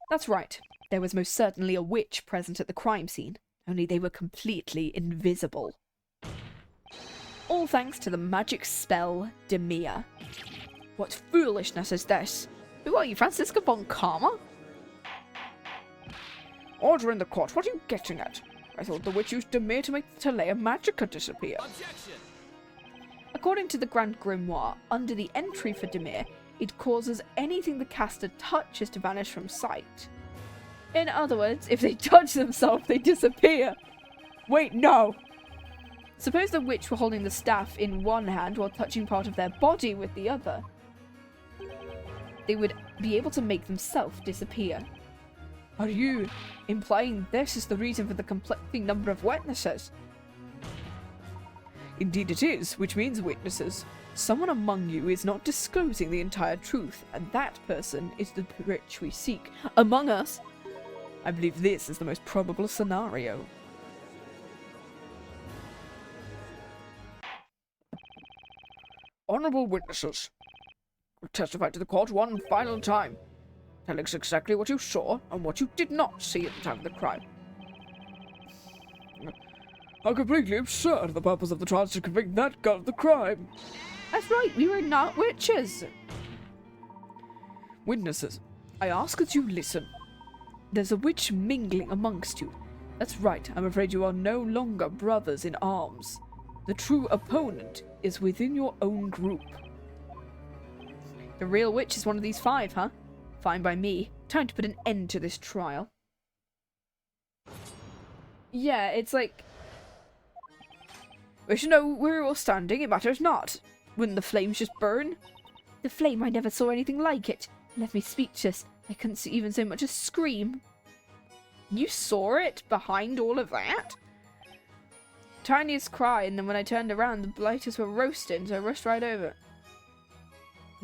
Speaker 1: That's right. There was most certainly a witch present at the crime scene, only they were completely invisible. All thanks to the magic spell Demir.
Speaker 6: What foolishness is this?
Speaker 1: Who are you, Francisca von Karma?
Speaker 6: Order in the court, what are you getting at? I thought the witch used Demir to make the Telea Magica disappear.
Speaker 8: Objection.
Speaker 1: According to the Grand Grimoire, under the entry for Demir, it causes anything the caster touches to vanish from sight. In other words, if they touch themselves, they disappear.
Speaker 6: Wait, no!
Speaker 1: Suppose the witch were holding the staff in one hand while touching part of their body with the other. They would be able to make themselves disappear.
Speaker 6: Are you implying this is the reason for the conflicting number of witnesses? Indeed it is, which means witnesses. Someone among you is not disclosing the entire truth, and that person is the witch we seek.
Speaker 1: Among us?
Speaker 6: I believe this is the most probable scenario. Honourable witnesses, testify to the court one final time. Tell us exactly what you saw and what you did not see at the time of the crime. How completely absurd. The purpose of the trial is to convict that girl of the crime.
Speaker 1: That's right, we were not witches.
Speaker 6: Witnesses, I ask that you listen. There's a witch mingling amongst you. That's right, I'm afraid you are no longer brothers in arms. The true opponent is within your own group.
Speaker 1: The real witch is one of these 5, huh? Fine by me. Time to put an end to this trial. Yeah, it's like...
Speaker 6: Wish to know where you're all standing, it matters not. Wouldn't the flames just burn?
Speaker 1: The flame, I never saw anything like it. It left me speechless. I couldn't even so much as scream.
Speaker 6: You saw it behind all of that?
Speaker 1: tiniest cry, and then when I turned around, the blighters were roasting, so I rushed right over.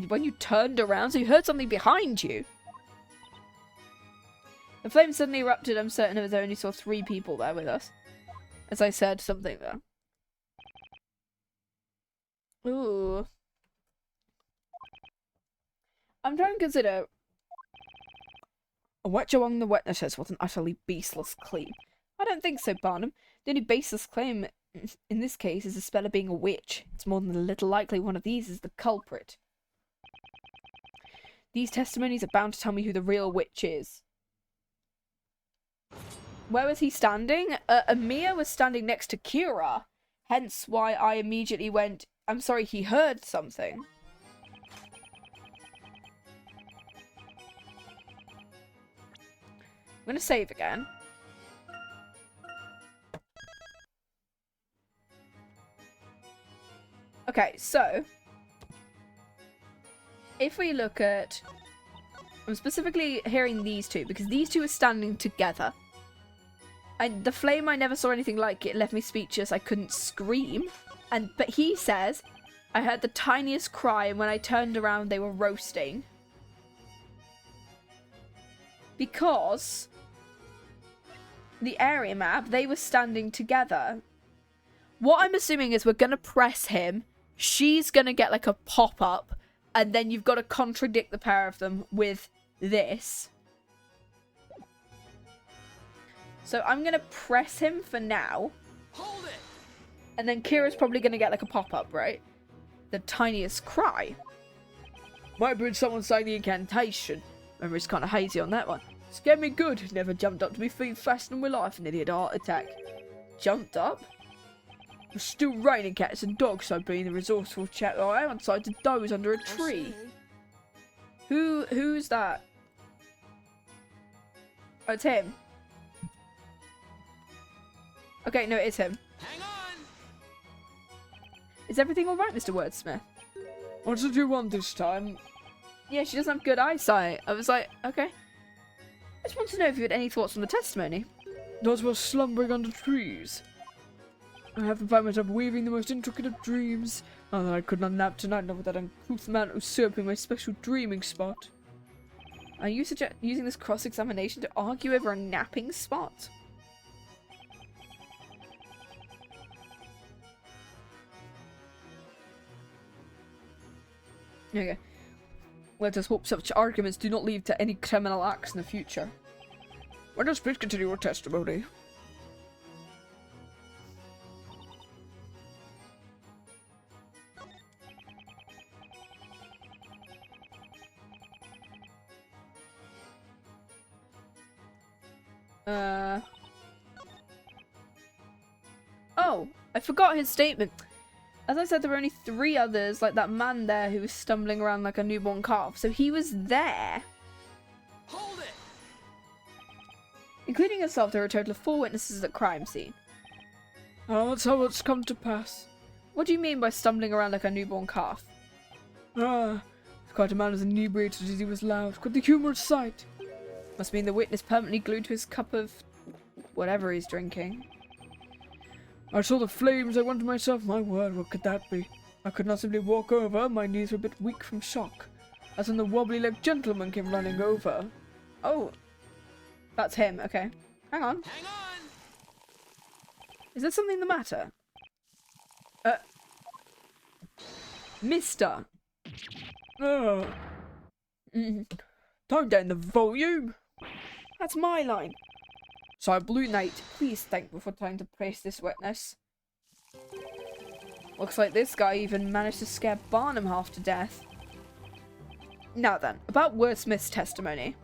Speaker 1: When you turned around, so you heard something behind you? The flame suddenly erupted. I'm certain it was I only saw 3 people there with us. As I said, something there. Ooh. I'm trying to consider... A witch among the witnesses was an utterly baseless claim. I don't think so, Barnham. The only baseless claim in this case is Espella being a witch. It's more than a little likely one of these is the culprit. These testimonies are bound to tell me who the real witch is. Where was he standing? Amir was standing next to Kira. Hence why I immediately went, I'm sorry, he heard something. I'm gonna save again. Okay, so if we look at... I'm specifically hearing these two, because these two are standing together. And the flame, I never saw anything like it. It left me speechless. I couldn't scream. But he says, I heard the tiniest cry, and when I turned around, they were roasting. Because the area map, they were standing together. What I'm assuming is we're going to press him. She's going to get like a pop-up. And then you've got to contradict the pair of them with this. So I'm going to press him for now.
Speaker 11: Hold it!
Speaker 1: And then Kira's probably going to get like a pop-up, right? The tiniest cry.
Speaker 12: Might have been someone saying the incantation. Memory's kind of hazy on that one. Scared me good. Never jumped up to my feet faster than my life and nearly had a heart attack.
Speaker 1: Jumped up?
Speaker 12: It was still raining cats and dogs, so being the resourceful chap I am, decided to doze under a tree.
Speaker 1: Who's that? Oh, it's him. Okay, no, it's him.
Speaker 11: Hang on!
Speaker 1: Is everything alright, Mr. Wordsmith?
Speaker 12: What did you want this time?
Speaker 1: Yeah, she doesn't have good eyesight. I was like, okay. I just want to know if you had any thoughts on the testimony.
Speaker 12: Those were slumbering under trees. I have found myself weaving the most intricate of dreams. Now that I could not nap tonight, not with that uncouth man usurping my special dreaming spot.
Speaker 1: Are you using this cross-examination to argue over a napping spot? Okay. Let us hope such arguments do not lead to any criminal acts in the future.
Speaker 12: Let us please continue your testimony.
Speaker 1: Oh, I forgot his statement. As I said, there were only 3 others, like that man there who was stumbling around like a newborn calf. So he was there.
Speaker 11: Hold it!
Speaker 1: Including yourself, there were a total of 4 witnesses at the crime scene.
Speaker 12: Oh, that's how it's come to pass.
Speaker 1: What do you mean by stumbling around like a newborn calf?
Speaker 12: Quite a man as inebriated as he was loud. Quite the humorous sight.
Speaker 1: Must mean the witness permanently glued to his cup of whatever he's drinking.
Speaker 12: I saw the flames, I wondered to myself, my word, what could that be? I could not simply walk over, my knees were a bit weak from shock. As when the wobbly-legged gentleman came running over.
Speaker 1: Oh, that's him, okay. Hang on.
Speaker 11: Hang on!
Speaker 1: Is there something the matter? Mister.
Speaker 12: Tone down the volume.
Speaker 1: That's my line. So, Blue Knight, please think before trying to press this witness. Looks like this guy even managed to scare Barnham half to death. Now then, about Wordsmith's testimony.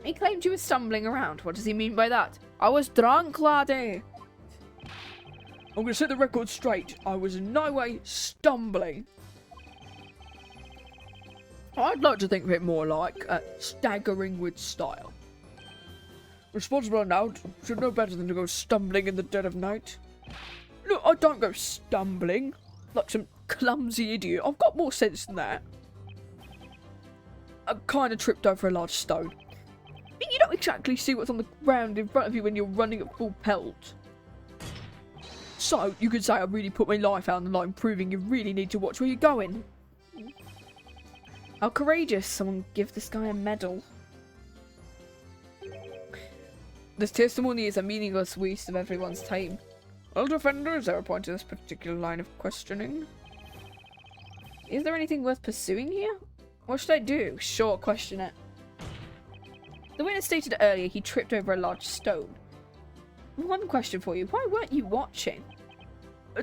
Speaker 1: He claimed you were stumbling around. What does he mean by that? I was drunk, laddie.
Speaker 12: I'm going to set the record straight. I was in no way stumbling. I'd like to think of it more like staggering with style. Responsible now should know better than to go stumbling in the dead of night. Look, I don't go stumbling like some clumsy idiot. I've got more sense than that. I kind of tripped over a large stone. You don't exactly see what's on the ground in front of you when you're running at full pelt. So, you could say I really put my life out on the line, proving you really need to watch where you're going.
Speaker 1: How courageous. Someone give this guy a medal.
Speaker 6: This testimony is a meaningless waste of everyone's time. Well, defender, is there a point to this particular line of questioning?
Speaker 1: Is there anything worth pursuing here? What should I do? Sure, question it. The witness stated earlier he tripped over a large stone. One question for you. Why weren't you watching?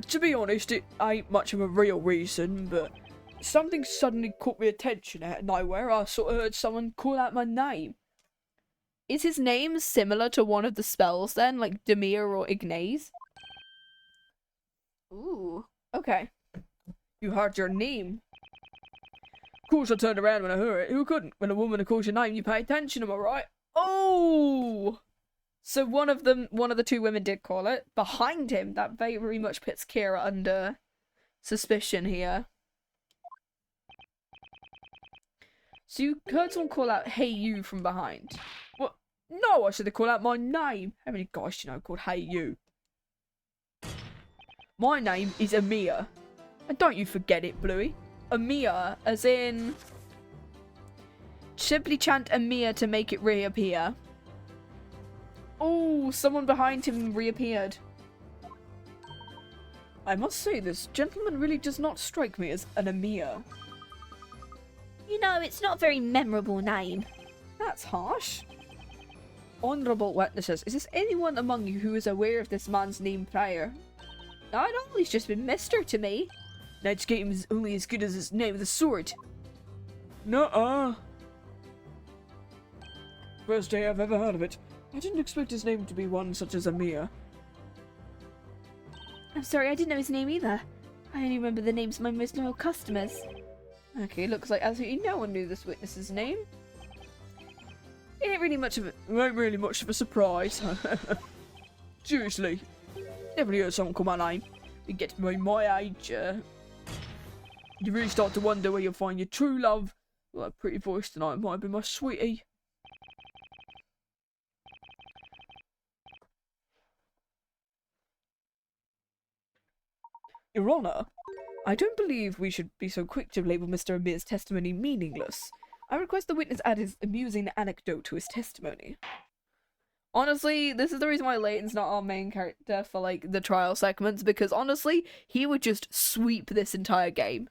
Speaker 12: To be honest, it ain't much of a real reason, but something suddenly caught my attention out of nowhere. I sort of heard someone call out my name.
Speaker 1: Is his name similar to one of the spells then? Like Demir or Ignace? Ooh. Okay.
Speaker 6: You heard your name.
Speaker 12: Of course I turned around when I heard it. Who couldn't? When a woman calls your name, you pay attention, am I right?
Speaker 1: Oh! So one of the two women did call it. Behind him, that very much puts Kira under suspicion here. So you heard someone call out, "Hey you," from behind.
Speaker 12: What? No, I said they call out my name. How many guys do you know called "Hey you"? My name is Amir. And don't you forget it, Bluey.
Speaker 1: Amir, as in... Simply chant Amir to make it reappear. Oh, someone behind him reappeared.
Speaker 12: I must say, this gentleman really does not strike me as an Amir.
Speaker 2: You know, it's not a very memorable name.
Speaker 1: That's harsh.
Speaker 6: Honourable witnesses, is this anyone among you who is aware of this man's name prior?
Speaker 1: Not at all, he's just been Mister to me.
Speaker 12: Knight's game is only as good as his name of the sword. Nuh-uh. First day I've ever heard of it. I didn't expect his name to be one such as Amir.
Speaker 2: I'm sorry, I didn't know his name either. I only remember the names of my most loyal customers.
Speaker 1: Okay, looks like absolutely no one knew this witness's name. Ain't really much of
Speaker 12: a surprise. Seriously. Never heard someone call my name. You get to be my age, you really start to wonder where you'll find your true love. Well, that pretty voice tonight might be my sweetie.
Speaker 6: Your Honour, I don't believe we should be so quick to label Mr. Amir's testimony meaningless. I request the witness add his amusing anecdote to his testimony.
Speaker 1: Honestly, this is the reason why Layton's not our main character for, like, the trial segments, because honestly, he would just sweep this entire game.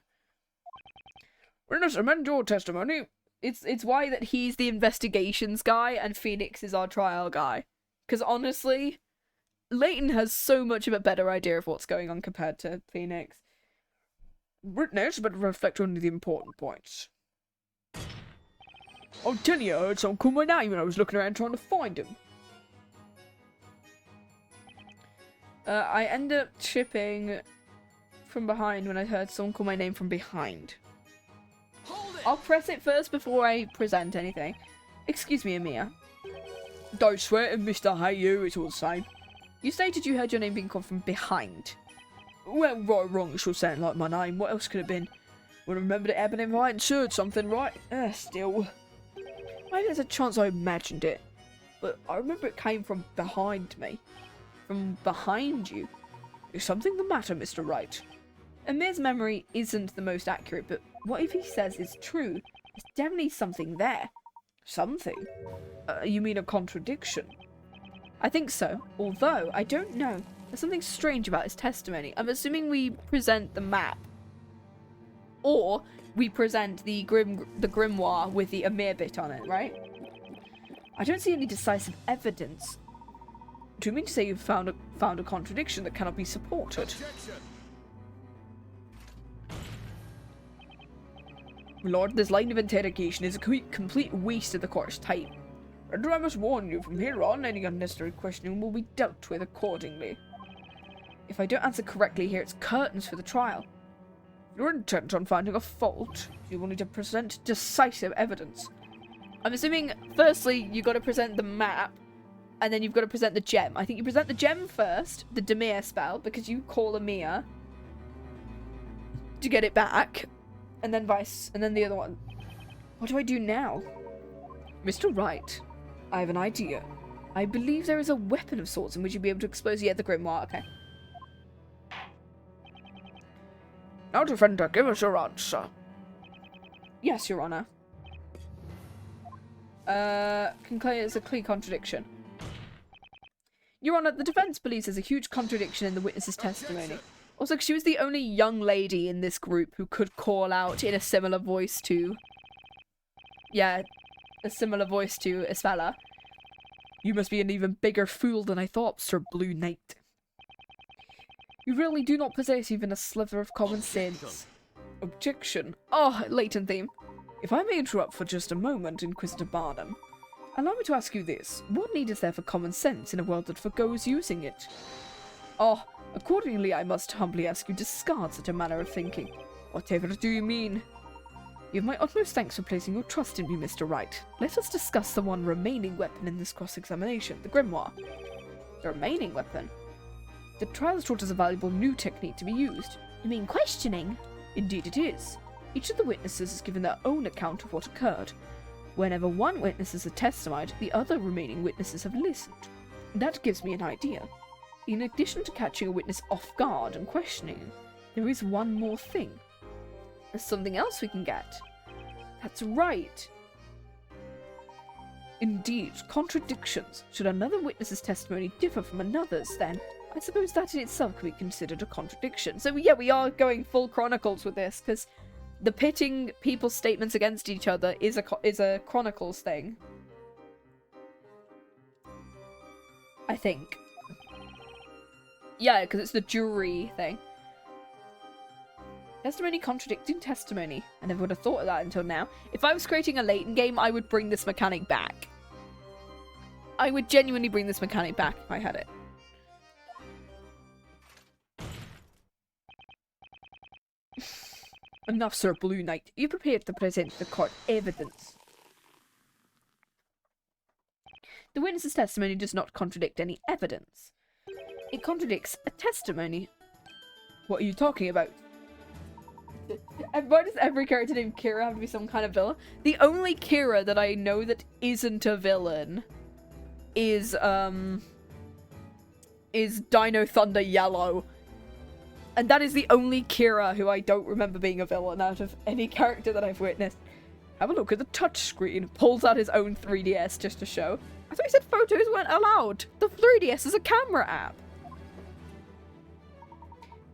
Speaker 12: Witness, amend your testimony.
Speaker 1: It's why that he's the investigations guy and Phoenix is our trial guy. Because honestly, Layton has so much of a better idea of what's going on compared to Phoenix.
Speaker 12: Witness, but reflect on the important points. I'll tell you, I heard someone call my name when I was looking around trying to find him.
Speaker 1: I ended up tripping from behind when I heard someone call my name from behind. I'll press it first before I present anything. Excuse me, Amir.
Speaker 12: Don't swear to Mr. Hey You, it's all the same.
Speaker 1: You stated you heard your name being called from behind.
Speaker 12: Well, right or wrong, it should sound like my name. What else could it have been? Well, I remembered it happened if I hadn't heard something, right? Still.
Speaker 6: Maybe there's a chance I imagined it, but I remember it came from behind me. From behind you.
Speaker 12: Is something the matter, Mr. Wright?
Speaker 1: Amir's memory isn't the most accurate, but what if he says is true? There's definitely something there.
Speaker 6: Something? You mean a contradiction?
Speaker 1: I think so, although I don't know. There's something strange about his testimony. I'm assuming we present the map. Or we present the grimoire with the Amir bit on it, right? I don't see any decisive evidence.
Speaker 6: Do you mean to say you've found a contradiction that cannot be supported?
Speaker 10: Objection.
Speaker 12: Lord, this line of interrogation is a complete waste of the court's time. And I must warn you, from here on, any unnecessary questioning will be dealt with accordingly.
Speaker 6: If I don't answer correctly here, it's curtains for the trial.
Speaker 12: If you're intent on finding a fault, you will need to present decisive evidence.
Speaker 1: I'm assuming, firstly, you've got to present the map, and then you've got to present the gem. I think you present the gem first, the Demir spell, because you call Amir to get it back, and then the other one. What do I do now?
Speaker 6: Mr. Wright, I have an idea. I believe there is a weapon of sorts in which you'd be able to expose... Yeah, the grimoire, okay. Now, defender, give us your answer. Yes, Your Honor. It's a clear contradiction. Your Honor, the defense believes there's a huge contradiction in the witness's testimony. Also, she was the only young lady in this group who could call out in a similar voice to... Yeah, a similar voice to Espella. You must be an even bigger fool than I thought, Sir Blue Knight. You really do not possess even a sliver of common sense. Objection. Oh, Layton theme. If I may interrupt for just a moment, Inquisitor Barnham, allow me to ask you this. What need is there for common sense in a world that forgoes using it? Oh, accordingly I must humbly ask you to discard such a manner of thinking. Whatever do you mean? You have my utmost thanks for placing your trust in me, Mr. Wright. Let us discuss the one remaining weapon in this cross-examination, the grimoire. The remaining weapon? The trial has taught us a valuable new technique to be used.
Speaker 2: You mean questioning?
Speaker 6: Indeed it is. Each of the witnesses has given their own account of what occurred. Whenever one witness has testified, the other remaining witnesses have listened. That gives me an idea. In addition to catching a witness off guard and questioning him, there is one more thing. There's something else we can get. That's right. Indeed, contradictions. Should another witness's testimony differ from another's, then I suppose that in itself could be considered a contradiction. So yeah, we are going full Chronicles with this, because the pitting people's statements against each other is a Chronicles thing. I think. Yeah, because it's the jury thing. Testimony contradicting testimony. I never would have thought of that until now. If I was creating a Layton game, I would bring this mechanic back. I would genuinely bring this mechanic back if I had it. Enough, Sir Blue Knight. You prepared to present the court evidence. The witness's testimony does not contradict any evidence. It contradicts a testimony. What are you talking about? Why does every character named Kira have to be some kind of villain? The only Kira that I know that isn't a villain is Dino Thunder Yellow. And that is the only Kira who I don't remember being a villain out of any character that I've witnessed. Have a look at the touchscreen. Pulls out his own 3DS just to show. I thought he said photos weren't allowed. The 3DS is a camera app.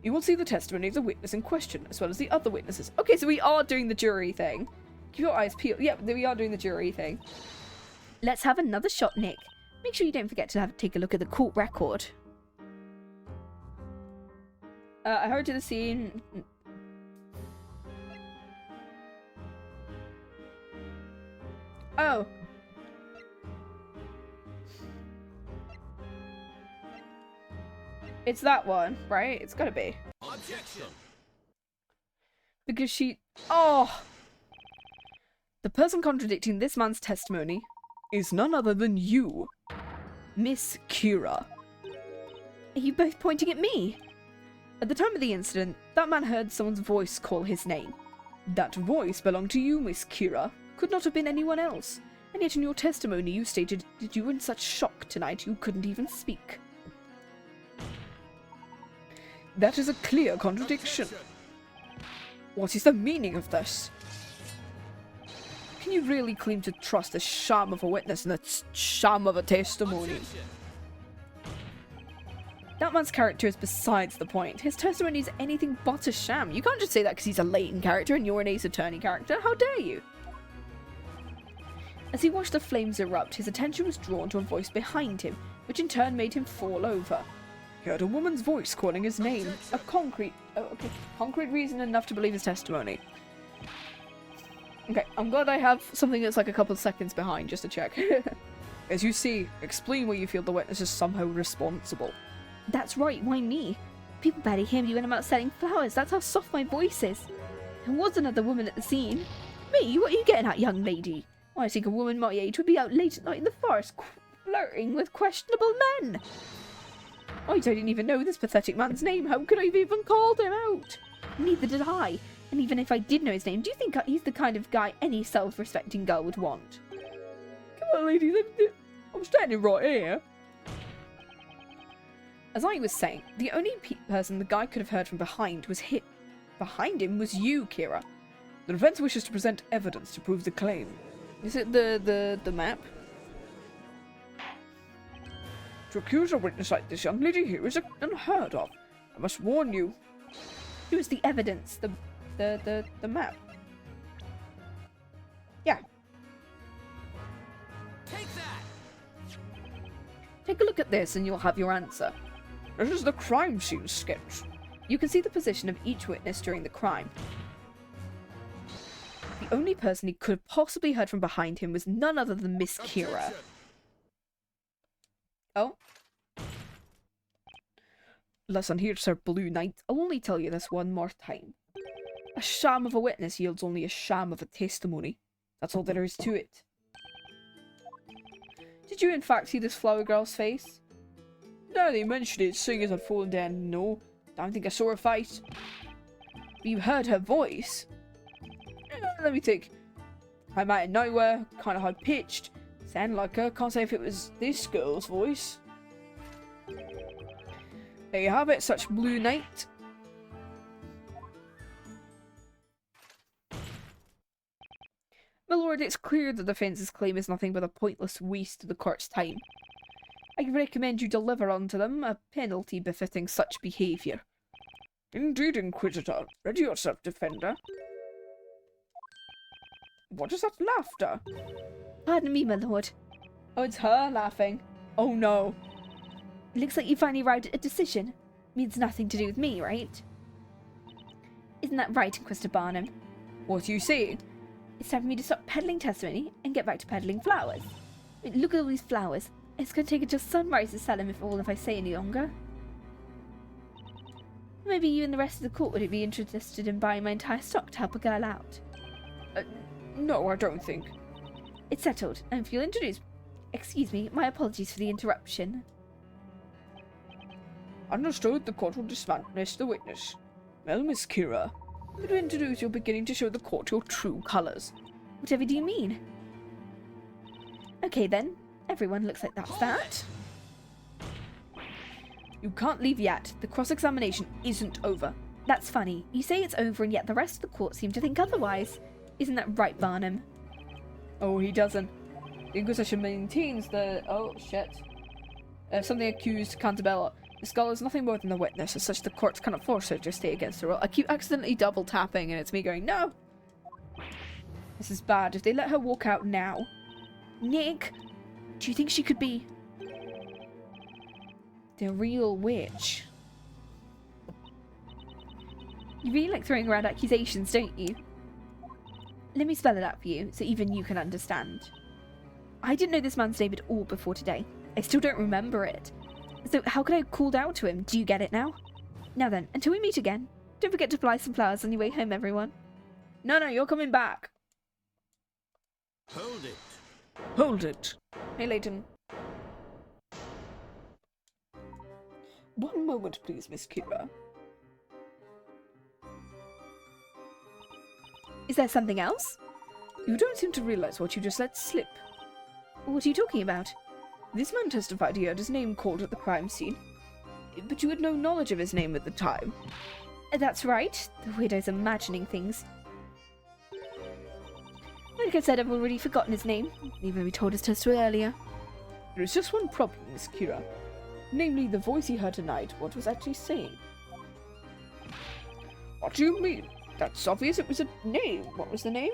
Speaker 6: You will see the testimony of the witness in question, as well as the other witnesses. Okay, so we are doing the jury thing. Keep your eyes peeled. Yeah, we are doing the jury thing.
Speaker 2: Let's have another shot, Nick. Make sure you don't forget to take a look at the court record.
Speaker 6: I heard to the scene. Oh. It's that one, right? It's gotta be.
Speaker 4: Objection.
Speaker 6: Because she... Oh! The person contradicting this man's testimony is none other than you, Miss Kira.
Speaker 2: Are you both pointing at me?
Speaker 6: At the time of the incident, that man heard someone's voice call his name. That voice belonged to you, Miss Kira. Could not have been anyone else. And yet in your testimony you stated that you were in such shock tonight you couldn't even speak. That is a clear contradiction. What is the meaning of this? Can you really claim to trust the sham of a witness and the sham of a testimony? That man's character is besides the point. His testimony is anything but a sham. You can't just say that because he's a Layton character and you're an Ace Attorney character. How dare you? As he watched the flames erupt, his attention was drawn to a voice behind him, which in turn made him fall over. He heard a woman's voice calling his name. A concrete reason enough to believe his testimony. Okay, I'm glad I have something that's like a couple of seconds behind just to check. As you see, explain why you feel the witness is somehow responsible.
Speaker 2: That's right, why me? People barely hear me when I'm out selling flowers. That's how soft my voice is. There was another woman at the scene. Me? What are you getting at, young lady? I think a woman my age would be out late at night in the forest, flirting with questionable men. I didn't even know this pathetic man's name. How could I have even called him out? Neither did I. And even if I did know his name, do you think he's the kind of guy any self-respecting girl would want?
Speaker 12: Come on, ladies. I'm standing right here.
Speaker 6: As I was saying, the only person the guy could have heard from behind was him. behind him was you, Kira. The defense wishes to present evidence to prove the claim. Is it the map? To accuse a witness like this young lady here is unheard of. I must warn you.
Speaker 1: It was the evidence, the map. Yeah.
Speaker 11: Take that!
Speaker 6: Take a look at this and you'll have your answer. This is the crime scene sketch. You can see the position of each witness during the crime. The only person he could have possibly heard from behind him was none other than Miss Kira. Oh. Listen here, Sir Blue Knight. I'll only tell you this one more time. A sham of a witness yields only a sham of a testimony. That's all there is to it. Did you in fact see this flower girl's face? No, they mentioned it, seeing as I'd fallen down. No, I don't think I saw her face. But you heard her voice. Let me think. I'm out of nowhere, kind of high pitched. Sounded like her. Can't say if it was this girl's voice. There you have it, such Blue Knight. My lord, it's clear the defence's claim is nothing but a pointless waste of the court's time. I recommend you deliver unto them a penalty befitting such behaviour. Indeed, Inquisitor. Ready yourself, defender. What is that laughter?
Speaker 1: Pardon me, my lord.
Speaker 6: Oh, it's her laughing. Oh no.
Speaker 1: It looks like you finally arrived at a decision. Means nothing to do with me, right? Isn't that right, Inquisitor Barnham?
Speaker 6: What are you saying?
Speaker 1: It's time for me to stop peddling testimony and get back to peddling flowers. I mean, look at all these flowers. It's going to take until sunrise to sell them if I say any longer. Maybe you and the rest of the court would be interested in buying my entire stock to help a girl out.
Speaker 6: No, I don't think.
Speaker 1: It's settled, and if you'll introduce... Excuse me, my apologies for the interruption.
Speaker 6: Understood, the court will dismiss the witness. Well, Miss Kira, to introduce, you're beginning to show the court your true colours.
Speaker 1: Whatever do you mean? Okay then, everyone looks like that's that.
Speaker 6: You can't leave yet. The cross-examination isn't over.
Speaker 1: That's funny. You say it's over and yet the rest of the court seem to think otherwise. Isn't that right, Barnham?
Speaker 6: Oh, he doesn't. The Inquisition maintains the... Oh, shit. Something accused Cantabella. The skull is nothing more than a witness, as such the courts cannot force her to stay against her will. I keep accidentally double tapping and it's me going, no! This is bad. If they let her walk out now...
Speaker 1: Nick, do you think she could be...
Speaker 6: the real witch?
Speaker 1: You really like throwing around accusations, don't you? Let me spell it out for you, so even you can understand. I didn't know this man's name at all before today. I still don't remember it. So how could I call down to him? Do you get it now? Now then, until we meet again, don't forget to fly some flowers on your way home, everyone.
Speaker 6: No, you're coming back.
Speaker 4: Hold it.
Speaker 6: Hold it. Hey, Layton. One moment, please, Miss Kira.
Speaker 1: Is there something else?
Speaker 6: You don't seem to realise what you just let slip.
Speaker 1: What are you talking about?
Speaker 6: This man testified he heard his name called at the crime scene. But you had no knowledge of his name at the time.
Speaker 1: That's right. The widow's imagining things. Like I said, I've already forgotten his name, even though he told us to earlier.
Speaker 6: There is just one problem, Miss Kira. Namely, the voice he heard tonight, what was actually saying. What do you mean? That's obvious it was a name. What was the name?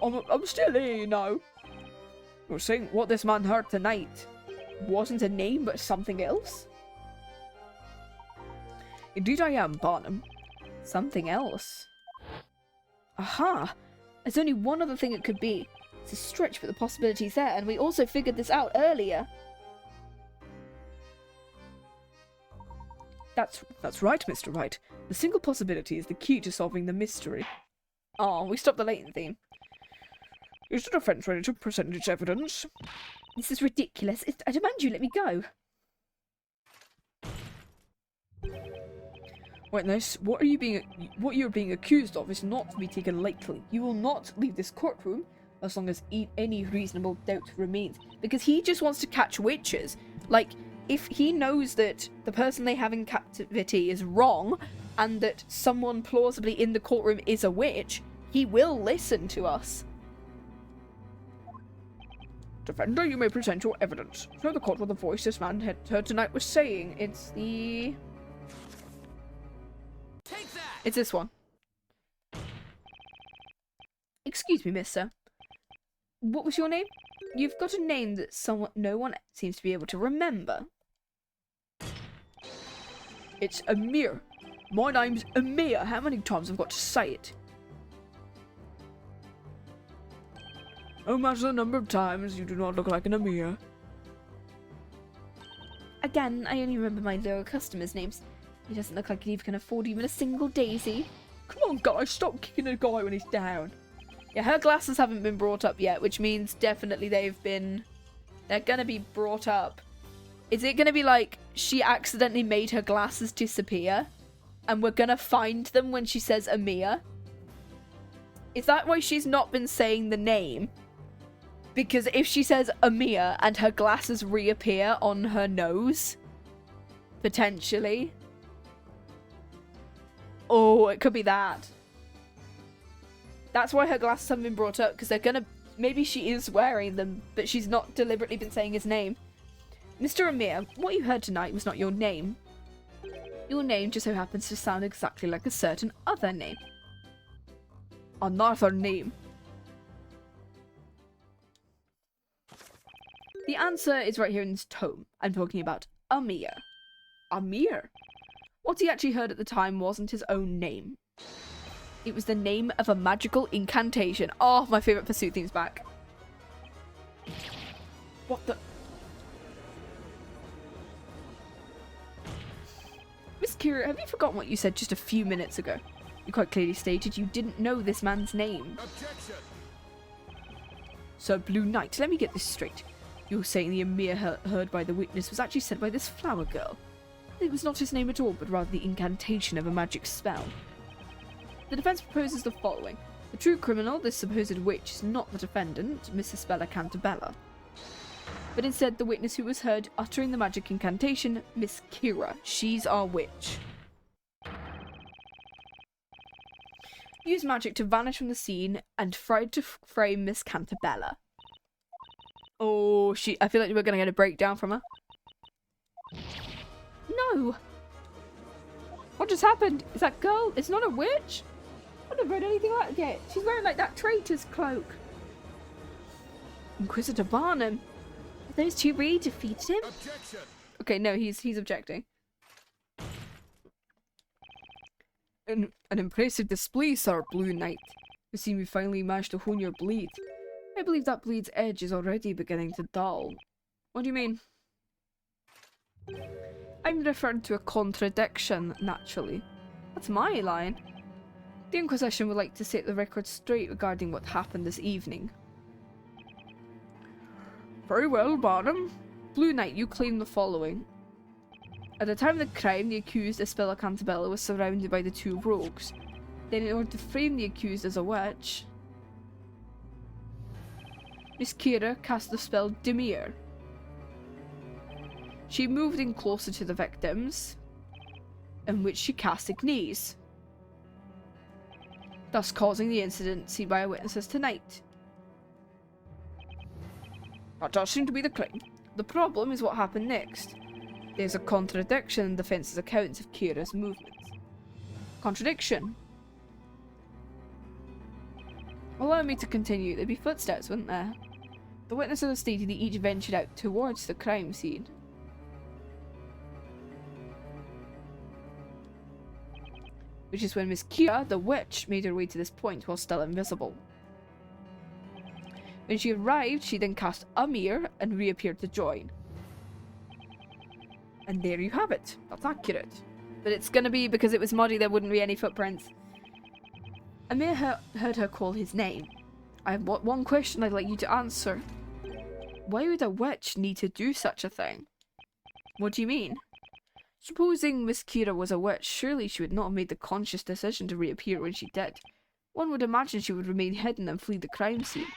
Speaker 6: I'm still here now. You're saying what this man heard tonight wasn't a name but something else? Indeed I am, Barnham.
Speaker 1: Something else? Aha! There's only one other thing it could be. It's a stretch, but the possibility's there, and we also figured this out earlier.
Speaker 6: That's right, Mr. Wright. The single possibility is the key to solving the mystery. Oh, we stopped the Layton theme. Is the defense ready to present its evidence?
Speaker 1: This is ridiculous. I demand you let me go.
Speaker 6: Witness, what you're being accused of is not to be taken lightly. You will not leave this courtroom as long as any reasonable doubt remains. Because he just wants to catch witches. Like, if he knows that the person they have in captivity is wrong,
Speaker 1: and that someone plausibly in the courtroom is a witch, he will listen to us.
Speaker 12: Defender, you may present your evidence. Show the court what the voice this man had heard tonight was saying.
Speaker 1: It's the...
Speaker 8: Take that!
Speaker 1: It's this one. Excuse me, mister. What was your name? You've got a name that no one seems to be able to remember.
Speaker 12: It's Amir. My name's Amir. How many times have I got to say it? No matter the number of times, you do not look like an Amir.
Speaker 1: Again, I only remember my loyal customers' names. He doesn't look like he can afford even a single daisy.
Speaker 12: Come on, guys, stop kicking a guy when he's down.
Speaker 1: Yeah, her glasses haven't been brought up yet, which means definitely they're gonna be brought up. Is it gonna be like she accidentally made her glasses disappear and we're gonna find them when she says Amir? Is that why she's not been saying the name? Because if she says Amir and her glasses reappear on her nose, potentially. Oh, it could be that. That's why her glasses haven't been brought up, because they're gonna... Maybe she is wearing them, but she's not deliberately been saying his name. Mr. Amir, what you heard tonight was not your name. Your name just so happens to sound exactly like a certain other name.
Speaker 12: Another name.
Speaker 1: The answer is right here in this tome. I'm talking about Amir.
Speaker 12: Amir?
Speaker 1: What he actually heard at the time wasn't his own name. It was the name of a magical incantation. Oh, my favourite pursuit theme's back.
Speaker 12: What the...
Speaker 1: Miss Kira, have you forgotten what you said just a few minutes ago? You quite clearly stated you didn't know this man's name.
Speaker 10: Objection!
Speaker 1: Sir Blue Knight, let me get this straight. You're saying the Amir heard by the witness was actually said by this flower girl. It was not his name at all, but rather the incantation of a magic spell. The defence proposes the following. The true criminal, this supposed witch, is not the defendant, Miss Espella Cantabella, but instead the witness who was heard uttering the magic incantation, Miss Kira. She's our witch. Use magic to vanish from the scene and tried to frame Miss Cantabella. Oh, I feel like we're going to get a breakdown from her. No! What just happened? Is that girl? It's not a witch? I've never read anything like that yet. She's wearing like that traitor's cloak. Inquisitor Barnham. Are those two really defeated him?
Speaker 10: Objection!
Speaker 1: Okay, no, he's objecting.
Speaker 12: An impressive display, Sir Blue Knight. You seem you finally managed to hone your blade. I believe that blade's edge is already beginning to dull.
Speaker 1: What do you mean?
Speaker 12: I'm referring to a contradiction, naturally.
Speaker 1: That's my line.
Speaker 12: The Inquisition would like to set the record straight regarding what happened this evening. Very well, Barnham. Blue Knight, you claim the following. At the time of the crime, the accused, Espella Cantabella, was surrounded by the two rogues. Then, in order to frame the accused as a witch, Miss Kira cast the spell Demir. She moved in closer to the victims, in which she cast Ignis, thus causing the incident seen by our witnesses tonight. That does seem to be the claim. The problem is what happened next. There's a contradiction in the defence's accounts of Kira's movements. Contradiction. Allow me to continue. There'd be footsteps, wouldn't there? The witnesses have stated they each ventured out towards the crime scene. Which is when Miss Kira, the witch, made her way to this point while still invisible. When she arrived, she then cast Amir and reappeared to join. And there you have it. That's accurate. But it's gonna be, because it was muddy, there wouldn't be any footprints. Amir heard her call his name. I have one question I'd like you to answer. Why would a witch need to do such a thing? What do you mean? Supposing Miss Kira was a witch, surely she would not have made the conscious decision to reappear when she did. One would imagine she would remain hidden and flee the crime scene.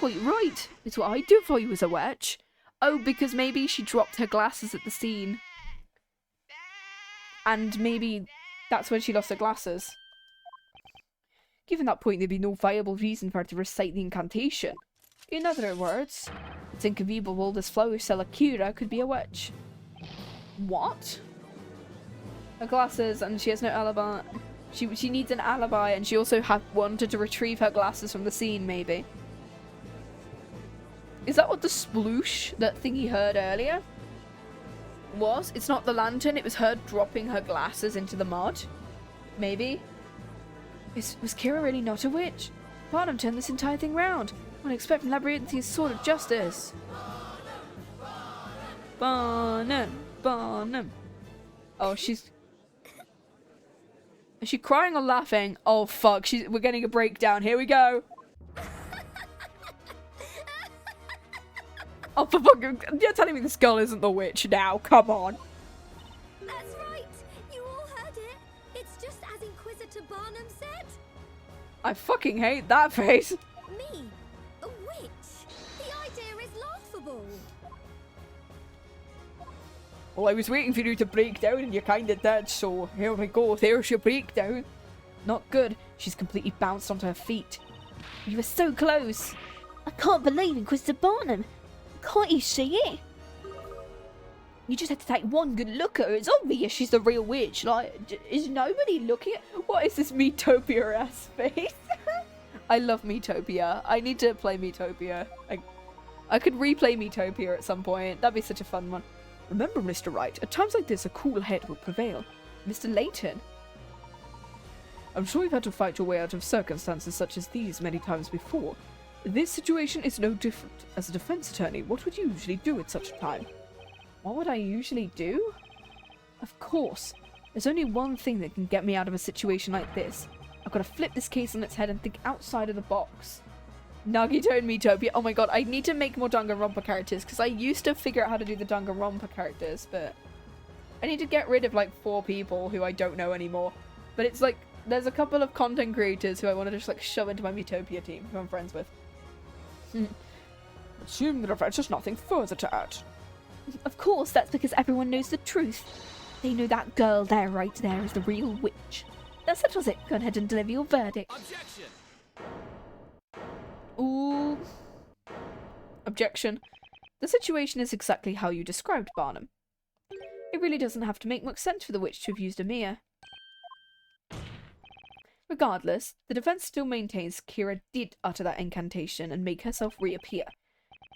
Speaker 12: Quite right. It's what I do if I was a witch. Oh, because maybe she dropped her glasses at the scene. And maybe
Speaker 1: That's when she lost her glasses. Given that point, there'd be no viable reason for her to recite the incantation. In other words, it's inconceivable this flower seller Kira could be a witch. What? Her glasses, and she has no alibi. She needs an alibi, and she also wanted to retrieve her glasses from the scene, maybe. Is that what the sploosh, that thing he heard earlier, was? It's not the lantern, it was her dropping her glasses into the mud? Maybe? Was Kira really not a witch? Barnham turned this entire thing round. One expect from Labyrinthia's sword of justice. Barnham. Oh, she's... Is she crying or laughing? Oh, fuck. We're getting a breakdown. Here we go. Oh, for fucking... You're telling me this girl isn't the witch now. Come on.
Speaker 3: That's right. You all heard it. It's just as Inquisitor Barnham said.
Speaker 1: I fucking hate that face.
Speaker 3: Me? A witch? The idea is laughable.
Speaker 1: Well, I was waiting for you to break down and you kinda did, so here we go. There's your breakdown. Not good. She's completely bounced onto her feet.
Speaker 2: You were so close. I can't believe Inquisitor Barnham. Can't you see it?
Speaker 1: You just had to take one good look at her. It's obvious she's the real witch. Like, is nobody looking at... What is this Metopia-ass face? I love Metopia. I need to play Metopia. I could replay Metopia at some point. That'd be such a fun one. Remember, Mr. Wright, at times like this, a cool head will prevail. Mr. Layton. I'm sure you've had to fight your way out of circumstances such as these many times before. This situation is no different. As a defense attorney, what would you usually do at such a time? What would I usually do? Of course. There's only one thing that can get me out of a situation like this. I've got to flip this case on its head and think outside of the box. Nagito and Metopia. Oh my god, I need to make more Danganronpa characters, because I used to figure out how to do the Danganronpa characters, but I need to get rid of like 4 people who I don't know anymore. But it's like, there's a couple of content creators who I want to just like shove into my Metopia team, who I'm friends with.
Speaker 12: Assume that if there's just nothing further to add.
Speaker 2: Of course, that's because everyone knows the truth. They know that girl there, right there, is the real witch. That settles it. Go ahead and deliver your verdict.
Speaker 8: Objection!
Speaker 1: Ooh. Objection. The situation is exactly how you described, Barnham. It really doesn't have to make much sense for the witch to have used a mirror. Regardless, the defense still maintains Kira did utter that incantation and make herself reappear.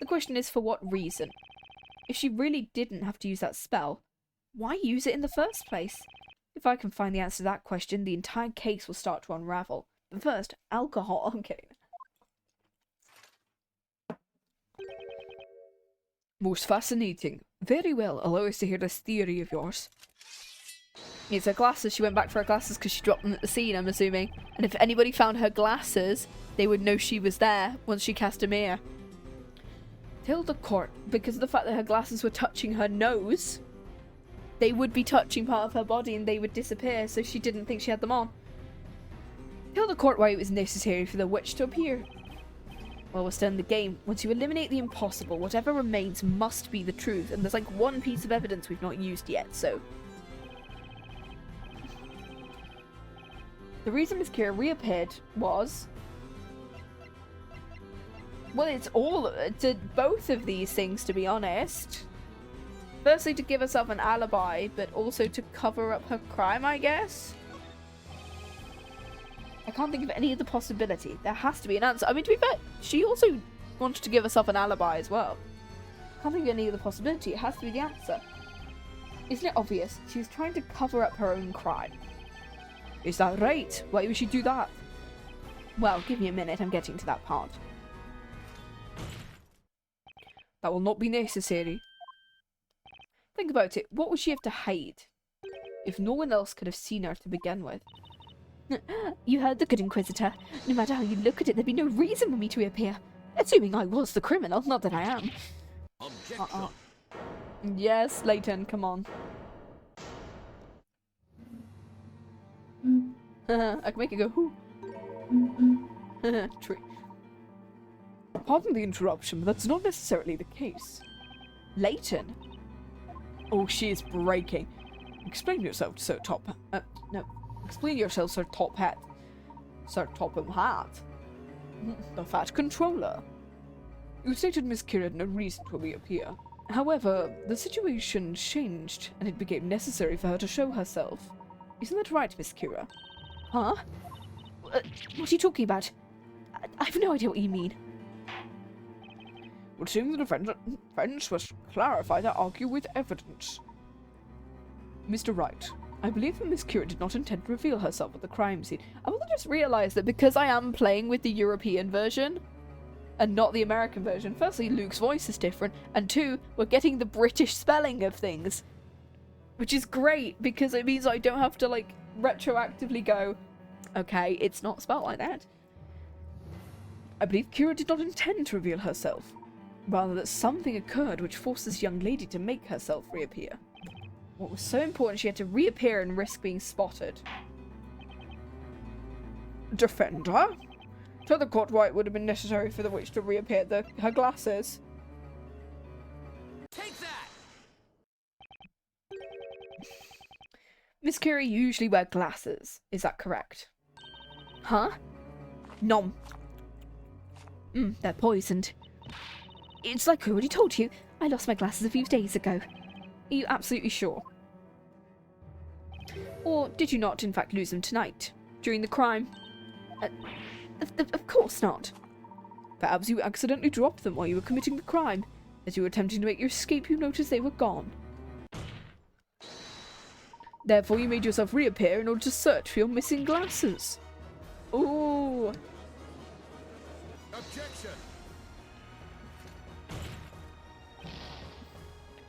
Speaker 1: The question is, for what reason? If she really didn't have to use that spell, why use it in the first place? If I can find the answer to that question, the entire case will start to unravel. But first, alcohol. I'm kidding.
Speaker 12: Most fascinating. Very well, allow us to hear this theory of yours.
Speaker 1: It's her glasses. She went back for her glasses because she dropped them at the scene, I'm assuming. And if anybody found her glasses, they would know she was there once she cast a mirror. Tell the court, because of the fact that her glasses were touching her nose, they would be touching part of her body and they would disappear, so she didn't think she had them on. Tell the court why it was necessary for the witch to appear. Well, we're still in the game. Once you eliminate the impossible, whatever remains must be the truth, and there's like one piece of evidence we've not used yet, so... The reason Miss Kira reappeared was... Well, it's all to both of these things, to be honest. Firstly, to give herself an alibi, but also to cover up her crime, I guess? I can't think of any other possibility. There has to be an answer. I mean, to be fair, she also wanted to give herself an alibi as well. Can't think of any other possibility. It has to be the answer. Isn't it obvious? She was trying to cover up her own crime.
Speaker 12: Is that right? Why would she do that?
Speaker 1: Well, give me a minute. I'm getting to that part.
Speaker 12: That will not be necessary.
Speaker 1: Think about it. What would she have to hide if no one else could have seen her to begin with?
Speaker 2: You heard the good Inquisitor. No matter how you look at it, there'd be no reason for me to reappear. Assuming I was the criminal, not that I am.
Speaker 4: Objection.
Speaker 1: Yes, Layton, come on. I can make it go, whoo. True.
Speaker 12: Pardon the interruption, but that's not necessarily the case.
Speaker 1: Layton?
Speaker 12: Oh, she is breaking. Explain yourself, Sir Top.
Speaker 1: No.
Speaker 6: Explain yourself, Sir Top Hat. Sir Topham Hat. The Fat Controller. You stated Miss Kira had no reason to reappear. However, the situation changed, and it became necessary for her to show herself. Isn't that right, Miss Kira?
Speaker 1: Huh? What are you talking about? I have no idea what you mean.
Speaker 6: Would seem the defense must clarify their argue with evidence. Mr. Wright, I believe that Miss Kira did not intend to reveal herself at the crime scene.
Speaker 1: I've also just realised that because I am playing with the European version, and not the American version, firstly, Luke's voice is different, and two, we're getting the British spelling of things. Which is great, because it means I don't have to, like, retroactively go, okay, it's not spelled like that.
Speaker 6: I believe Kira did not intend to reveal herself. Rather that something occurred which forced this young lady to make herself reappear.
Speaker 1: What was so important she had to reappear and risk being spotted?
Speaker 6: Defender? Tell the court why it would have been necessary for the witch to reappear her glasses.
Speaker 11: Take that!
Speaker 1: Miss Curie usually wear glasses. Is that correct?
Speaker 6: Huh?
Speaker 1: Nom. They're poisoned. It's like I already told you. I lost my glasses a few days ago.
Speaker 6: Are you absolutely sure?
Speaker 1: Or did you not, in fact, lose them tonight? During the crime?
Speaker 6: Of course not. Perhaps you accidentally dropped them while you were committing the crime. As you were attempting to make your escape, you noticed they were gone. Therefore, you made yourself reappear in order to search for your missing glasses. Ooh.
Speaker 10: Objection.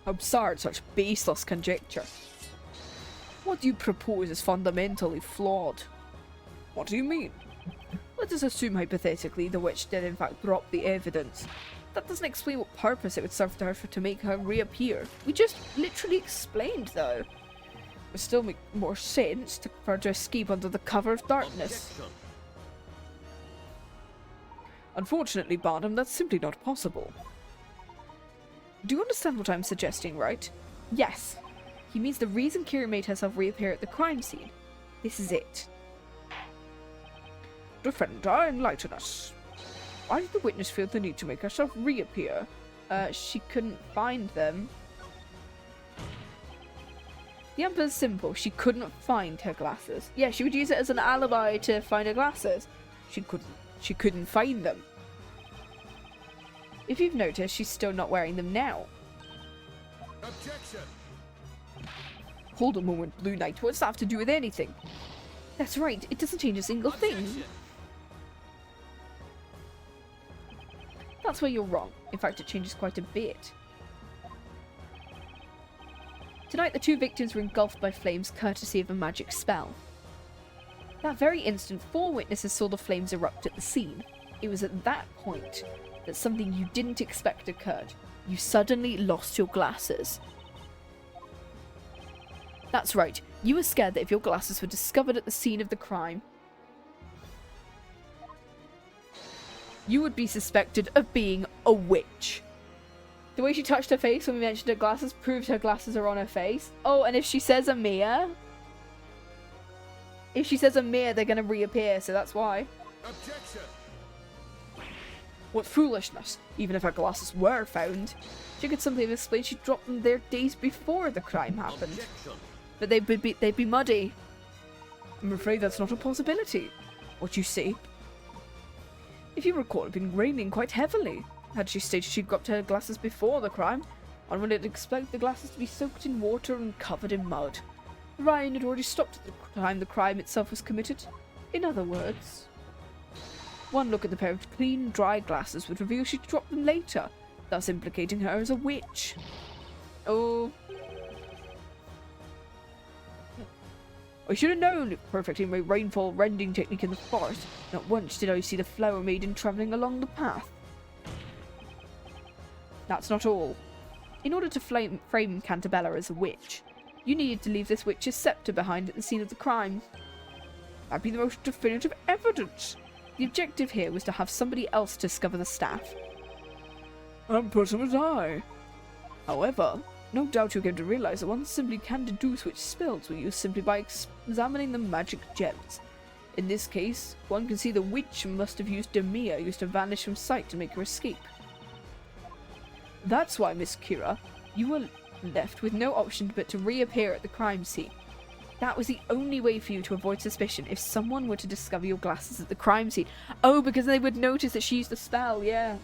Speaker 6: Absurd, such baseless conjecture. What you propose is fundamentally flawed. What do you mean? Let us assume hypothetically the witch did in fact drop the evidence. That doesn't explain what purpose it would serve to her to make her reappear.
Speaker 1: We just literally explained, though.
Speaker 6: It would still make more sense for her to escape under the cover of darkness.
Speaker 4: Objection.
Speaker 6: Unfortunately, Barnham, that's simply not possible. Do you understand what I'm suggesting, right?
Speaker 1: Yes. He means the reason Kira made herself reappear at the crime scene. This is it.
Speaker 6: Defender, enlighten us. Why did the witness feel the need to make herself reappear?
Speaker 1: She couldn't find them. The answer is simple. She couldn't find her glasses. Yeah, she would use it as an alibi to find her glasses.
Speaker 6: She couldn't find them.
Speaker 1: If you've noticed, she's still not wearing them now.
Speaker 10: Objection.
Speaker 6: Hold a moment, Blue Knight. What's that have to do with anything?
Speaker 1: That's right. It doesn't change a single thing. That's where you're wrong. In fact, it changes quite a bit. Tonight, the two victims were engulfed by flames courtesy of a magic spell. That very instant, 4 witnesses saw the flames erupt at the scene. It was at that point that something you didn't expect occurred. You suddenly lost your glasses. That's right, you were scared that if your glasses were discovered at the scene of the crime, you would be suspected of being a witch. The way she touched her face when we mentioned her glasses proved her glasses are on her face. Oh, and if she says Amir, they're gonna reappear, so that's why.
Speaker 10: Objection.
Speaker 6: What foolishness! Even if her glasses were found, she could simply have explained she dropped them there days before the crime happened.
Speaker 4: Objection.
Speaker 1: But they'd be muddy.
Speaker 6: I'm afraid that's not a possibility. What you see? If you recall, it had been raining quite heavily. Had she stated she'd dropped her glasses before the crime, one would expect the glasses to be soaked in water and covered in mud. The rain had already stopped at the time the crime itself was committed. In other words, one look at the pair of clean, dry glasses would reveal she'd dropped them later, thus implicating her as a witch. Oh. I should have known, perfecting my rainfall rending technique in the forest. Not once did I see the flower maiden travelling along the path. That's not all. In order to frame Cantabella as a witch, you needed to leave this witch's scepter behind at the scene of the crime. That'd be the most definitive evidence. The objective here was to have somebody else discover the staff. And put him as I. However, No doubt you're going to realize that one simply can deduce which spells were used simply by examining the magic gems. In this case, one can see the witch must have used Demir used to vanish from sight to make her escape. That's why, Miss Kira, you were left with no option but to reappear at the crime scene. That was the only way for you to avoid suspicion if someone were to discover your glasses at the crime scene. Oh, because they would notice that she used a spell, yeah.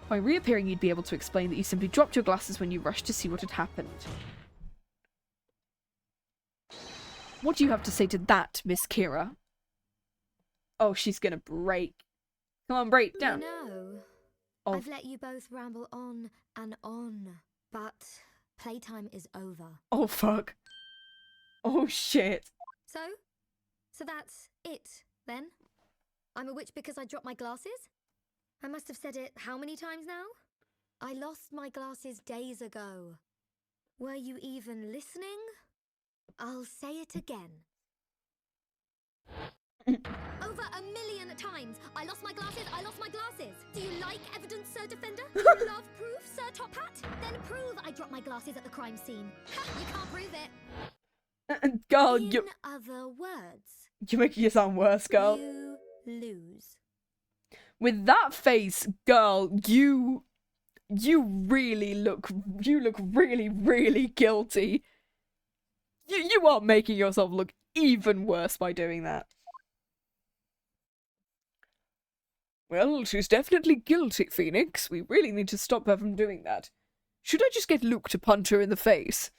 Speaker 6: By reappearing, you'd be able to explain that you simply dropped your glasses when you rushed to see what had happened. What do you have to say to that, Miss Kira? Oh, she's gonna break. Come on, break down.
Speaker 3: No.
Speaker 6: Oh.
Speaker 3: I've let you both ramble on and on, but playtime is over.
Speaker 6: Oh, fuck. Oh, shit.
Speaker 3: So that's it, then? I'm a witch because I dropped my glasses? I must have said it how many times now? I lost my glasses days ago. Were you even listening? I'll say it again. Over 1,000,000 times! I lost my glasses, I lost my glasses! Do you like evidence, Sir Defender? Do you love proof, Sir Top Hat? Then prove I dropped my glasses at the crime scene. Ha! You can't prove it!
Speaker 6: Girl,
Speaker 3: In other words...
Speaker 6: You're making it sound worse, girl.
Speaker 3: You lose.
Speaker 6: With that face, girl, you really look really, really guilty. You are making yourself look even worse by doing that. Well, she's definitely guilty, Phoenix. We really need to stop her from doing that. Should I just get Luke to punch her in the face?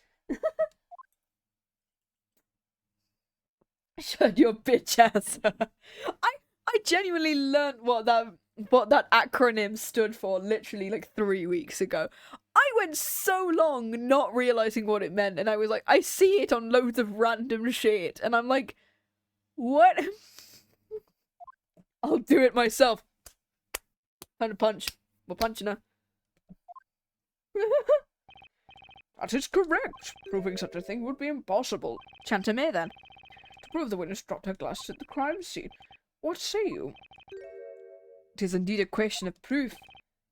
Speaker 6: Shut your bitch ass. I genuinely learned what that acronym stood for literally like 3 weeks ago. I went so long not realizing what it meant, and I was like, I see it on loads of random shit, and I'm like, what? I'll do it myself. Time to punch. We're punching her. That is correct. Proving such a thing would be impossible. Chantamere, then. To prove the witness dropped her glasses at the crime scene. What say you? It is indeed a question of proof.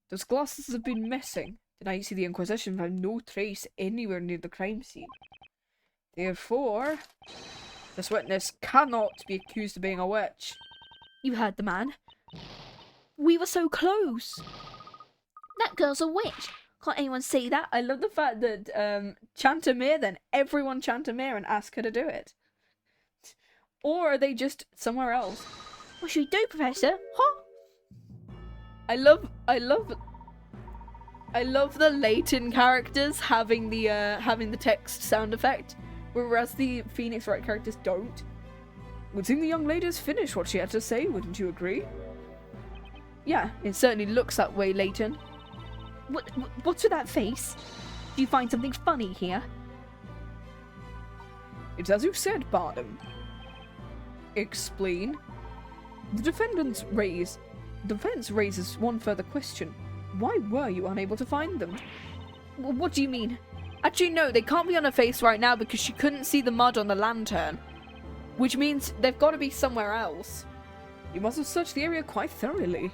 Speaker 6: Those glasses have been missing. Tonight, see, the Inquisition found no trace anywhere near the crime scene. Therefore, this witness cannot be accused of being a witch.
Speaker 2: You heard the man. We were so close. That girl's a witch. Can't anyone see that?
Speaker 6: I love the fact that Chantamere, then everyone Chantamere and ask her to do it. Or are they just somewhere else?
Speaker 2: What should we do, Professor? Huh?
Speaker 6: I love the Layton characters having the text sound effect, whereas the Phoenix Wright characters don't. Would seem the young lady's finished what she had to say, wouldn't you agree? Yeah, it certainly looks that way, Layton.
Speaker 2: What's with that face? Do you find something funny here?
Speaker 6: It's as you said, Barnham. Explain. The defense raises one further question. Why were you unable to find them?
Speaker 2: What do you mean?
Speaker 6: Actually, no, they can't be on her face right now because she couldn't see the mud on the lantern. Which means they've got to be somewhere else. You must have searched the area quite thoroughly.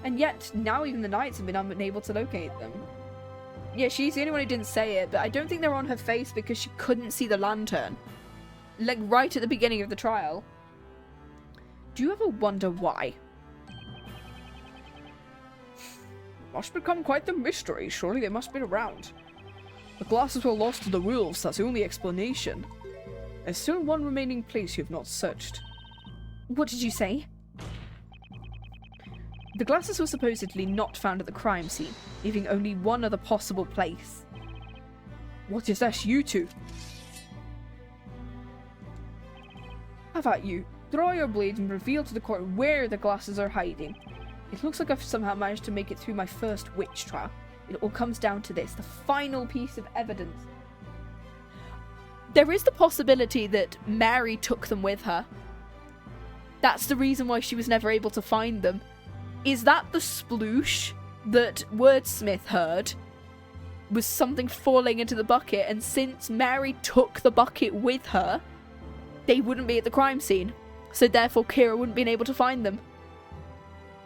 Speaker 6: And yet, now even the knights have been unable to locate them. Yeah, she's the only one who didn't say it, but I don't think they're on her face because she couldn't see the lantern. Like, right at the beginning of the trial. Do you ever wonder why? Must become quite the mystery. Surely they must be around. The glasses were lost to the wolves, that's the only explanation. There's still one remaining place you have not searched.
Speaker 2: What did you say?
Speaker 6: The glasses were supposedly not found at the crime scene, leaving only one other possible place. What is this, you two? How about you? Draw your blade and reveal to the court where the glasses are hiding. It looks like I've somehow managed to make it through my first witch trial. It all comes down to this, the final piece of evidence. There is the possibility that Mary took them with her. That's the reason why she was never able to find them. Is that the sploosh that Wordsmith heard? Was something falling into the bucket, and since Mary took the bucket with her, they wouldn't be at the crime scene. So therefore Kira wouldn't been able to find them.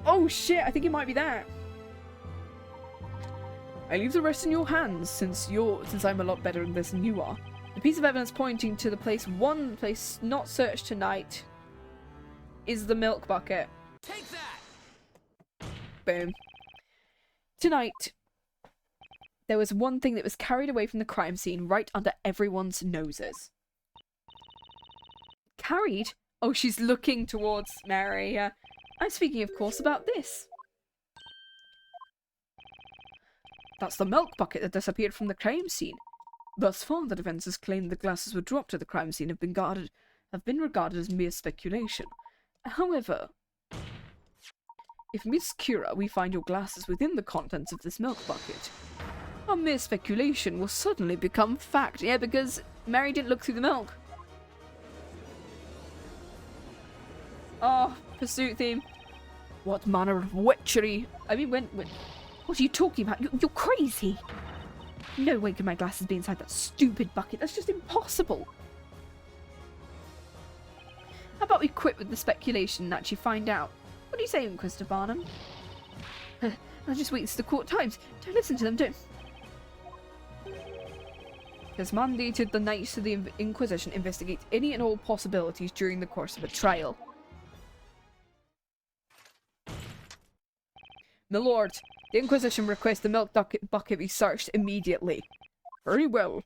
Speaker 6: Oh shit, I think it might be that. I leave the rest in your hands, since I'm a lot better at this than you are. The piece of evidence pointing to one place not searched tonight is the milk bucket.
Speaker 8: Take that!
Speaker 6: Boom. Tonight, there was one thing that was carried away from the crime scene right under everyone's noses. Carried? Oh, she's looking towards Mary. I'm speaking, of course, about this. That's the milk bucket that disappeared from the crime scene. Thus far, the defense has claimed the glasses were dropped at the crime scene have been regarded as mere speculation. However, if Miss Kira, we find your glasses within the contents of this milk bucket, our mere speculation will suddenly become fact. Yeah, because Mary didn't look through the milk. Oh, pursuit theme. What manner of witchery? I mean, when what are you talking about? You're crazy. No way could my glasses be inside that stupid bucket. That's just impossible. How about we quit with the speculation and actually find out? What do you say, Inquisitor Barnham? I'll just wait until the court times. Don't listen to them, don't... Has mandated the Knights of the Inquisition investigate any and all possibilities during the course of a trial. My lord, the Inquisition requests the milk bucket be searched immediately. Very well.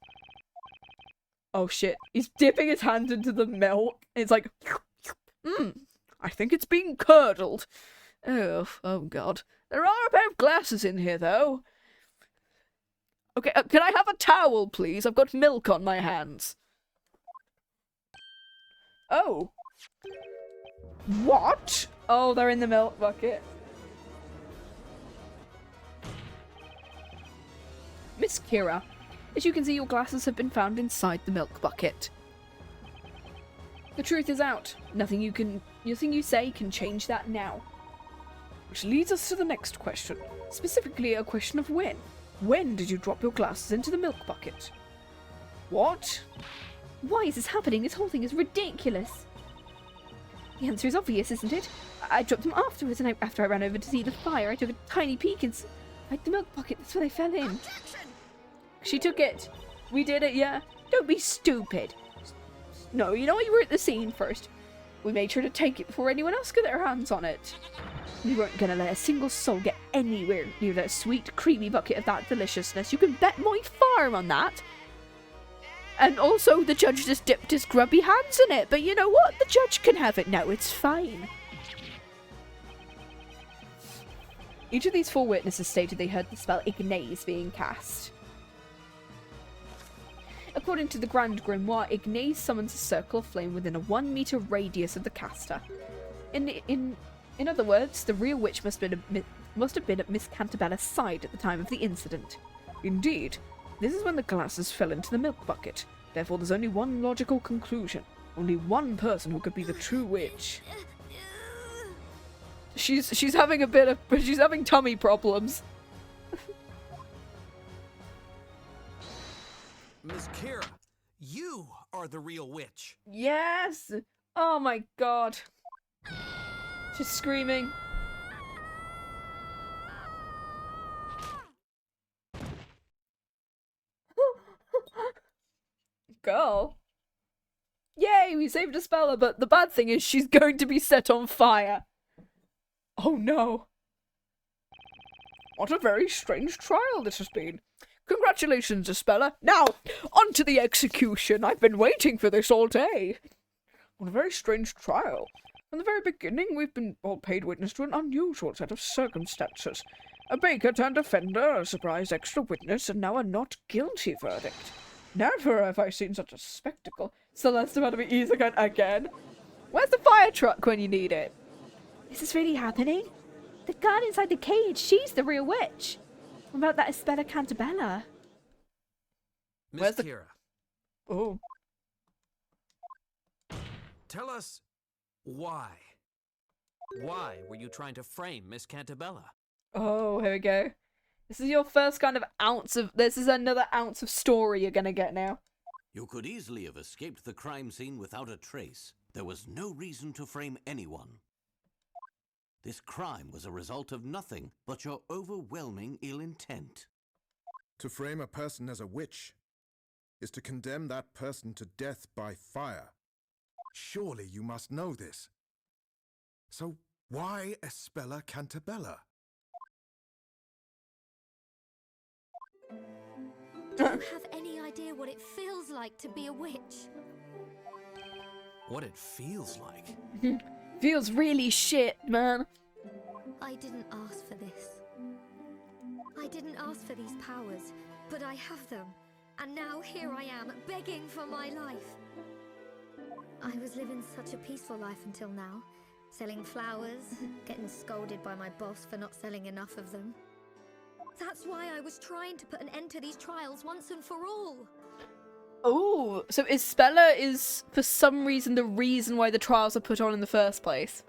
Speaker 6: Oh shit, he's dipping his hand into the milk. It's like, I think it's being curdled. Oh god. There are a pair of glasses in here though. Okay, can I have a towel please? I've got milk on my hands. Oh. What? Oh, they're in the milk bucket. Miss Kira, as you can see, your glasses have been found inside the milk bucket. The truth is out. Nothing you say can change that now. Which leads us to the next question. Specifically, a question of when. When did you drop your glasses into the milk bucket? What?
Speaker 2: Why is this happening? This whole thing is ridiculous. The answer is obvious, isn't it? I dropped them afterwards, and after I ran over to see the fire, I took a tiny peek inside the milk bucket. That's when I fell in. She took it. We did it, yeah. Don't be stupid. No, you know you were at the scene first. We made sure to take it before anyone else got their hands on it. We weren't going to let a single soul get anywhere near that sweet, creamy bucket of that deliciousness. You can bet my farm on that. And also, the judge just dipped his grubby hands in it. But you know what? The judge can have it now. It's fine.
Speaker 6: Each of these four witnesses stated they heard the spell Ignace being cast. According to the Grand Grimoire, Ignace summons a circle of flame within a 1 meter radius of the caster. In other words, the real witch must have been at Miss Cantabella's side at the time of the incident. Indeed, this is when the glasses fell into the milk bucket. Therefore, there's only one logical conclusion. Only one person who could be the true witch. She's having tummy problems.
Speaker 8: Miss Kira, you are the real witch.
Speaker 6: Yes! Oh my god. She's screaming. Girl. Yay, we saved Espella, but the bad thing is she's going to be set on fire. Oh no. What a very strange trial this has been. Congratulations, Espella. Now, on to the execution. I've been waiting for this all day. What a very strange trial. From the very beginning, we've been all paid witness to an unusual set of circumstances. A baker turned offender, a surprise extra witness, and now a not guilty verdict. Never have I seen such a spectacle. Celeste's about to be easy again. Where's the fire truck when you need it?
Speaker 2: Is this really happening? The guard inside the cage, she's the real witch. What about that Espella Cantabella?
Speaker 8: Miss Kira.
Speaker 6: Oh.
Speaker 8: Tell us why. Why were you trying to frame Miss Cantabella?
Speaker 6: Oh, here we go. This is your first kind of ounce of... This is another ounce of story you're gonna get now.
Speaker 4: You could easily have escaped the crime scene without a trace. There was no reason to frame anyone. This crime was a result of nothing but your overwhelming ill intent.
Speaker 10: To frame a person as a witch is to condemn that person to death by fire. Surely you must know this. So why Espella Cantabella?
Speaker 3: Do you have any idea what it feels like to be a witch?
Speaker 8: What it feels like?
Speaker 1: Feels really shit, man.
Speaker 3: I didn't ask for this. I didn't ask for these powers, but I have them. And now here I am, begging for my life. I was living such a peaceful life until now. Selling flowers, getting scolded by my boss for not selling enough of them. That's why I was trying to put an end to these trials once and for all.
Speaker 1: Oh, so Espella is, for some reason, the reason why the trials are put on in the first place.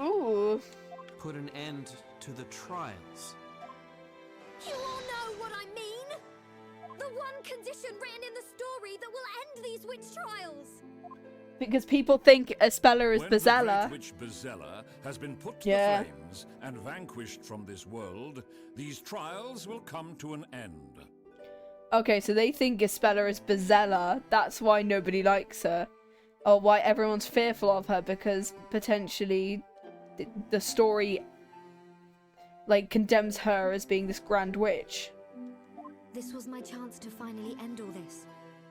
Speaker 1: Ooh.
Speaker 8: Put an end to the trials.
Speaker 3: You all know what I mean? The one condition written in the story that will end these witch trials.
Speaker 1: Because people think Espella is
Speaker 9: When
Speaker 1: Bzella.
Speaker 9: the great witch Bzella has been put to
Speaker 1: Yeah.
Speaker 9: the flames and vanquished from this world, these trials will come to an end.
Speaker 1: Okay, so they think Espella is Bzella. That's why nobody likes her. Or why everyone's fearful of her, because potentially the story, like, condemns her as being this grand witch.
Speaker 3: This was my chance to finally end all this.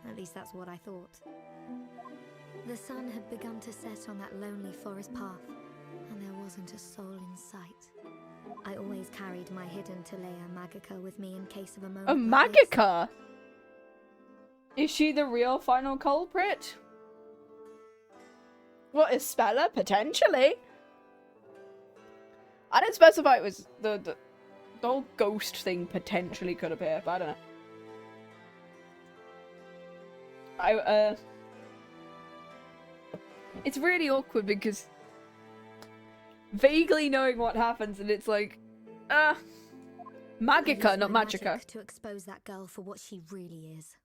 Speaker 3: At least that's what I thought. The sun had begun to set on that lonely forest path, and there wasn't a soul in sight. I always carried my hidden Telea Magica with me in case of a moment.
Speaker 1: A
Speaker 3: like this.
Speaker 1: Magica? Is she the real final culprit? What, Espella? Potentially. I didn't specify it was the whole ghost thing potentially could appear, but I don't know. It's really awkward because vaguely knowing what happens and it's like, Magica, not Magica.
Speaker 3: To expose that girl for what she really is.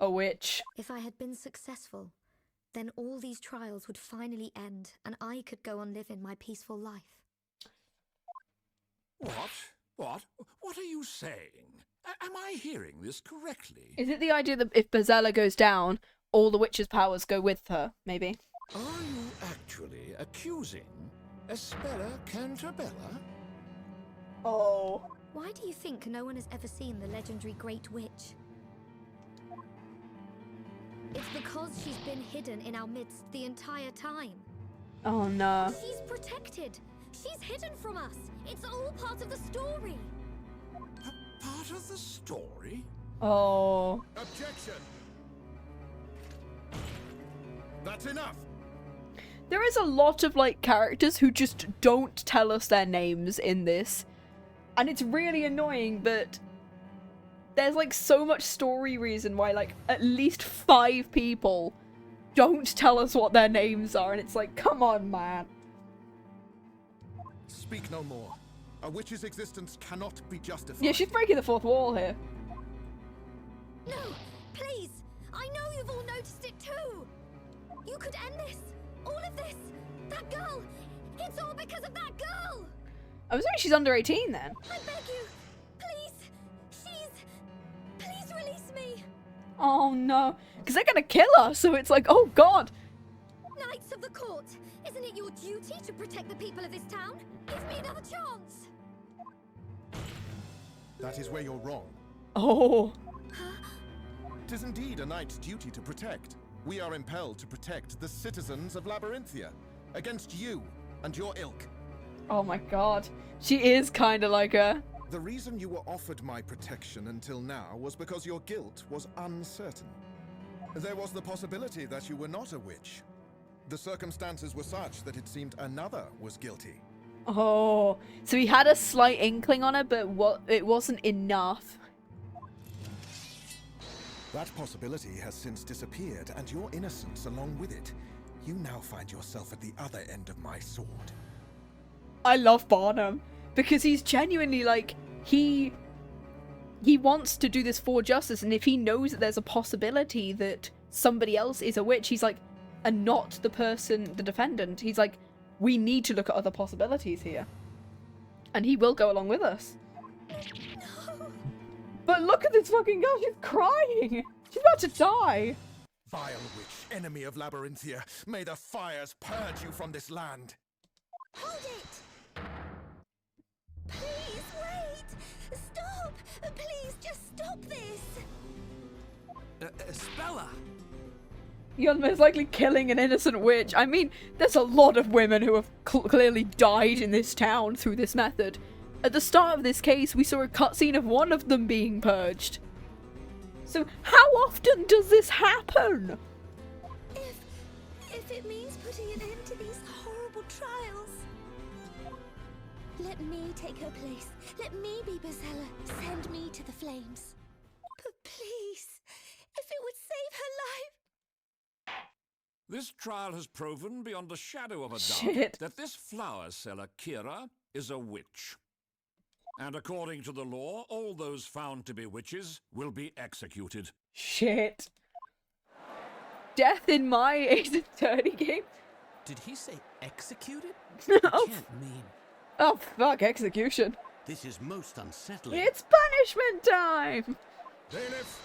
Speaker 1: A witch.
Speaker 3: If I had been successful, then all these trials would finally end and I could go on living my peaceful life.
Speaker 9: What? What are you saying? Am I hearing this correctly?
Speaker 1: Is it the idea that if Bzella goes down, all the witch's powers go with her, maybe?
Speaker 9: Are you actually accusing Espella Cantabella?
Speaker 1: Oh.
Speaker 3: Why do you think no one has ever seen the legendary Great Witch? It's because she's been hidden in our midst the entire time.
Speaker 1: Oh no.
Speaker 3: She's protected. She's hidden from us. It's all part of the story.
Speaker 9: Part of the story?
Speaker 1: Oh.
Speaker 10: Objection! That's enough!
Speaker 1: There is a lot of, like, characters who just don't tell us their names in this. And it's really annoying, but there's, like, so much story reason why, like, at least 5 people don't tell us what their names are. And it's like, come on, man.
Speaker 10: Speak no more. A witch's existence cannot be justified.
Speaker 1: Yeah, she's breaking the fourth wall here.
Speaker 3: No, please. I know you've all noticed it too. You could end this. All of this. That girl. It's all because of that girl.
Speaker 1: I'm assuming she's under 18 then.
Speaker 3: I beg you. Please. Please release me.
Speaker 1: Oh no. Because they're gonna kill her, so it's like, oh god.
Speaker 3: Knights of the court. Isn't it your duty to protect the people of this town? Give me another chance.
Speaker 10: That is where you're wrong.
Speaker 1: Oh.
Speaker 10: It is indeed a knight's duty to protect. We are impelled to protect the citizens of Labyrinthia against you and your ilk.
Speaker 1: Oh my god. She is kind of like her.
Speaker 10: The reason you were offered my protection until now was because your guilt was uncertain. There was the possibility that you were not a witch. The circumstances were such that it seemed another was guilty.
Speaker 1: Oh. So he had a slight inkling on her, but it wasn't enough.
Speaker 10: That possibility has since disappeared, and your innocence along with it. You now find yourself at the other end of my sword.
Speaker 1: I love Barnham because he's genuinely like, he wants to do this for justice, and if he knows that there's a possibility that somebody else is a witch, he's like, and not the person, the defendant, he's like, we need to look at other possibilities here. And he will go along with us.
Speaker 3: No.
Speaker 1: But look at this fucking girl, she's crying! She's about to die!
Speaker 10: Vile witch, enemy of Labyrinthia, may the fires purge you from this land.
Speaker 3: Hold it! Please, wait! Stop! Please, just stop this!
Speaker 8: Espella!
Speaker 1: You're most likely killing an innocent witch. I mean, there's a lot of women who have clearly died in this town through this method. At the start of this case, we saw a cutscene of one of them being purged. So how often does this happen?
Speaker 3: If it means putting an end to these horrible trials. Let me take her place. Let me be Bzella. Send me to the flames. But please, if it would save her life.
Speaker 9: This trial has proven beyond a shadow of a doubt
Speaker 1: Shit.
Speaker 9: that this flower seller, Kira, is a witch. And according to the law, all those found to be witches will be executed.
Speaker 1: Shit. Death in my Ace Attorney game?
Speaker 8: Did he say executed?
Speaker 1: Oh,
Speaker 8: Can't mean.
Speaker 1: oh fuck, execution.
Speaker 4: This is most unsettling.
Speaker 1: It's punishment time!
Speaker 9: Bailiff,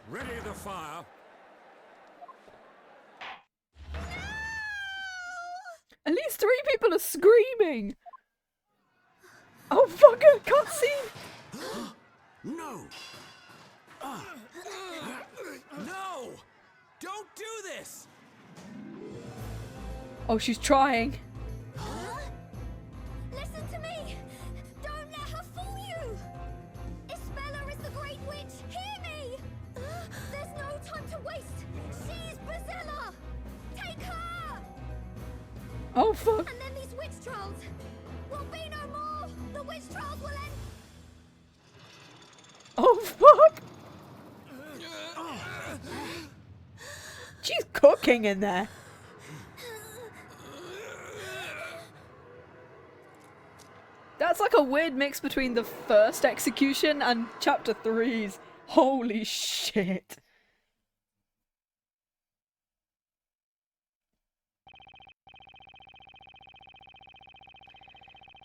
Speaker 9: ready the fire.
Speaker 1: At least 3 people are screaming! Oh fucker, cutscene!
Speaker 8: No! No! Don't do this!
Speaker 1: Oh, she's trying.
Speaker 3: Listen to me! Don't let her fool you! Espella is the Great Witch! Hear me! There's no time to waste! She's Bzella! Take her!
Speaker 1: Oh fuck.
Speaker 3: And then these witch trials will be no more! The witch trials will end!
Speaker 1: Oh fuck! She's cooking in there. That's like a weird mix between the first execution and chapter 3's. Holy shit.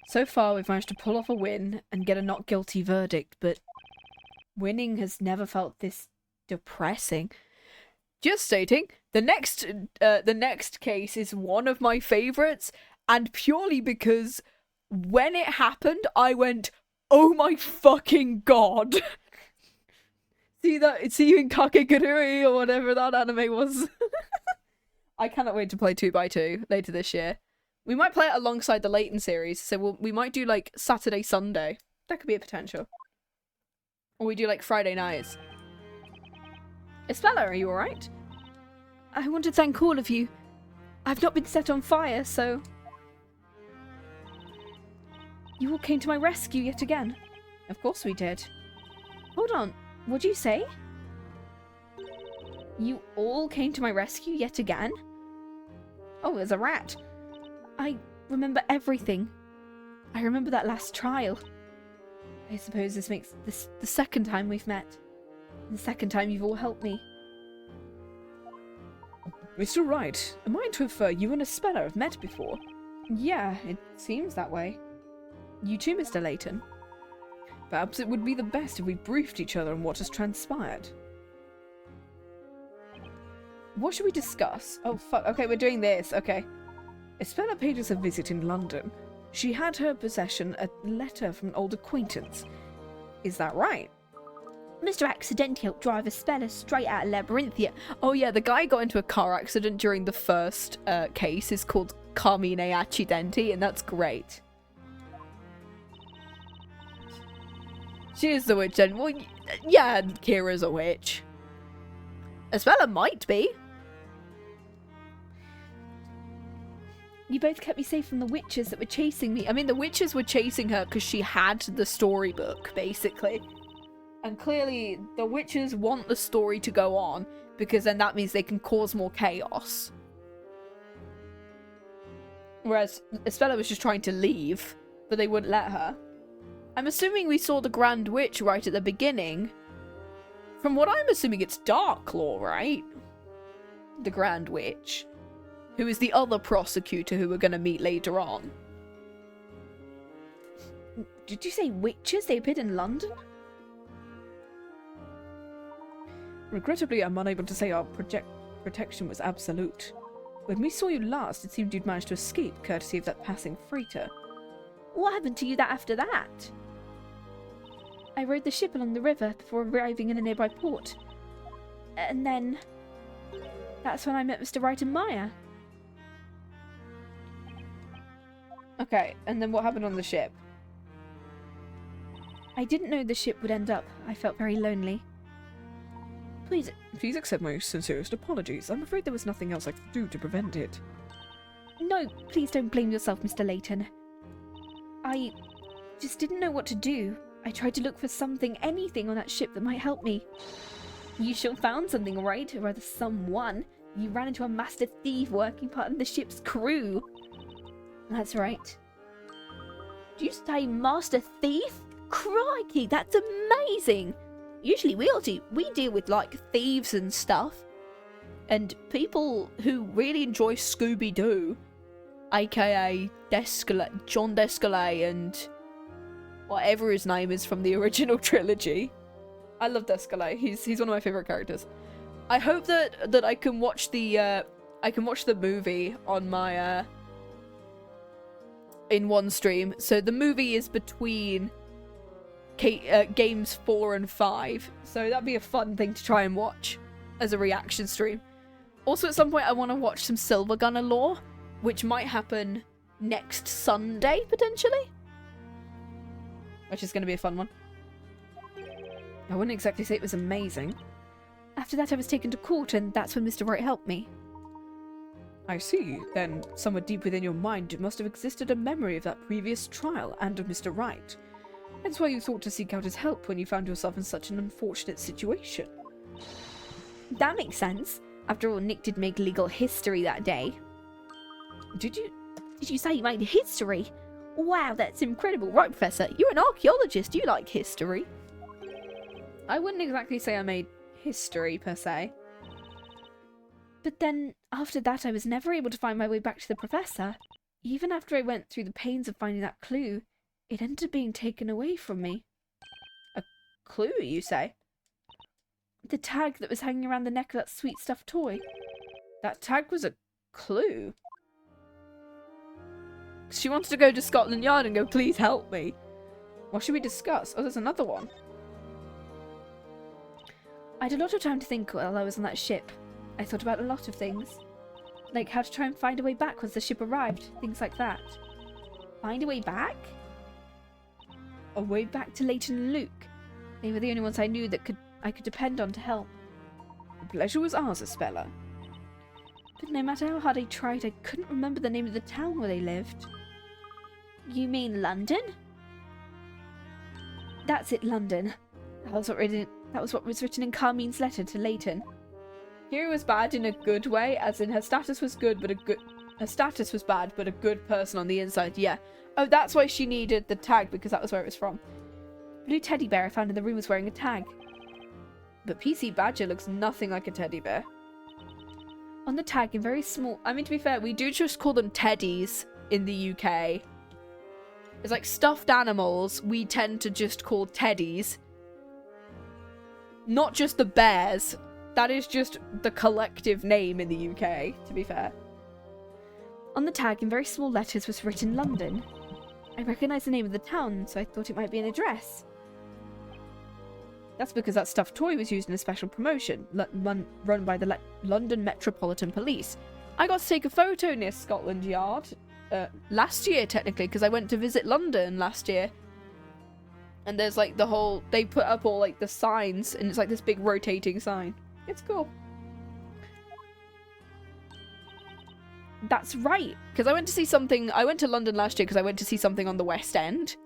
Speaker 1: So far, we've managed to pull off a win and get a not guilty verdict, but winning has never felt this depressing. Just stating, the next case is one of my favourites, and purely because when it happened, I went, oh my fucking god. See you in Kakegurui or whatever that anime was. I cannot wait to play 2x2 later this year. We might play it alongside the Layton series, so we might do like Saturday, Sunday. That could be a potential. Or we do like Friday nights. Espella, are you alright? I want to thank all of you. I've not been set on fire, so... You all came to my rescue yet again. Of course we did. Hold on, what'd you say? You all came to my rescue yet again? Oh, there's a rat. I remember everything. I remember that last trial. I suppose this makes this the second time we've met. The second time you've all helped me.
Speaker 12: Mr. Wright, am I to infer you and Espella have met before?
Speaker 1: Yeah, it seems that way. You too, Mr. Layton.
Speaker 12: Perhaps it would be the best if we briefed each other on what has transpired.
Speaker 1: What should we discuss? Oh, fuck. Okay, we're doing this. Okay.
Speaker 12: Espella paid us a visit in London. She had her possession a letter from an old acquaintance.
Speaker 1: Is that right?
Speaker 2: Mr. Accidentally helped drive Espella straight out of Labyrinthia.
Speaker 1: Oh yeah, the guy got into a car accident during the first case. Is called Carmine Accidenti, and that's great. She is the witch then. Well, yeah, Kira's a witch. Espella might be.
Speaker 2: You both kept me safe from the witches that were chasing me.
Speaker 1: I mean, the witches were chasing her because she had the storybook, basically. And clearly, the witches want the story to go on, because then that means they can cause more chaos. Whereas Espella was just trying to leave, but they wouldn't let her. I'm assuming we saw the Grand Witch right at the beginning. From what I'm assuming, it's Darklaw, right? The Grand Witch. who is the other prosecutor who we're going to meet later on. Did you say witches? They appeared in London?
Speaker 6: Regrettably, I'm unable to say our protection was absolute. When we saw you last, it seemed you'd managed to escape, courtesy of that passing freighter.
Speaker 2: What happened to you after that? I rode the ship along the river before arriving in a nearby port. And then... that's when I met Mr. Wright and Maya.
Speaker 1: Okay, and then what happened on the ship?
Speaker 2: I didn't know the ship would end up. I felt very lonely.
Speaker 6: Please accept my sincerest apologies. I'm afraid there was nothing else I could do to prevent it.
Speaker 2: No, please don't blame yourself, Mr. Layton. I just didn't know what to do. I tried to look for something, anything on that ship that might help me. You sure found something, right? Or rather, someone. You ran into a master thief working part of the ship's crew. That's right.
Speaker 1: Do you say master thief? Crikey, that's amazing! Usually we deal with, like, thieves and stuff. And people who really enjoy Scooby-Doo. AKA John Descalais and whatever his name is from the original trilogy. I love Descalais. He's one of my favorite characters. I hope that I can watch the movie on my in one stream. So the movie is between games 4 and 5. So that'd be a fun thing to try and watch as a reaction stream. Also, at some point, I want to watch some Silver Gunner lore, which might happen next Sunday, potentially. Which is going to be a fun one.
Speaker 6: I wouldn't exactly say it was amazing.
Speaker 2: After that, I was taken to court, and that's when Mr. Wright helped me.
Speaker 6: I see. Then, somewhere deep within your mind, must have existed a memory of that previous trial and of Mr. Wright. That's why you thought to seek out his help when you found yourself in such an unfortunate situation.
Speaker 2: That makes sense. After all, Nick did make legal history that day.
Speaker 6: Did
Speaker 2: you say you made history? Wow, that's incredible. Right, Professor, you're an archaeologist. You like history.
Speaker 1: I wouldn't exactly say I made history, per se.
Speaker 2: But then, after that, I was never able to find my way back to the Professor. Even after I went through the pains of finding that clue, it ended up being taken away from me.
Speaker 1: A clue, you say?
Speaker 2: The tag that was hanging around the neck of that sweet stuffed toy.
Speaker 1: That tag was a clue? She wanted to go to Scotland Yard and go, please help me. What should we discuss? Oh, there's another one.
Speaker 2: I had a lot of time to think while I was on that ship. I thought about a lot of things. Like how to try and find a way back once the ship arrived. Things like that.
Speaker 1: Find a way back?
Speaker 2: A way back to Layton and Luke. They were the only ones I knew that I could depend on to help.
Speaker 6: The pleasure was ours, Espella.
Speaker 2: But no matter how hard I tried, I couldn't remember the name of the town where they lived.
Speaker 1: You mean London?
Speaker 2: That's it, London. That was what was written in Carmine's letter to Layton.
Speaker 1: Here was bad in a good way, as in her status was good, but her status was bad, but a good person on the inside. Yeah. Oh, that's why she needed the tag, because that was where it was from.
Speaker 2: Blue teddy bear I found in the room was wearing a tag.
Speaker 1: But PC Badger looks nothing like a teddy bear.
Speaker 2: On the tag in very small...
Speaker 1: I mean, to be fair, we do just call them teddies in the UK. It's like stuffed animals we tend to just call teddies. Not just the bears. That is just the collective name in the UK, to be fair.
Speaker 2: On the tag in very small letters was written London. I recognised the name of the town, so I thought it might be an address.
Speaker 1: That's because that stuffed toy was used in a special promotion run by the London Metropolitan Police. I got to take a photo near Scotland Yard last year, technically, because I went to visit London last year. And there's like the whole... They put up all like the signs, and it's like this big rotating sign. It's cool. That's right, because I went to see something... I went to London last year because I went to see something on the West End.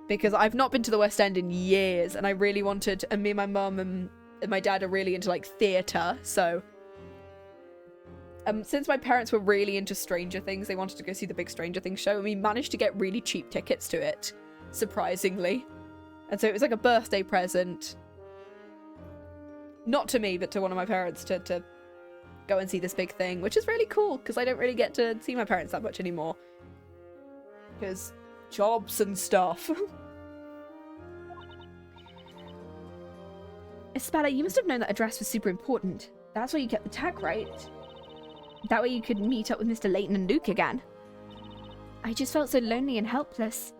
Speaker 1: Because I've not been to the West End in years, and I really wanted... And me and my mum and my dad are really into, like, theatre, so... Since my parents were really into Stranger Things, they wanted to go see the big Stranger Things show, and we managed to get really cheap tickets to it, surprisingly. And so it was like a birthday present. Not to me, but to one of my parents to go and see this big thing, which is really cool because I don't really get to see my parents that much anymore. Because jobs and stuff.
Speaker 6: Espella, you must have known that address was super important. That's why you kept the tag, right? That way you could meet up with Mr. Layton and Luke again. I just felt so lonely and helpless.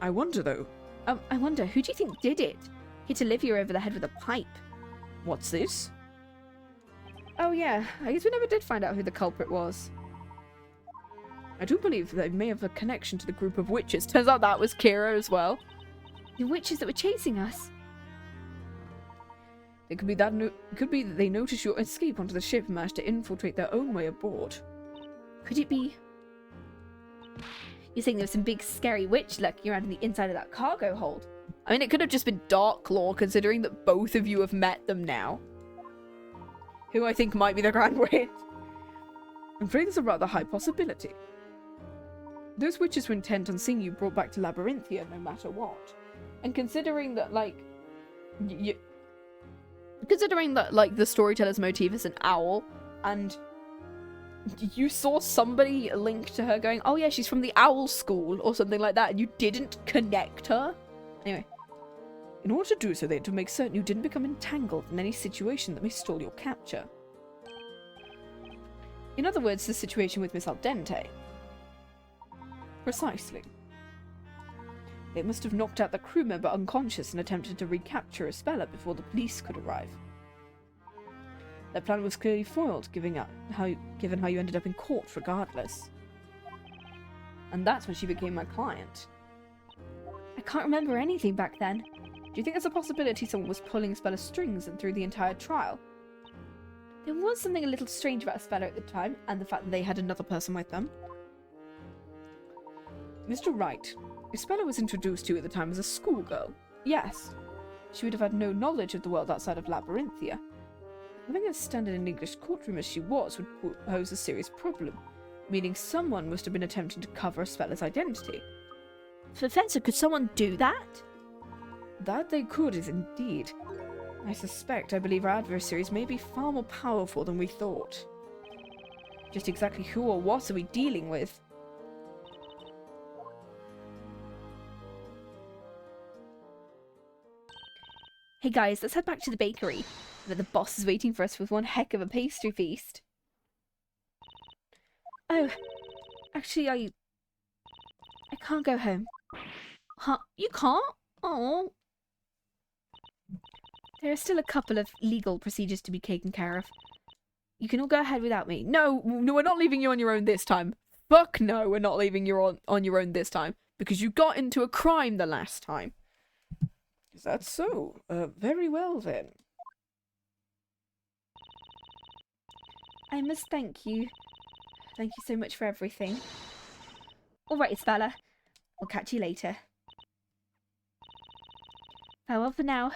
Speaker 12: I wonder, though.
Speaker 6: I wonder, who do you think did it? Hit Olivia over the head with a pipe.
Speaker 12: What's this?
Speaker 6: Oh yeah, I guess we never did find out who the culprit was.
Speaker 12: I do believe they may have a connection to the group of witches.
Speaker 1: Turns out that was Kira as well.
Speaker 6: The witches that were chasing us.
Speaker 12: It could be that they noticed your escape onto the ship and managed to infiltrate their own way aboard.
Speaker 6: Could it be? You're saying there was some big scary witch lurking around in the inside of that cargo hold?
Speaker 1: I mean, it could have just been Darklaw, considering that both of you have met them now. Who I think might be the Grand Witch.
Speaker 12: I'm afraid there's a rather high possibility. Those witches were intent on seeing you brought back to Labyrinthia no matter what.
Speaker 1: And considering that, like, considering that, like, the storyteller's motif is an owl, and you saw somebody linked to her going, oh yeah, she's from the owl school, or something like that, and you didn't connect her? Anyway.
Speaker 12: In order to do so, they had to make certain you didn't become entangled in any situation that may stall your capture.
Speaker 1: In other words, the situation with Miss Al Dente.
Speaker 12: Precisely. They must have knocked out the crew member unconscious and attempted to recapture Espella before the police could arrive. Their plan was clearly foiled, given how you ended up in court regardless. And that's when she became my client.
Speaker 6: I can't remember anything back then.
Speaker 1: Do you think there's a possibility someone was pulling Espella's strings and through the entire trial?
Speaker 6: There was something a little strange about Espella at the time,
Speaker 1: and the fact that they had another person with them.
Speaker 12: Mr. Wright, Espella was introduced to you at the time as a schoolgirl.
Speaker 1: Yes.
Speaker 12: She would have had no knowledge of the world outside of Labyrinthia. Having as standard in an English courtroom as she was would pose a serious problem, meaning someone must have been attempting to cover Espella's identity.
Speaker 6: Professor, could someone do that?
Speaker 12: That they could is indeed. I believe our adversaries may be far more powerful than we thought. Just exactly who or what are we dealing with?
Speaker 6: Hey guys, let's head back to the bakery. I bet the boss is waiting for us with one heck of a pastry feast. Oh, actually I can't go home. Huh? You can't? Oh. There are still a couple of legal procedures to be taken care of. You can all go ahead without me.
Speaker 1: No, we're not leaving you on your own this time. Fuck no, we're not leaving you on your own this time. Because you got into a crime the last time.
Speaker 12: Is that so? Very well then.
Speaker 6: I must thank you. Thank you so much for everything. Alright, Espella. I'll catch you later. Farewell for now.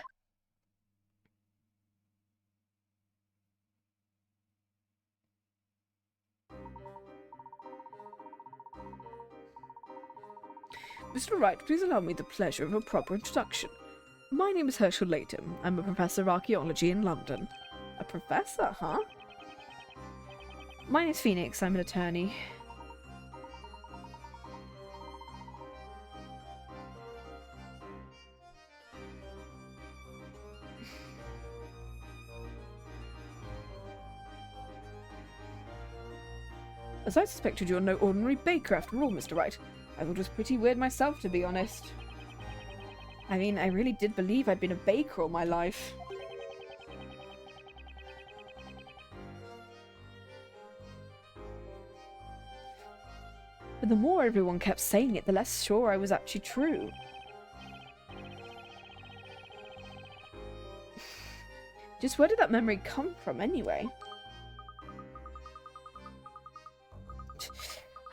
Speaker 12: Mr. Wright, please allow me the pleasure of a proper introduction. My name is Herschel Layton. I'm a professor of archaeology in London.
Speaker 1: A professor, huh?
Speaker 12: My name's Phoenix. I'm an attorney. As I suspected, you're no ordinary baker after all, Mr. Wright. I thought it was pretty weird myself, to be honest. I mean, I really did believe I'd been a baker all my life. But the more everyone kept saying it, the less sure I was actually true. Just where did that memory come from, anyway?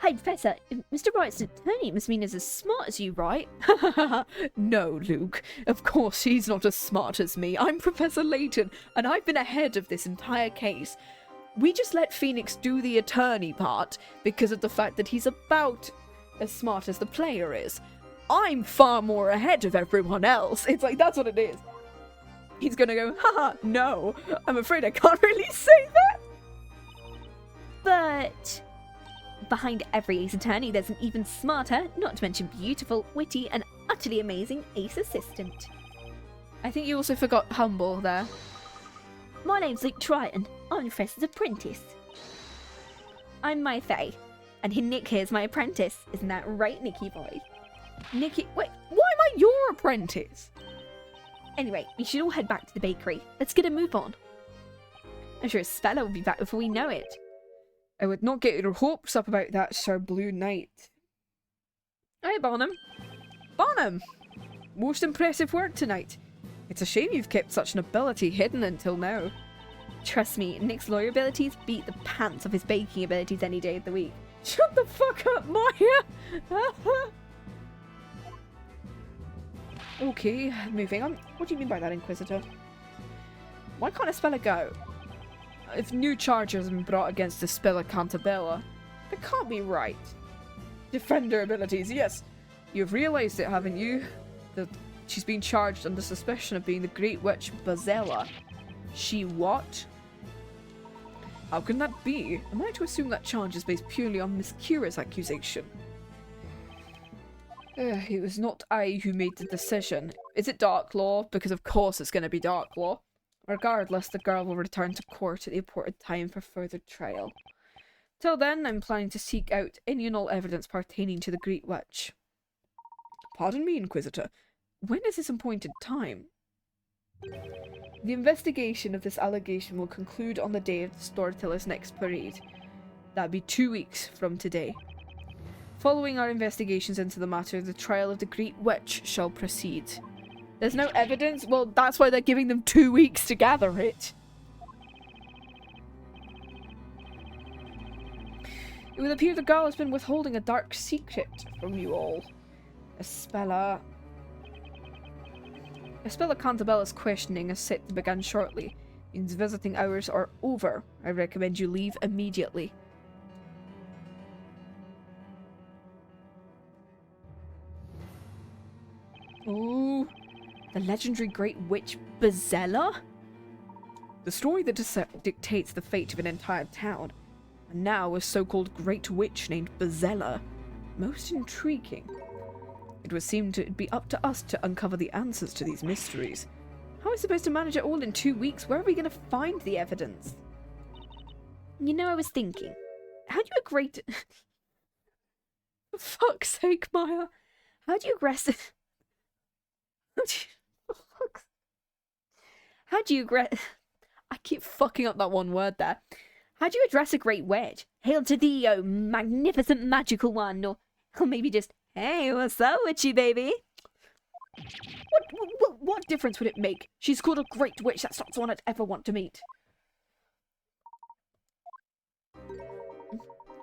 Speaker 6: Hey, Professor, if Mr. Wright's an attorney, must mean he's as smart as you, right?
Speaker 1: No, Luke. Of course he's not as smart as me. I'm Professor Layton, and I've been ahead of this entire case. We just let Phoenix do the attorney part because of the fact that he's about as smart as the player is. I'm far more ahead of everyone else. It's like, that's what it is. He's gonna go, haha, no, I'm afraid I can't really say that.
Speaker 2: But behind every ace attorney, there's an even smarter, not to mention beautiful, witty, and utterly amazing ace assistant.
Speaker 1: I think you also forgot humble there.
Speaker 2: My name's Luke Triton. I'm the professor's apprentice. I'm Mai Fei, and Nick here's my apprentice. Isn't that right, Nicky boy?
Speaker 1: Nicky, wait, why am I your apprentice?
Speaker 2: Anyway, we should all head back to the bakery. Let's get a move on. I'm sure Espella will be back before we know it.
Speaker 6: I would not get your hopes up about that, Sir Blue Knight.
Speaker 1: Hey, Barnham. Barnham!
Speaker 6: Most impressive work tonight. It's a shame you've kept such an ability hidden until now.
Speaker 2: Trust me, Nick's lawyer abilities beat the pants of his baking abilities any day of the week.
Speaker 1: Shut the fuck up, Maya!
Speaker 6: Okay, moving on. What do you mean by that, Inquisitor? Why can't Espella go? If new charges have been brought against Espella Cantabella, that can't be right. Defender abilities, yes. You've realised it, haven't you? That she's been charged under suspicion of being the Great Witch Bazella. She what? How can that be? Am I to assume that charge is based purely on Miss Kira's accusation? It was not I who made the decision. Is it Dark Law? Because of course it's going to be Dark Law. Regardless, the girl will return to court at the appointed time for further trial. Till then, I'm planning to seek out any and all evidence pertaining to the Great Witch. Pardon me, Inquisitor. When is this appointed time? The investigation of this allegation will conclude on the day of the Storyteller's next parade. That'd be 2 weeks from today. Following our investigations into the matter, the trial of the Great Witch shall proceed.
Speaker 1: There's no evidence? Well, that's why they're giving them 2 weeks to gather it.
Speaker 6: It would appear the girl has been withholding a dark secret from you all. Espella Cantabella's questioning is set to begin shortly. Means visiting hours are over. I recommend you leave immediately.
Speaker 1: Oh, the legendary Great Witch Bazella?
Speaker 6: The story that dictates the fate of an entire town. And now a so-called Great Witch named Bazella. Most intriguing. It would seem to be up to us to uncover the answers to these mysteries. How are we supposed to manage it all in 2 weeks? Where are we going to find the evidence?
Speaker 2: You know, I was thinking, how do you agree to...
Speaker 1: For fuck's sake, Maya.
Speaker 2: How do you aggressive... How do you
Speaker 1: I keep fucking up that one word there.
Speaker 2: How do you address a great witch? Hail to thee, oh magnificent magical one, or maybe just, hey, what's up, witchy baby?
Speaker 1: What difference would it make? She's called a great witch. That's not someone I'd ever want to meet.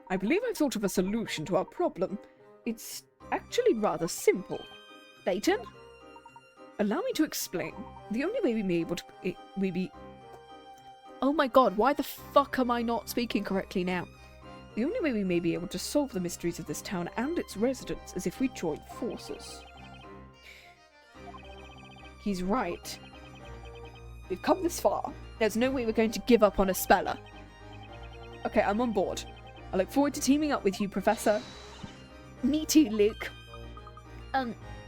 Speaker 6: I believe I've thought of a solution to our problem. It's actually rather simple.
Speaker 1: Layton?
Speaker 6: Allow me to explain. The only way we may be
Speaker 1: Oh my god, why the fuck am I not speaking correctly now?
Speaker 6: The only way we may be able to solve the mysteries of this town and its residents is if we join forces.
Speaker 1: He's right. We've come this far. There's no way we're going to give up on Espella. Okay, I'm on board. I look forward to teaming up with you, Professor.
Speaker 2: Me too, Luke.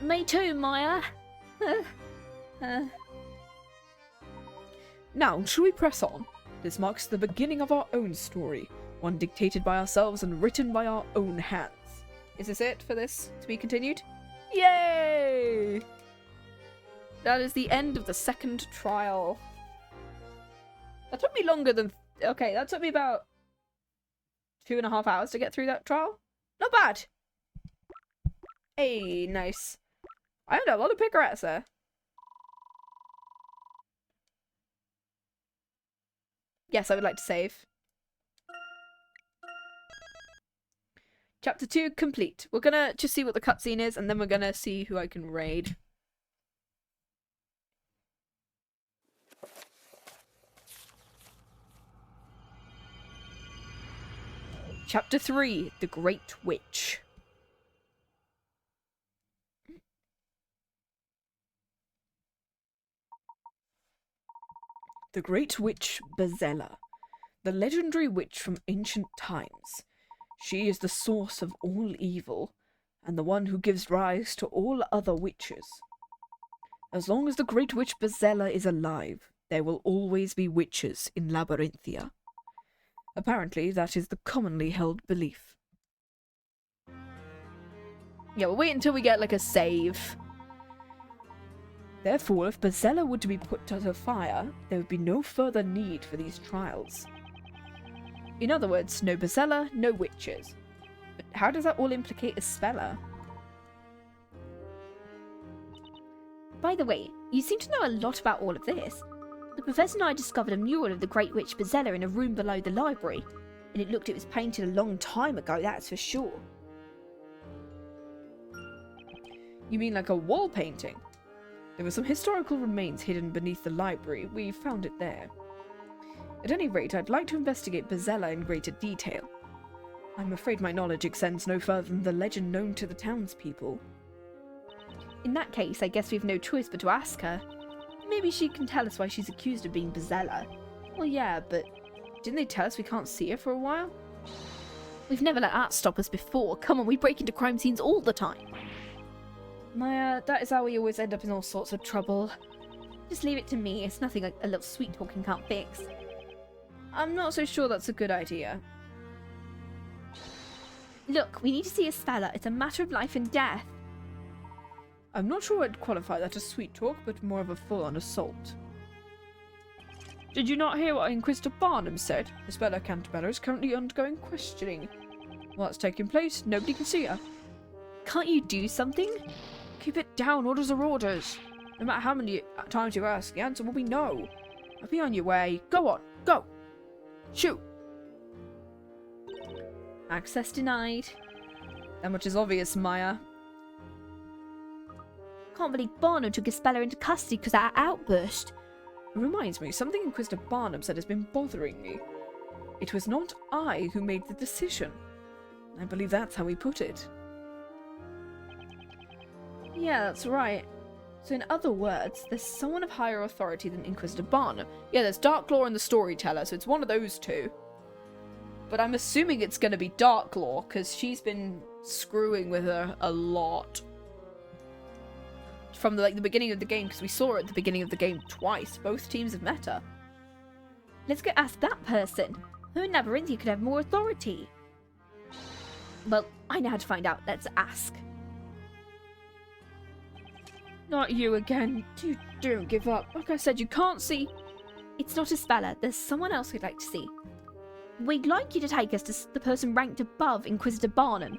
Speaker 2: Me too, Maya.
Speaker 6: Now, shall we press on? This marks the beginning of our own story. One dictated by ourselves and written by our own hands.
Speaker 1: Is this it for this to be continued? Yay! That is the end of the second trial. That took me longer than... Okay, that took me about 2.5 hours to get through that trial. Not bad. Hey, nice. I earned a lot of picarettes there. Yes, I would like to save. Chapter 2 complete. We're gonna just see what the cutscene is, and then we're gonna see who I can raid. Chapter 3, The Great Witch.
Speaker 6: The Great Witch Espella, the legendary witch from ancient times. She is the source of all evil, and the one who gives rise to all other witches. As long as the Great Witch Espella is alive, there will always be witches in Labyrinthia. Apparently, that is the commonly held belief.
Speaker 1: Yeah, we'll wait until we get, like, a save.
Speaker 6: Therefore, if Espella were to be put to the fire, there would be no further need for these trials.
Speaker 1: In other words, no Espella, no witches. But how does that all implicate Espella?
Speaker 2: By the way, you seem to know a lot about all of this. The professor and I discovered a mural of the Great Witch Espella in a room below the library, and it was painted a long time ago, that's for sure.
Speaker 6: You mean like a wall painting? There were some historical remains hidden beneath the library. We found it there. At any rate, I'd like to investigate Espella in greater detail. I'm afraid my knowledge extends no further than the legend known to the townspeople.
Speaker 2: In that case, I guess we have no choice but to ask her. Maybe she can tell us why she's accused of being Espella.
Speaker 1: Well, yeah, but didn't they tell us we can't see her for a while?
Speaker 2: We've never let that stop us before. Come on, we break into crime scenes all the time.
Speaker 1: Maya, that is how we always end up in all sorts of trouble.
Speaker 2: Just leave it to me. It's nothing like a little sweet talking can't fix.
Speaker 1: I'm not so sure that's a good idea.
Speaker 2: Look, we need to see Espella. It's a matter of life and death.
Speaker 6: I'm not sure I'd qualify that as sweet talk, but more of a full-on assault. Did you not hear what Inquisitor Barnham said? Espella Cantabella is currently undergoing questioning. While that's taking place, nobody can see her.
Speaker 1: Can't you do something?
Speaker 6: Keep it down, orders are orders. No matter how many times you ask, the answer will be no. I'll be on your way. Go on, go! Shoot!
Speaker 1: Access denied.
Speaker 6: That much is obvious, Maya.
Speaker 2: Can't believe Barnham took Espella into custody because of that outburst.
Speaker 6: It reminds me, something Inquisitor Barnham said has been bothering me. It was not I who made the decision. I believe that's how he put it.
Speaker 1: Yeah, that's right. So in other words, there's someone of higher authority than Inquisitor Barnham. Yeah, there's Darklaw and the Storyteller, so it's one of those two. But I'm assuming it's going to be Darklaw, because she's been screwing with her a lot. From the beginning of the game, because we saw her at the beginning of the game twice. Both teams have met her.
Speaker 2: Let's go ask that person. Who in Labyrinthia could have more authority? Well, I know how to find out. Let's ask.
Speaker 6: Not you again. Don't give up. Like I said, you can't see.
Speaker 2: It's not Espella. There's someone else we'd like to see. We'd like you to take us to the person ranked above Inquisitor Barnham.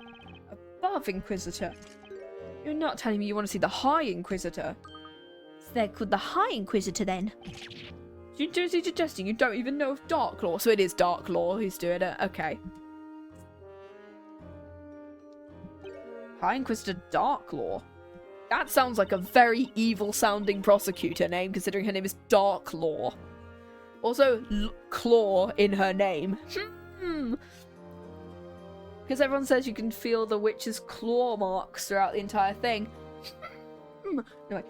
Speaker 6: Above Inquisitor? You're not telling me you want to see the High Inquisitor?
Speaker 2: So they're called the High Inquisitor then?
Speaker 6: You're suggesting you don't even know of Darklaw? So it is Darklaw who's doing it. Okay. High Inquisitor Darklaw? That sounds like a very evil-sounding prosecutor name, considering her name is Darklaw. Also, claw in her name. Because everyone says you can feel the witch's claw marks throughout the entire thing.
Speaker 2: You're like,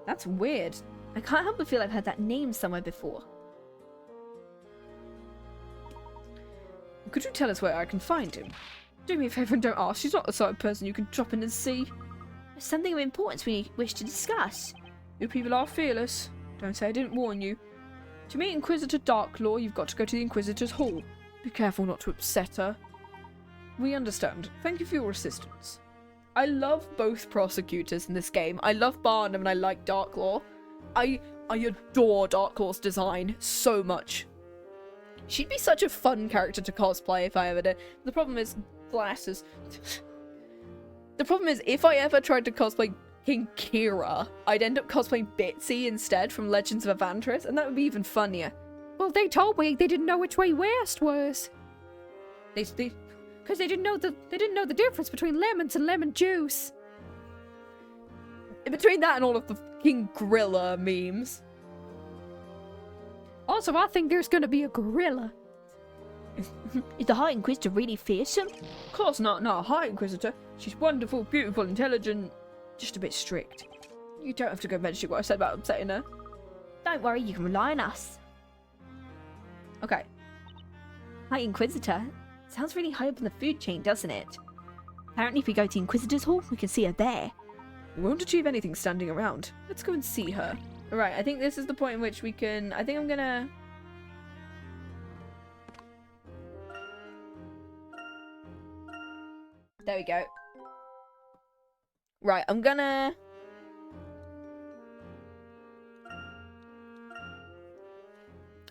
Speaker 2: that's weird. I can't help but feel I've heard that name somewhere before.
Speaker 6: Could you tell us where I can find him? Do me a favour and don't ask. She's not the sort of person you can drop in and see.
Speaker 2: There's something of importance we wish to discuss.
Speaker 6: You people are fearless. Don't say I didn't warn you. To meet Inquisitor Darklaw, you've got to go to the Inquisitor's Hall. Be careful not to upset her. We understand. Thank you for your assistance. I love both prosecutors in this game. I love Barnham and I like Darklaw. I adore Darklaw's design so much. She'd be such a fun character to cosplay if I ever did. The problem is glasses. The problem is if I ever tried to cosplay King Kira, I'd end up cosplaying Bitsy instead from Legends of Evantris, and that would be even funnier.
Speaker 1: Well, they told me they didn't know which way west was.
Speaker 6: Because
Speaker 1: they didn't know the difference between lemons and lemon juice.
Speaker 6: Between that and all of the fucking gorilla memes.
Speaker 1: Also, I think there's gonna be a gorilla.
Speaker 2: Is the High Inquisitor really fearsome?
Speaker 6: Of course not, no, High Inquisitor. She's wonderful, beautiful, intelligent, just a bit strict. You don't have to go mentioning what I said about upsetting her.
Speaker 2: Don't worry, you can rely on us.
Speaker 1: Okay.
Speaker 2: Hi, Inquisitor. Sounds really high up in the food chain, doesn't it? Apparently if we go to Inquisitor's Hall, we can see her there.
Speaker 1: We won't achieve anything standing around. Let's go and see her. Alright, I think this is the point in which we can... I think I'm gonna... There we go. Right, I'm gonna...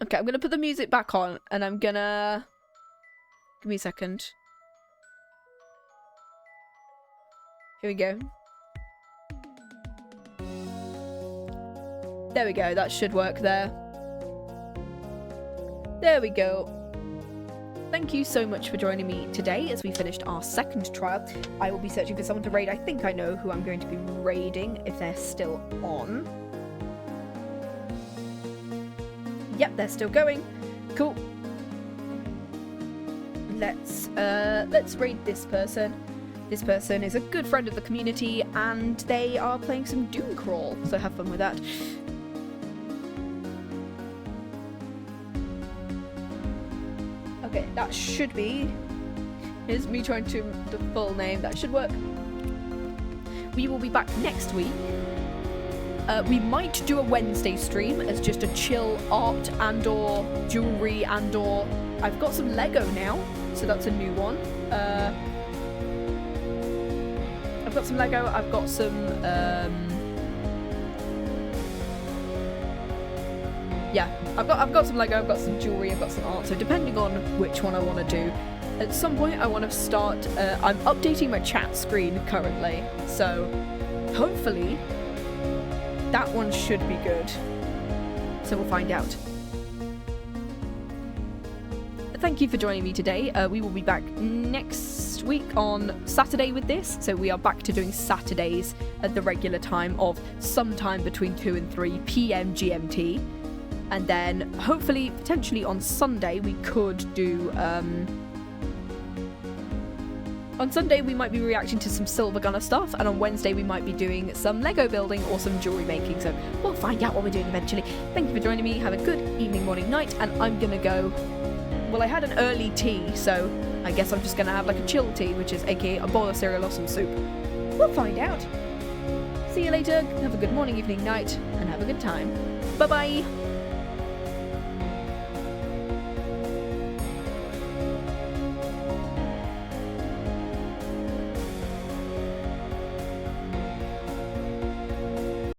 Speaker 1: Okay, I'm gonna put the music back on, and I'm gonna... Give me a second. Here we go. There we go, that should work there. There we go. Thank you so much for joining me today as we finished our second trial. I will be searching for someone to raid. I think I know who I'm going to be raiding if they're still on. Yep, they're still going. Cool. Let's raid this person. This person is a good friend of the community and they are playing some Doom Crawl, so have fun with that. Okay, that should be... Here's me trying to... the full name. That should work. We will be back next week. We might do a Wednesday stream as just a chill art and or jewelry and or... I've got some Lego now, so that's a new one. I've got some Lego, I've got some... Yeah, I've got some Lego, I've got some jewelry, I've got some art, so depending on which one I want to do. At some point I want to start, I'm updating my chat screen currently, so hopefully that one should be good. So we'll find out. Thank you for joining me today. We will be back next week on Saturday with this, so we are back to doing Saturdays at the regular time of sometime between 2 and 3 PM GMT. And then, hopefully, potentially on Sunday, we could do, on Sunday, we might be reacting to some Silver Gunner stuff, and on Wednesday, we might be doing some Lego building or some jewelry making, so we'll find out what we're doing eventually. Thank you for joining me. Have a good evening, morning, night, and I'm gonna go... Well, I had an early tea, so I guess I'm just gonna have, like, a chill tea, which is aka a bowl of cereal or some soup. We'll find out. See you later. Have a good morning, evening, night, and have a good time. Bye-bye.